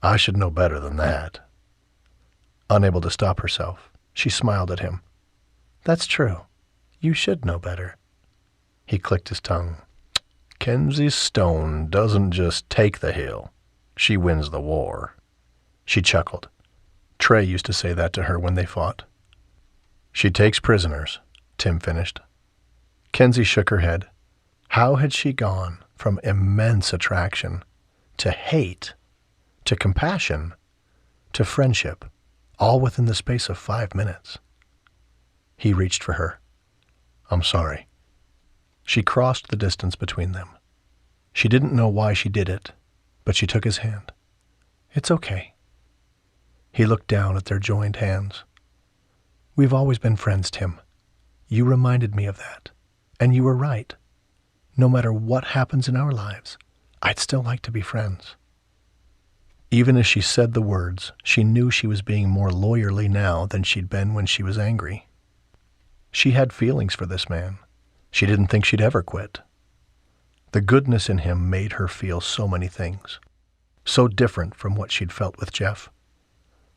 [SPEAKER 2] I should know better than that. Unable to stop herself, she smiled at him. That's true. You should know better. He clicked his tongue. Kensi Stone doesn't just take the hill. She wins the war. She chuckled. Trey used to say that to her when they fought. She takes prisoners, Tim finished. Kensi shook her head. How had she gone from immense attraction to hate, to compassion, to friendship, all within the space of 5 minutes? He reached for her. I'm sorry. She crossed the distance between them. She didn't know why she did it, but she took his hand. It's okay. He looked down at their joined hands. We've always been friends, Tim. You reminded me of that. And you were right. No matter what happens in our lives, I'd still like to be friends. Even as she said the words, she knew she was being more lawyerly now than she'd been when she was angry. She had feelings for this man. She didn't think she'd ever quit. The goodness in him made her feel so many things, so different from what she'd felt with Jeff.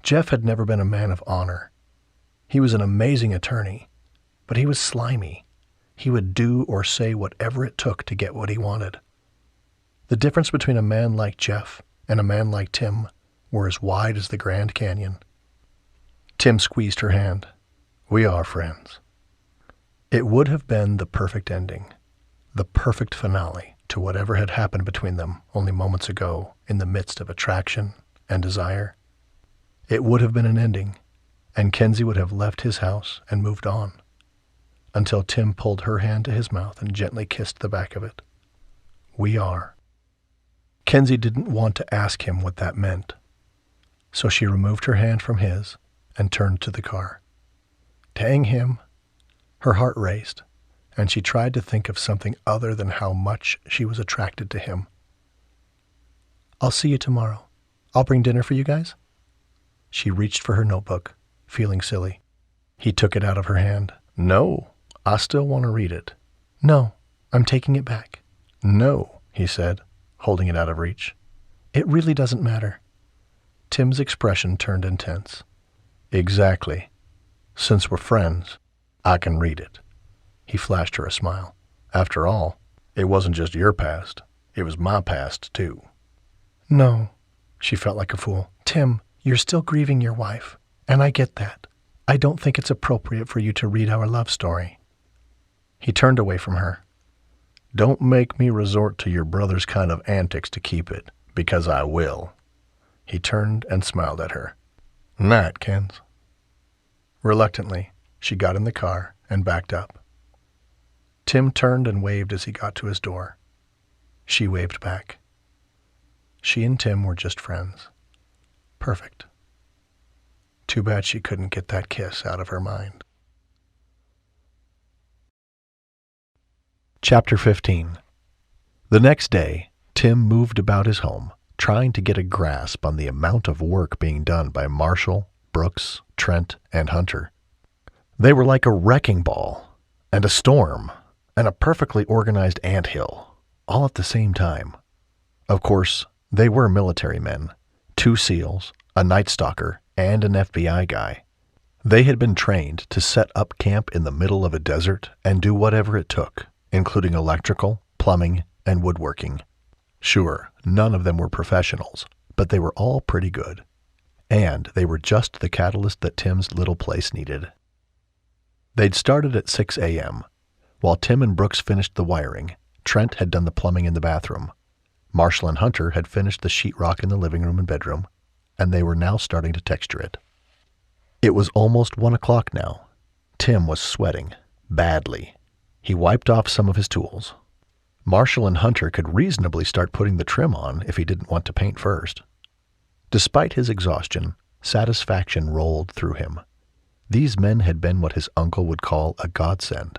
[SPEAKER 2] Jeff had never been a man of honor. He was an amazing attorney, but he was slimy. He would do or say whatever it took to get what he wanted. The difference between a man like Jeff and a man like Tim were as wide as the Grand Canyon. Tim squeezed her hand. We are friends. It would have been the perfect ending, the perfect finale to whatever had happened between them only moments ago in the midst of attraction and desire. It would have been an ending, and Kensi would have left his house and moved on, until Tim pulled her hand to his mouth and gently kissed the back of it. We are. Kensi didn't want to ask him what that meant, so she removed her hand from his and turned to the car. Dang him. Her heart raced, and she tried to think of something other than how much she was attracted to him. I'll see you tomorrow. I'll bring dinner for you guys. She reached for her notebook, feeling silly. He took it out of her hand. No, I still want to read it. No, I'm taking it back. No, he said, holding it out of reach. It really doesn't matter. Tim's expression turned intense. Exactly. Since we're friends, I can read it. He flashed her a smile. After all, it wasn't just your past. It was my past, too. No, she felt like a fool. Tim, you're still grieving your wife, and I get that. I don't think it's appropriate for you to read our love story. He turned away from her. Don't make me resort to your brother's kind of antics to keep it, because I will. He turned and smiled at her. Night, Kens. Reluctantly, she got in the car and backed up. Tim turned and waved as he got to his door. She waved back. She and Tim were just friends. Perfect. Too bad she couldn't get that kiss out of her mind. Chapter 15. The next day, Tim moved about his home, trying to get a grasp on the amount of work being done by Marshall, Brooks, Trent, and Hunter. They were like a wrecking ball, and a storm, and a perfectly organized anthill, all at the same time. Of course, they were military men, 2 SEALs, a Night Stalker, and an FBI guy. They had been trained to set up camp in the middle of a desert and do whatever it took, including electrical, plumbing, and woodworking.
[SPEAKER 1] Sure, none of them were professionals, but they were all pretty good. And they were just the catalyst that Tim's little place needed. They'd started at 6 a.m. While Tim and Brooks finished the wiring, Trent had done the plumbing in the bathroom. Marshall and Hunter had finished the sheetrock in the living room and bedroom, and they were now starting to texture it. It was almost 1 o'clock now. Tim was sweating, badly. He wiped off some of his tools. Marshall and Hunter could reasonably start putting the trim on if he didn't want to paint first. Despite his exhaustion, satisfaction rolled through him. These men had been what his uncle would call a godsend.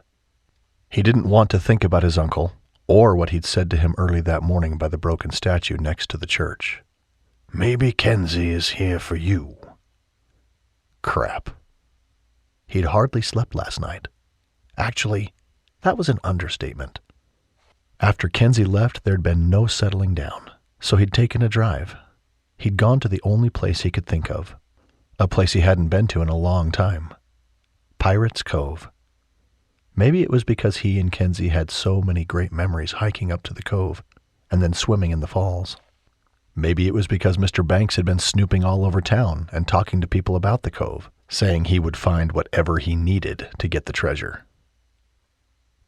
[SPEAKER 1] He didn't want to think about his uncle, or what he'd said to him early that morning by the broken statue next to the church. "Maybe Kensi is here for you." Crap. He'd hardly slept last night. Actually, that was an understatement. After Kensi left, there'd been no settling down, so he'd taken a drive. He'd gone to the only place he could think of, a place he hadn't been to in a long time. Pirates Cove. Maybe it was because he and Kensi had so many great memories hiking up to the cove and then swimming in the falls. Maybe it was because Mr. Banks had been snooping all over town and talking to people about the cove, saying he would find whatever he needed to get the treasure.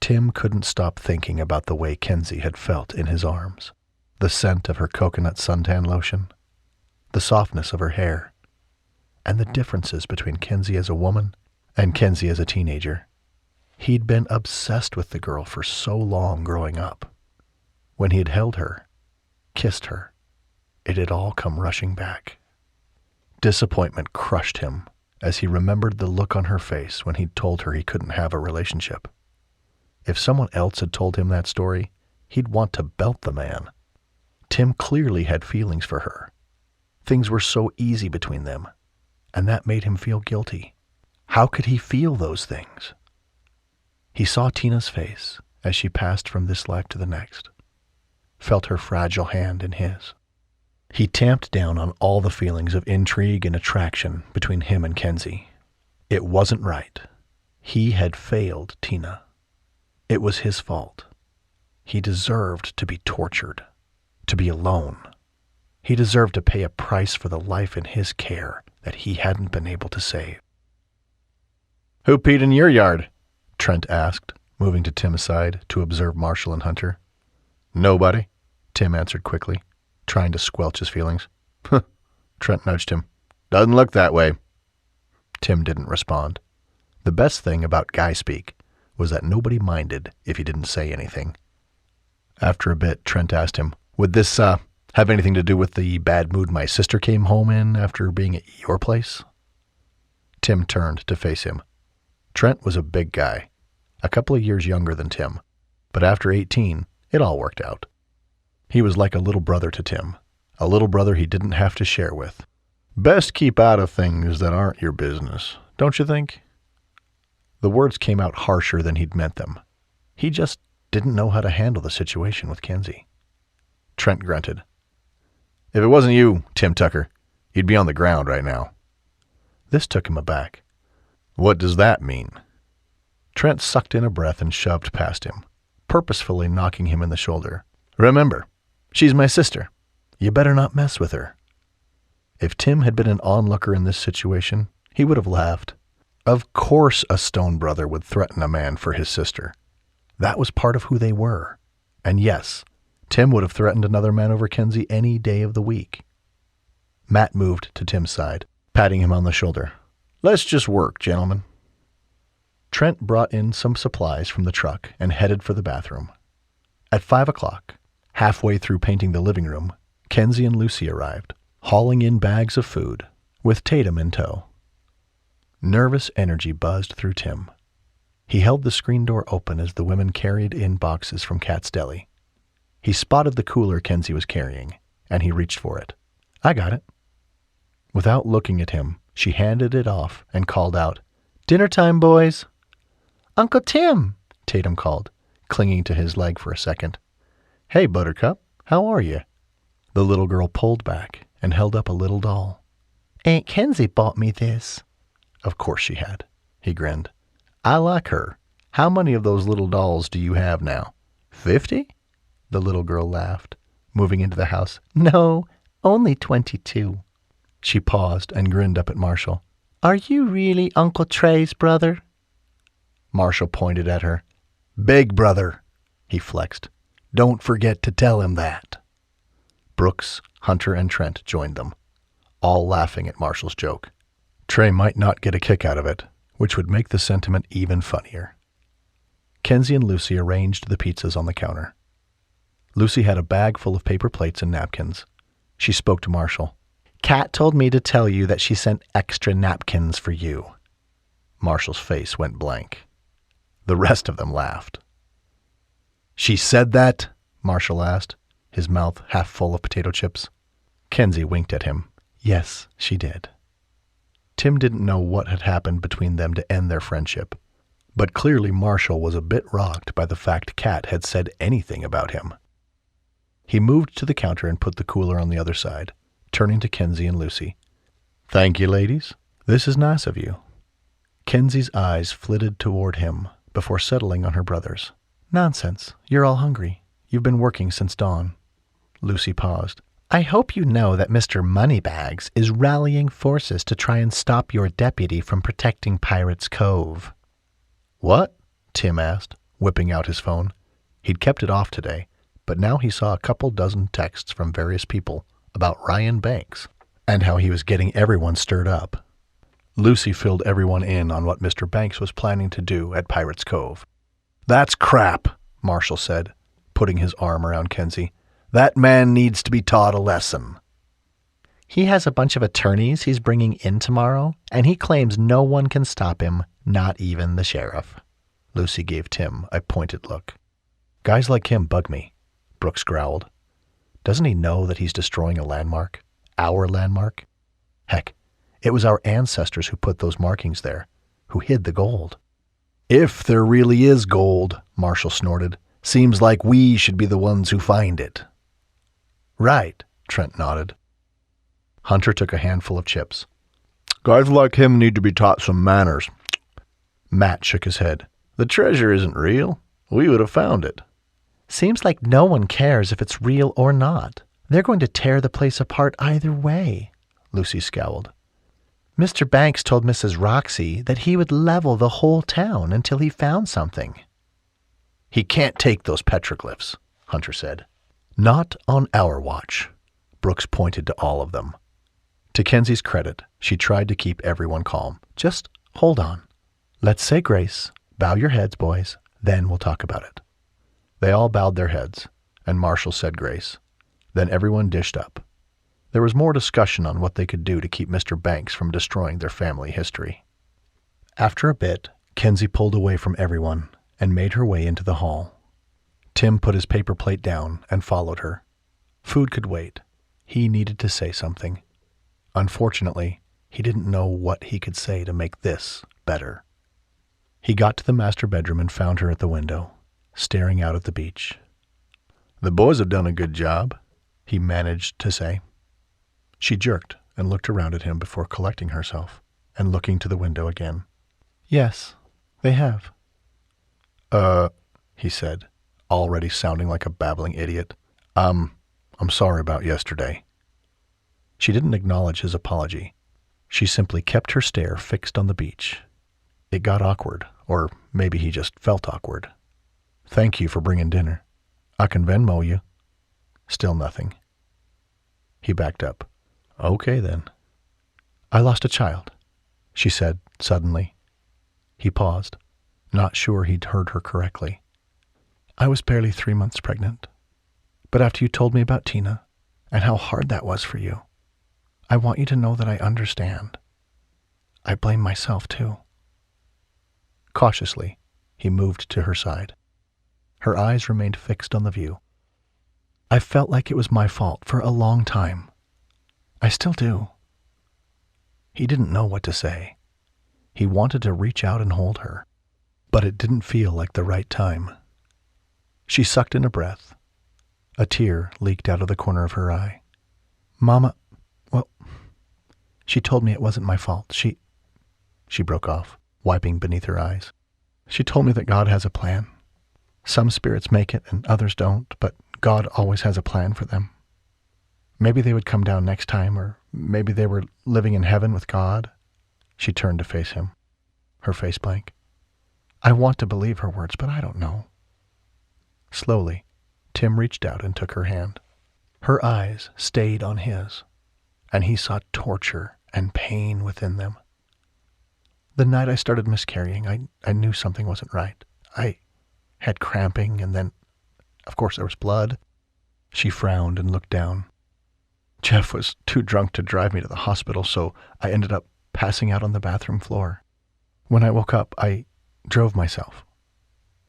[SPEAKER 1] Tim couldn't stop thinking about the way Kensi had felt in his arms, the scent of her coconut suntan lotion, the softness of her hair, and the differences between Kensi as a woman and Kensi as a teenager. He'd been obsessed with the girl for so long growing up. When he had held her, kissed her, it had all come rushing back. Disappointment crushed him as he remembered the look on her face when he'd told her he couldn't have a relationship. If someone else had told him that story, he'd want to belt the man. Tim clearly had feelings for her. Things were so easy between them, and that made him feel guilty. How could he feel those things? He saw Tina's face as she passed from this life to the next, felt her fragile hand in his. He tamped down on all the feelings of intrigue and attraction between him and Kensi. It wasn't right. He had failed Tina. It was his fault. He deserved to be tortured, to be alone. He deserved to pay a price for the life in his care that he hadn't been able to save. "Who peed in your yard?" Trent asked, moving to Tim's side to observe Marshall and Hunter. "Nobody," Tim answered quickly, trying to squelch his feelings. Trent nudged him. "Doesn't look that way." Tim didn't respond. The best thing about guy speak was that nobody minded if he didn't say anything. After a bit, Trent asked him, "Would this, have anything to do with the bad mood my sister came home in after being at your place?" Tim turned to face him. Trent was a big guy, a couple of years younger than Tim, but after 18, it all worked out. He was like a little brother to Tim, a little brother he didn't have to share with. "Best keep out of things that aren't your business, don't you think?" The words came out harsher than he'd meant them. He just didn't know how to handle the situation with Kensi. Trent grunted. "If it wasn't you, Tim Tucker, you'd be on the ground right now." This took him aback. "What does that mean?" Trent sucked in a breath and shoved past him, purposefully knocking him in the shoulder. "Remember, she's my sister. You better not mess with her." If Tim had been an onlooker in this situation, he would have laughed. Of course a Stone brother would threaten a man for his sister. That was part of who they were. And yes, Tim would have threatened another man over Kensi any day of the week. Matt moved to Tim's side, patting him on the shoulder. "Let's just work, gentlemen." Trent brought in some supplies from the truck and headed for the bathroom. At 5 o'clock, halfway through painting the living room, Kensi and Lucy arrived, hauling in bags of food, with Tatum in tow. Nervous energy buzzed through Tim. He held the screen door open as the women carried in boxes from Cat's Deli. He spotted the cooler Kensi was carrying, and he reached for it. "I got it." Without looking at him, she handed it off and called out, "Dinner time, boys." "Uncle Tim," Tatum called, clinging to his leg for a second. "Hey, Buttercup, how are you?" The little girl pulled back and held up a little doll. "Aunt Kensi bought me this." Of course she had. He grinned. "I like her. How many of those little dolls do you have now? 50? The little girl laughed.
[SPEAKER 2] moving into the house.
[SPEAKER 3] No, only 22.
[SPEAKER 2] She paused and grinned up at Marshall.
[SPEAKER 3] Are you really Uncle Trey's brother?
[SPEAKER 2] Marshall pointed at her. Big brother, he flexed. Don't forget to tell him that. Brooks, Hunter, and Trent joined them, all laughing at Marshall's joke. Trey might not get a kick out of it, which would make the sentiment even funnier. Kensi and Lucy arranged the pizzas on the counter. Lucy had a bag full of paper plates and napkins. She spoke to Marshall.
[SPEAKER 3] Kat told me to tell you that she sent extra napkins for you.
[SPEAKER 2] Marshall's face went blank. The rest of them laughed. She said that? Marshall asked, his mouth half full of potato chips. Kensi winked at him. Yes, she did. Tim didn't know what had happened between them to end their friendship, but clearly Marshall was a bit rocked by the fact Kat had said anything about him. He moved to the counter and put the cooler on the other side, turning to Kensi and Lucy. Thank you, ladies. This is nice of you. Kensi's eyes flitted toward him before settling on her brothers. Nonsense. You're all hungry. You've been working since dawn. Lucy paused.
[SPEAKER 3] I hope you know that Mr. Moneybags is rallying forces to try and stop your deputy from protecting Pirates Cove.
[SPEAKER 2] What? Tim asked, whipping out his phone. He'd kept it off today, but now he saw a couple dozen texts from various people about Ryan Banks and how he was getting everyone stirred up. Lucy filled everyone in on what Mr. Banks was planning to do at Pirates Cove. That's crap, Marshall said, putting his arm around Kensi. That man needs to be taught a lesson.
[SPEAKER 3] He has a bunch of attorneys he's bringing in tomorrow, and he claims no one can stop him, not even the sheriff.
[SPEAKER 2] Lucy gave Tim a pointed look. Guys like him bug me, Brooks growled. Doesn't he know that he's destroying a landmark? Our landmark? Heck, it was our ancestors who put those markings there, who hid the gold. If there really is gold, Marshall snorted, seems like we should be the ones who find it. Right, Trent nodded. Hunter took a handful of chips. Guys like him need to be taught some manners. Matt shook his head. The treasure isn't real. We would have found it.
[SPEAKER 3] Seems like no one cares if it's real or not. They're going to tear the place apart either way,
[SPEAKER 2] Lucy scowled.
[SPEAKER 3] Mr. Banks told Mrs. Roxy that he would level the whole town until he found something.
[SPEAKER 2] He can't take those petroglyphs, Hunter said. Not on our watch. Brooks pointed to all of them. To Kensi's credit, she tried to keep everyone calm. Just hold on. Let's say grace. Bow your heads, boys. Then we'll talk about it. They all bowed their heads, and Marshall said grace. Then everyone dished up. There was more discussion on what they could do to keep Mr. Banks from destroying their family history. After a bit, Kensi pulled away from everyone and made her way into the hall. Tim put his paper plate down and followed her. Food could wait. He needed to say something. Unfortunately, he didn't know what he could say to make this better. He got to the master bedroom and found her at the window, staring out at the beach. The boys have done a good job, he managed to say. She jerked and looked around at him before collecting herself and looking to the window again. Yes, they have. He said, already sounding like a babbling idiot. I'm sorry about yesterday. She didn't acknowledge his apology. She simply kept her stare fixed on the beach. It got awkward, or maybe he just felt awkward. Thank you for bringing dinner. I can Venmo you. Still nothing. He backed up. Okay, then. I lost a child, she said suddenly. He paused, not sure he'd heard her correctly. I was barely 3 months pregnant. But after you told me about Tina and how hard that was for you, I want you to know that I understand. I blame myself, too. Cautiously, he moved to her side. Her eyes remained fixed on the view. I felt like it was my fault for a long time. I still do. He didn't know what to say. He wanted to reach out and hold her, but it didn't feel like the right time. She sucked in a breath. A tear leaked out of the corner of her eye. Mama, well, she told me it wasn't my fault. She broke off, wiping beneath her eyes. She told me that God has a plan. Some spirits make it and others don't, but God always has a plan for them. Maybe they would come down next time, or maybe they were living in heaven with God. She turned to face him, her face blank. I want to believe her words, but I don't know. Slowly, Tim reached out and took her hand. Her eyes stayed on his, and he saw torture and pain within them. The night I started miscarrying, I knew something wasn't right. I had cramping, and then, of course, there was blood. She frowned and looked down. Jeff was too drunk to drive me to the hospital, so I ended up passing out on the bathroom floor. When I woke up, I drove myself.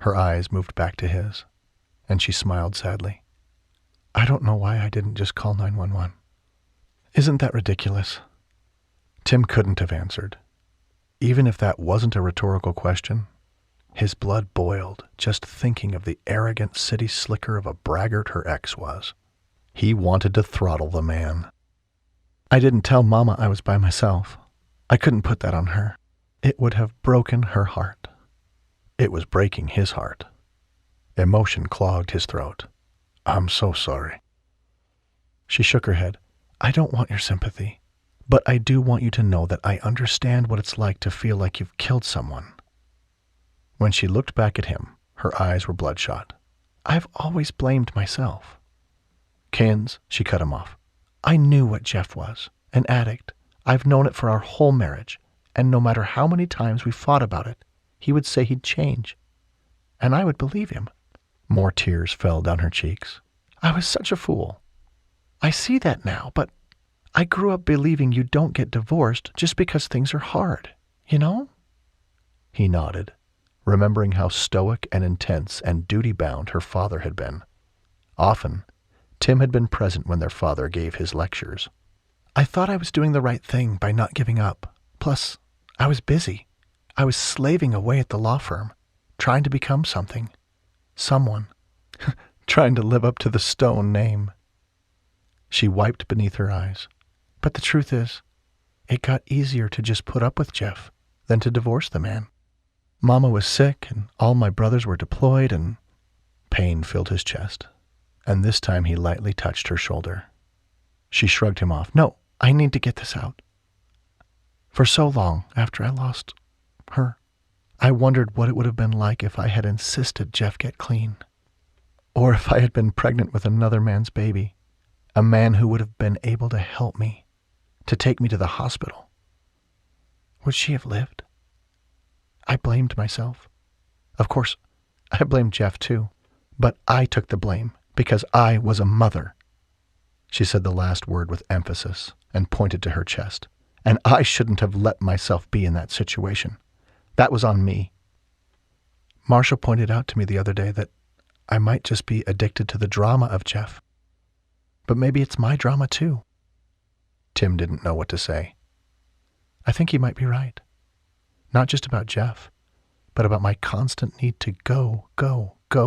[SPEAKER 2] Her eyes moved back to his, and she smiled sadly. I don't know why I didn't just call 911. Isn't that ridiculous? Tim couldn't have answered. Even if that wasn't a rhetorical question, his blood boiled just thinking of the arrogant city slicker of a braggart her ex was. He wanted to throttle the man. I didn't tell Mama I was by myself. I couldn't put that on her. It would have broken her heart. It was breaking his heart. Emotion clogged his throat. I'm so sorry. She shook her head. I don't want your sympathy, but I do want you to know that I understand what it's like to feel like you've killed someone. When she looked back at him, her eyes were bloodshot. I've always blamed myself. Kens, she cut him off. I knew what Jeff was, an addict. I've known it for our whole marriage, and no matter how many times we fought about it, he would say he'd change. And I would believe him. More tears fell down her cheeks. I was such a fool. I see that now, but I grew up believing you don't get divorced just because things are hard, you know? He nodded, remembering how stoic and intense and duty-bound her father had been. Often, Tim had been present when their father gave his lectures. I thought I was doing the right thing by not giving up. Plus, I was busy. I was slaving away at the law firm, trying to become something. Someone. Trying to live up to the Stone name. She wiped beneath her eyes. But the truth is, it got easier to just put up with Jeff than to divorce the man. Mama was sick, and all my brothers were deployed, and pain filled his chest. And this time he lightly touched her shoulder. She shrugged him off. No, I need to get this out. For so long, after I lost her, I wondered what it would have been like if I had insisted Jeff get clean. Or if I had been pregnant with another man's baby, a man who would have been able to help me, to take me to the hospital. Would she have lived? I blamed myself. Of course, I blamed Jeff too, but I took the blame because I was a mother. She said the last word with emphasis and pointed to her chest. And I shouldn't have let myself be in that situation. That was on me. Marshall pointed out to me the other day that I might just be addicted to the drama of Jeff. But maybe it's my drama too. Tim didn't know what to say. I think he might be right. Not just about Jeff, but about my constant need to go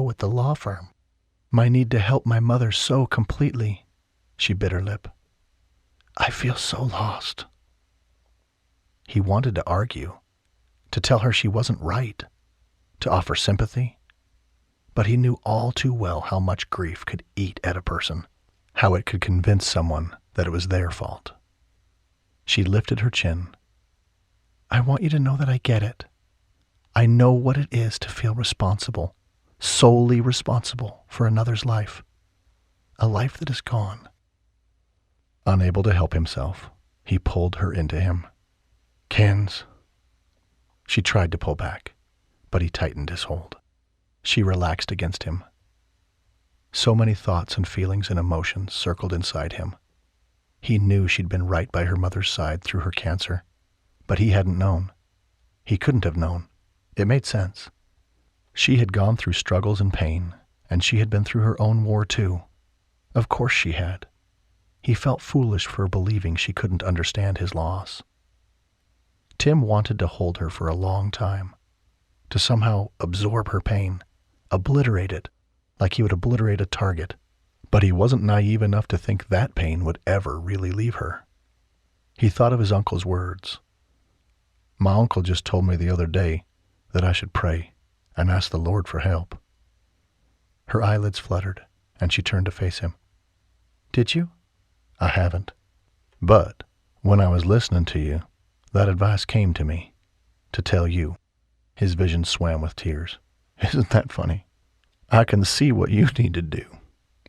[SPEAKER 2] at the law firm. My need to help my mother so completely. She bit her lip. I feel so lost. He wanted to argue, to tell her she wasn't right, to offer sympathy. But he knew all too well how much grief could eat at a person, how it could convince someone that it was their fault. She lifted her chin. I want you to know that I get it. I know what it is to feel responsible, solely responsible for another's life, a life that is gone. Unable to help himself, he pulled her into him. Kens. She tried to pull back, but he tightened his hold. She relaxed against him. So many thoughts and feelings and emotions circled inside him. He knew she'd been right by her mother's side through her cancer, but he hadn't known. He couldn't have known. It made sense. She had gone through struggles and pain, and she had been through her own war too. Of course she had. He felt foolish for believing she couldn't understand his loss. Tim wanted to hold her for a long time, to somehow absorb her pain, obliterate it, like he would obliterate a target. But he wasn't naive enough to think that pain would ever really leave her. He thought of his uncle's words. My uncle just told me the other day that I should pray and ask the Lord for help. Her eyelids fluttered. and she turned to face him.
[SPEAKER 3] Did you?
[SPEAKER 2] I haven't. But when I was listening to you, that advice came to me, to tell you. His vision swam with tears. Isn't that funny? I can see what you need to do,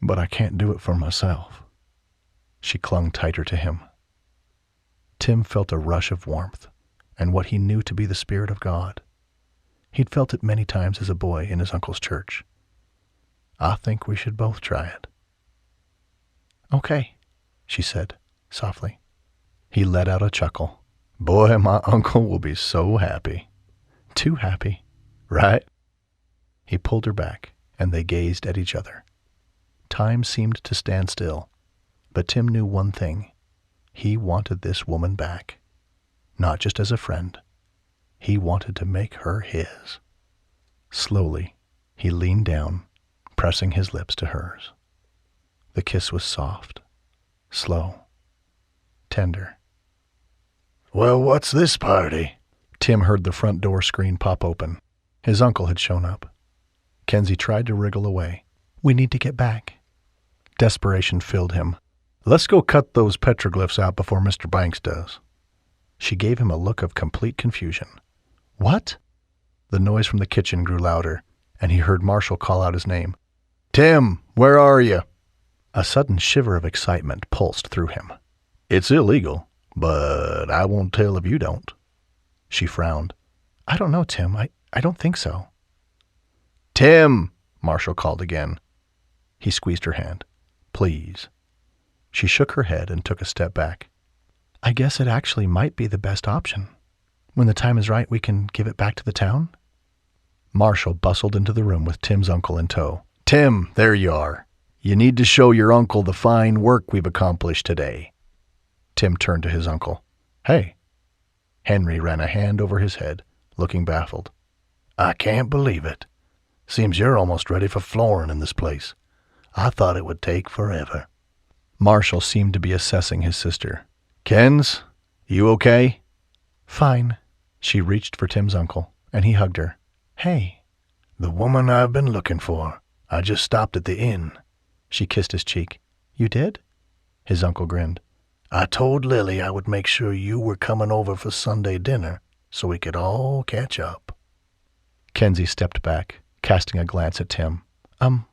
[SPEAKER 2] but I can't do it for myself. She clung tighter to him. Tim felt a rush of warmth, and what he knew to be the Spirit of God. He'd felt it many times as a boy in his uncle's church. I think we should both try it.
[SPEAKER 3] Okay,
[SPEAKER 2] she said, softly. He let out a chuckle. Boy, my uncle will be so happy.
[SPEAKER 3] Too happy.
[SPEAKER 2] Right? He pulled her back, and they gazed at each other. Time seemed to stand still, but Tim knew one thing. He wanted this woman back. Not just as a friend. He wanted to make her his. Slowly, he leaned down, pressing his lips to hers. The kiss was soft, slow, tender. Well, what's this party? Tim heard the front door screen pop open. His uncle had shown up. Kensi tried to wriggle away.
[SPEAKER 3] We need to get back.
[SPEAKER 2] Desperation filled him. Let's go cut those petroglyphs out before Mr. Banks does. She gave him a look of complete confusion. What? The noise from the kitchen grew louder, and he heard Marshall call out his name. Tim, where are you? A sudden shiver of excitement pulsed through him. It's illegal, but I won't tell if you don't. She frowned.
[SPEAKER 3] I don't know, Tim. I don't think so.
[SPEAKER 2] Tim, Marshall called again. He squeezed her hand. Please. She shook her head and took a step back.
[SPEAKER 3] I guess it actually might be the best option. When the time is right, we can give it back to the town?
[SPEAKER 2] Marshall bustled into the room with Tim's uncle in tow. Tim, there you are. You need to show your uncle the fine work we've accomplished today. Tim turned to his uncle. Hey. Henry ran a hand over his head, looking baffled. I can't believe it. Seems you're almost ready for flooring in this place. I thought it would take forever. Marshall seemed to be assessing his sister. Kens, you okay?
[SPEAKER 3] Fine.
[SPEAKER 2] She reached for Tim's uncle, and he hugged her.
[SPEAKER 3] Hey.
[SPEAKER 2] The woman I've been looking for. I just stopped at the inn. She kissed his cheek.
[SPEAKER 3] You did?
[SPEAKER 2] His uncle grinned. I told Lily I would make sure you were coming over for Sunday dinner so we could all catch up. Kensi stepped back, casting a glance at Tim.
[SPEAKER 3] I'm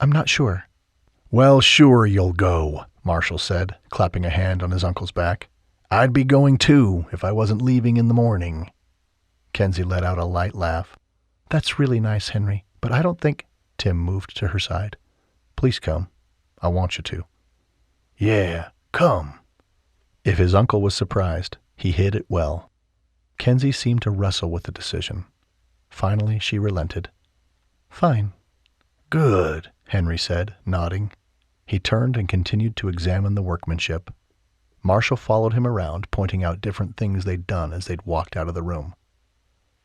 [SPEAKER 3] not sure.
[SPEAKER 2] Well, sure you'll go, Marshall said, clapping a hand on his uncle's back. I'd be going too if I wasn't leaving in the morning. Kensi let out a light laugh.
[SPEAKER 3] That's really nice, Henry, but I don't think...
[SPEAKER 2] Tim moved to her side. Please come. I want you to. Yeah, come. If his uncle was surprised, he hid it well. Kensi seemed to wrestle with the decision. Finally, she relented.
[SPEAKER 3] Fine.
[SPEAKER 2] Good, Henry said, nodding. He turned and continued to examine the workmanship. Marshall followed him around, pointing out different things they'd done as they'd walked out of the room.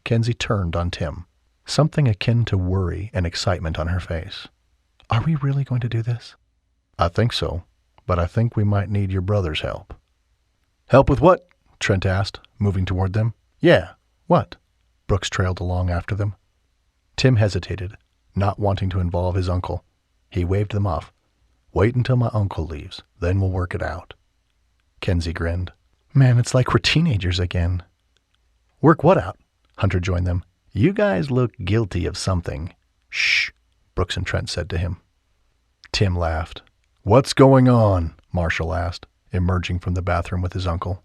[SPEAKER 2] Kensi turned on Tim, something akin to worry and excitement on her face.
[SPEAKER 3] Are we really going to do this?
[SPEAKER 2] I think so, but I think we might need your brother's help. Help with what? Trent asked, moving toward them. Yeah, what? Brooks trailed along after them. Tim hesitated, not wanting to involve his uncle. He waved them off. Wait until my uncle leaves, then we'll work it out. Kensi grinned.
[SPEAKER 3] Man, it's like we're teenagers again.
[SPEAKER 2] Work what out? Hunter joined them. You guys look guilty of something. Shh, Brooks and Trent said to him. Tim laughed. What's going on? Marshall asked, emerging from the bathroom with his uncle.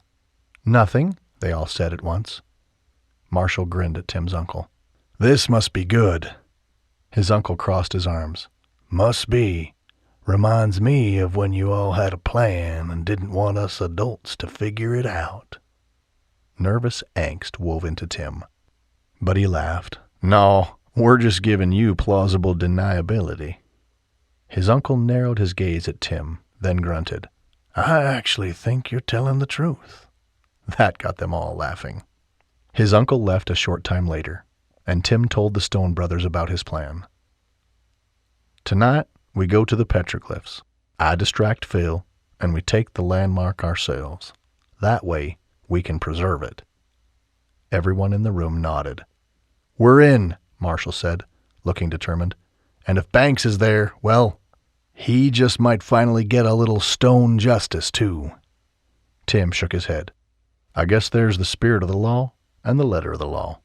[SPEAKER 2] Nothing, they all said at once. Marshall grinned at Tim's uncle. This must be good. His uncle crossed his arms. Must be. Reminds me of when you all had a plan and didn't want us adults to figure it out. Nervous angst wove into Tim. But he laughed. No, we're just giving you plausible deniability. His uncle narrowed his gaze at Tim, then grunted. I actually think you're telling the truth. That got them all laughing. His uncle left a short time later, and Tim told the Stone brothers about his plan. Tonight, we go to the petroglyphs. I distract Phil, and we take the landmark ourselves. That way, we can preserve it. Everyone in the room nodded. We're in, Marshall said, looking determined. And if Banks is there, well, He just might finally get a little stone justice, too. Tim shook his head. I guess there's the spirit of the law and the letter of the law.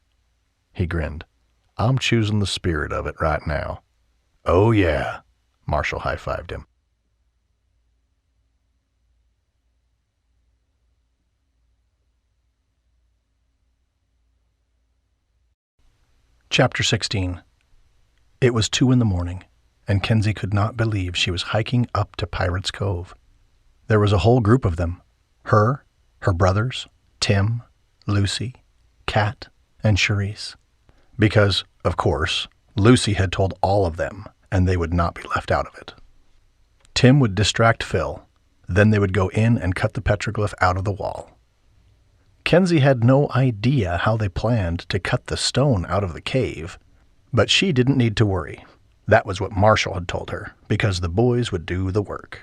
[SPEAKER 2] He grinned. I'm choosing the spirit of it right now. Oh, yeah. Marshall high-fived him. Chapter 16. It was 2 a.m, and Kensi could not believe she was hiking up to Pirate's Cove. There was a whole group of them. Her brothers, Tim, Lucy, Kat, and Charisse. Because, of course, Lucy had told all of them, and they would not be left out of it. Tim would distract Phil. Then they would go in and cut the petroglyph out of the wall. Kensi had no idea how they planned to cut the stone out of the cave, but she didn't need to worry. That was what Marshall had told her, because the boys would do the work.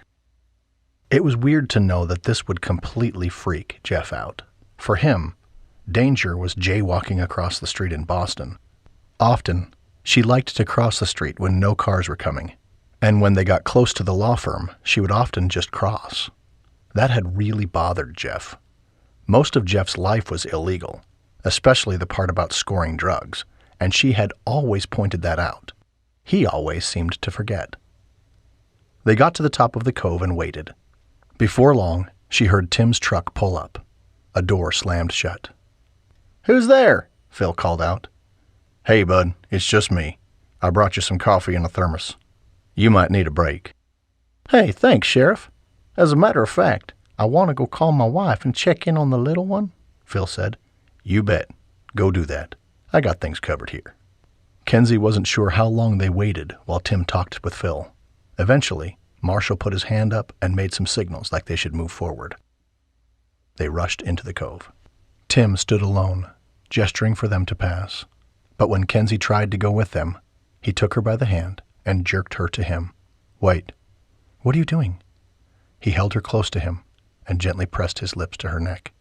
[SPEAKER 2] It was weird to know that this would completely freak Jeff out. For him, danger was jaywalking across the street in Boston. Often, she liked to cross the street when no cars were coming, and when they got close to the law firm, she would often just cross. That had really bothered Jeff. Most of Jeff's life was illegal, especially the part about scoring drugs, and she had always pointed that out. He always seemed to forget. They got to the top of the cove and waited. Before long, she heard Tim's truck pull up. A door slammed shut. "Who's there?" Phil called out. "Hey, bud, it's just me. I brought you some coffee in a thermos. You might need a break." "Hey, thanks, Sheriff. As a matter of fact, I want to go call my wife and check in on the little one," Phil said. "You bet. Go do that. I got things covered here." Kensi wasn't sure how long they waited while Tim talked with Phil. Eventually, Marshall put his hand up and made some signals like they should move forward. They rushed into the cove. Tim stood alone, gesturing for them to pass. But when Kensi tried to go with them, he took her by the hand and jerked her to him. "Wait. What are you doing?" He held her close to him and gently pressed his lips to her neck.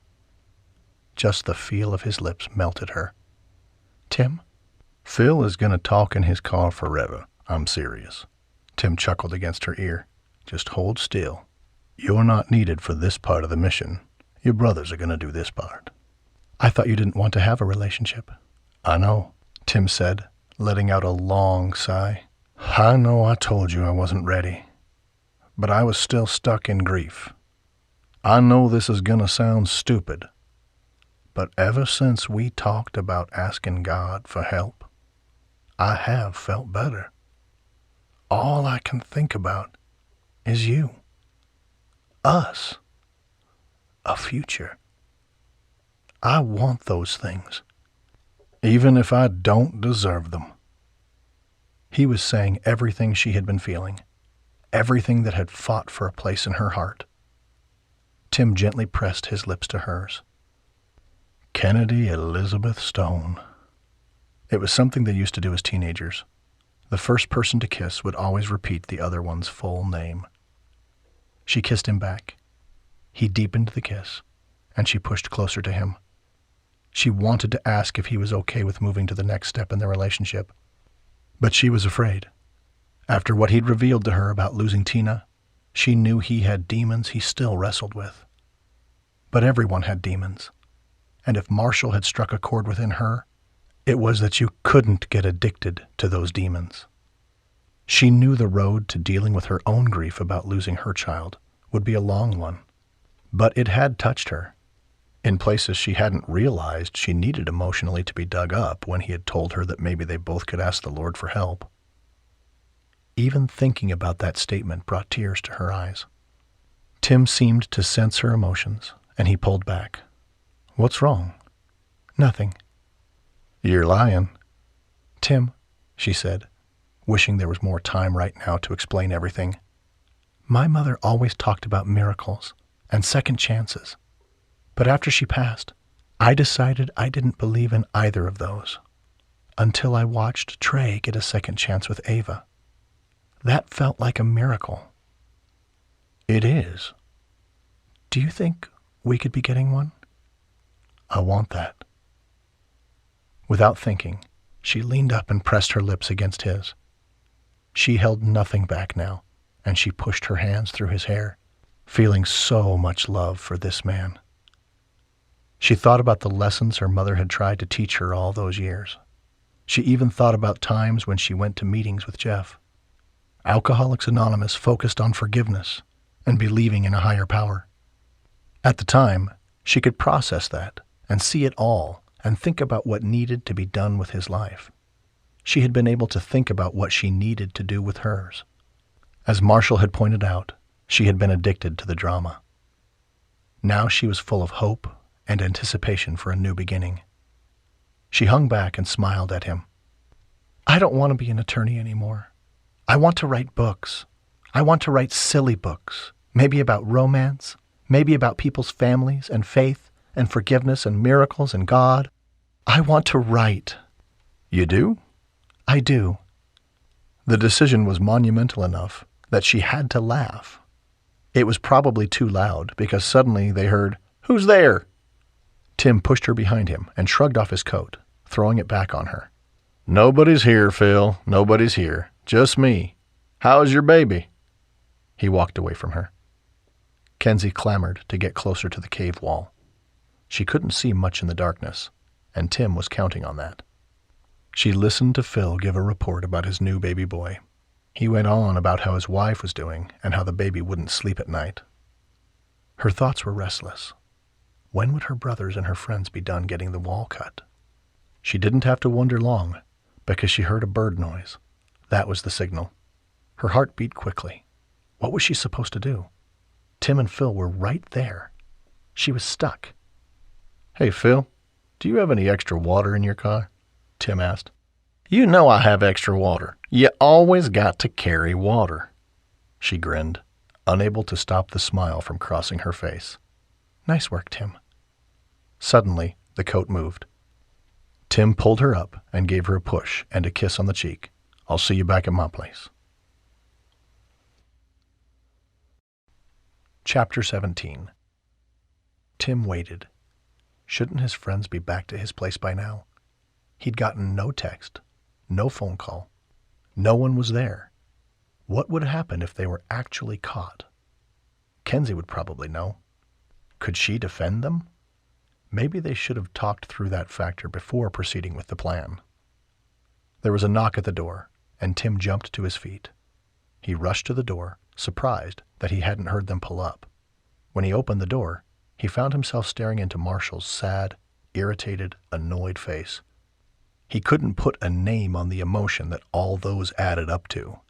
[SPEAKER 2] Just the feel of his lips melted her. "Tim?" "Phil is going to talk in his car forever. I'm serious." Tim chuckled against her ear. "Just hold still. You're not needed for this part of the mission. Your brothers are going to do this part." "I thought you didn't want to have a relationship." "I know," Tim said, letting out a long sigh. "I know I told you I wasn't ready, but I was still stuck in grief. I know this is going to sound stupid, but ever since we talked about asking God for help, I have felt better. All I can think about is you. Us. A future. I want those things, even if I don't deserve them." He was saying everything she had been feeling, everything that had fought for a place in her heart. Tim gently pressed his lips to hers. Kennedy Elizabeth Stone. It was something they used to do as teenagers. The first person to kiss would always repeat the other one's full name. She kissed him back. He deepened the kiss, and she pushed closer to him. She wanted to ask if he was okay with moving to the next step in their relationship, but she was afraid. After what he'd revealed to her about losing Tina, she knew he had demons he still wrestled with. But everyone had demons, and if Marshall had struck a chord within her, it was that you couldn't get addicted to those demons. She knew the road to dealing with her own grief about losing her child would be a long one, but it had touched her. In places she hadn't realized she needed emotionally to be dug up when he had told her that maybe they both could ask the Lord for help. Even thinking about that statement brought tears to her eyes. Tim seemed to sense her emotions, and he pulled back. "What's wrong?" "Nothing." "You're lying." "Tim," she said, wishing there was more time right now to explain everything. "My mother always talked about miracles and second chances. But after she passed, I decided I didn't believe in either of those, until I watched Trey get a second chance with Ava. That felt like a miracle." "It is. Do you think we could be getting one?" "I want that." Without thinking, she leaned up and pressed her lips against his. She held nothing back now, and she pushed her hands through his hair, feeling so much love for this man. She thought about the lessons her mother had tried to teach her all those years. She even thought about times when she went to meetings with Jeff. Alcoholics Anonymous focused on forgiveness and believing in a higher power. At the time, she could process that and see it all and think about what needed to be done with his life. She had been able to think about what she needed to do with hers. As Marshall had pointed out, she had been addicted to the drama. Now she was full of hope and anticipation for a new beginning. She hung back and smiled at him. "I don't want to be an attorney anymore. I want to write books. I want to write silly books, maybe about romance, maybe about people's families and faith and forgiveness and miracles and God. I want to write."
[SPEAKER 1] "You do?"
[SPEAKER 2] "I do."
[SPEAKER 1] The decision was monumental enough that she had to laugh. It was probably too loud because suddenly they heard, "Who's there?" Tim pushed her behind him and shrugged off his coat, throwing it back on her. "Nobody's here, Phil. Nobody's here. Just me. How's your baby?" He walked away from her. Kensi clamored to get closer to the cave wall. She couldn't see much in the darkness, and Tim was counting on that. She listened to Phil give a report about his new baby boy. He went on about how his wife was doing and how the baby wouldn't sleep at night. Her thoughts were restless. When would her brothers and her friends be done getting the wall cut? She didn't have to wonder long, because she heard a bird noise. That was the signal. Her heart beat quickly. What was she supposed to do? Tim and Phil were right there. She was stuck. "Hey, Phil, do you have any extra water in your car?" Tim asked. "You know I have extra water. You always got to carry water." She grinned, unable to stop the smile from crossing her face. "Nice work, Tim." Suddenly, the coat moved. Tim pulled her up and gave her a push and a kiss on the cheek. "I'll see you back at my place." Chapter 17. Tim waited. Shouldn't his friends be back to his place by now? He'd gotten no text, no phone call. No one was there. What would happen if they were actually caught? Kensi would probably know. Could she defend them? Maybe they should have talked through that factor before proceeding with the plan. There was a knock at the door, and Tim jumped to his feet. He rushed to the door, surprised that he hadn't heard them pull up. When he opened the door, he found himself staring into Marshall's sad, irritated, annoyed face. He couldn't put a name on the emotion that all those added up to.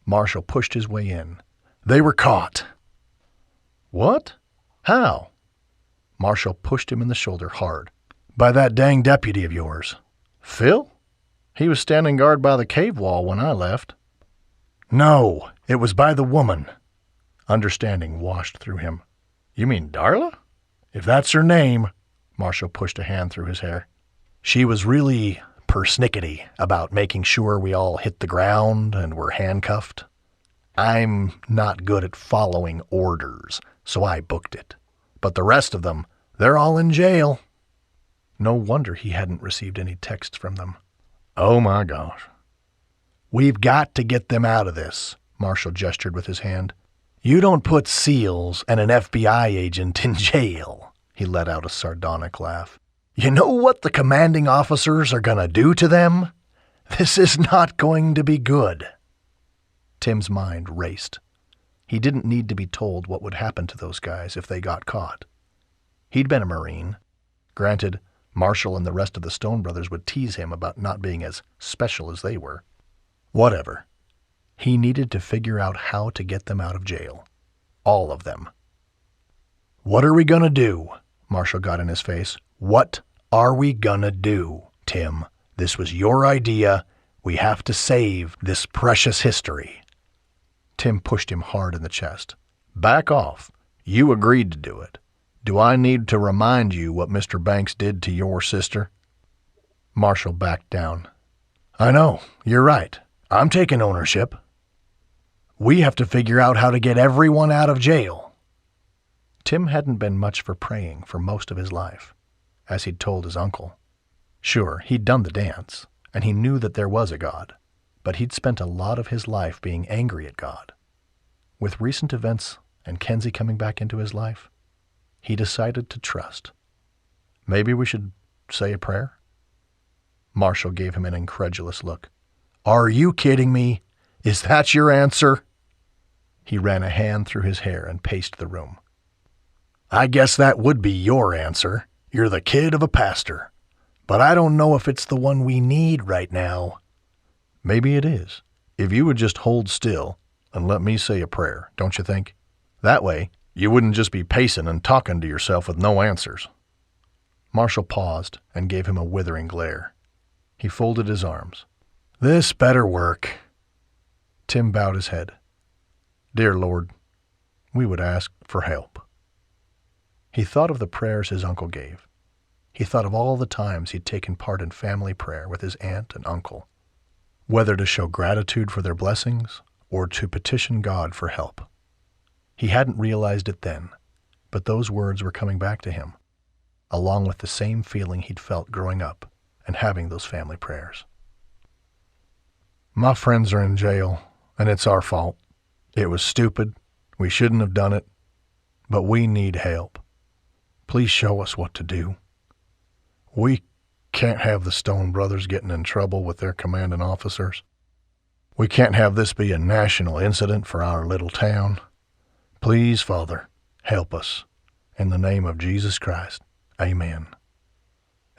[SPEAKER 1] Marshall pushed his way in. "They were caught." "What? How?" Marshall pushed him in the shoulder hard. "By that dang deputy of yours." "Phil? He was standing guard by the cave wall when I left." "No, it was by the woman." Understanding washed through him. "You mean Darla?" "If that's her name." Marshall pushed a hand through his hair. "She was really persnickety about making sure we all hit the ground and were handcuffed. I'm not good at following orders, so I booked it. But the rest of them, they're all in jail." No wonder he hadn't received any texts from them. "Oh my gosh." "We've got to get them out of this," Marshall gestured with his hand. "You don't put SEALs and an FBI agent in jail." He let out a sardonic laugh. "You know what the commanding officers are going to do to them? This is not going to be good." Tim's mind raced. He didn't need to be told what would happen to those guys if they got caught. He'd been a Marine. Granted, Marshall and the rest of the Stone brothers would tease him about not being as special as they were. Whatever. He needed to figure out how to get them out of jail. All of them. "What are we gonna do?" Marshall got in his face. "What are we gonna do, Tim? This was your idea. We have to save this precious history." Tim pushed him hard in the chest. "Back off. You agreed to do it. Do I need to remind you what Mr. Banks did to your sister?" Marshall backed down. "I know. You're right. I'm taking ownership. We have to figure out how to get everyone out of jail." Tim hadn't been much for praying for most of his life, as he'd told his uncle. Sure, he'd done the dance, and he knew that there was a God, but he'd spent a lot of his life being angry at God.
[SPEAKER 2] with recent events and Kensi coming back into his life, he decided to trust. Maybe we should say a prayer? Marshall gave him an incredulous look. Are you kidding me? Is that your answer? He ran a hand through his hair and paced the room. I guess that would be your answer. You're the kid of a pastor. But I don't know if it's the one we need right now. Maybe it is. If you would just hold still and let me say a prayer, don't you think? That way, you wouldn't just be pacing and talking to yourself with no answers. Marshall paused and gave him a withering glare. He folded his arms. This better work. Tim bowed his head. Dear Lord, we would ask for help. He thought of the prayers his uncle gave. He thought of all the times he'd taken part in family prayer with his aunt and uncle, whether to show gratitude for their blessings or to petition God for help. He hadn't realized it then, but those words were coming back to him, along with the same feeling he'd felt growing up and having those family prayers. My friends are in jail, and it's our fault. It was stupid. We shouldn't have done it, but we need help. Please show us what to do. We can't have the Stone brothers getting in trouble with their commanding officers. We can't have this be a national incident for our little town. Please, Father, help us. In the name of Jesus Christ, amen.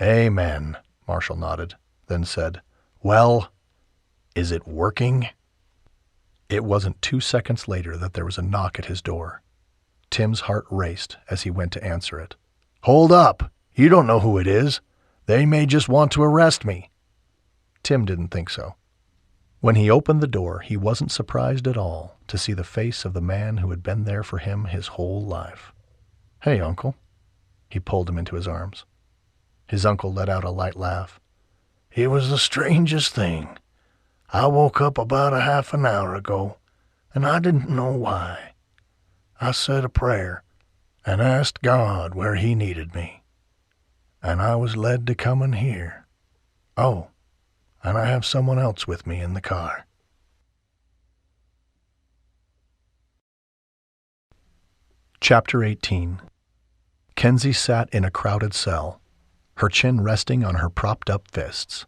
[SPEAKER 2] Amen, Marshall nodded, then said, Well, is it working? It wasn't 2 seconds later that there was a knock at his door. Tim's heart raced as he went to answer it. Hold up! You don't know who it is. They may just want to arrest me. Tim didn't think so. When he opened the door, he wasn't surprised at all to see the face of the man who had been there for him his whole life. Hey, Uncle. He pulled him into his arms. His uncle let out a light laugh. It was the strangest thing. I woke up about a half an hour ago, and I didn't know why. I said a prayer and asked God where he needed me. And I was led to come in here. Oh, and I have someone else with me in the car. Chapter 18. Kensi sat in a crowded cell, her chin resting on her propped-up fists.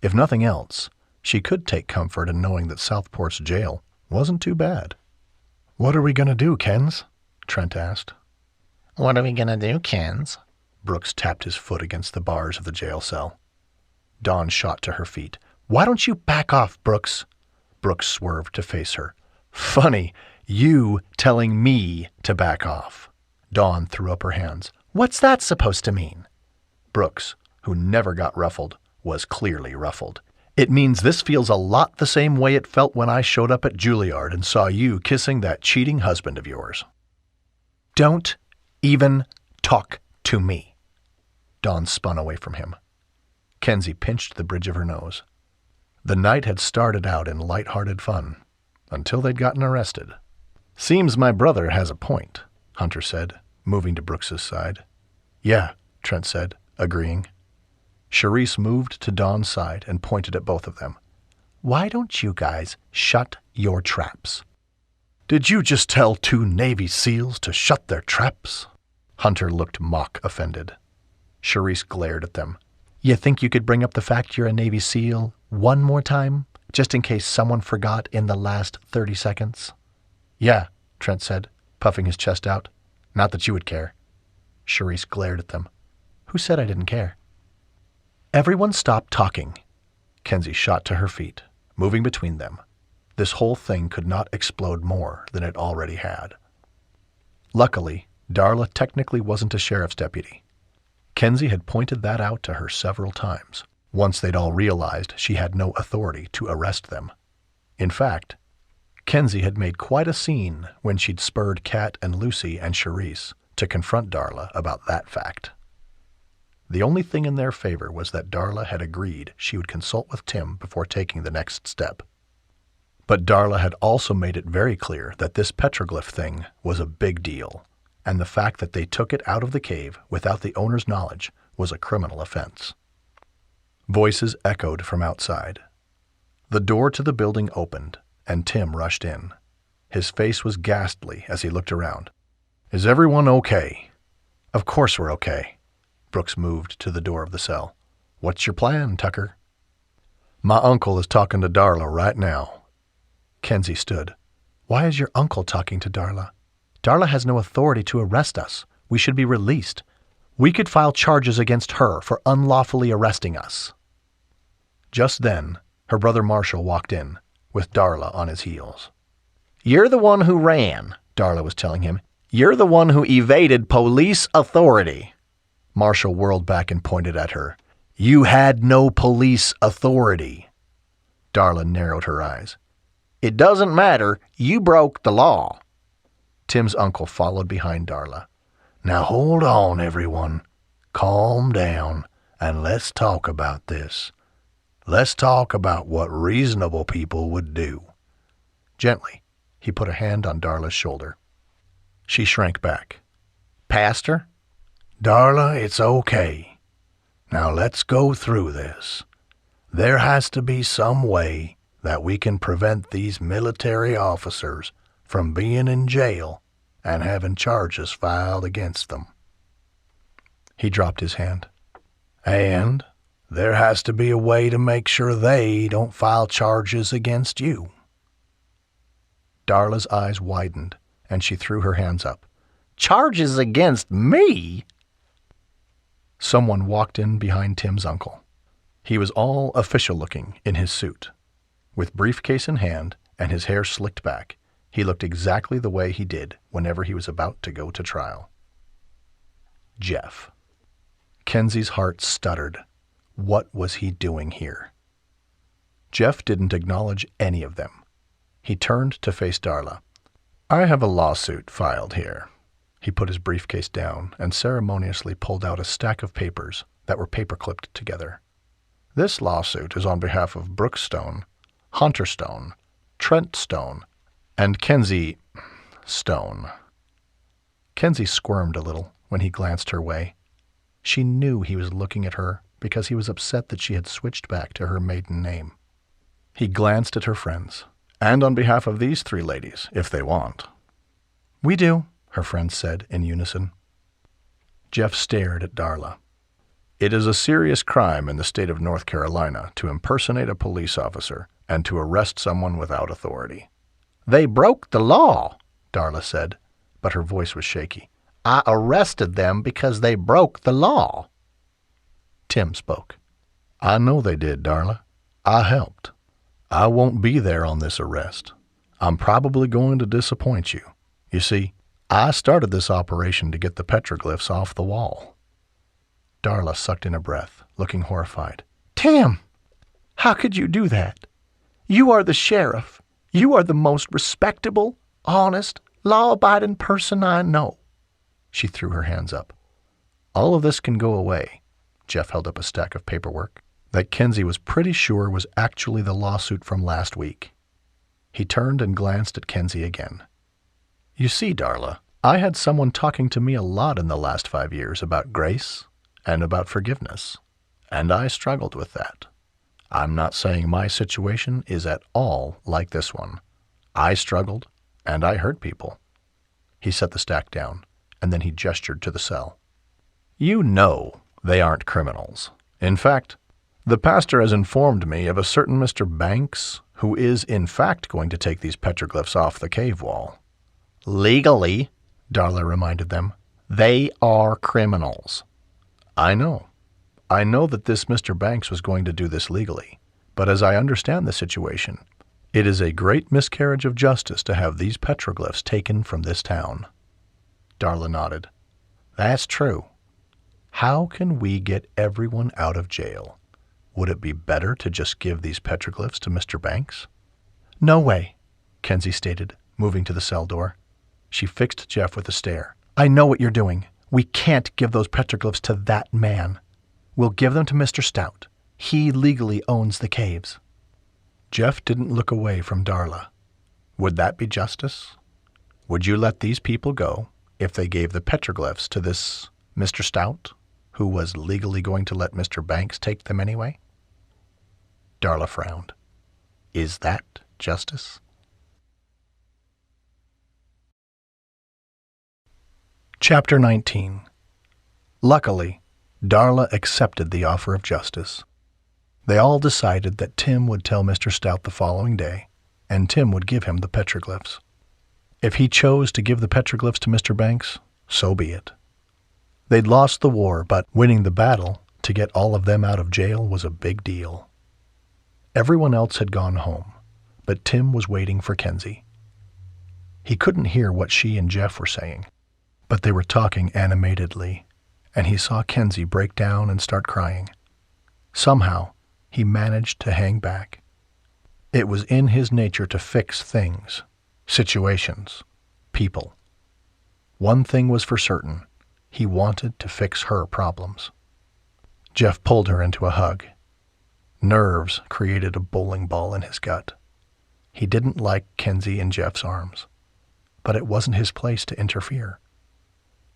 [SPEAKER 2] If nothing else, she could take comfort in knowing that Southport's jail wasn't too bad. What are we going to do, Kens? Trent asked.
[SPEAKER 3] What are we going to do, Kens?
[SPEAKER 2] Brooks tapped his foot against the bars of the jail cell. Dawn shot to her feet. Why don't you back off, Brooks? Brooks swerved to face her. Funny, you telling me to back off. Dawn threw up her hands. What's that supposed to mean? Brooks, who never got ruffled, was clearly ruffled. It means this feels a lot the same way it felt when I showed up at Juilliard and saw you kissing that cheating husband of yours. Don't even talk to me. Dawn spun away from him. Kensi pinched the bridge of her nose. The night had started out in light-hearted fun, until they'd gotten arrested. Seems my brother has a point, Hunter said, moving to Brooks's side. Yeah, Trent said, agreeing. Charisse moved to Dawn's side and pointed at both of them. Why don't you guys shut your traps? Did you just tell 2 Navy SEALs to shut their traps? Hunter looked mock offended. Charisse glared at them. You think you could bring up the fact you're a Navy SEAL one more time, just in case someone forgot in the last 30 seconds? Yeah, Trent said, puffing his chest out. Not that you would care. Charisse glared at them. Who said I didn't care? Everyone stopped talking. Kensi shot to her feet, moving between them. This whole thing could not explode more than it already had. Luckily, Darla technically wasn't a sheriff's deputy. Kensi had pointed that out to her several times, once they'd all realized she had no authority to arrest them. In fact, Kensi had made quite a scene when she'd spurred Kat and Lucy and Charisse to confront Darla about that fact. The only thing in their favor was that Darla had agreed she would consult with Tim before taking the next step. But Darla had also made it very clear that this petroglyph thing was a big deal, and the fact that they took it out of the cave without the owner's knowledge was a criminal offense. Voices echoed from outside. The door to the building opened, and Tim rushed in.
[SPEAKER 1] His face was ghastly as he looked around. "Is everyone okay?" "Of course we're okay." Brooks moved to the door of the cell. "What's your plan, Tucker?" "My uncle is talking to Darla right now." Kensi stood. "Why is your uncle talking to Darla? Darla has no authority to arrest us. We should be released. We could file charges against her for unlawfully arresting us." Just then, her brother Marshall walked in, with Darla on his heels.
[SPEAKER 3] "You're the one who ran," Darla was telling him. "You're the one who evaded police authority."
[SPEAKER 1] Marshall whirled back and pointed at her. "You had no police authority." Darla narrowed her eyes.
[SPEAKER 3] "It doesn't matter. You broke the law."
[SPEAKER 1] Tim's uncle followed behind Darla. "Now hold on, everyone. Calm down, and let's talk about this. Let's talk about what reasonable people would do." Gently, he put a hand on Darla's shoulder. She shrank back.
[SPEAKER 3] "Pastor?"
[SPEAKER 1] "Darla, it's okay. Now let's go through this. There has to be some way that we can prevent these military officers from being in jail and having charges filed against them." He dropped his hand. "And there has to be a way to make sure they don't file charges against you." Darla's eyes widened, and she threw her hands up.
[SPEAKER 3] "Charges against me?"
[SPEAKER 1] Someone walked in behind Tim's uncle. He was all official-looking in his suit. With briefcase in hand and his hair slicked back, he looked exactly the way he did whenever he was about to go to trial. Jeff. Kensi's heart stuttered. What was he doing here? Jeff didn't acknowledge any of them. He turned to face Darla. "I have a lawsuit filed here." He put his briefcase down and ceremoniously pulled out a stack of papers that were paper-clipped together. "This lawsuit is on behalf of Brooks Stone, Hunter Stone, Trent Stone, and Kensi Stone." Kensi squirmed a little when he glanced her way. She knew he was looking at her because he was upset that she had switched back to her maiden name. He glanced at her friends. "And on behalf of these three ladies, if they want." "We do," her friends said in unison. Jeff stared at Darla. "It is a serious crime in the state of North Carolina to impersonate a police officer and to arrest someone without authority."
[SPEAKER 3] "They broke the law,"
[SPEAKER 1] Darla said, but her voice was shaky.
[SPEAKER 3] "I arrested them because they broke the law."
[SPEAKER 1] Tim spoke. "I know they did, Darla. I helped. I won't be there on this arrest. I'm probably going to disappoint you. You see, I started this operation to get the petroglyphs off the wall." Darla sucked in a breath, looking horrified.
[SPEAKER 3] "Tim, how could you do that? You are the sheriff. You are the most respectable, honest, law-abiding person I know."
[SPEAKER 1] She threw her hands up. "All of this can go away." Jeff held up a stack of paperwork that Kensi was pretty sure was actually the lawsuit from last week. He turned and glanced at Kensi again. "You see, Darla, I had someone talking to me a lot in the last 5 years about grace and about forgiveness, and I struggled with that. I'm not saying my situation is at all like this one. I struggled, and I hurt people." He set the stack down, and then he gestured to the cell. "You know they aren't criminals. In fact, the pastor has informed me of a certain Mr. Banks who is in fact going to take these petroglyphs off the cave wall."
[SPEAKER 3] "Legally," Darla reminded them, "they are criminals."
[SPEAKER 1] "I know. I know that this Mr. Banks was going to do this legally, but as I understand the situation, it is a great miscarriage of justice to have these petroglyphs taken from this town." Darla nodded. "That's true. How can we get everyone out of jail? Would it be better to just give these petroglyphs to Mr. Banks?" "No way," Kensi stated, moving to the cell door. She fixed Jeff with a stare. "I know what you're doing. We can't give those petroglyphs to that man. We'll give them to Mr. Stout. He legally owns the caves." Jeff didn't look away from Darla. "Would that be justice? Would you let these people go if they gave the petroglyphs to this Mr. Stout, who was legally going to let Mr. Banks take them anyway?" Darla frowned. "Is that justice?"
[SPEAKER 2] Chapter 19. Luckily, Darla accepted the offer of justice. They all decided that Tim would tell Mr. Stout the following day, and Tim would give him the petroglyphs. If he chose to give the petroglyphs to Mr. Banks, so be it. They'd lost the war, but winning the battle to get all of them out of jail was a big deal. Everyone else had gone home, but Tim was waiting for Kensi. He couldn't hear what she and Jeff were saying, but they were talking animatedly, and he saw Kensi break down and start crying. Somehow, he managed to hang back. It was in his nature to fix things, situations, people. One thing was for certain. He wanted to fix her problems. Jeff pulled her into a hug. Nerves created a bowling ball in his gut. He didn't like Kensi in Jeff's arms, but it wasn't his place to interfere.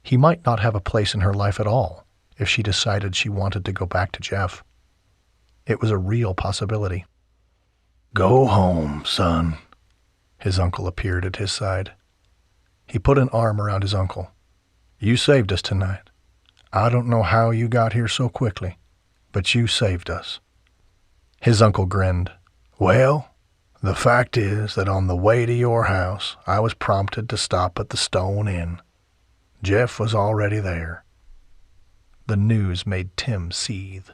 [SPEAKER 2] He might not have a place in her life at all if she decided she wanted to go back to Jeff. It was a real possibility.
[SPEAKER 1] Go home, son.
[SPEAKER 2] His uncle appeared at his side. He put an arm around his uncle. You saved us tonight. I don't know how you got here so quickly, but you saved us. His uncle grinned. Well, the fact is that on the way to your house, I was prompted to stop at the Stone Inn. Jeff was already there. The news made Tim seethe.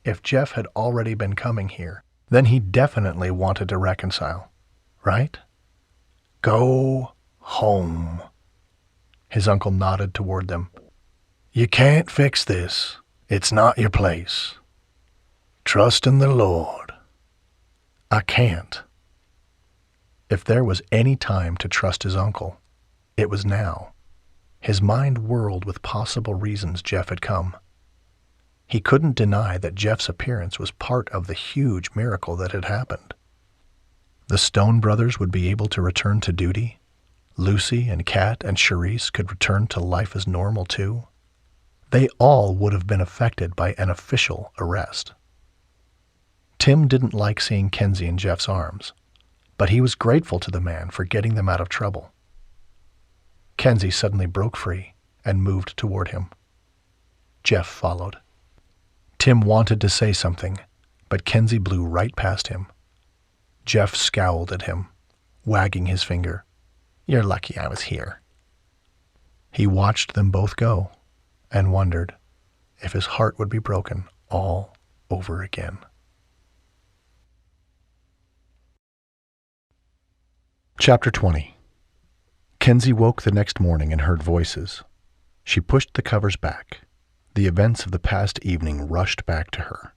[SPEAKER 2] If Jeff had already been coming here, then he definitely wanted to reconcile, right? Go home. His uncle nodded toward them. You can't fix this. It's not your place. Trust in the Lord. I can't. If there was any time to trust his uncle, it was now. His mind whirled with possible reasons Jeff had come. He couldn't deny that Jeff's appearance was part of the huge miracle that had happened. The Stone brothers would be able to return to duty. Lucy and Kat and Charisse could return to life as normal too. They all would have been affected by an official arrest. Tim didn't like seeing Kensi in Jeff's arms, but he was grateful to the man for getting them out of trouble. Kensi suddenly broke free and moved toward him. Jeff followed. Tim wanted to say something, but Kensi blew right past him. Jeff scowled at him, wagging his finger. You're lucky I was here. He watched them both go and wondered if his heart would be broken all over again. Chapter 20. Kensi woke the next morning and heard voices. She pushed the covers back. The events of the past evening rushed back to her.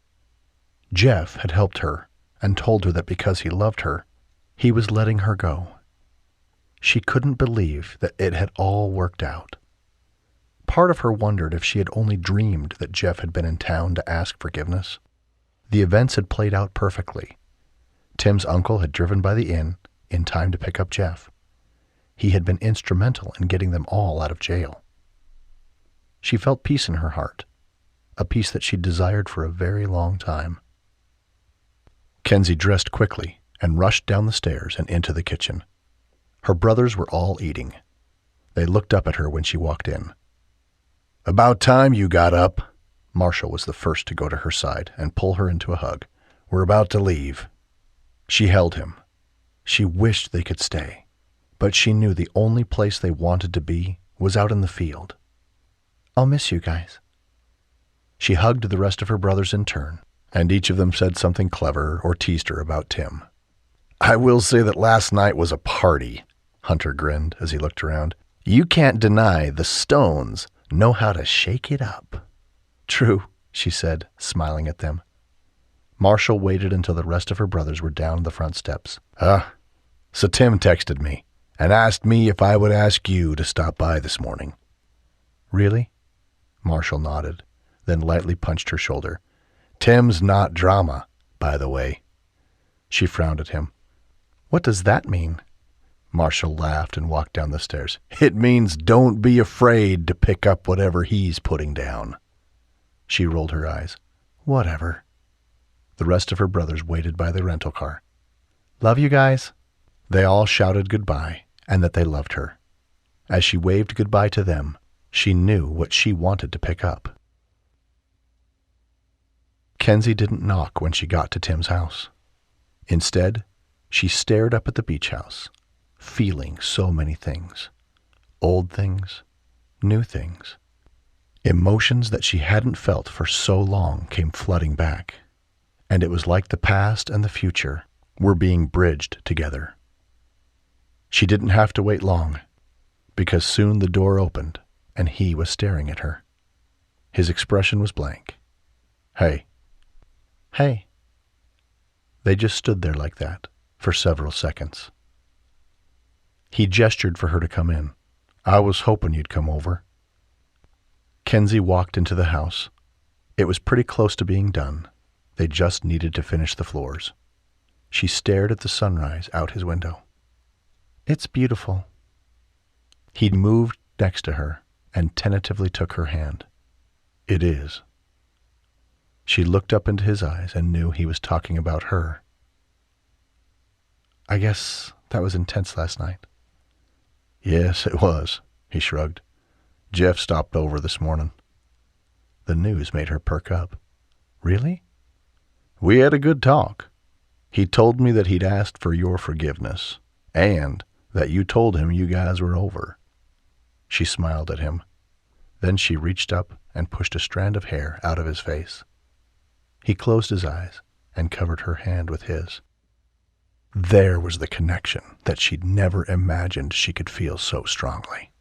[SPEAKER 2] Jeff had helped her and told her that because he loved her, he was letting her go. She couldn't believe that it had all worked out. Part of her wondered if she had only dreamed that Jeff had been in town to ask forgiveness. The events had played out perfectly. Tim's uncle had driven by the inn in time to pick up Jeff. He had been instrumental in getting them all out of jail. She felt peace in her heart, a peace that she'd desired for a very long time. Kensi dressed quickly and rushed down the stairs and into the kitchen. Her brothers were all eating. They looked up at her when she walked in. About time you got up. Marshall was the first to go to her side and pull her into a hug. We're about to leave. She held him. She wished they could stay, but she knew the only place they wanted to be was out in the field. I'll miss you guys. She hugged the rest of her brothers in turn, and each of them said something clever or teased her about Tim. I will say that last night was a party, Hunter grinned as he looked around. You can't deny the Stones know how to shake it up. True, she said, smiling at them. Marshall waited until the rest of her brothers were down the front steps. So Tim texted me and asked me if I would ask you to stop by this morning. Really? Marshall nodded, then lightly punched her shoulder. Tim's not drama, by the way. She frowned at him. What does that mean? Marshall laughed and walked down the stairs. It means don't be afraid to pick up whatever he's putting down. She rolled her eyes. Whatever. The rest of her brothers waited by the rental car. Love you guys. They all shouted goodbye and that they loved her. As she waved goodbye to them,
[SPEAKER 1] She knew what she wanted to pick up. Kensi didn't knock when she got to Tim's house. Instead, she stared up at the beach house, feeling so many things. Old things, new things. Emotions that she hadn't felt for so long came flooding back, and it was like the past and the future were being bridged together. She didn't have to wait long, because soon the door opened and he was staring at her. His expression was blank. Hey. Hey. They just stood there like that for several seconds. He gestured for her to come in. I was hoping you'd come over. Kensi walked into the house. It was pretty close to being done. They just needed to finish the floors. She stared at the sunrise out his window. It's beautiful. He'd moved next to her and tentatively took her hand. It is. She looked up into his eyes and knew he was talking about her. I guess that was intense last night. Yes, it was, he shrugged. Jeff stopped over this morning. The news made her perk up. Really? We had a good talk. He told me that he'd asked for your forgiveness, and that you told him you guys were over. She smiled at him. Then she reached up and pushed a strand of hair out of his face. He closed his eyes and covered her hand with his. There was the connection that she'd never imagined she could feel so strongly.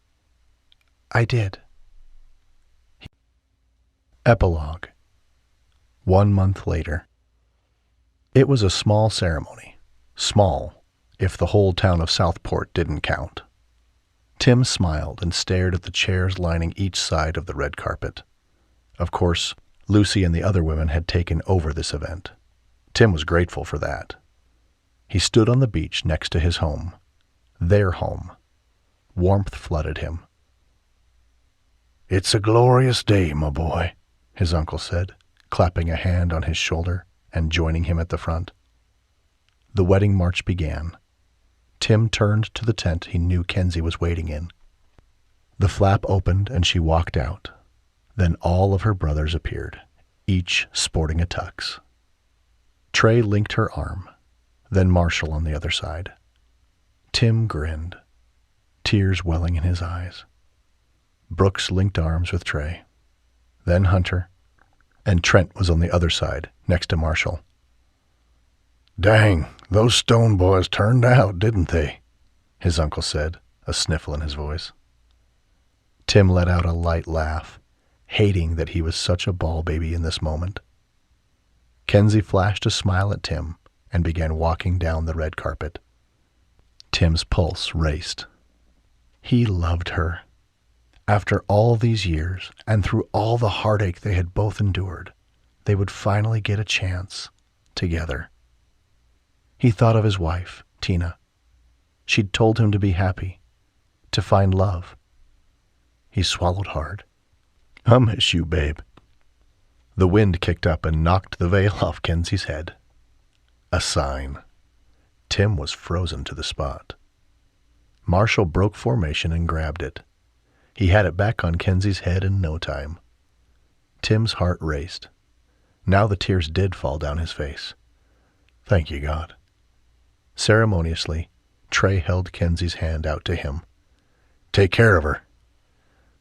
[SPEAKER 1] I did. Epilogue. 1 month later. It was a small ceremony. Small, if the whole town of Southport didn't count. Tim smiled and stared at the chairs lining each side of the red carpet. Of course, Lucy and the other women had taken over this event. Tim was grateful for that. He stood on the beach next to his home. Their home. Warmth flooded him. It's a glorious day, my boy, his uncle said, clapping a hand on his shoulder and joining him at the front. The wedding march began. Tim turned to the tent he knew Kensi was waiting in. The flap opened and she walked out. Then all of her brothers appeared, each sporting a tux. Trey linked her arm, then Marshall on the other side. Tim grinned, tears welling in his eyes. Brooks linked arms with Trey, then Hunter, and Trent was on the other side, next to Marshall. Dang, those Stone boys turned out, didn't they? His uncle said, a sniffle in his voice. Tim let out a light laugh, hating that he was such a ball baby in this moment. Kensi flashed a smile at Tim and began walking down the red carpet. Tim's pulse raced. He loved her. After all these years, and through all the heartache they had both endured, they would finally get a chance together. He thought of his wife, Tina. She'd told him to be happy, to find love. He swallowed hard. I miss you, babe. The wind kicked up and knocked the veil off Kensi's head. A sign. Tim was frozen to the spot. Marshall broke formation and grabbed it. He had it back on Kensi's head in no time. Tim's heart raced. Now the tears did fall down his face. Thank you, God. Ceremoniously, Trey held Kensi's hand out to him. Take care of her.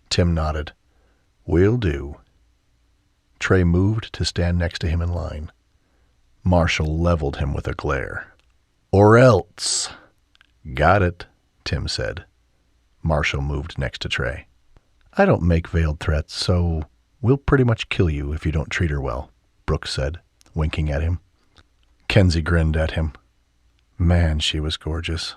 [SPEAKER 1] Tim nodded. Will do. Trey moved to stand next to him in line. Marshall leveled him with a glare. Or else. Got it, Tim said. Marshall moved next to Trey. I don't make veiled threats, so we'll pretty much kill you if you don't treat her well, Brooks said, winking at him. Kensi grinned at him. Man, she was gorgeous.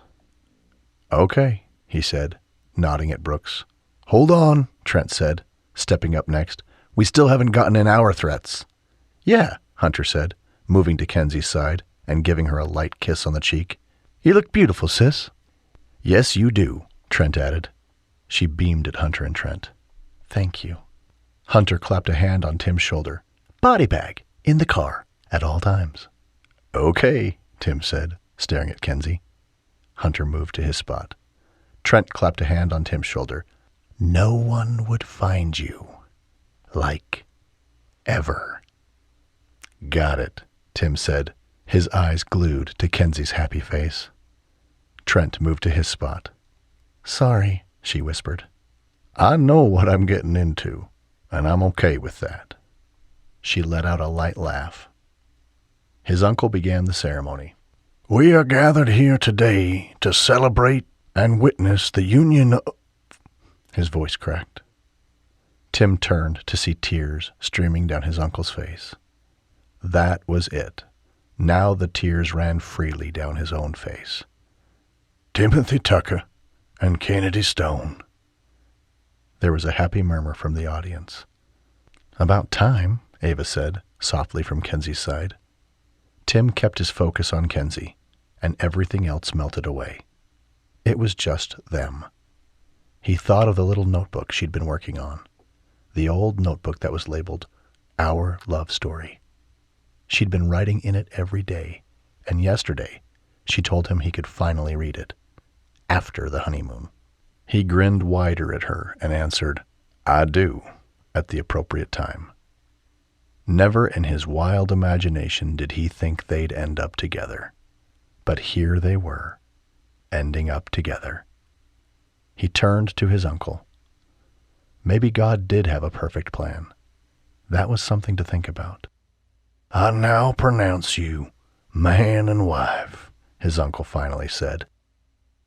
[SPEAKER 1] Okay, he said, nodding at Brooks. Hold on, Trent said, stepping up next. We still haven't gotten in our threats. Yeah, Hunter said, moving to Kensi's side and giving her a light kiss on the cheek. You look beautiful, sis. Yes, you do, Trent added. She beamed at Hunter and Trent. Thank you. Hunter clapped a hand on Tim's shoulder. Body bag, in the car, at all times. Okay, Tim said, staring at Kensi. Hunter moved to his spot. Trent clapped a hand on Tim's shoulder.
[SPEAKER 2] no one would find you. Like, ever.
[SPEAKER 1] Got it, Tim said, his eyes glued to Kensi's happy face. Trent moved to his spot.
[SPEAKER 2] Sorry, she whispered.
[SPEAKER 1] I know what I'm getting into, and I'm okay with that.
[SPEAKER 2] She let out a light laugh. His uncle began the ceremony.
[SPEAKER 1] We are gathered here today to celebrate and witness the union of... His voice cracked. Tim turned to see tears streaming down his uncle's face. That was it. Now the tears ran freely down his own face. Timothy Tucker and Kensi Stone. There was a happy murmur from the audience.
[SPEAKER 2] About time, Ava said, softly from Kensi's side. Tim kept his focus on Kensi, and everything else melted away. It was just them. He thought of the little notebook she'd been working on, the old notebook that was labeled Our Love Story. She'd been writing in it every day, and yesterday she told him he could finally read it, after the honeymoon. He grinned wider at her and answered, I do, at the appropriate time. Never in his wild imagination did he think they'd end up together. But here they were, ending up together. He turned to his uncle. Maybe God did have a perfect plan. That was something to think about.
[SPEAKER 1] I now pronounce you man and wife, his uncle finally said.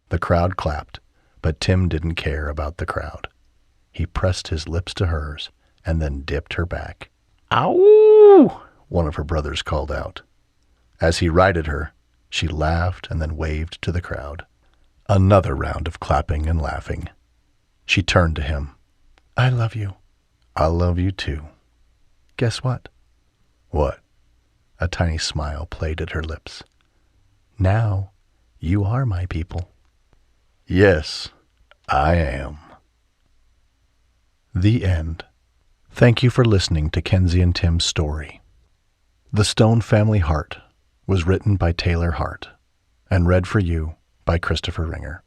[SPEAKER 2] The crowd clapped, but Tim didn't care about the crowd. He pressed his lips to hers and then dipped her back.
[SPEAKER 1] Ow!
[SPEAKER 2] One of her brothers called out. As he righted her, she laughed and then waved to the crowd. Another round of clapping and laughing. She turned to him. I love you.
[SPEAKER 1] I love you too.
[SPEAKER 2] Guess what?
[SPEAKER 1] What?
[SPEAKER 2] A tiny smile played at her lips. Now, you are my people.
[SPEAKER 1] Yes, I am.
[SPEAKER 2] The end. Thank you for listening to Kensi and Tim's story. The Stone Family Heart was written by Taylor Hart and read for you by Christopher Ringer.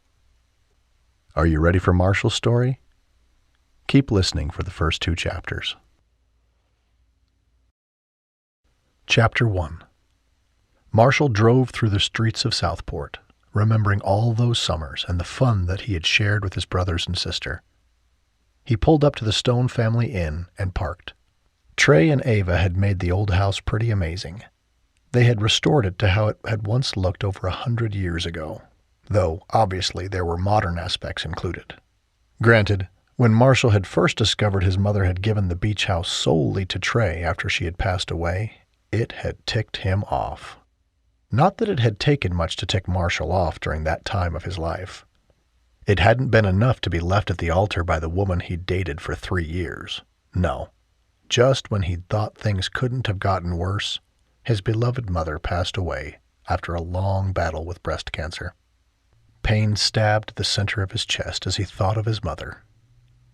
[SPEAKER 2] Are you ready for Marshall's story? Keep listening for the first 2 chapters. Chapter 1. Marshall drove through the streets of Southport, remembering all those summers and the fun that he had shared with his brothers and sister. He pulled up to the Stone Family Inn and parked. Trey and Ava had made the old house pretty amazing. They had restored it to how it had once looked over 100 years ago, though obviously there were modern aspects included. Granted, when Marshall had first discovered his mother had given the beach house solely to Trey after she had passed away, it had ticked him off. Not that it had taken much to tick Marshall off during that time of his life. It hadn't been enough to be left at the altar by the woman he'd dated for 3 years. No. Just when he'd thought things couldn't have gotten worse, his beloved mother passed away after a long battle with breast cancer. Pain stabbed the center of his chest as he thought of his mother.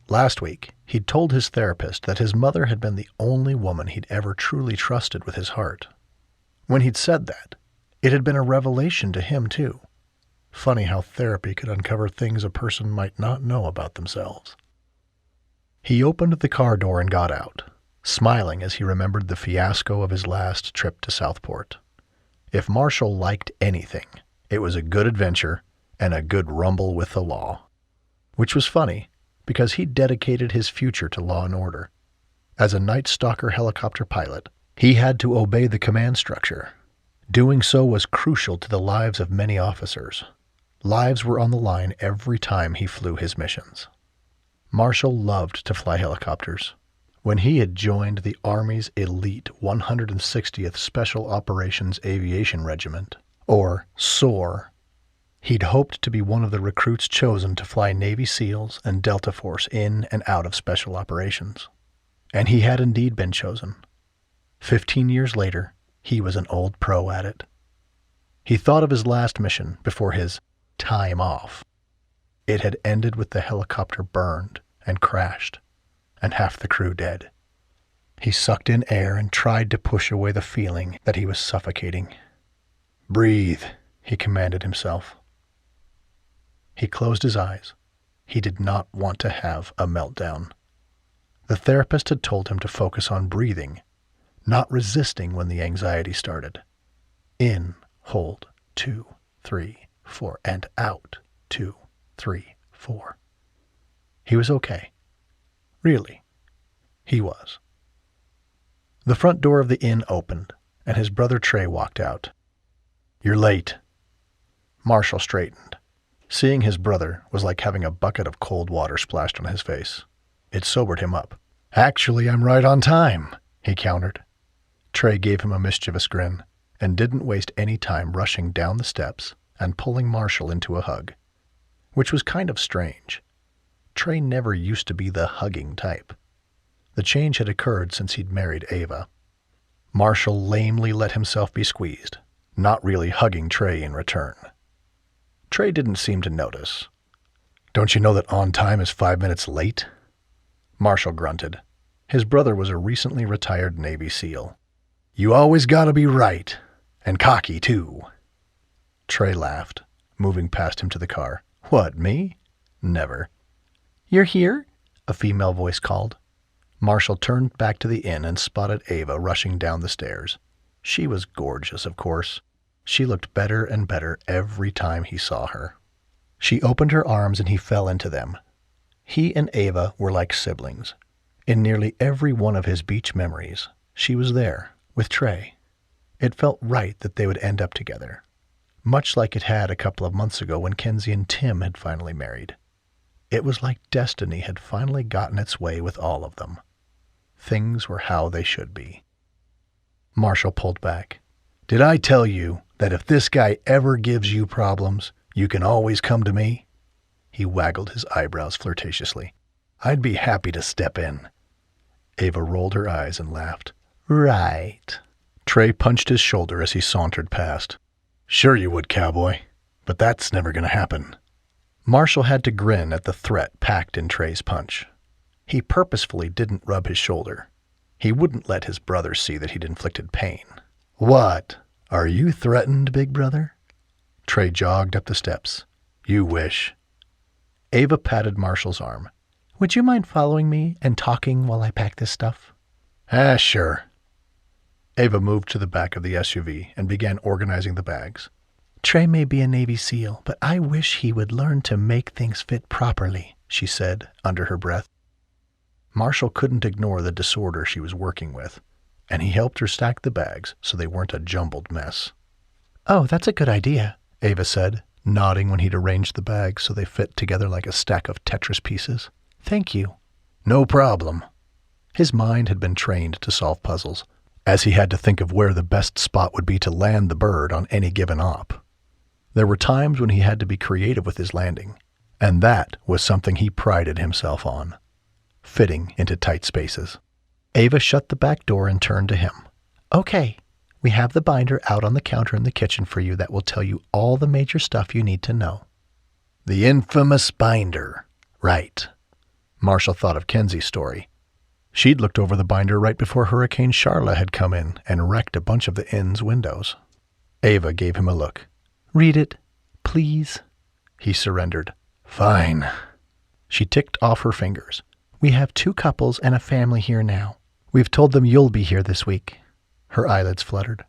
[SPEAKER 2] Last week, he'd told his therapist that his mother had been the only woman he'd ever truly trusted with his heart. When he'd said that, it had been a revelation to him, too. Funny how therapy could uncover things a person might not know about themselves. He opened the car door and got out, smiling as he remembered the fiasco of his last trip to Southport. If Marshall liked anything, it was a good adventure and a good rumble with the law. Which was funny, because he dedicated his future to law and order. As a Night Stalker helicopter pilot, he had to obey the command structure. Doing so was crucial to the lives of many officers. Lives were on the line every time he flew his missions. Marshall loved to fly helicopters. When he had joined the Army's elite 160th Special Operations Aviation Regiment, or SOAR, he'd hoped to be one of the recruits chosen to fly Navy SEALs and Delta Force in and out of special operations. And he had indeed been chosen. 15 years later, he was an old pro at it. He thought of his last mission before his time off. It had ended with the helicopter burned and crashed, and half the crew dead. He sucked in air and tried to push away the feeling that he was suffocating. Breathe, he commanded himself. He closed his eyes, He did not want to have a meltdown. The therapist had told him to focus on breathing, not resisting when the anxiety started. In, hold, 2, 3, 4, and out, 2, 3, 4. He was okay. Really, he was. The front door of the inn opened, and his brother Trey walked out. "You're late." Marshall straightened. Seeing his brother was like having a bucket of cold water splashed on his face. It sobered him up. "Actually, I'm right on time," he countered. Trey gave him a mischievous grin and didn't waste any time rushing down the steps and pulling Marshall into a hug, which was kind of strange. Trey never used to be the hugging type. The change had occurred since he'd married Ava. Marshall lamely let himself be squeezed, not really hugging Trey in return. Trey didn't seem to notice. "Don't you know that on time is 5 minutes late?" Marshall grunted. His brother was a recently retired Navy SEAL. "You always gotta be right. And cocky, too." Trey laughed, moving past him to the car. "What, me? Never." "You're here?" a female voice called. Marshall turned back to the inn and spotted Ava rushing down the stairs. She was gorgeous, of course. She looked better and better every time he saw her. She opened her arms and he fell into them. He and Ava were like siblings. In nearly every one of his beach memories, she was there, with Trey. It felt right that they would end up together, much like it had a couple of months ago when Kensi and Tim had finally married. It was like destiny had finally gotten its way with all of them. Things were how they should be. Marshall pulled back. "Did I tell you that if this guy ever gives you problems, you can always come to me?" He waggled his eyebrows flirtatiously. "I'd be happy to step in." Ava rolled her eyes and laughed. "Right." Trey punched his shoulder as he sauntered past. "Sure you would, cowboy, but that's never going to happen." Marshall had to grin at the threat packed in Trey's punch. He purposefully didn't rub his shoulder. He wouldn't let his brother see that he'd inflicted pain. "What? Are you threatened, big brother?" Trey jogged up the steps. "You wish." Ava patted Marshall's arm. "Would you mind following me and talking while I pack this stuff?" Sure." Ava moved to the back of the SUV and began organizing the bags. "Trey may be a Navy SEAL, but I wish he would learn to make things fit properly," she said under her breath. Marshall couldn't ignore the disorder she was working with, and he helped her stack the bags so they weren't a jumbled mess. "Oh, that's a good idea," Ava said, nodding when he'd arranged the bags so they fit together like a stack of Tetris pieces. "Thank you." "No problem." His mind had been trained to solve puzzles, as he had to think of where the best spot would be to land the bird on any given op. There were times when he had to be creative with his landing, and that was something he prided himself on. Fitting into tight spaces. Ava shut the back door and turned to him. "Okay, we have the binder out on the counter in the kitchen for you that will tell you all the major stuff you need to know." The infamous binder. Right. Marshall thought of Kensi's story. She'd looked over the binder right before Hurricane Charla had come in and wrecked a bunch of the inn's windows. Ava gave him a look. "Read it, please." He surrendered. "Fine." She ticked off her fingers. "We have 2 couples and a family here now. We've told them you'll be here this week." Her eyelids fluttered.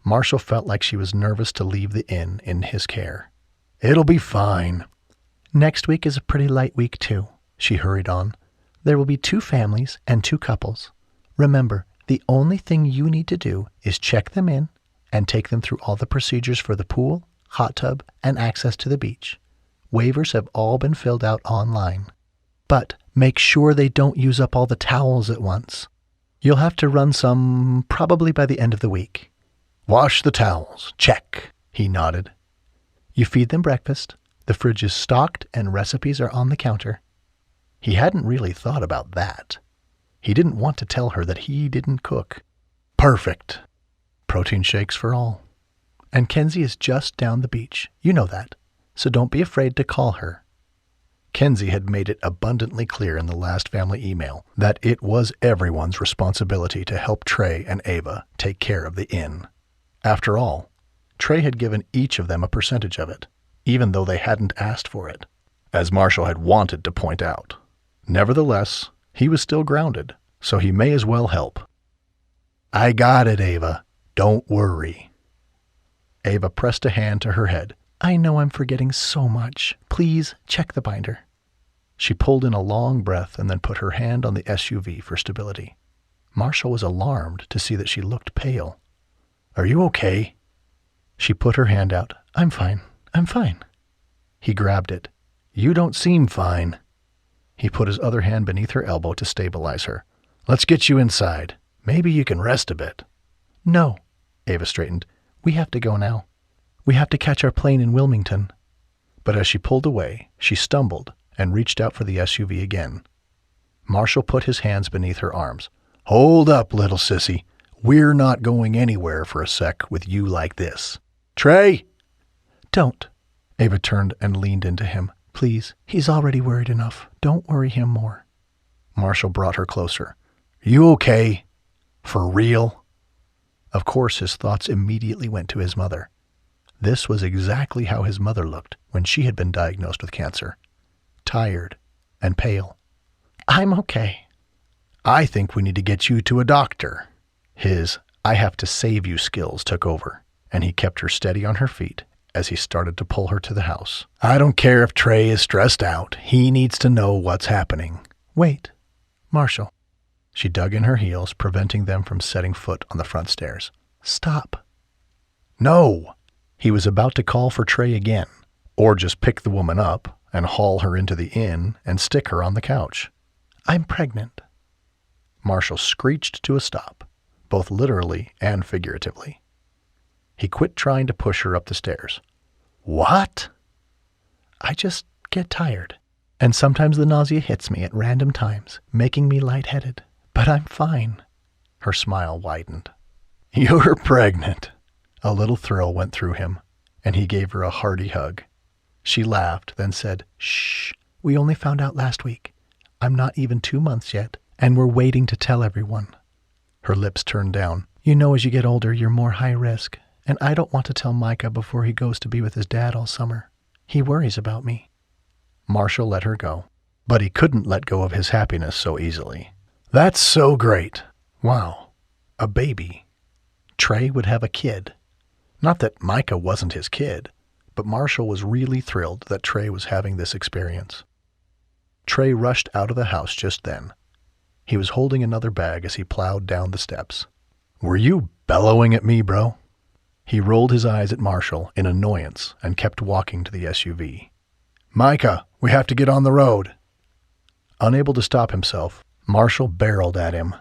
[SPEAKER 2] Marshall felt like she was nervous to leave the inn in his care. "It'll be fine." "Next week is a pretty light week, too," she hurried on. "There will be 2 families and 2 couples. Remember, the only thing you need to do is check them in and take them through all the procedures for the pool, hot tub, and access to the beach. Waivers have all been filled out online. But make sure they don't use up all the towels at once. You'll have to run some probably by the end of the week." "Wash the towels. Check." He nodded. "You feed them breakfast. The fridge is stocked and recipes are on the counter." He hadn't really thought about that. He didn't want to tell her that he didn't cook. "Perfect." Protein shakes for all. "And Kensi is just down the beach. You know that. So don't be afraid to call her." Kensi had made it abundantly clear in the last family email that it was everyone's responsibility to help Trey and Ava take care of the inn. After all, Trey had given each of them a percentage of it, even though they hadn't asked for it.
[SPEAKER 1] as Marshall had wanted to point out. Nevertheless, he was still grounded, so he may as well help.
[SPEAKER 2] I got it, Ava. Don't worry.
[SPEAKER 1] Ava pressed a hand to her head.
[SPEAKER 3] I know I'm forgetting so much. Please check the binder.
[SPEAKER 1] She pulled in a long breath and then put her hand on the SUV for stability. Marshall was alarmed to see that she looked pale.
[SPEAKER 2] Are you okay?
[SPEAKER 1] She put her hand out.
[SPEAKER 3] I'm fine. I'm fine.
[SPEAKER 1] He grabbed it.
[SPEAKER 2] You don't seem fine.
[SPEAKER 1] He put his other hand beneath her elbow to stabilize her.
[SPEAKER 2] Let's get you inside. Maybe you can rest a bit.
[SPEAKER 3] No.
[SPEAKER 1] Ava straightened.
[SPEAKER 3] We have to go now. We have to catch our plane in Wilmington.
[SPEAKER 1] But as she pulled away, she stumbled and reached out for the SUV again. Marshall put his hands beneath her arms.
[SPEAKER 2] Hold up, little sissy. We're not going anywhere for a sec with you like this. Trey!
[SPEAKER 3] Don't.
[SPEAKER 1] Ava turned and leaned into him.
[SPEAKER 3] Please, he's already worried enough. Don't worry him more.
[SPEAKER 1] Marshall brought her closer.
[SPEAKER 2] You okay? For real?
[SPEAKER 1] Of course, his thoughts immediately went to his mother. This was exactly how his mother looked when she had been diagnosed with cancer. Tired and pale.
[SPEAKER 3] I'm okay.
[SPEAKER 2] I think we need to get you to a doctor.
[SPEAKER 1] His I have to save you skills took over, and he kept her steady on her feet as he started to pull her to the house.
[SPEAKER 2] I don't care if Trey is stressed out. He needs to know what's happening.
[SPEAKER 3] Wait. Marshall.
[SPEAKER 1] She dug in her heels, preventing them from setting foot on the front stairs.
[SPEAKER 3] Stop.
[SPEAKER 2] No.
[SPEAKER 1] He was about to call for Trey again, or just pick the woman up and haul her into the inn and stick her on the couch.
[SPEAKER 3] I'm pregnant.
[SPEAKER 1] Marshall screeched to a stop, both literally and figuratively. He quit trying to push her up the stairs.
[SPEAKER 2] What?
[SPEAKER 3] I just get tired, and sometimes the nausea hits me at random times, making me lightheaded. But I'm fine.
[SPEAKER 1] Her smile widened.
[SPEAKER 2] You're pregnant.
[SPEAKER 1] A little thrill went through him, and he gave her a hearty hug. She laughed, then said,
[SPEAKER 3] Shh, we only found out last week. I'm not even 2 months yet, and we're waiting to tell everyone.
[SPEAKER 1] Her lips turned down.
[SPEAKER 3] You know, as you get older, you're more high risk, and I don't want to tell Micah before he goes to be with his dad all summer. He worries about me.
[SPEAKER 1] Marshall let her go, but he couldn't let go of his happiness so easily.
[SPEAKER 2] That's so great.
[SPEAKER 1] Wow, a baby. Trey would have a kid. Not that Micah wasn't his kid, but Marshall was really thrilled that Trey was having this experience. Trey rushed out of the house just then. He was holding another bag as he plowed down the steps.
[SPEAKER 2] Were you bellowing at me, bro?
[SPEAKER 1] He rolled his eyes at Marshall in annoyance and kept walking to the SUV.
[SPEAKER 2] Micah, we have to get on the road.
[SPEAKER 1] Unable to stop himself, Marshall barreled at him,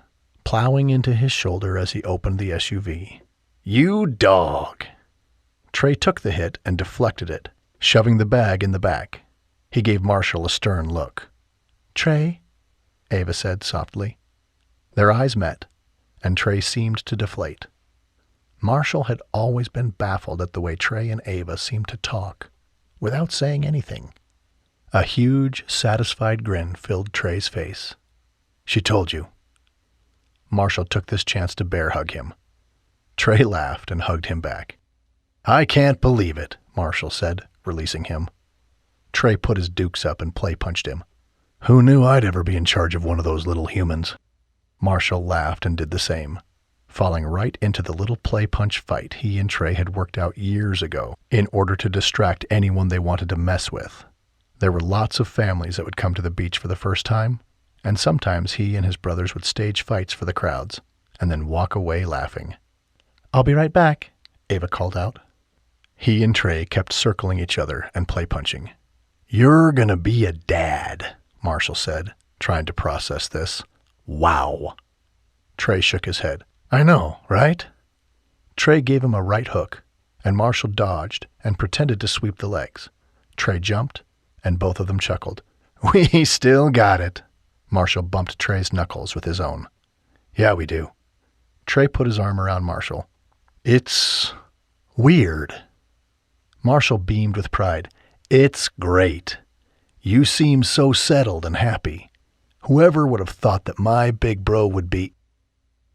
[SPEAKER 1] plowing into his shoulder as he opened the SUV.
[SPEAKER 2] You dog.
[SPEAKER 1] Trey took the hit and deflected it, shoving the bag in the back. He gave Marshall a stern look.
[SPEAKER 3] Trey,
[SPEAKER 1] Ava said softly. Their eyes met, and Trey seemed to deflate. Marshall had always been baffled at the way Trey and Ava seemed to talk, without saying anything. A huge, satisfied grin filled Trey's face.
[SPEAKER 2] She told you.
[SPEAKER 1] Marshall took this chance to bear hug him. Trey laughed and hugged him back.
[SPEAKER 2] I can't believe it,
[SPEAKER 1] Marshall said, releasing him. Trey put his dukes up and play punched him.
[SPEAKER 2] Who knew I'd ever be in charge of one of those little humans?
[SPEAKER 1] Marshall laughed and did the same, falling right into the little play punch fight he and Trey had worked out years ago in order to distract anyone they wanted to mess with. There were lots of families that would come to the beach for the first time, and sometimes he and his brothers would stage fights for the crowds and then walk away laughing.
[SPEAKER 3] I'll be right back,
[SPEAKER 1] Ava called out. He and Trey kept circling each other and play punching.
[SPEAKER 2] You're gonna be a dad,
[SPEAKER 1] Marshall said, trying to process this.
[SPEAKER 2] Wow.
[SPEAKER 1] Trey shook his head.
[SPEAKER 2] I know, right?
[SPEAKER 1] Trey gave him a right hook, and Marshall dodged and pretended to sweep the legs. Trey jumped, and both of them chuckled.
[SPEAKER 2] We still got it.
[SPEAKER 1] Marshall bumped Trey's knuckles with his own.
[SPEAKER 2] Yeah, we do.
[SPEAKER 1] Trey put his arm around Marshall.
[SPEAKER 2] It's weird.
[SPEAKER 1] Marshall beamed with pride.
[SPEAKER 2] It's great. You seem so settled and happy. Whoever would have thought that my big bro would be...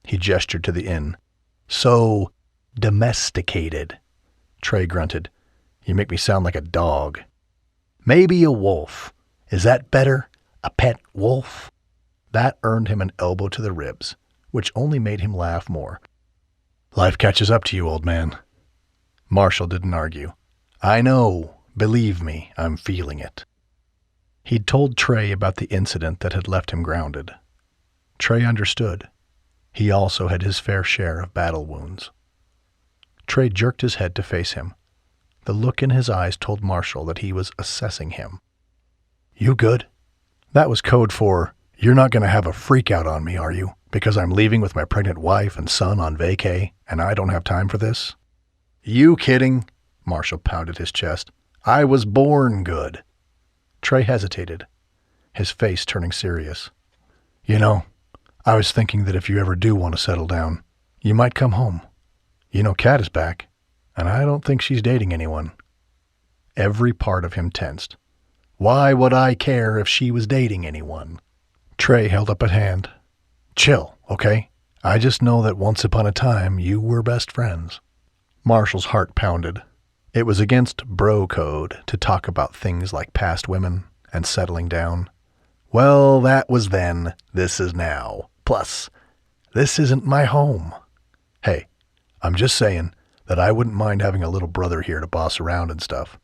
[SPEAKER 1] He gestured to the inn.
[SPEAKER 2] So domesticated.
[SPEAKER 1] Trey grunted. You make me sound like a dog. Maybe a wolf. Is that better? A pet wolf? That earned him an elbow to the ribs, which only made him laugh more. Life catches up to you, old man. Marshall didn't argue. I know. Believe me, I'm feeling it. He'd told Trey about the incident that had left him grounded. Trey understood. He also had his fair share of battle wounds. Trey jerked his head to face him. The look in his eyes told Marshall that he was assessing him. You good? That was code for, you're not going to have a freak out on me, are you? Because I'm leaving with my pregnant wife and son on vacay, and I don't have time for this? You kidding? Marshall pounded his chest. I was born good. Trey hesitated, his face turning serious. You know, I was thinking that if you ever do want to settle down, you might come home. You know Kat is back, and I don't think she's dating anyone. Every part of him tensed. Why would I care if she was dating anyone? Trey held up a hand. Chill, okay? I just know that once upon a time you were best friends. Marshall's heart pounded. It was against bro code to talk about things like past women and settling down. Well, that was then. This is now. Plus, this isn't my home. Hey, I'm just saying that I wouldn't mind having a little brother here to boss around and stuff.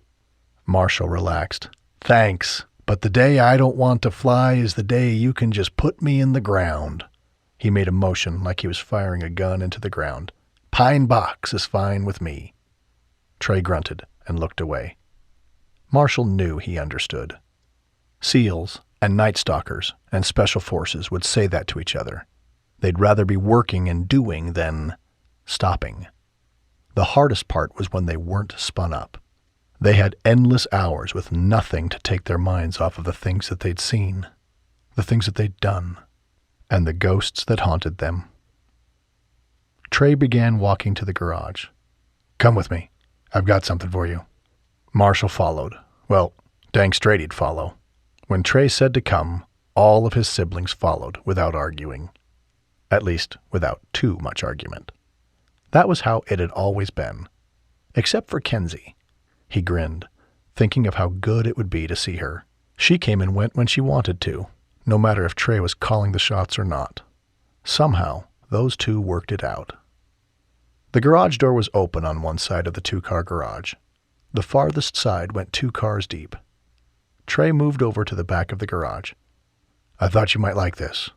[SPEAKER 1] Marshall relaxed. Thanks, but the day I don't want to fly is the day you can just put me in the ground. He made a motion like he was firing a gun into the ground. Pine box is fine with me. Trey grunted and looked away. Marshall knew he understood. SEALs and Night Stalkers and Special Forces would say that to each other. They'd rather be working and doing than stopping. The hardest part was when they weren't spun up. They had endless hours with nothing to take their minds off of the things that they'd seen, the things that they'd done, and the ghosts that haunted them. Trey began walking to the garage. Come with me. I've got something for you. Marshall followed. Well, dang straight he'd follow. When Trey said to come, all of his siblings followed without arguing. At least, without too much argument. That was how it had always been. Except for Kensi. He grinned, thinking of how good it would be to see her. She came and went when she wanted to, no matter if Trey was calling the shots or not. Somehow, those two worked it out. The garage door was open on one side of the two-car garage. The farthest side went 2 cars deep. Trey moved over to the back of the garage. I thought you might like this.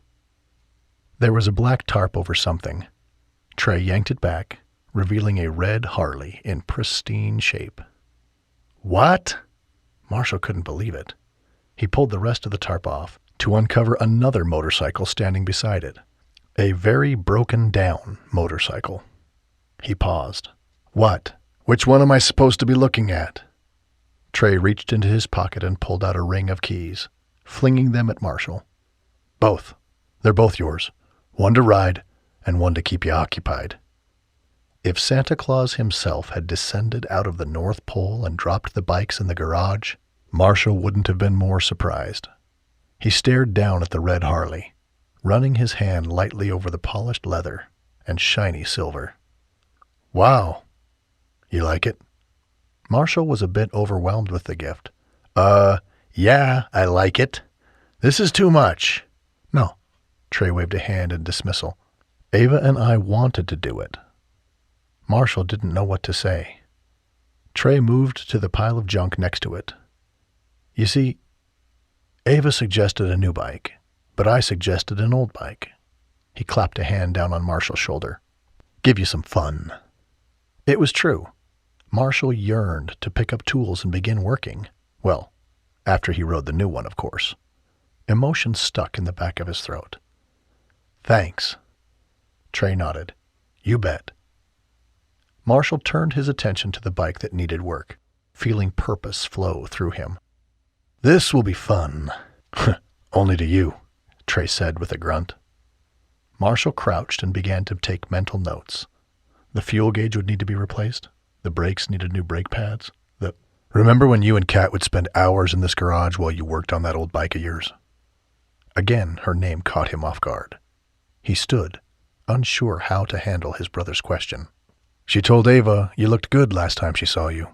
[SPEAKER 1] There was a black tarp over something. Trey yanked it back, revealing a red Harley in pristine shape. What? Marshall couldn't believe it. He pulled the rest of the tarp off to uncover another motorcycle standing beside it. A very broken-down motorcycle. He paused. What? Which one am I supposed to be looking at? Trey reached into his pocket and pulled out a ring of keys, flinging them at Marshall. Both. They're both yours. One to ride, and one to keep you occupied. If Santa Claus himself had descended out of the North Pole and dropped the bikes in the garage, Marshall wouldn't have been more surprised. He stared down at the red Harley, running his hand lightly over the polished leather and shiny silver. Wow. You like it? Marshall was a bit overwhelmed with the gift. Yeah, I like it. This is too much. No. Trey waved a hand in dismissal. Ava and I wanted to do it. Marshall didn't know what to say. Trey moved to the pile of junk next to it. You see, Ava suggested a new bike, but I suggested an old bike. He clapped a hand down on Marshall's shoulder. Give you some fun. It was true. Marshall yearned to pick up tools and begin working. Well, after he rode the new one, of course. Emotion stuck in the back of his throat. Thanks. Trey nodded. You bet. Marshall turned his attention to the bike that needed work, feeling purpose flow through him. This will be fun. Only to you, Trey said with a grunt. Marshall crouched and began to take mental notes. The fuel gauge would need to be replaced. The brakes needed new brake pads. Remember when you and Kat would spend hours in this garage while you worked on that old bike of yours? Again, her name caught him off guard. He stood, unsure how to handle his brother's question. She told Ava you looked good last time she saw you.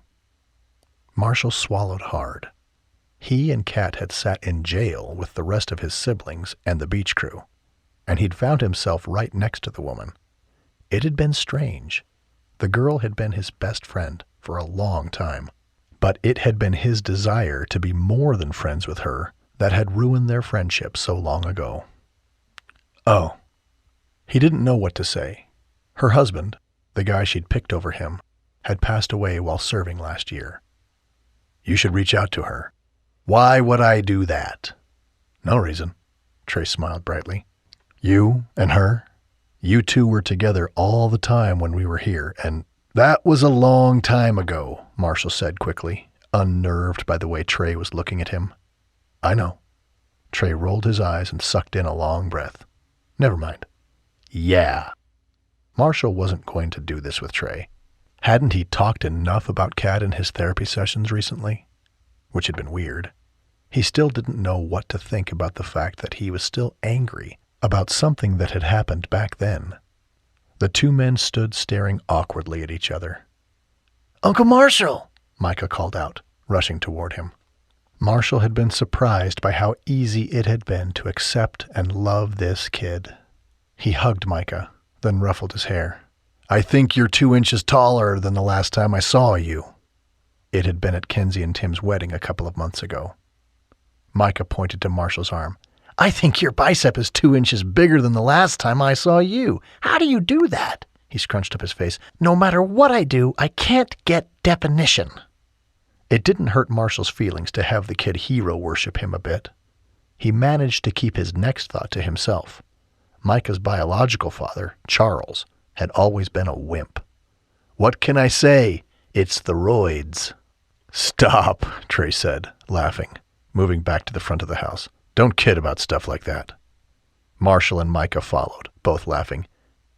[SPEAKER 1] Marshall swallowed hard.
[SPEAKER 2] He and Kat had sat in jail with the rest of his siblings and the beach crew, and he'd found himself right next to the woman. It had been strange. The girl had been his best friend for a long time, but it had been his desire to be more than friends with her that had ruined their friendship so long ago. Oh. He didn't know what to say. Her husband, the guy she'd picked over him, had passed away while serving last year. You should reach out to her. Why would I do that? No reason. Trey smiled brightly. You and her? You two were together all the time when we were here, and that was a long time ago, Marshall said quickly, unnerved by the way Trey was looking at him. I know. Trey rolled his eyes and sucked in a long breath. Never mind. Yeah. Marshall wasn't going to do this with Trey. Hadn't he talked enough about Kat in his therapy sessions recently? Which had been weird. He still didn't know what to think about the fact that he was still angry about something that had happened back then. The two men stood staring awkwardly at each other. Uncle Marshall, Micah called out, rushing toward him. Marshall had been surprised by how easy it had been to accept and love this kid. He hugged Micah, then ruffled his hair. I think you're 2 inches taller than the last time I saw you. It had been at Kensi and Tim's wedding a couple of months ago. Micah pointed to Marshall's arm. I think your bicep is 2 inches bigger than the last time I saw you. How do you do that? He scrunched up his face. No matter what I do, I can't get definition. It didn't hurt Marshall's feelings to have the kid hero worship him a bit. He managed to keep his next thought to himself. Micah's biological father, Charles, had always been a wimp. What can I say? It's the roids. Stop, Trey said, laughing, moving back to the front of the house. Don't kid about stuff like that. Marshall and Micah followed, both laughing.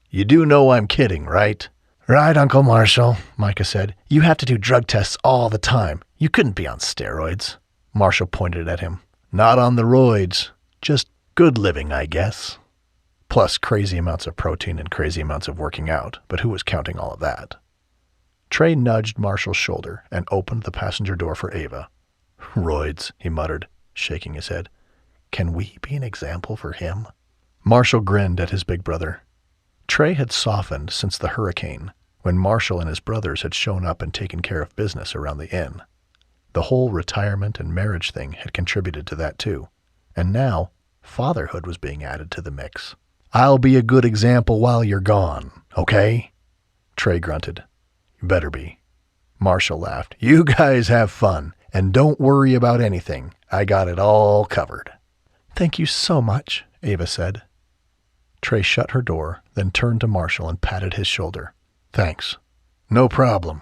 [SPEAKER 2] You do know I'm kidding, right? Right, Uncle Marshall, Micah said. You have to do drug tests all the time. You couldn't be on steroids. Marshall pointed at him. Not on the roids. Just good living, I guess. Plus crazy amounts of protein and crazy amounts of working out, but who was counting all of that? Trey nudged Marshall's shoulder and opened the passenger door for Ava. Roids, he muttered, shaking his head. Can we be an example for him? Marshall grinned at his big brother. Trey had softened since the hurricane, when Marshall and his brothers had shown up and taken care of business around the inn. The whole retirement and marriage thing had contributed to that too, and now fatherhood was being added to the mix. I'll be a good example while you're gone, okay? Trey grunted. You better be. Marshall laughed. You guys have fun, and don't worry about anything. I got it all covered. Thank you so much, Ava said. Trey shut her door, then turned to Marshall and patted his shoulder. Thanks. No problem.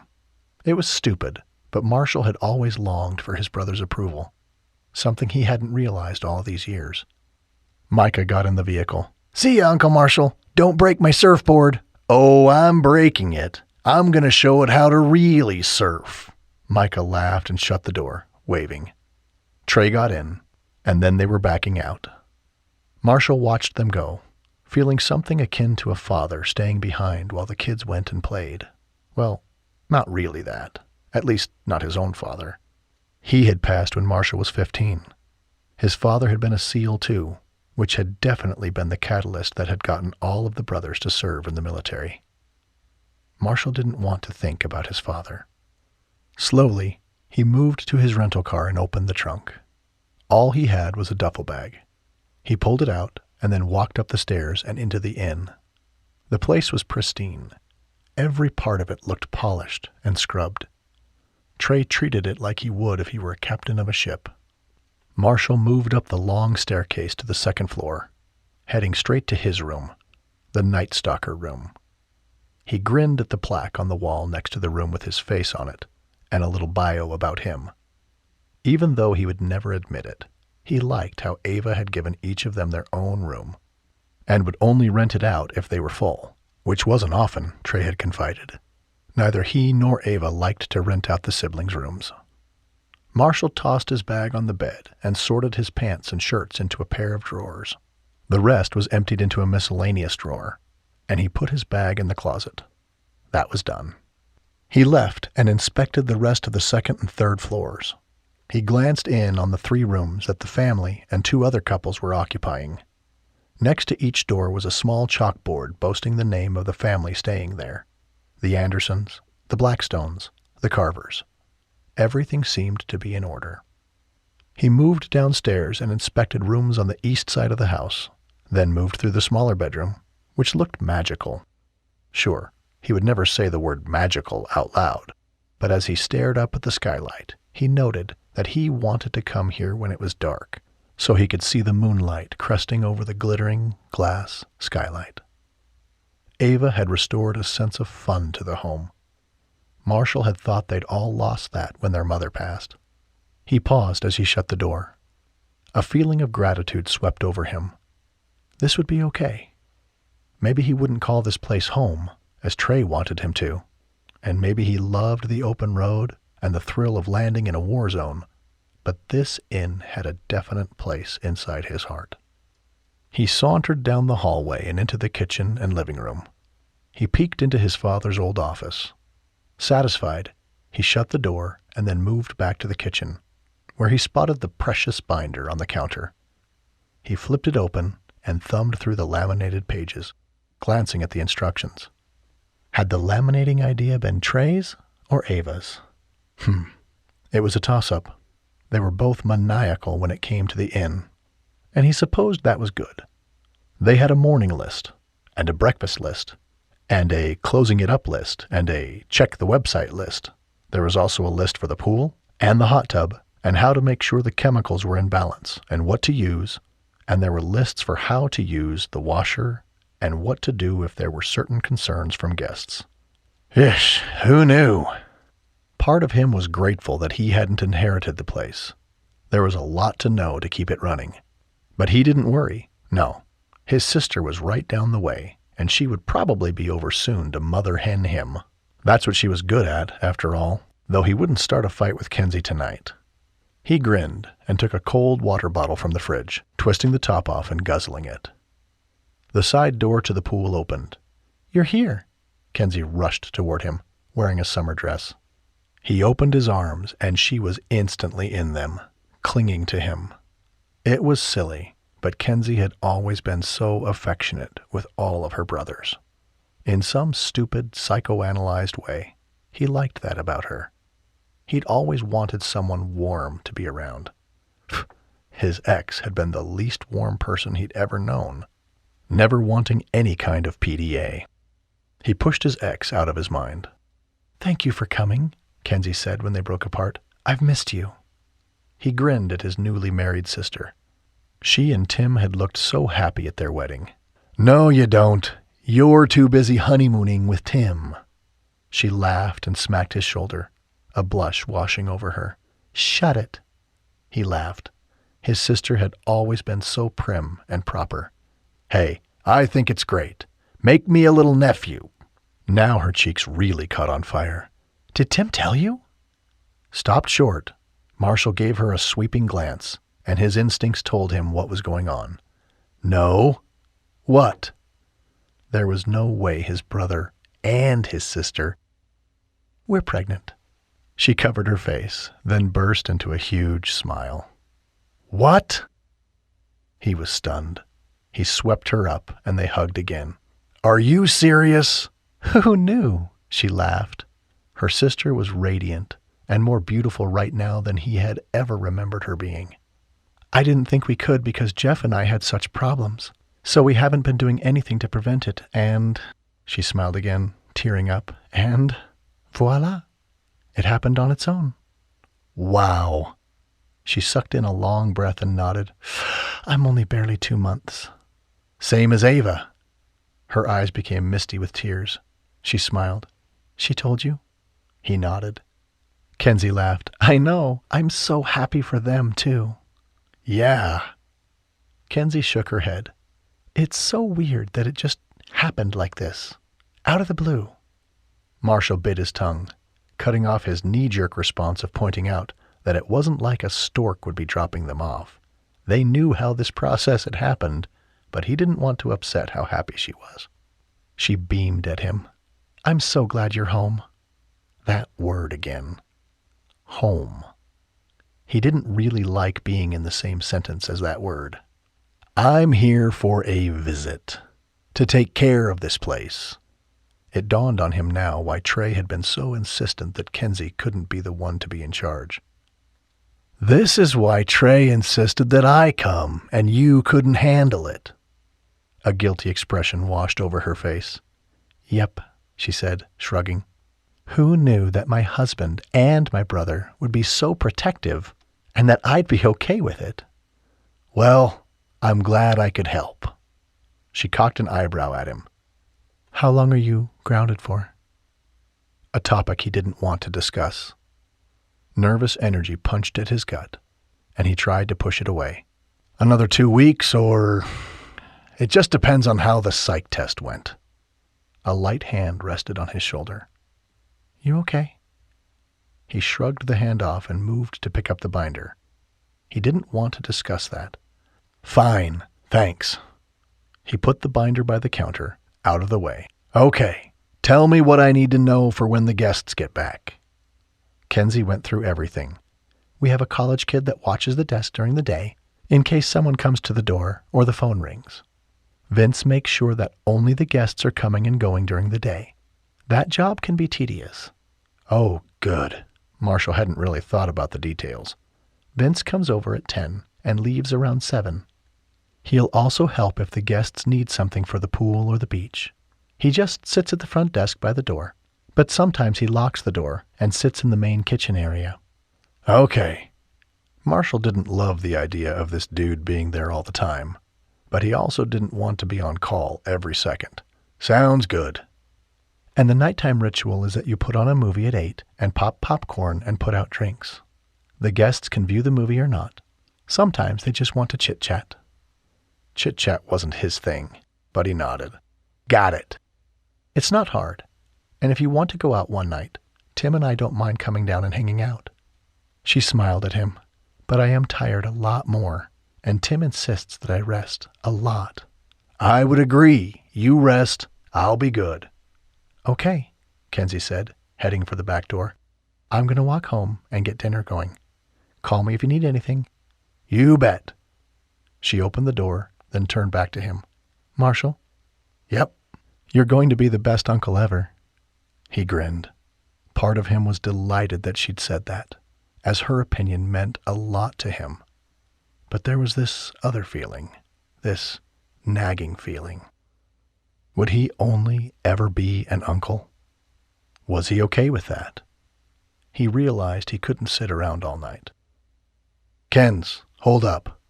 [SPEAKER 2] It was stupid, but Marshall had always longed for his brother's approval, something he hadn't realized all these years. Micah got in the vehicle. See ya, Uncle Marshall. Don't break my surfboard. Oh, I'm breaking it. I'm going to show it how to really surf. Micah laughed and shut the door, waving. Trey got in, and then they were backing out. Marshall watched them go, feeling something akin to a father staying behind while the kids went and played. Well, not really that. At least not his own father. He had passed when Marshall was 15. His father had been a SEAL too, which had definitely been the catalyst that had gotten all of the brothers to serve in the military. Marshall didn't want to think about his father. Slowly, he moved to his rental car and opened the trunk. All he had was a duffel bag. He pulled it out and then walked up the stairs and into the inn. The place was pristine. Every part of it looked polished and scrubbed. Trey treated it like he would if he were a captain of a ship. Marshall moved up the long staircase to the second floor, heading straight to his room, the Night Stalker room. He grinned at the plaque on the wall next to the room with his face on it, and a little bio about him. Even though he would never admit it, he liked how Ava had given each of them their own room, and would only rent it out if they were full, which wasn't often, Trey had confided. Neither he nor Ava liked to rent out the siblings' rooms. Marshall tossed his bag on the bed and sorted his pants and shirts into a pair of drawers. The rest was emptied into a miscellaneous drawer, and he put his bag in the closet. That was done. He left and inspected the rest of the second and third floors.
[SPEAKER 1] He glanced in on the 3 rooms that the family and 2 other couples were occupying. Next to each door was a small chalkboard boasting the name of the family staying there. The Andersons, the Blackstones, the Carvers. Everything seemed to be in order. He moved downstairs and inspected rooms on the east side of the house, then moved through the smaller bedroom, which looked magical. Sure, he would never say the word magical out loud, but as he stared up at the skylight, he noted that he wanted to come here when it was dark, so he could see the moonlight cresting over the glittering glass skylight. Ava had restored a sense of fun to the home. Marshall had thought they'd all lost that when their mother passed. He paused as he shut the door. A feeling of gratitude swept over him. This would be okay. Maybe he wouldn't call this place home, as Trey wanted him to, and maybe he loved the open road and the thrill of landing in a war zone, but this inn had a definite place inside his heart. He sauntered down the hallway and into the kitchen and living room. He peeked into his father's old office. Satisfied, he shut the door and then moved back to the kitchen, where he spotted the precious binder on the counter. He flipped it open and thumbed through the laminated pages, glancing at the instructions. Had the laminating idea been Trey's or Ava's? It was a toss-up. They were both maniacal when it came to the inn, and he supposed that was good. They had a morning list, and a breakfast list, and a closing it up list, and a check the website list. There was also a list for the pool and the hot tub, and how to make sure the chemicals were in balance, and what to use, and there were lists for how to use the washer and what to do if there were certain concerns from guests. Ish, who knew? Part of him was grateful that he hadn't inherited the place. There was a lot to know to keep it running. But he didn't worry. No, his sister was right down the way, and she would probably be over soon to mother hen him. That's what she was good at, after all, though he wouldn't start a fight with Kensi tonight. He grinned and took a cold water bottle from the fridge, twisting the top off and guzzling it. The side door to the pool opened. "You're here." Kensi rushed toward him, wearing a summer dress. He opened his arms, and she was instantly in them, clinging to him. It was silly, but Kensi had always been so affectionate with all of her brothers. In some stupid, psychoanalyzed way, he liked that about her. He'd always wanted someone warm to be around. His ex had been the least warm person he'd ever known, never wanting any kind of PDA. He pushed his ex out of his mind. "Thank you for coming," Kensi said when they broke apart. "I've missed you." He grinned at his newly married sister. She and Tim had looked so happy at their wedding. "No, you don't. You're too busy honeymooning with Tim." She laughed and smacked his shoulder, a blush washing over her. "Shut it." He laughed. His sister had always been so prim and proper. "Hey, I think it's great. Make me a little nephew." Now her cheeks really caught on fire. "Did Tim tell you?" Stopped short, Marshall gave her a sweeping glance, and his instincts told him what was going on. "No." "What?" There was no way his brother and his sister... "We're pregnant." She covered her face, then burst into a huge smile. "What?" He was stunned. He swept her up, and they hugged again. "Are you serious?" "Who knew?" She laughed. Her sister was radiant, and more beautiful right now than he had ever remembered her being. "I didn't think we could because Jeff and I had such problems, so we haven't been doing anything to prevent it, and..." She smiled again, tearing up, "and voila, it happened on its own." "Wow." She sucked in a long breath and nodded. "I'm only barely 2 months." "Same as Ava." Her eyes became misty with tears. She smiled. "She told you?" He nodded. Kensi laughed. "I know. I'm so happy for them, too." "Yeah." Kensi shook her head. "It's so weird that it just happened like this, out of the blue." Marshall bit his tongue, cutting off his knee-jerk response of pointing out that it wasn't like a stork would be dropping them off. They knew how this process had happened, but he didn't want to upset how happy she was. She beamed at him. "I'm so glad you're home." That word again. Home. He didn't really like being in the same sentence as that word. "I'm here for a visit, to take care of this place." It dawned on him now why Trey had been so insistent that Kensi couldn't be the one to be in charge. "This is why Trey insisted that I come, and you couldn't handle it." A guilty expression washed over her face. "Yep," she said, shrugging. "Who knew that my husband and my brother would be so protective and that I'd be okay with it?" "Well, I'm glad I could help." She cocked an eyebrow at him. "How long are you grounded for?" A topic he didn't want to discuss. Nervous energy punched at his gut, and he tried to push it away. "Another 2 weeks, or it just depends on how the psych test went." A light hand rested on his shoulder. "You okay?" He shrugged the hand off and moved to pick up the binder. He didn't want to discuss that. "Fine, thanks." He put the binder by the counter, out of the way. "Okay, tell me what I need to know for when the guests get back." Kensi went through everything. "We have a college kid that watches the desk during the day, in case someone comes to the door or the phone rings. Vince makes sure that only the guests are coming and going during the day. That job can be tedious." Oh, good. Marshall hadn't really thought about the details. Vince comes over at 10 and leaves around 7. He'll also help if the guests need something for the pool or the beach. He just sits at the front desk by the door, but sometimes he locks the door and sits in the main kitchen area. Okay. Marshall didn't love the idea of this dude being there all the time, but he also didn't want to be on call every second. Sounds good. And the nighttime ritual is that you put on a movie at 8 and pop popcorn and put out drinks. The guests can view the movie or not. Sometimes they just want to chit-chat. Chit-chat wasn't his thing, but he nodded. Got it. It's not hard. And if you want to go out one night, Tim and I don't mind coming down and hanging out. She smiled at him. But I am tired a lot more, and Tim insists that I rest a lot. I would agree. You rest. I'll be good. Okay, Kensi said, heading for the back door. I'm going to walk home and get dinner going. Call me if you need anything. You bet. She opened the door, then turned back to him. Marshall? Yep. You're going to be the best uncle ever. He grinned. Part of him was delighted that she'd said that, as her opinion meant a lot to him. But there was this other feeling, this nagging feeling. Would he only ever be an uncle? Was he okay with that? He realized he couldn't sit around all night. Kens, hold up.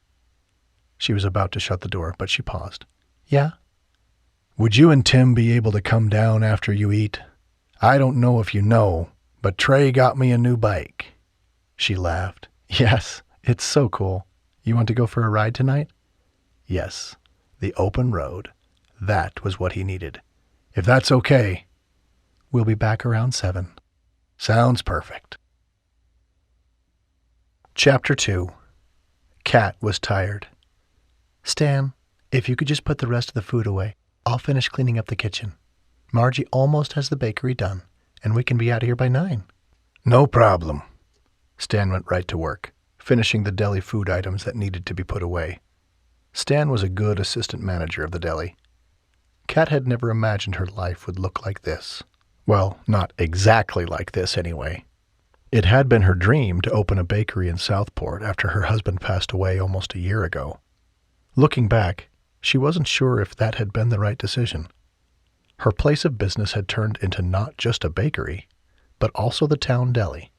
[SPEAKER 1] She was about to shut the door, but she paused. Yeah? Would you and Tim be able to come down after you eat? I don't know if you know, but Trey got me a new bike. She laughed. Yes, it's so cool. You want to go for a ride tonight? Yes, the open road. That was what he needed. If that's okay. We'll be back around 7. Sounds perfect. Chapter 2. Kat was tired. Stan, if you could just put the rest of the food away, I'll finish cleaning up the kitchen. Margie almost has the bakery done, and we can be out of here by 9. No problem. Stan went right to work, finishing the deli food items that needed to be put away. Stan was a good assistant manager of the deli. Kat had never imagined her life would look like this. Well, not exactly like this anyway. It had been her dream to open a bakery in Southport after her husband passed away almost a year ago. Looking back, she wasn't sure if that had been the right decision. Her place of business had turned into not just a bakery, but also the town deli.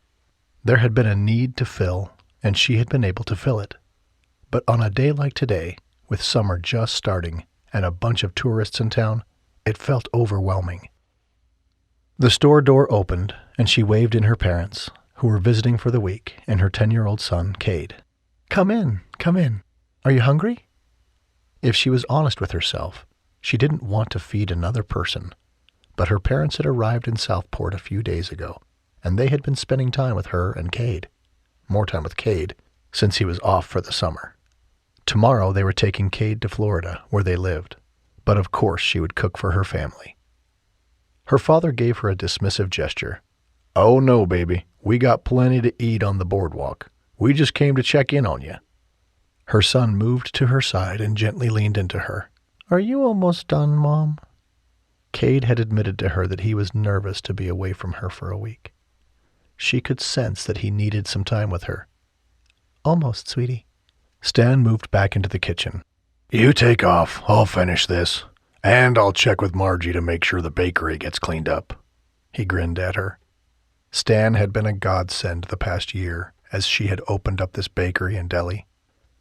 [SPEAKER 1] There had been a need to fill, and she had been able to fill it. But on a day like today, with summer just starting and a bunch of tourists in town, it felt overwhelming. The store door opened, and she waved in her parents, who were visiting for the week, and her 10-year-old son, Cade. Come in, come in. Are you hungry? If she was honest with herself, she didn't want to feed another person, but her parents had arrived in Southport a few days ago, and they had been spending time with her and Cade. More time with Cade, since he was off for the summer. Tomorrow they were taking Cade to Florida, where they lived, but of course she would cook for her family. Her father gave her a dismissive gesture. Oh no, baby, we got plenty to eat on the boardwalk. We just came to check in on you.
[SPEAKER 2] Her son moved to her side and gently leaned into her.
[SPEAKER 3] Are you almost done, Mom?
[SPEAKER 2] Cade had admitted to her that he was nervous to be away from her for a week. She could sense that he needed some time with her.
[SPEAKER 3] Almost, sweetie.
[SPEAKER 2] Stan moved back into the kitchen.
[SPEAKER 1] You take off. I'll finish this. And I'll check with Margie to make sure the bakery gets cleaned up.
[SPEAKER 2] He grinned at her. Stan had been a godsend the past year as she had opened up this bakery and deli.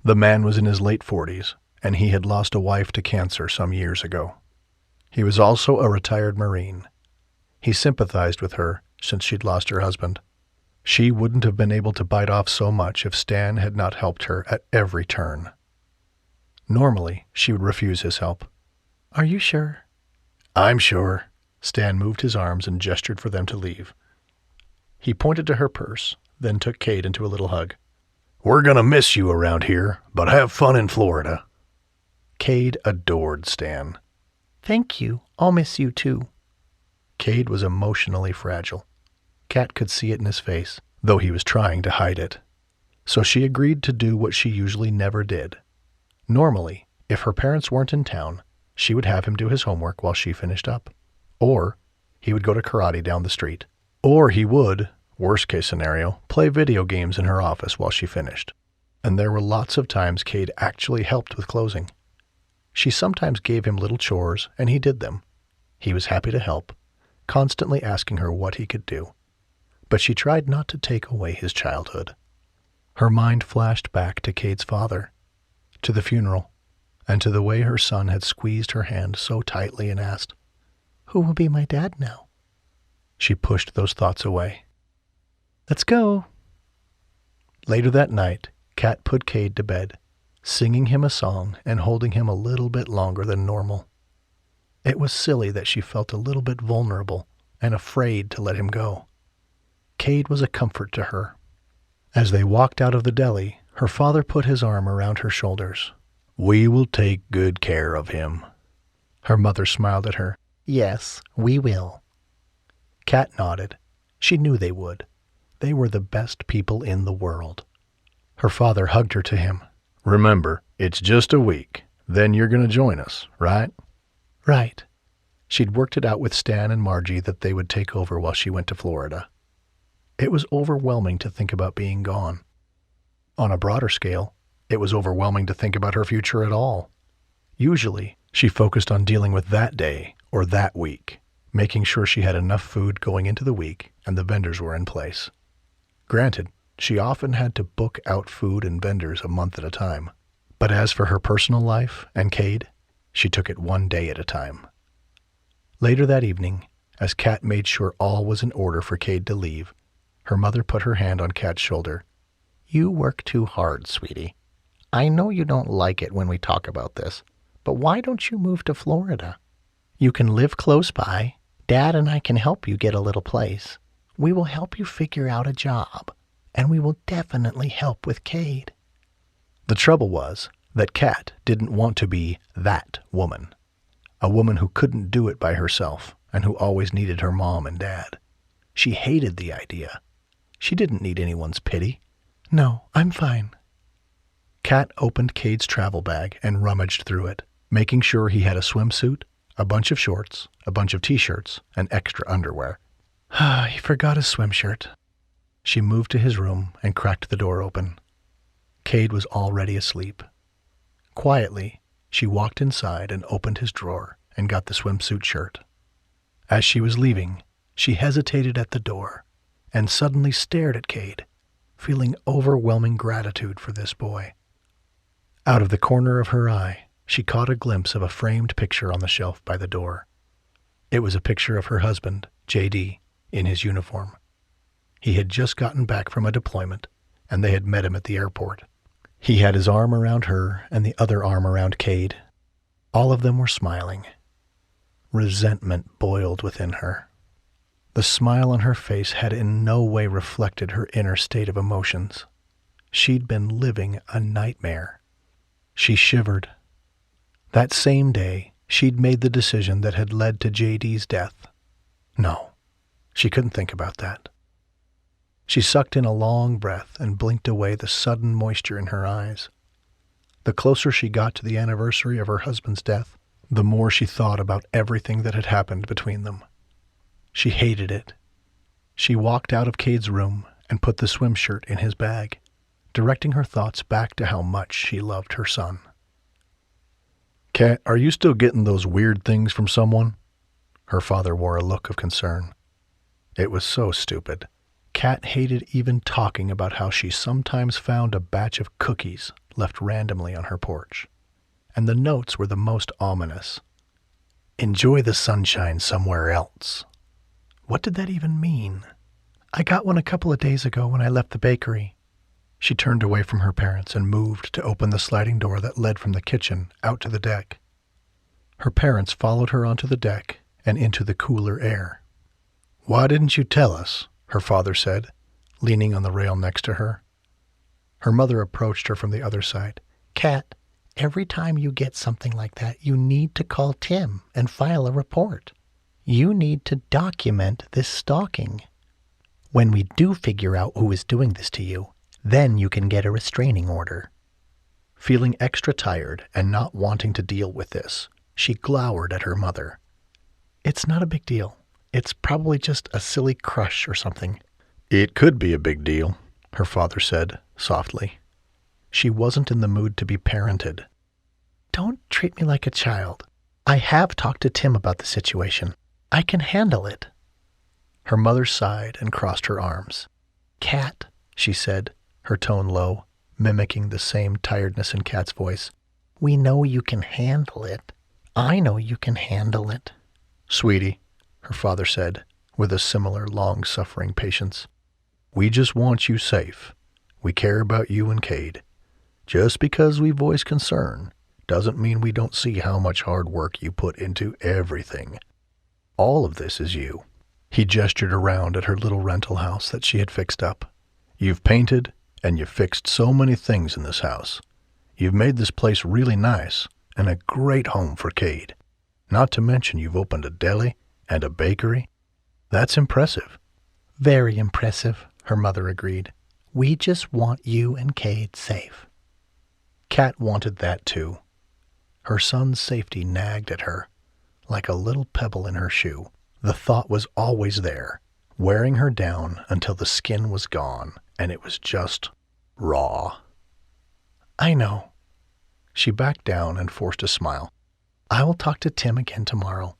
[SPEAKER 2] The man was in his late 40s, and he had lost a wife to cancer some years ago. He was also a retired Marine. He sympathized with her since she'd lost her husband. She wouldn't have been able to bite off so much if Stan had not helped her at every turn. Normally, she would refuse his help.
[SPEAKER 3] Are you sure?
[SPEAKER 2] I'm sure. Stan moved his arms and gestured for them to leave. He pointed to her purse, then took Cade into a little hug.
[SPEAKER 1] We're gonna miss you around here, but have fun in Florida.
[SPEAKER 2] Cade adored Stan.
[SPEAKER 3] Thank you. I'll miss you too.
[SPEAKER 2] Cade was emotionally fragile. Kat could see it in his face, though he was trying to hide it. So she agreed to do what she usually never did. Normally, if her parents weren't in town, she would have him do his homework while she finished up. Or he would go to karate down the street. Or he would, worst case scenario, play video games in her office while she finished. And there were lots of times Cade actually helped with closing. She sometimes gave him little chores, and he did them. He was happy to help, constantly asking her what he could do. But she tried not to take away his childhood. Her mind flashed back to Cade's father, to the funeral, and to the way her son had squeezed her hand so tightly and asked,
[SPEAKER 3] Who will be my dad now?
[SPEAKER 2] She pushed those thoughts away.
[SPEAKER 3] Let's go.
[SPEAKER 2] Later that night, Kat put Cade to bed, singing him a song and holding him a little bit longer than normal. It was silly that she felt a little bit vulnerable and afraid to let him go. Cade was a comfort to her. As they walked out of the deli, her father put his arm around her shoulders.
[SPEAKER 1] We will take good care of him.
[SPEAKER 2] Her mother smiled at her.
[SPEAKER 3] Yes, we will.
[SPEAKER 2] Kat nodded. She knew they would. They were the best people in the world. Her father hugged her to him.
[SPEAKER 1] Remember, it's just a week. Then you're going to join us, right?
[SPEAKER 3] Right.
[SPEAKER 2] She'd worked it out with Stan and Margie that they would take over while she went to Florida. It was overwhelming to think about being gone. On a broader scale, it was overwhelming to think about her future at all. Usually, she focused on dealing with that day or that week, making sure she had enough food going into the week and the vendors were in place. Granted, she often had to book out food and vendors a month at a time. But as for her personal life and Cade, she took it one day at a time. Later that evening, as Kat made sure all was in order for Cade to leave, her mother put her hand on Kat's shoulder.
[SPEAKER 3] You work too hard, sweetie. I know you don't like it when we talk about this, but why don't you move to Florida? You can live close by. Dad and I can help you get a little place. We will help you figure out a job, and we will definitely help with Cade.
[SPEAKER 2] The trouble was that Kat didn't want to be that woman, a woman who couldn't do it by herself and who always needed her mom and dad. She hated the idea. She didn't need anyone's pity.
[SPEAKER 3] No, I'm fine.
[SPEAKER 2] Kat opened Cade's travel bag and rummaged through it, making sure he had a swimsuit, a bunch of shorts, a bunch of t-shirts, and extra underwear. He forgot his swim shirt. She moved to his room and cracked the door open. Cade was already asleep. Quietly, she walked inside and opened his drawer and got the swimsuit shirt. As she was leaving, she hesitated at the door and suddenly stared at Cade, feeling overwhelming gratitude for this boy. Out of the corner of her eye, she caught a glimpse of a framed picture on the shelf by the door. It was a picture of her husband, J.D., in his uniform. He had just gotten back from a deployment, and they had met him at the airport. He had his arm around her and the other arm around Cade. All of them were smiling. Resentment boiled within her. The smile on her face had in no way reflected her inner state of emotions. She'd been living a nightmare. She shivered. That same day, she'd made the decision that had led to J.D.'s death. No, she couldn't think about that. She sucked in a long breath and blinked away the sudden moisture in her eyes. The closer she got to the anniversary of her husband's death, the more she thought about everything that had happened between them. She hated it. She walked out of Cade's room and put the swim shirt in his bag, directing her thoughts back to how much she loved her son.
[SPEAKER 1] Kat, are you still getting those weird things from someone? Her father wore a look of concern. It was so stupid.
[SPEAKER 2] Kat hated even talking about how she sometimes found a batch of cookies left randomly on her porch, and the notes were the most ominous. Enjoy the sunshine somewhere else. What did that even mean? I got one a couple of days ago when I left the bakery. She turned away from her parents and moved to open the sliding door that led from the kitchen out to the deck. Her parents followed her onto the deck and into the cooler air.
[SPEAKER 1] Why didn't you tell us? Her father said, leaning on the rail next to her.
[SPEAKER 2] Her mother approached her from the other side.
[SPEAKER 3] Kat, every time you get something like that, you need to call Tim and file a report. You need to document this stalking. When we do figure out who is doing this to you, then you can get a restraining order.
[SPEAKER 2] Feeling extra tired and not wanting to deal with this, she glowered at her mother. It's not a big deal. It's probably just a silly crush or something.
[SPEAKER 1] It could be a big deal, her father said softly.
[SPEAKER 2] She wasn't in the mood to be parented.
[SPEAKER 3] Don't treat me like a child. I have talked to Tim about the situation. I can handle it.
[SPEAKER 2] Her mother sighed and crossed her arms.
[SPEAKER 3] Kat,
[SPEAKER 2] she said, her tone low, mimicking the same tiredness in Kat's voice.
[SPEAKER 3] We know you can handle it. I know you can handle it.
[SPEAKER 2] Sweetie, her father said, with a similar long-suffering patience. We just want you safe. We care about you and Cade. Just because we voice concern doesn't mean we don't see how much hard work you put into everything. All of this is you. He gestured around at her little rental house that she had fixed up. You've painted and you've fixed so many things in this house. You've made this place really nice and a great home for Cade. Not to mention you've opened a deli and a bakery. That's impressive.
[SPEAKER 3] Very impressive, her mother agreed. We just want you and Cade safe.
[SPEAKER 2] Kat wanted that too. Her son's safety nagged at her, like a little pebble in her shoe. The thought was always there, wearing her down until the skin was gone and it was just raw. I know. She backed down and forced a smile. I will talk to Tim again tomorrow.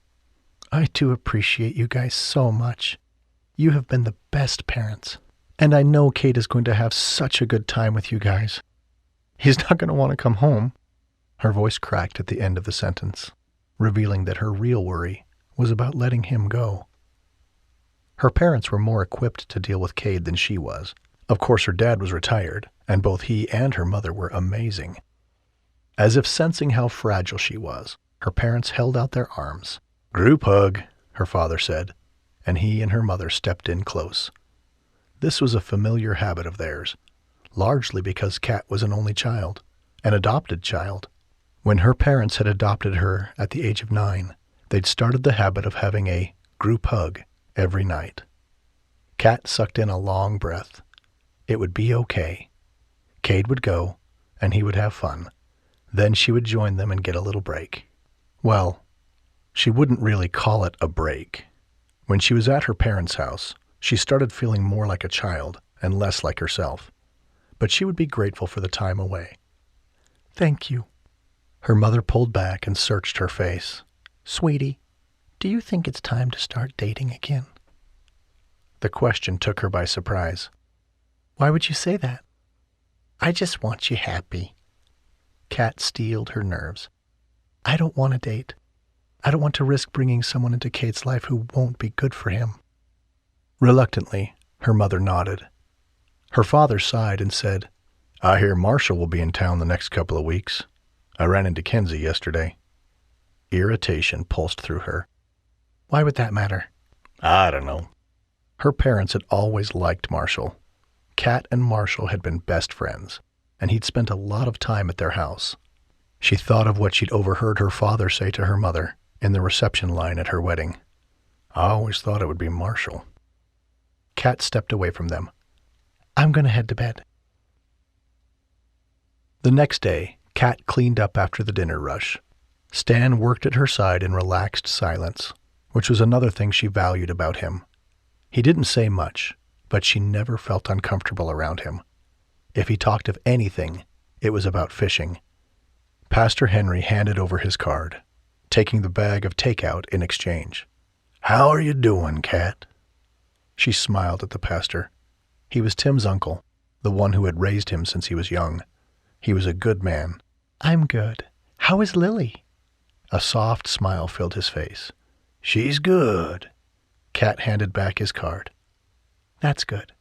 [SPEAKER 2] I do appreciate you guys so much. You have been the best parents, and I know Cade is going to have such a good time with you guys. He's not going to want to come home. Her voice cracked at the end of the sentence, revealing that her real worry was about letting him go. Her parents were more equipped to deal with Cade than she was. Of course, her dad was retired, and both he and her mother were amazing. As if sensing how fragile she was, her parents held out their arms. Group hug, her father said, and he and her mother stepped in close. This was a familiar habit of theirs, largely because Kat was an only child, an adopted child. When her parents had adopted her at the age of 9, they'd started the habit of having a group hug every night. Kat sucked in a long breath. It would be okay. Cade would go, and he would have fun. Then she would join them and get a little break. Well, she wouldn't really call it a break. When she was at her parents' house, she started feeling more like a child and less like herself. But she would be grateful for the time away. Thank you. Her mother pulled back and searched her face. Sweetie, do you think it's time to start dating again? The question took her by surprise. Why would you say that? I just want you happy. Kat steeled her nerves. I don't want to date. I don't want to risk bringing someone into Cade's life who won't be good for him. Reluctantly, her mother nodded. Her father sighed and said, I hear Marshall will be in town the next couple of weeks. I ran into Kensi yesterday. Irritation pulsed through her. Why would that matter? I don't know. Her parents had always liked Marshall. Kat and Marshall had been best friends, and he'd spent a lot of time at their house. She thought of what she'd overheard her father say to her mother in the reception line at her wedding. I always thought it would be Marshall. Kat stepped away from them, I'm going to head to bed. The next day, Kat cleaned up after the dinner rush. Stan worked at her side in relaxed silence, which was another thing she valued about him. He didn't say much, but she never felt uncomfortable around him. If he talked of anything, it was about fishing. Pastor Henry handed over his card, taking the bag of takeout in exchange.
[SPEAKER 1] "How are you doing, Kat?"
[SPEAKER 2] She smiled at the pastor. He was Tim's uncle, the one who had raised him since he was young. He was a good man. I'm good. How is Lily? A soft smile filled his face.
[SPEAKER 1] "She's good."
[SPEAKER 2] Kat handed back his card. That's good.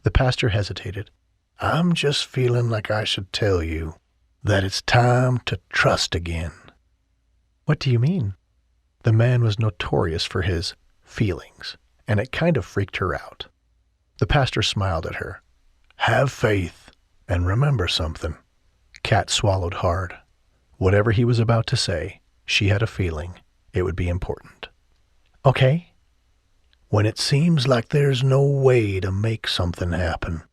[SPEAKER 2] The pastor hesitated.
[SPEAKER 1] "I'm just feeling like I should tell you that it's time to trust again."
[SPEAKER 2] What do you mean? The man was notorious for his feelings, and it kind of freaked her out. The pastor smiled at her.
[SPEAKER 1] "Have faith, and remember something."
[SPEAKER 2] Kat swallowed hard. Whatever he was about to say, she had a feeling it would be important. Okay.
[SPEAKER 1] "When it seems like there's no way to make something happen,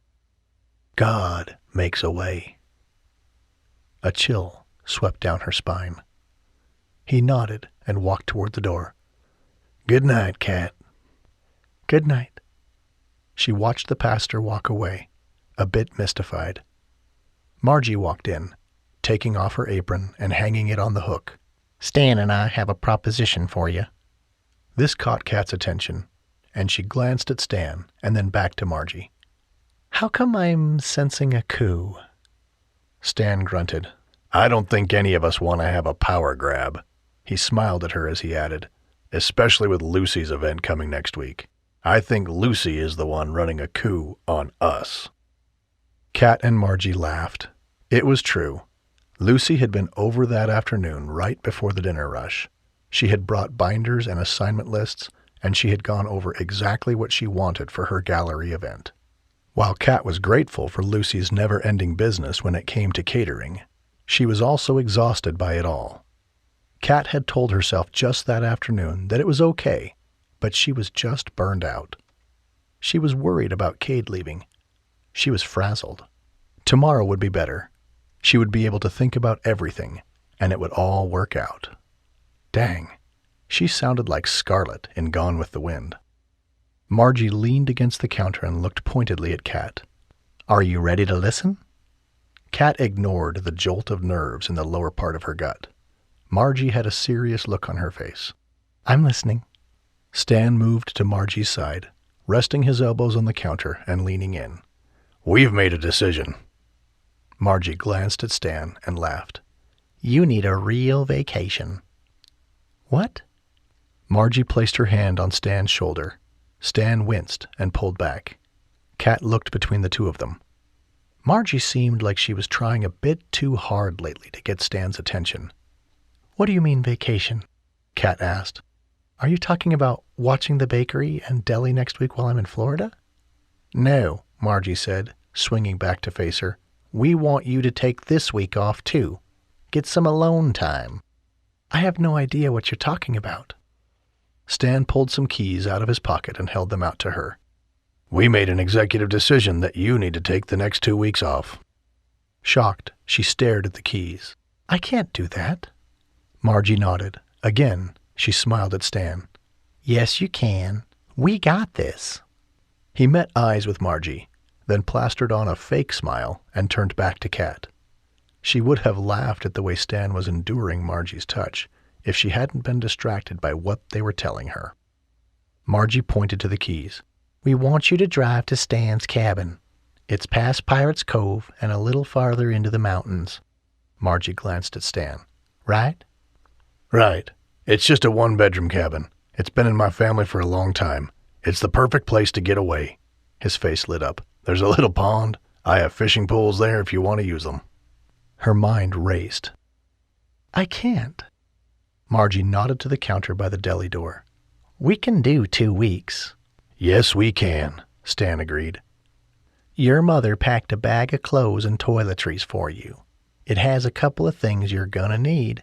[SPEAKER 1] God makes a way."
[SPEAKER 2] A chill swept down her spine. He nodded and walked toward the door.
[SPEAKER 1] "Good night, Kat."
[SPEAKER 2] Good night. She watched the pastor walk away, a bit mystified. Margie walked in, taking off her apron and hanging it on the hook.
[SPEAKER 3] Stan and I have a proposition for you.
[SPEAKER 2] This caught Kat's attention, and she glanced at Stan and then back to Margie. How come I'm sensing a coup? Stan grunted.
[SPEAKER 1] "I don't think any of us want to have a power grab."
[SPEAKER 2] He smiled at her as he added,
[SPEAKER 1] "Especially with Lucy's event coming next week. I think Lucy is the one running a coup on us."
[SPEAKER 2] Kat and Margie laughed. It was true. Lucy had been over that afternoon right before the dinner rush. She had brought binders and assignment lists, and she had gone over exactly what she wanted for her gallery event. While Kat was grateful for Lucy's never-ending business when it came to catering, she was also exhausted by it all. Kat had told herself just that afternoon that it was okay, but she was just burned out. She was worried about Cade leaving. She was frazzled. Tomorrow would be better. She would be able to think about everything, and it would all work out. Dang, she sounded like Scarlett in Gone with the Wind. Margie leaned against the counter and looked pointedly at Kat. Are you ready to listen? Kat ignored the jolt of nerves in the lower part of her gut. Margie had a serious look on her face. I'm listening. Stan moved to Margie's side, resting his elbows on the counter and leaning in.
[SPEAKER 1] We've made a decision.
[SPEAKER 2] Margie glanced at Stan and laughed.
[SPEAKER 3] You need a real vacation.
[SPEAKER 2] What? Margie placed her hand on Stan's shoulder. Stan winced and pulled back. Kat looked between the two of them. Margie seemed like she was trying a bit too hard lately to get Stan's attention. What do you mean vacation? Kat asked. Are you talking about watching the bakery and deli next week while I'm in Florida? No, Margie said, swinging back to face her. We want you to take this week off too. Get some alone time. I have no idea what you're talking about. Stan pulled some keys out of his pocket and held them out to her.
[SPEAKER 1] We made an executive decision that you need to take the next 2 weeks off.
[SPEAKER 2] Shocked, she stared at the keys. I can't do that. Margie nodded. Again, she smiled at Stan.
[SPEAKER 3] Yes, you can. We got this.
[SPEAKER 2] He met eyes with Margie, then plastered on a fake smile and turned back to Kat. She would have laughed at the way Stan was enduring Margie's touch if she hadn't been distracted by what they were telling her. Margie pointed to the keys. We want you to drive to Stan's cabin. It's past Pirates Cove and a little farther into the mountains. Margie glanced at Stan. Right?
[SPEAKER 1] Right. It's just a 1-bedroom cabin. It's been in my family for a long time. It's the perfect place to get away.
[SPEAKER 2] His face lit up.
[SPEAKER 1] There's a little pond. I have fishing pools there if you want to use them.
[SPEAKER 2] Her mind raced. I can't. Margie nodded to the counter by the deli door. We can do 2 weeks.
[SPEAKER 1] Yes, we can, Stan agreed.
[SPEAKER 2] Your mother packed a bag of clothes and toiletries for you. It has a couple of things you're gonna need.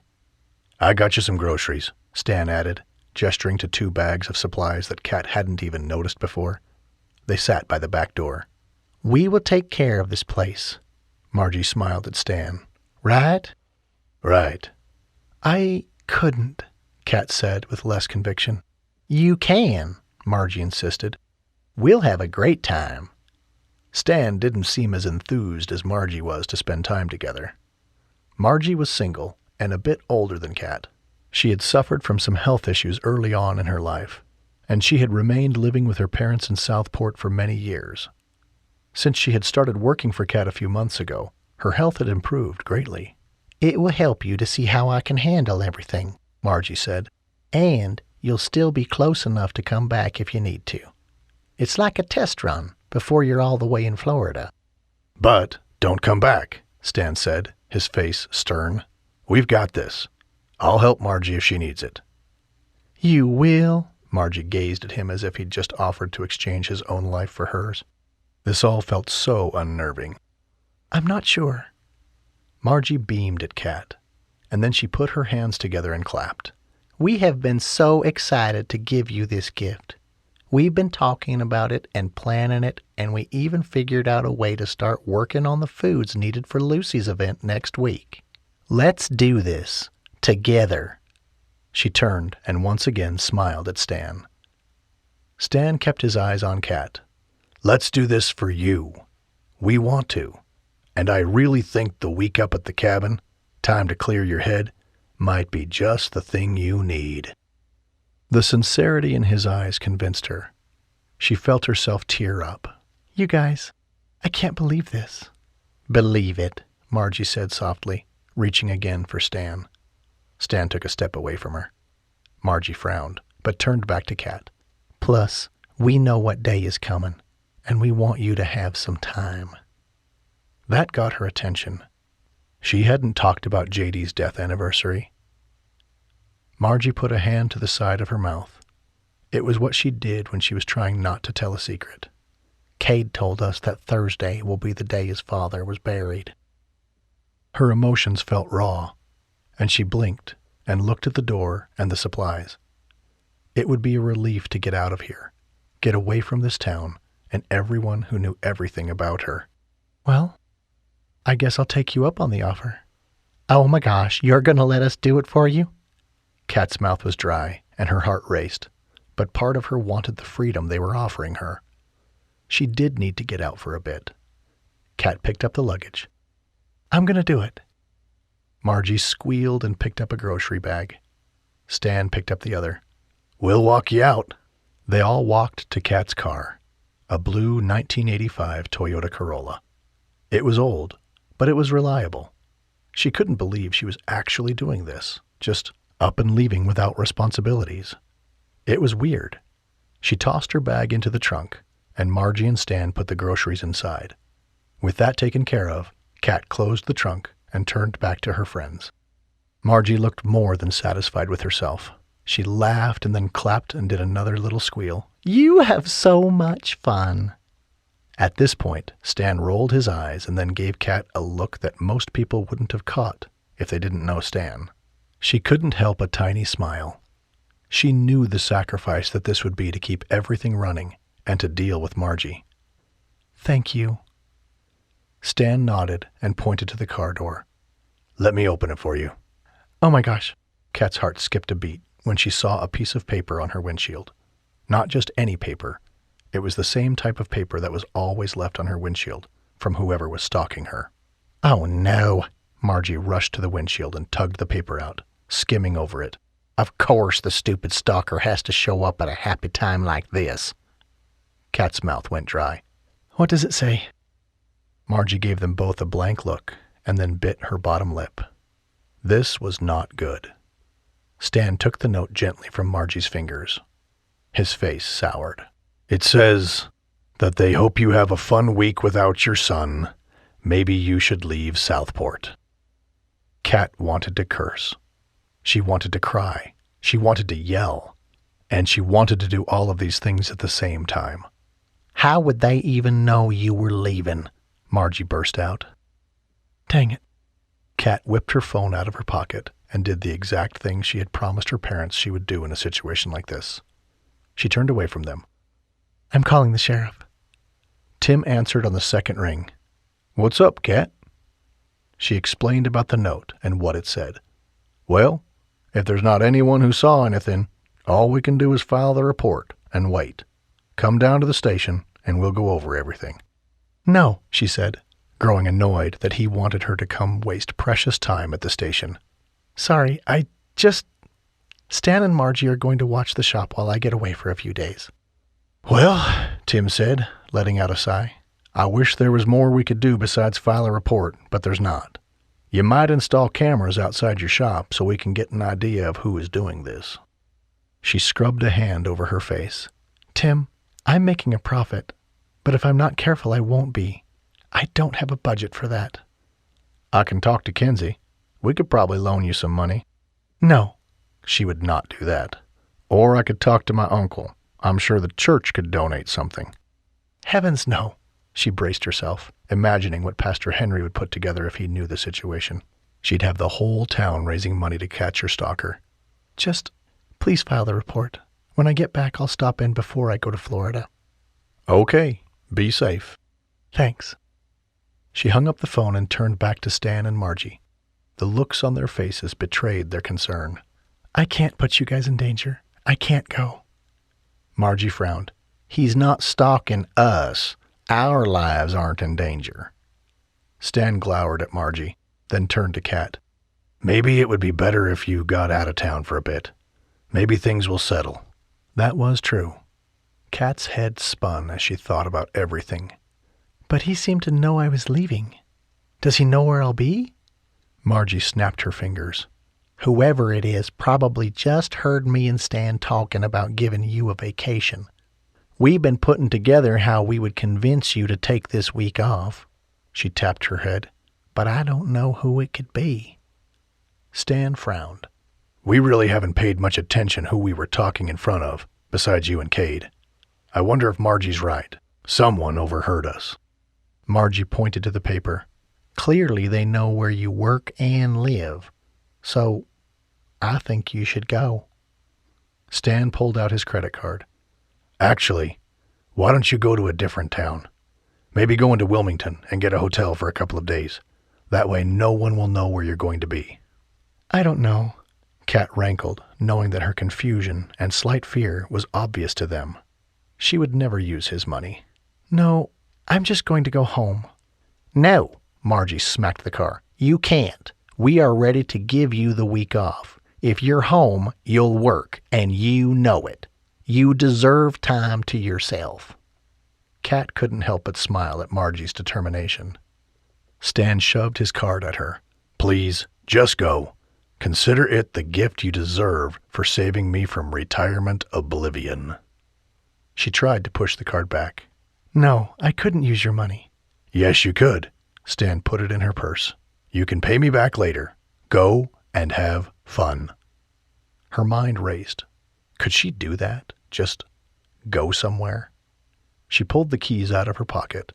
[SPEAKER 1] I got you some groceries,
[SPEAKER 2] Stan added, gesturing to 2 bags of supplies that Kat hadn't even noticed before. They sat by the back door.
[SPEAKER 3] We will take care of this place.
[SPEAKER 2] Margie smiled at Stan.
[SPEAKER 3] Right?
[SPEAKER 2] Right.
[SPEAKER 3] I couldn't, Kat said with less conviction. You can, Margie insisted. We'll have a great time.
[SPEAKER 2] Stan didn't seem as enthused as Margie was to spend time together. Margie was single and a bit older than Kat. She had suffered from some health issues early on in her life, and she had remained living with her parents in Southport for many years. Since she had started working for Kat a few months ago, her health had improved greatly.
[SPEAKER 3] It will help you to see how I can handle everything, Margie said, and you'll still be close enough to come back if you need to. It's like a test run before you're all the way in Florida.
[SPEAKER 2] But don't come back, Stan said, his face stern. We've got this. I'll help Margie if she needs it.
[SPEAKER 3] You will?
[SPEAKER 2] Margie gazed at him as if he'd just offered to exchange his own life for hers. This all felt so unnerving.
[SPEAKER 3] I'm not sure.
[SPEAKER 2] Margie beamed at Kat, and then she put her hands together and clapped.
[SPEAKER 3] We have been so excited to give you this gift. We've been talking about it and planning it, and we even figured out a way to start working on the foods needed for Lucy's event next week. Let's do this together.
[SPEAKER 2] She turned and once again smiled at Stan. Stan kept his eyes on Kat. Let's do this for you. We want to. And I really think the week up at the cabin, time to clear your head, might be just the thing you need. The sincerity in his eyes convinced her. She felt herself tear up.
[SPEAKER 3] You guys, I can't believe this.
[SPEAKER 2] Believe it, Margie said softly, reaching again for Stan. Stan took a step away from her. Margie frowned, but turned back to Kat.
[SPEAKER 3] Plus, we know what day is coming, and we want you to have some time.
[SPEAKER 2] That got her attention. She hadn't talked about JD's death anniversary. Margie put a hand to the side of her mouth. It was what she did when she was trying not to tell a secret.
[SPEAKER 3] Cade told us that Thursday will be the day his father was buried.
[SPEAKER 2] Her emotions felt raw, and she blinked and looked at the door and the supplies. It would be a relief to get out of here, get away from this town and everyone who knew everything about her.
[SPEAKER 3] Well, I guess I'll take you up on the offer. Oh my gosh, you're going to let us do it for you?
[SPEAKER 2] Kat's mouth was dry and her heart raced, but part of her wanted the freedom they were offering her. She did need to get out for a bit. Kat picked up the luggage.
[SPEAKER 3] I'm going to do it.
[SPEAKER 2] Margie squealed and picked up a grocery bag. Stan picked up the other. We'll walk you out. They all walked to Kat's car, a blue 1985 Toyota Corolla. It was old, but it was reliable. She couldn't believe she was actually doing this, just up and leaving without responsibilities. It was weird. She tossed her bag into the trunk, and Margie and Stan put the groceries inside. With that taken care of, Kat closed the trunk and turned back to her friends. Margie looked more than satisfied with herself. She laughed and then clapped and did another little squeal.
[SPEAKER 3] You have so much fun.
[SPEAKER 2] At this point, Stan rolled his eyes and then gave Kat a look that most people wouldn't have caught if they didn't know Stan. She couldn't help a tiny smile. She knew the sacrifice that this would be to keep everything running and to deal with Margie.
[SPEAKER 3] Thank you.
[SPEAKER 2] Stan nodded and pointed to the car door. Let me open it for you.
[SPEAKER 3] Oh my gosh.
[SPEAKER 2] Kat's heart skipped a beat when she saw a piece of paper on her windshield. Not just any paper. It was the same type of paper that was always left on her windshield from whoever was stalking her.
[SPEAKER 3] Oh no.
[SPEAKER 2] Margie rushed to the windshield and tugged the paper out, skimming over it.
[SPEAKER 3] Of course the stupid stalker has to show up at a happy time like this.
[SPEAKER 2] Kat's mouth went dry.
[SPEAKER 3] What does it say?
[SPEAKER 2] Margie gave them both a blank look and then bit her bottom lip. This was not good. Stan took the note gently from Margie's fingers. His face soured. It says that they hope you have a fun week without your son. Maybe you should leave Southport. Kat wanted to curse. She wanted to cry. She wanted to yell. And she wanted to do all of these things at the same time.
[SPEAKER 3] How would they even know you were leaving?
[SPEAKER 2] Margie burst out.
[SPEAKER 3] Dang it.
[SPEAKER 2] Kat whipped her phone out of her pocket and did the exact thing she had promised her parents she would do in a situation like this. She turned away from them.
[SPEAKER 3] I'm calling the sheriff.
[SPEAKER 2] Tim answered on the second ring. "What's up, Kat?" She explained about the note and what it said. "Well, if there's not anyone who saw anything, all we can do is file the report and wait. Come down to the station and we'll go over everything." "No," she said, growing annoyed that he wanted her to come waste precious time at the station. "Sorry, Stan and Margie are going to watch the shop while I get away for a few days." "Well," Tim said, letting out a sigh, "I wish there was more we could do besides file a report, but there's not. You might install cameras outside your shop so we can get an idea of who is doing this." She scrubbed a hand over her face. "Tim, I'm making a profit, but if I'm not careful, I won't be. I don't have a budget for that." "I can talk to Kensi. We could probably loan you some money." "No." She would not do that. "Or I could talk to my uncle. I'm sure the church could donate something." "Heavens, no." She braced herself, imagining what Pastor Henry would put together if he knew the situation. She'd have the whole town raising money to catch her stalker. "Just please file the report. When I get back, I'll stop in before I go to Florida." "Okay. Be safe." "Thanks." She hung up the phone and turned back to Stan and Margie. The looks on their faces betrayed their concern. "I can't put you guys in danger. I can't go." Margie frowned. "He's not stalking us. Our lives aren't in danger." Stan glowered at Margie, then turned to Kat. "Maybe it would be better if you got out of town for a bit. Maybe things will settle." That was true. Kat's head spun as she thought about everything. "But he seemed to know I was leaving. Does he know where I'll be?" Margie snapped her fingers. "Whoever it is probably just heard me and Stan talking about giving you a vacation. We've been putting together how we would convince you to take this week off." She tapped her head. "But I don't know who it could be." Stan frowned. "We really haven't paid much attention who we were talking in front of, besides you and Cade. I wonder if Margie's right. Someone overheard us." Margie pointed to the paper. "Clearly they know where you work and live. So I think you should go." Stan pulled out his credit card. "Actually, why don't you go to a different town? Maybe go into Wilmington and get a hotel for a couple of days. That way no one will know where you're going to be." "I don't know." Kat rankled, knowing that her confusion and slight fear was obvious to them. She would never use his money. "No, I'm just going to go home." "No," Margie smacked the car. "You can't. We are ready to give you the week off. If you're home, you'll work, and you know it. You deserve time to yourself." Kat couldn't help but smile at Margie's determination. Stan shoved his card at her. "Please, just go. Consider it the gift you deserve for saving me from retirement oblivion." She tried to push the card back. "No, I couldn't use your money." "Yes, you could." Stan put it in her purse. "You can pay me back later. Go and have fun." Her mind raced. Could she do that? Just go somewhere? She pulled the keys out of her pocket.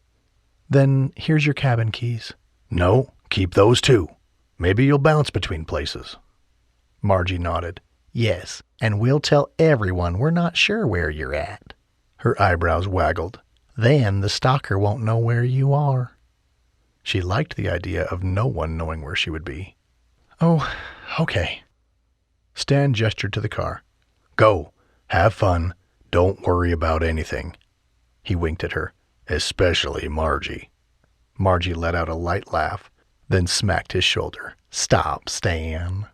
[SPEAKER 2] "Then here's your cabin keys." "No, keep those too. Maybe you'll bounce between places." Margie nodded. "Yes, and we'll tell everyone we're not sure where you're at." Her eyebrows waggled. "Then the stalker won't know where you are." She liked the idea of no one knowing where she would be. "Oh, okay." Stan gestured to the car. "Go. Have fun. Don't worry about anything." He winked at her. "Especially Margie." Margie let out a light laugh, then smacked his shoulder. "Stop, Stan."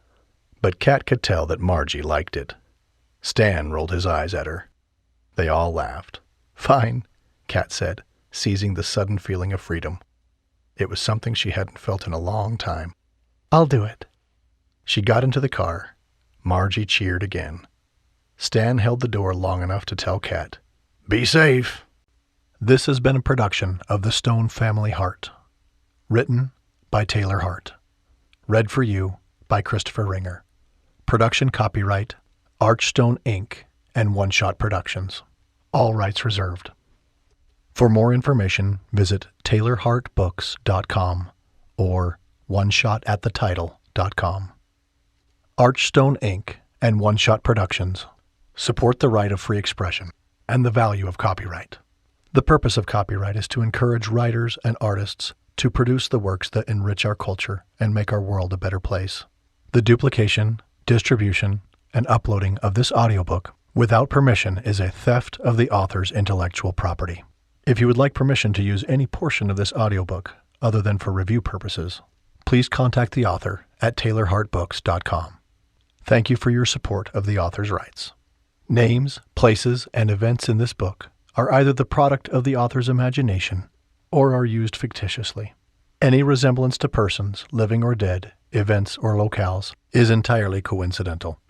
[SPEAKER 2] But Kat could tell that Margie liked it. Stan rolled his eyes at her. They all laughed. "Fine," Kat said, seizing the sudden feeling of freedom. It was something she hadn't felt in a long time. "I'll do it." She got into the car. Margie cheered again. Stan held the door long enough to tell Kat, "Be safe." This has been a production of the Stone Family Heart. Written by Taylor Hart. Read for you by Christopher Ringer. Production copyright Archstone Inc. and One Shot Productions. All rights reserved. For more information, visit taylorhartbooks.com or oneshotatthetitle.com. Archstone Inc. and One Shot Productions support the right of free expression and the value of copyright. The purpose of copyright is to encourage writers and artists to produce the works that enrich our culture and make our world a better place. The duplication, distribution, and uploading of this audiobook without permission is a theft of the author's intellectual property. If you would like permission to use any portion of this audiobook other than for review purposes, please contact the author at taylorhartbooks.com. Thank you for your support of the author's rights. Names, places, and events in this book are either the product of the author's imagination or are used fictitiously. Any resemblance to persons, living or dead, events or locales, is entirely coincidental.